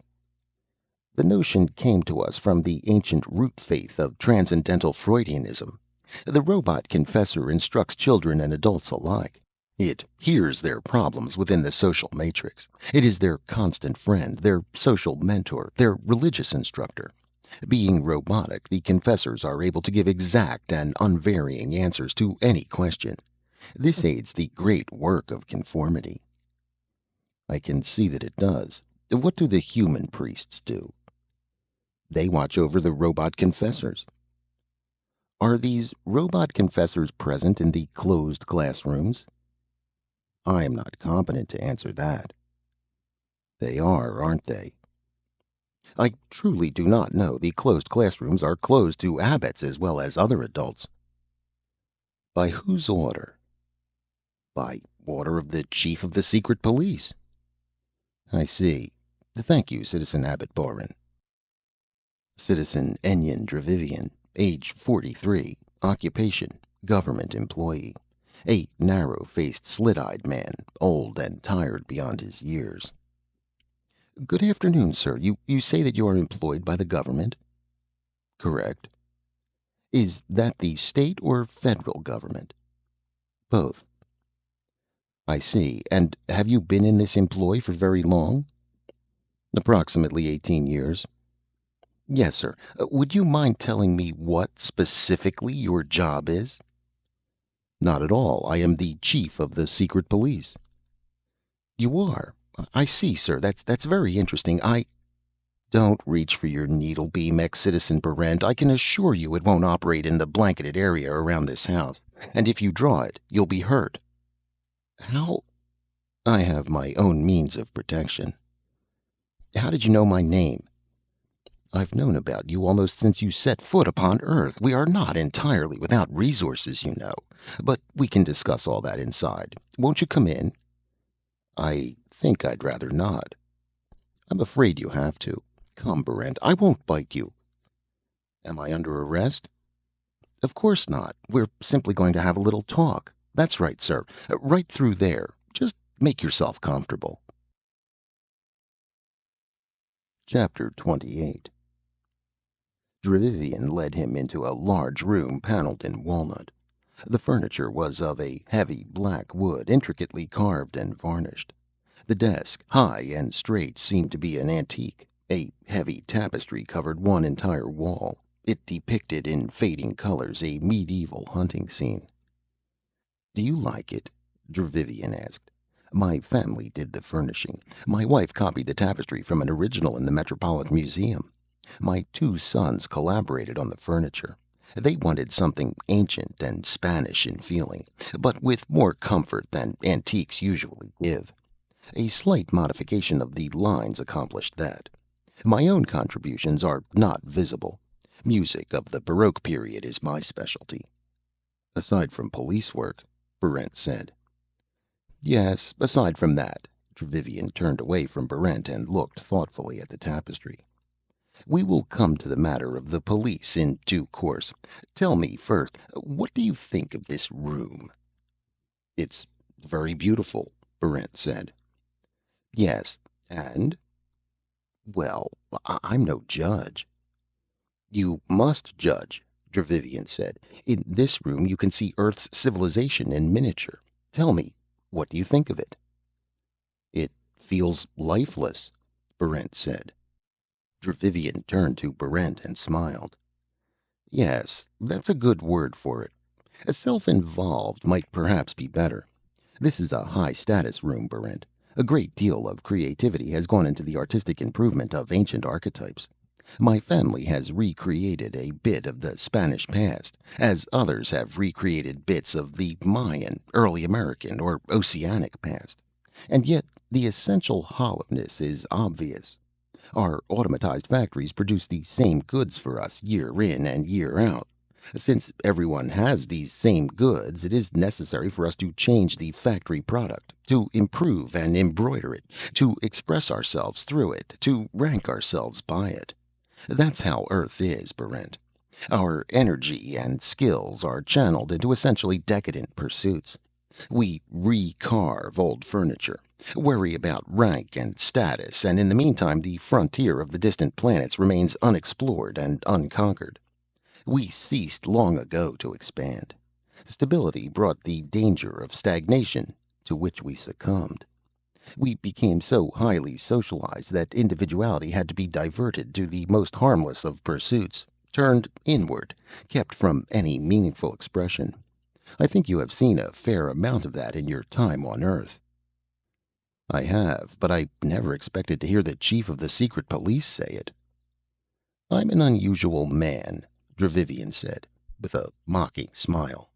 The notion came to us from the ancient root faith of transcendental Freudianism. The robot confessor instructs children and adults alike. It hears their problems within the social matrix. It is their constant friend, their social mentor, their religious instructor. Being robotic, the confessors are able to give exact and unvarying answers to any question. This aids the great work of conformity. I can see that it does. What do the human priests do? They watch over the robot confessors. Are these robot confessors present in the closed classrooms? I am not competent to answer that. They are, aren't they? I truly do not know. The closed classrooms are closed to abbots as well as other adults. By whose order? By order of the chief of the secret police. I see. Thank you, Citizen Abbot Boren. Citizen Enyon Dravivian, age 43, occupation government employee. A narrow-faced, slit-eyed man, old and tired beyond his years. Good afternoon, sir. You say that you are employed by the government? Correct. Is that the state or federal government? Both. I see. And have you been in this employ for very long? Approximately 18 years. Yes, sir. Would you mind telling me what specifically your job is? Not at all. I am the chief of the secret police. You are? I see, sir. That's very interesting. I Don't reach for your needle beam, ex-citizen Barrent. I can assure you it won't operate in the blanketed area around this house. And if you draw it, you'll be hurt. How? I have my own means of protection. How did you know my name? I've known about you almost since you set foot upon Earth. We are not entirely without resources, you know. But we can discuss all that inside. Won't you come in? I think I'd rather not. I'm afraid you have to. Come, Barrent. I won't bite you. Am I under arrest? Of course not. We're simply going to have a little talk. That's right, sir. Right through there. Just make yourself comfortable. Chapter 28. Dravivian led him into a large room paneled in walnut. The furniture was of a heavy black wood, intricately carved and varnished. The desk, high and straight, seemed to be an antique. A heavy tapestry covered one entire wall. It depicted in fading colors a medieval hunting scene. "Do you like it?" Dravivian asked. "My family did the furnishing. My wife copied the tapestry from an original in the Metropolitan Museum. My two sons collaborated on the furniture. They wanted something ancient and Spanish in feeling, but with more comfort than antiques usually give. A slight modification of the lines accomplished that. My own contributions are not visible. Music of the Baroque period is my specialty." "Aside from police work," Barrent said. "Yes, aside from that." Trevivian turned away from Barrent and looked thoughtfully at the tapestry. "We will come to the matter of the police in due course. Tell me first, what do you think of this room?" "It's very beautiful," Barrent said. "Yes, and?" "Well, I'm no judge." "You must judge," Dravivian said. "In this room you can see Earth's civilization in miniature. Tell me, what do you think of it?" "It feels lifeless," Barrent said. Dravivian turned to Barrent and smiled. "Yes, that's a good word for it. Self-involved might perhaps be better. This is a high-status room, Barrent. A great deal of creativity has gone into the artistic improvement of ancient archetypes. My family has recreated a bit of the Spanish past, as others have recreated bits of the Mayan, early American, or Oceanic past. And yet the essential hollowness is obvious. Our automatized factories produce the same goods for us year in and year out. Since everyone has these same goods, it is necessary for us to change the factory product, to improve and embroider it, to express ourselves through it, to rank ourselves by it. That's how Earth is, Barrent. Our energy and skills are channeled into essentially decadent pursuits. We recarve old furniture, worry about rank and status, and in the meantime the frontier of the distant planets remains unexplored and unconquered. We ceased long ago to expand. Stability brought the danger of stagnation, to which we succumbed. We became so highly socialized that individuality had to be diverted to the most harmless of pursuits, turned inward, kept from any meaningful expression. I think you have seen a fair amount of that in your time on Earth." "I have, but I never expected to hear the chief of the secret police say it." "I'm an unusual man," Dravivian said, with a mocking smile.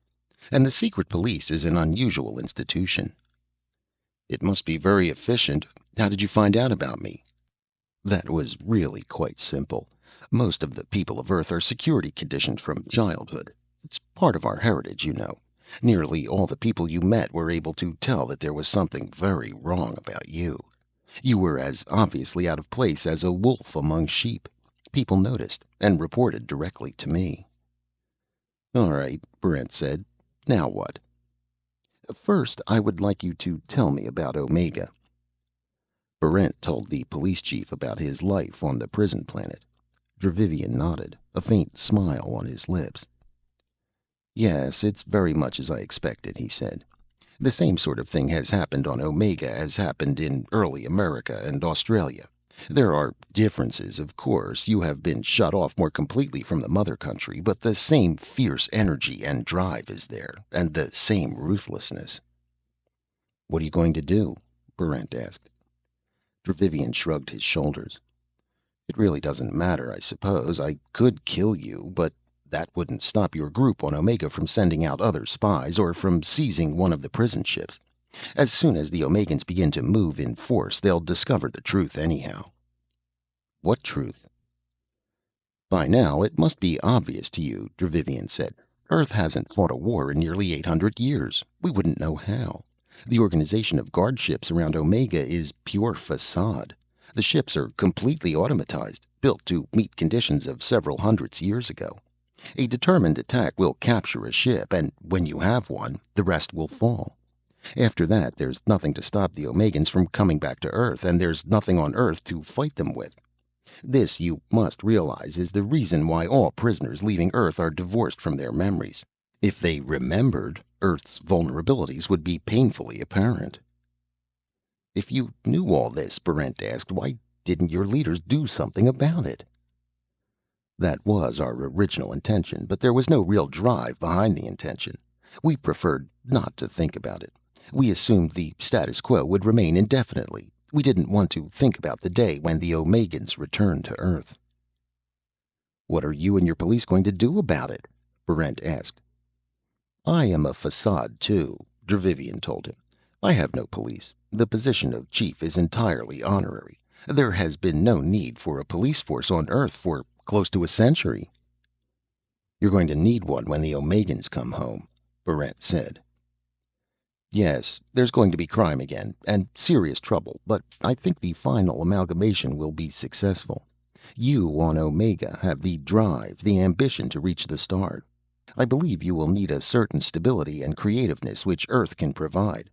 "And the secret police is an unusual institution." "It must be very efficient. How did you find out about me?" "That was really quite simple. Most of the people of Earth are security conditioned from childhood. It's part of our heritage, you know. Nearly all the people you met were able to tell that there was something very wrong about you. You were as obviously out of place as a wolf among sheep. People noticed and reported directly to me." "All right," Brent said. "Now what?" "First, I would like you to tell me about Omega." Barrent told the police chief about his life on the prison planet. Dravivian nodded, a faint smile on his lips. Yes, it's very much as I expected, he said. The same sort of thing has happened on Omega as happened in early America and Australia. There are differences, of course. You have been shut off more completely from the mother country, but the same fierce energy and drive is there, and the same ruthlessness. What are you going to do? Berent asked. Dravivian shrugged his shoulders. It really doesn't matter, I suppose. I could kill you, but that wouldn't stop your group on Omega from sending out other spies or from seizing one of the prison ships. As soon as the Omegans begin to move in force, they'll discover the truth anyhow. What truth? By now, it must be obvious to you, Dravivian said. Earth hasn't fought a war in nearly 800 years. We wouldn't know how. The organization of guard ships around Omega is pure facade. The ships are completely automatized, built to meet conditions of several hundreds years ago. A determined attack will capture a ship, and when you have one, the rest will fall. After that, there's nothing to stop the Omegans from coming back to Earth, and there's nothing on Earth to fight them with. This, you must realize, is the reason why all prisoners leaving Earth are divorced from their memories. If they remembered, Earth's vulnerabilities would be painfully apparent. If you knew all this, Berent asked, why didn't your leaders do something about it? That was our original intention, but there was no real drive behind the intention. We preferred not to think about it. We assumed the status quo would remain indefinitely. We didn't want to think about the day when the Omegans returned to Earth. What are you and your police going to do about it? Berent asked. I am a facade, too, Dravivian told him. I have no police. The position of chief is entirely honorary. There has been no need for a police force on Earth for close to a century. You're going to need one when the Omegans come home, Berent said. Yes, there's going to be crime again, and serious trouble, but I think the final amalgamation will be successful. You on Omega have the drive, the ambition to reach the stars. I believe you will need a certain stability and creativeness which Earth can provide.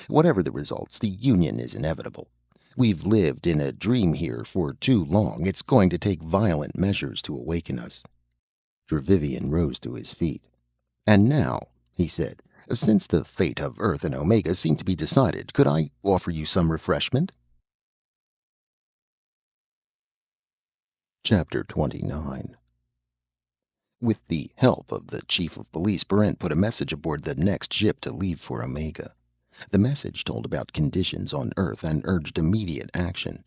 Whatever the results, the union is inevitable. We've lived in a dream here for too long. It's going to take violent measures to awaken us. Dravivian rose to his feet. And now, he said, since the fate of Earth and Omega seem to be decided, could I offer you some refreshment? Chapter 29. With the help of the chief of police, Berent put a message aboard the next ship to leave for Omega. The message told about conditions on Earth and urged immediate action.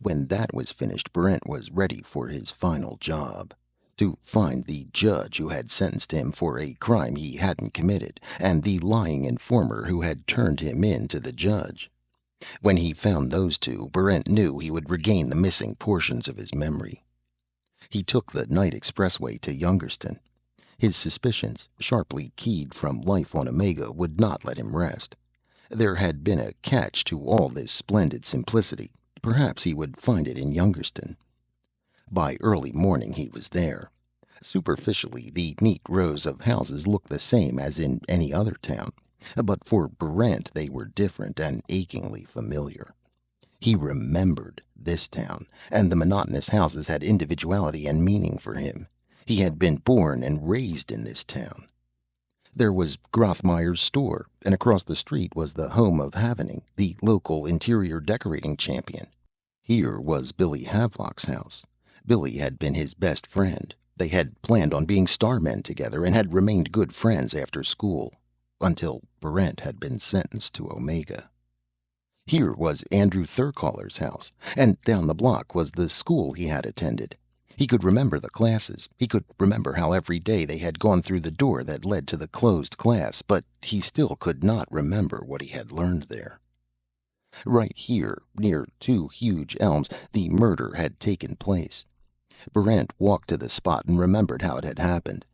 When that was finished, Berent was ready for his final job. To find the judge who had sentenced him for a crime he hadn't committed, and the lying informer who had turned him in to the judge. When he found those two, Berent knew he would regain the missing portions of his memory. He took the night expressway to Youngerston. His suspicions, sharply keyed from life on Omega, would not let him rest. There had been a catch to all this splendid simplicity. Perhaps he would find it in Youngerston. By early morning he was there. Superficially, the neat rows of houses looked the same as in any other town, but for Berent they were different and achingly familiar. He remembered this town, and the monotonous houses had individuality and meaning for him. He had been born and raised in this town. There was Grothmeyer's store, and across the street was the home of Havening, the local interior decorating champion. Here was Billy Havelock's house. Billy had been his best friend. They had planned on being starmen together and had remained good friends after school, until Berent had been sentenced to Omega. Here was Andrew Thurcaller's house, and down the block was the school he had attended. He could remember the classes. He could remember how every day they had gone through the door that led to the closed class, but he still could not remember what he had learned there. Right here, near two huge elms, the murder had taken place. Berent walked to the spot and remembered how it had happened.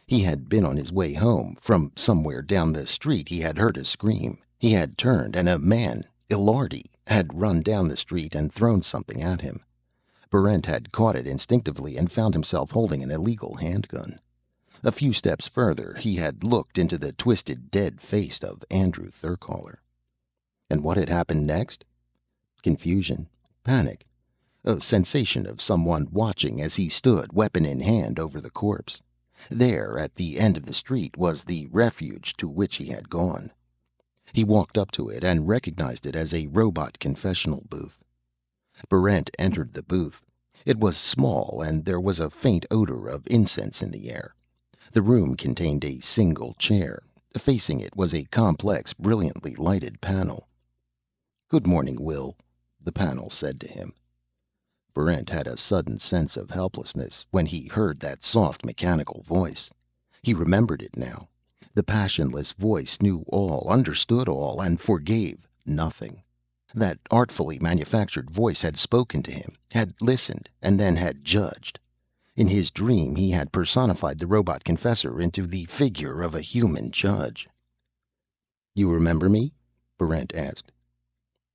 He had been on his way home. From somewhere down the street he had heard a scream. He had turned, and a man, Ilardi, had run down the street and thrown something at him. Berent had caught it instinctively and found himself holding an illegal handgun. A few steps further, he had looked into the twisted, dead face of Andrew Thurcaller. And what had happened next? Confusion, panic, a sensation of someone watching as he stood, weapon in hand, over the corpse. There, at the end of the street, was the refuge to which he had gone. He walked up to it and recognized it as a robot confessional booth. Barrent entered the booth. It was small, and there was a faint odor of incense in the air. The room contained a single chair. Facing it was a complex, brilliantly lighted panel. "Good morning, Will," the panel said to him. Barrent had a sudden sense of helplessness when he heard that soft, mechanical voice. He remembered it now. The passionless voice knew all, understood all, and forgave nothing. That artfully manufactured voice had spoken to him, had listened, and then had judged. In his dream, he had personified the robot confessor into the figure of a human judge. "You remember me?" Barrent asked.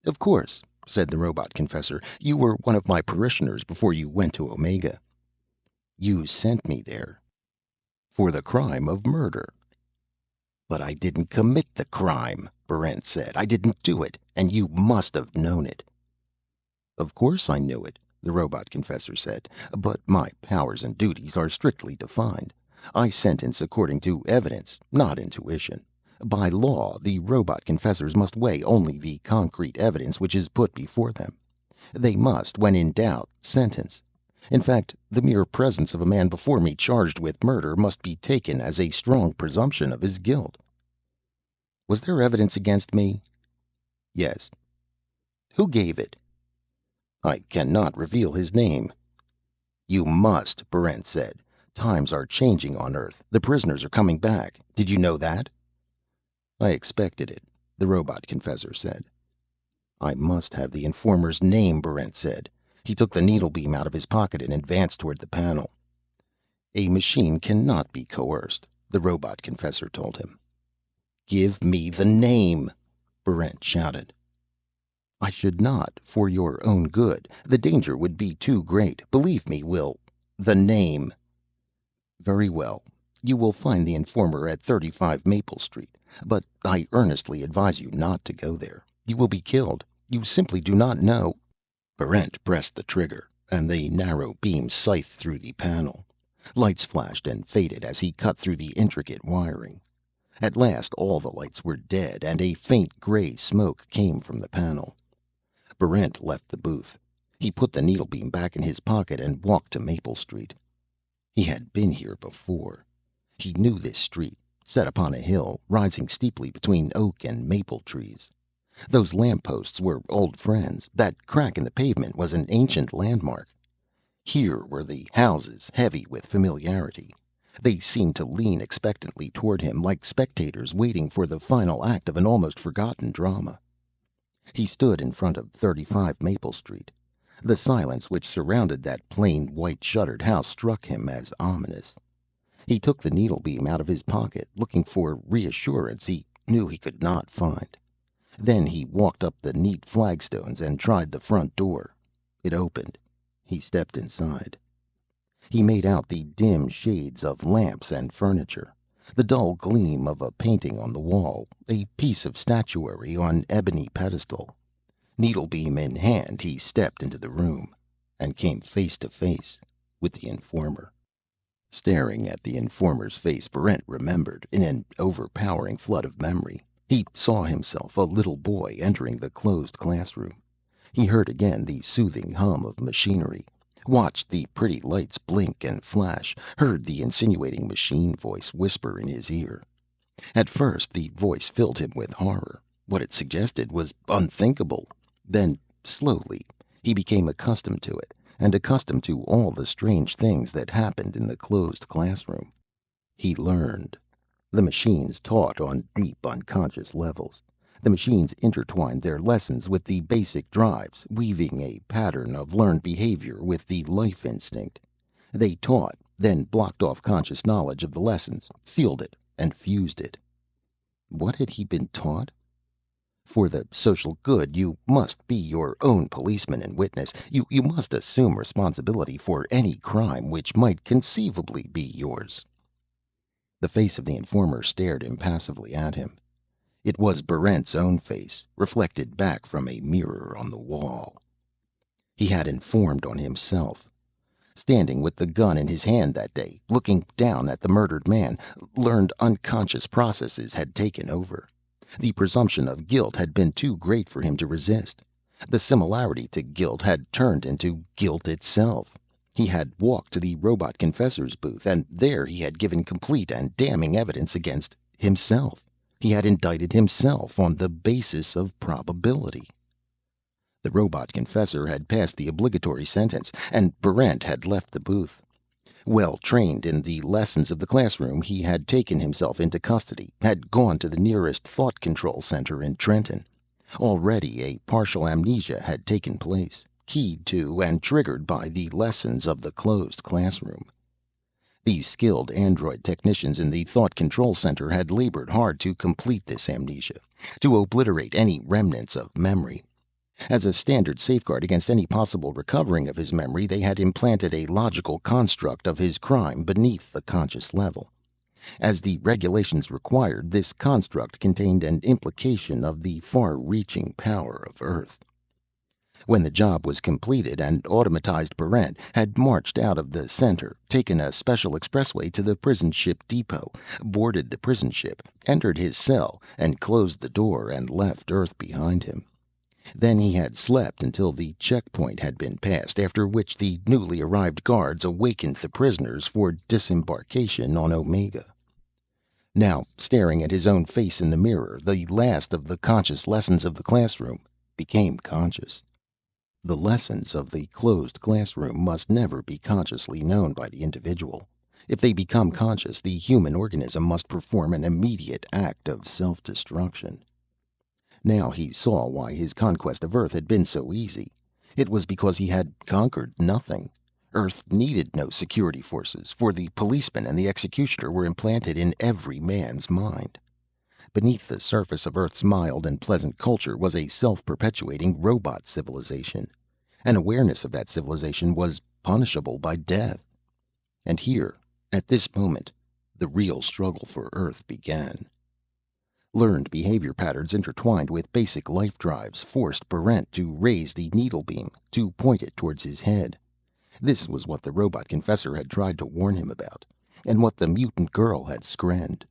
"Of course," said the robot confessor. "You were one of my parishioners before you went to Omega." "You sent me there." "For the crime of murder." "But I didn't commit the crime," Barrent said. "I didn't do it, and you must have known it." "Of course I knew it," the robot confessor said. "But my powers and duties are strictly defined. I sentence according to evidence, not intuition. By law, the robot confessors must weigh only the concrete evidence which is put before them. They must, when in doubt, sentence. In fact, the mere presence of a man before me charged with murder must be taken as a strong presumption of his guilt." "Was there evidence against me?" "Yes." "Who gave it?" "I cannot reveal his name." "You must," Barrent said. "Times are changing on Earth. The prisoners are coming back. Did you know that?" "I expected it," the robot confessor said. "I must have the informer's name," Barrent said. He took the needlebeam out of his pocket and advanced toward the panel. "A machine cannot be coerced," the robot confessor told him. "Give me the name!" Barrent shouted. "I should not, for your own good. The danger would be too great. Believe me, Will. The name." "Very well. You will find the informer at 35 Maple Street. But I earnestly advise you not to go there. You will be killed. You simply do not know." Barrent pressed the trigger, and the narrow beam scythed through the panel. Lights flashed and faded as he cut through the intricate wiring. At last all the lights were dead, and a faint gray smoke came from the panel. Barrent left the booth. He put the needlebeam back in his pocket and walked to Maple Street. He had been here before. He knew this street, set upon a hill, rising steeply between oak and maple trees. Those lampposts were old friends. That crack in the pavement was an ancient landmark. Here were the houses, heavy with familiarity. They seemed to lean expectantly toward him, like spectators waiting for the final act of an almost forgotten drama. He stood in front of 35 Maple Street. The silence which surrounded that plain, white-shuttered house struck him as ominous. He took the needlebeam out of his pocket, looking for reassurance he knew he could not find. Then he walked up the neat flagstones and tried the front door. It opened. He stepped inside. He made out the dim shades of lamps and furniture, the dull gleam of a painting on the wall, a piece of statuary on ebony pedestal. Needlebeam in hand, he stepped into the room and came face to face with the informer. Staring at the informer's face, Barrent remembered, in an overpowering flood of memory. He saw himself, a little boy, entering the closed classroom. He heard again the soothing hum of machinery, watched the pretty lights blink and flash, heard the insinuating machine voice whisper in his ear. At first, the voice filled him with horror. What it suggested was unthinkable. Then, slowly, he became accustomed to it, and accustomed to all the strange things that happened in the closed classroom. He learned. The machines taught on deep unconscious levels. The machines intertwined their lessons with the basic drives, weaving a pattern of learned behavior with the life instinct. They taught, then blocked off conscious knowledge of the lessons, sealed it, and fused it. What had he been taught? For the social good, you must be your own policeman and witness. You must assume responsibility for any crime which might conceivably be yours. The face of the informer stared impassively at him. It was Barrent's own face, reflected back from a mirror on the wall. He had informed on himself. Standing with the gun in his hand that day, looking down at the murdered man, learned unconscious processes had taken over. The presumption of guilt had been too great for him to resist. The similarity to guilt had turned into guilt itself. He had walked to the robot confessor's booth, and there he had given complete and damning evidence against himself. He had indicted himself on the basis of probability. The robot confessor had passed the obligatory sentence, and Barrent had left the booth. Well trained in the lessons of the classroom, he had taken himself into custody, had gone to the nearest thought control center in Trenton. Already a partial amnesia had taken place, keyed to and triggered by the lessons of the closed classroom. The skilled android technicians in the thought control center had labored hard to complete this amnesia, to obliterate any remnants of memory. As a standard safeguard against any possible recovering of his memory, they had implanted a logical construct of his crime beneath the conscious level. As the regulations required, this construct contained an implication of the far-reaching power of Earth. When the job was completed, an automatized Barrent had marched out of the center, taken a special expressway to the prison ship depot, boarded the prison ship, entered his cell, and closed the door and left Earth behind him. Then he had slept until the checkpoint had been passed, after which the newly arrived guards awakened the prisoners for disembarkation on Omega. Now, staring at his own face in the mirror, the last of the conscious lessons of the classroom became conscious. The lessons of the closed classroom must never be consciously known by the individual. If they become conscious, the human organism must perform an immediate act of self-destruction. Now he saw why his conquest of Earth had been so easy. It was because he had conquered nothing. Earth needed no security forces, for the policeman and the executioner were implanted in every man's mind. Beneath the surface of Earth's mild and pleasant culture was a self-perpetuating robot civilization. An awareness of that civilization was punishable by death. And here, at this moment, the real struggle for Earth began. Learned behavior patterns intertwined with basic life drives forced Barrent to raise the needle beam, to point it towards his head. This was what the robot confessor had tried to warn him about, and what the mutant girl had screened.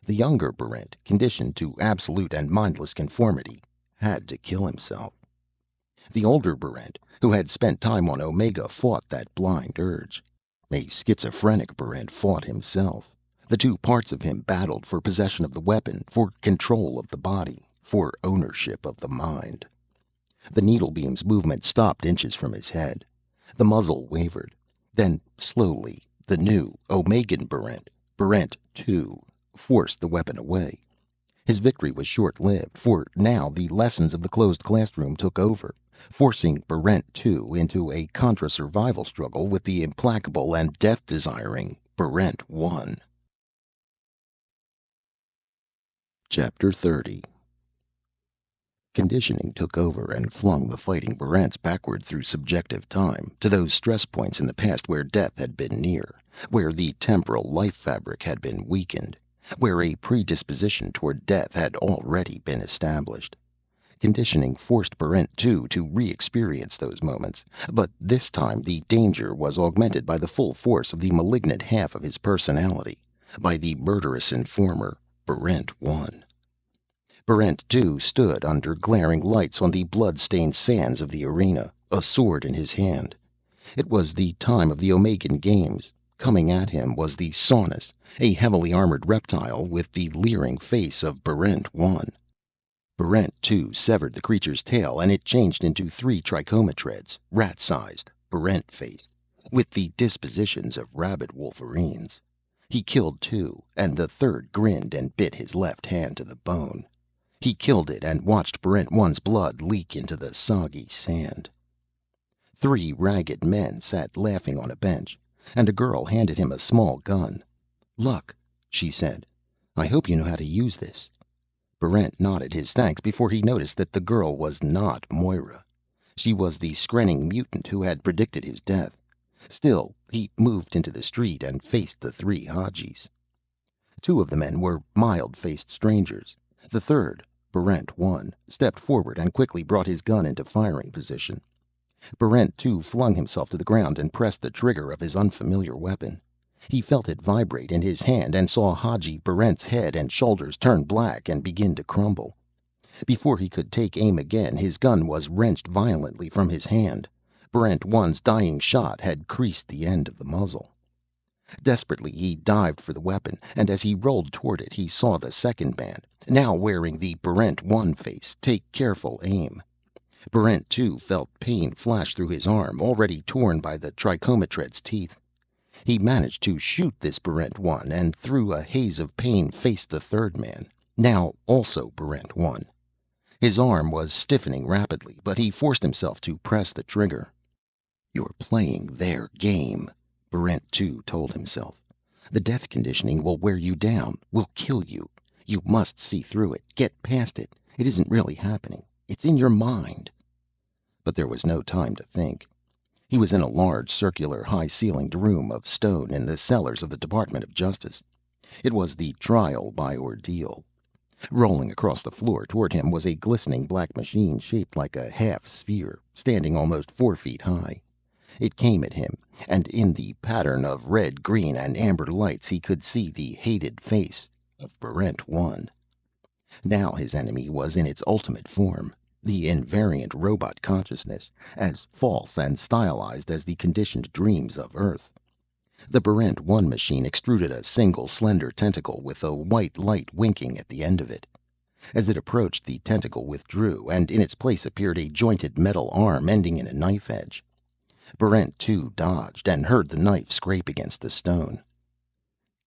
The younger Barrent, conditioned to absolute and mindless conformity, had to kill himself. The older Barrent, who had spent time on Omega, fought that blind urge. A schizophrenic Barrent fought himself. The two parts of him battled for possession of the weapon, for control of the body, for ownership of the mind. The needlebeam's movement stopped inches from his head. The muzzle wavered. Then, slowly, the new Omegan Barrent, Barrent II, forced the weapon away. His victory was short-lived, for now the lessons of the closed classroom took over, forcing Barrent II into a contra-survival struggle with the implacable and death-desiring Barrent I. Chapter 30. Conditioning took over and flung the fighting Barrents backward through subjective time, to those stress points in the past where death had been near, where the temporal life fabric had been weakened, where a predisposition toward death had already been established. Conditioning forced Barrent II to re-experience those moments, but this time the danger was augmented by the full force of the malignant half of his personality, by the murderous informer, Barrent I. Barrent II stood under glaring lights on the blood-stained sands of the arena, a sword in his hand. It was the time of the Omegan Games. Coming at him was the Saunus, a heavily armored reptile with the leering face of Barrent I. Barrent II severed the creature's tail, and it changed into 3 trichomotreds, rat-sized, Barrent-faced, with the dispositions of rabid wolverines. He killed 2, and the third grinned and bit his left hand to the bone. He killed it and watched Barrent I's blood leak into the soggy sand. 3 ragged men sat laughing on a bench, and a girl handed him a small gun. "Luck," she said. "I hope you know how to use this." Barrent nodded his thanks before he noticed that the girl was not Moira. She was the skrenning mutant who had predicted his death. Still, he moved into the street and faced the 3 Hadjis. 2 of the men were mild-faced strangers. The third, Barrent I, stepped forward and quickly brought his gun into firing position. Barrent, too, flung himself to the ground and pressed the trigger of his unfamiliar weapon. He felt it vibrate in his hand and saw Haji Barrent's head and shoulders turn black and begin to crumble. Before he could take aim again, his gun was wrenched violently from his hand. Barrent 1's dying shot had creased the end of the muzzle. Desperately, he dived for the weapon, and as he rolled toward it, he saw the second man, now wearing the Barrent 1 face, take careful aim. Barrent 2 felt pain flash through his arm, already torn by the trichometred's teeth. He managed to shoot this Barrent 1, and through a haze of pain faced the third man, now also Barrent 1. His arm was stiffening rapidly, but he forced himself to press the trigger. "You're playing their game," Barrent 2 told himself. "The death conditioning will wear you down, will kill you. You must see through it, get past it. It isn't really happening. It's in your mind." But there was no time to think. He was in a large, circular, high-ceilinged room of stone in the cellars of the Department of Justice. It was the trial by ordeal. Rolling across the floor toward him was a glistening black machine shaped like a half-sphere, standing almost 4 feet high. It came at him, and in the pattern of red, green, and amber lights he could see the hated face of Barrent 1. Now his enemy was in its ultimate form, the invariant robot consciousness, as false and stylized as the conditioned dreams of Earth. The Barrent 1 machine extruded a single slender tentacle with a white light winking at the end of it. As it approached, the tentacle withdrew, and in its place appeared a jointed metal arm ending in a knife edge. Barrent 2 dodged and heard the knife scrape against the stone.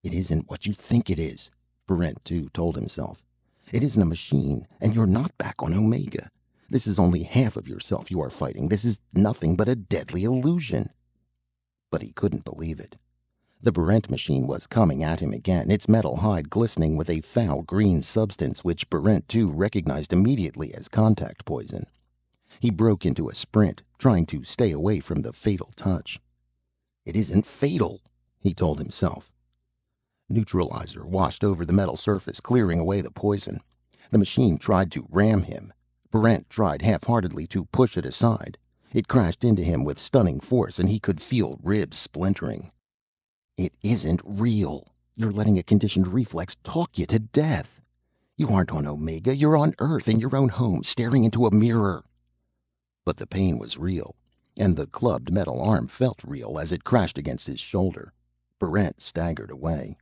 "It isn't what you think it is," Barrent 2 told himself. "It isn't a machine, and you're not back on Omega. This is only half of yourself you are fighting. This is nothing but a deadly illusion." But he couldn't believe it. The Barrent machine was coming at him again, its metal hide glistening with a foul green substance which Barrent 2 recognized immediately as contact poison. He broke into a sprint, trying to stay away from the fatal touch. "It isn't fatal," he told himself. Neutralizer washed over the metal surface, clearing away the poison. The machine tried to ram him. Barrent tried half-heartedly to push it aside. It crashed into him with stunning force, and he could feel ribs splintering. "It isn't real. You're letting a conditioned reflex talk you to death. You aren't on Omega. You're on Earth, in your own home, staring into a mirror." But the pain was real, and the clubbed metal arm felt real as it crashed against his shoulder. Barrent staggered away.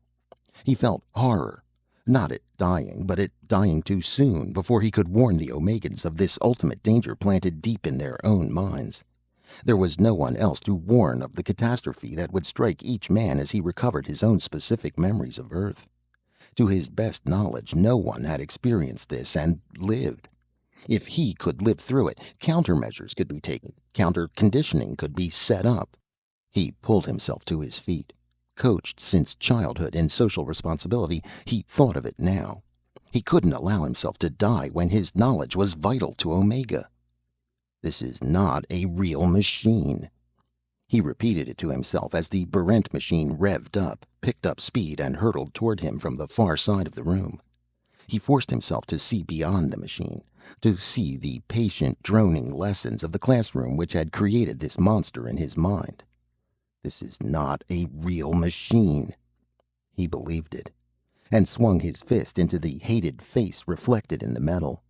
He felt horror, not at dying, but at dying too soon, before he could warn the Omegans of this ultimate danger planted deep in their own minds. There was no one else to warn of the catastrophe that would strike each man as he recovered his own specific memories of Earth. To his best knowledge, no one had experienced this and lived. If he could live through it, countermeasures could be taken, counter-conditioning could be set up. He pulled himself to his feet. Coached since childhood in social responsibility, he thought of it now. He couldn't allow himself to die when his knowledge was vital to Omega. "This is not a real machine." He repeated it to himself as the Barrent machine revved up, picked up speed, and hurtled toward him from the far side of the room. He forced himself to see beyond the machine, to see the patient, droning lessons of the classroom which had created this monster in his mind. This is not a real machine. He believed it, and swung his fist into the hated face reflected in the metal.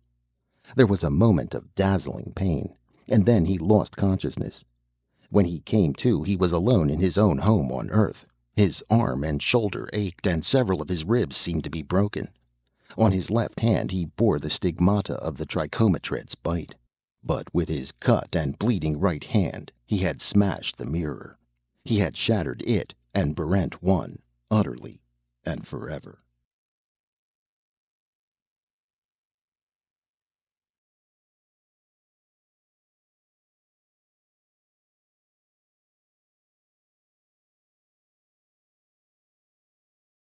There was a moment of dazzling pain, and then he lost consciousness. When he came to, he was alone in his own home on Earth. His arm and shoulder ached, and several of his ribs seemed to be broken. On his left hand he bore the stigmata of the trichometred's bite. But with his cut and bleeding right hand, he had smashed the mirror. He had shattered it and Barrent 1 utterly and forever.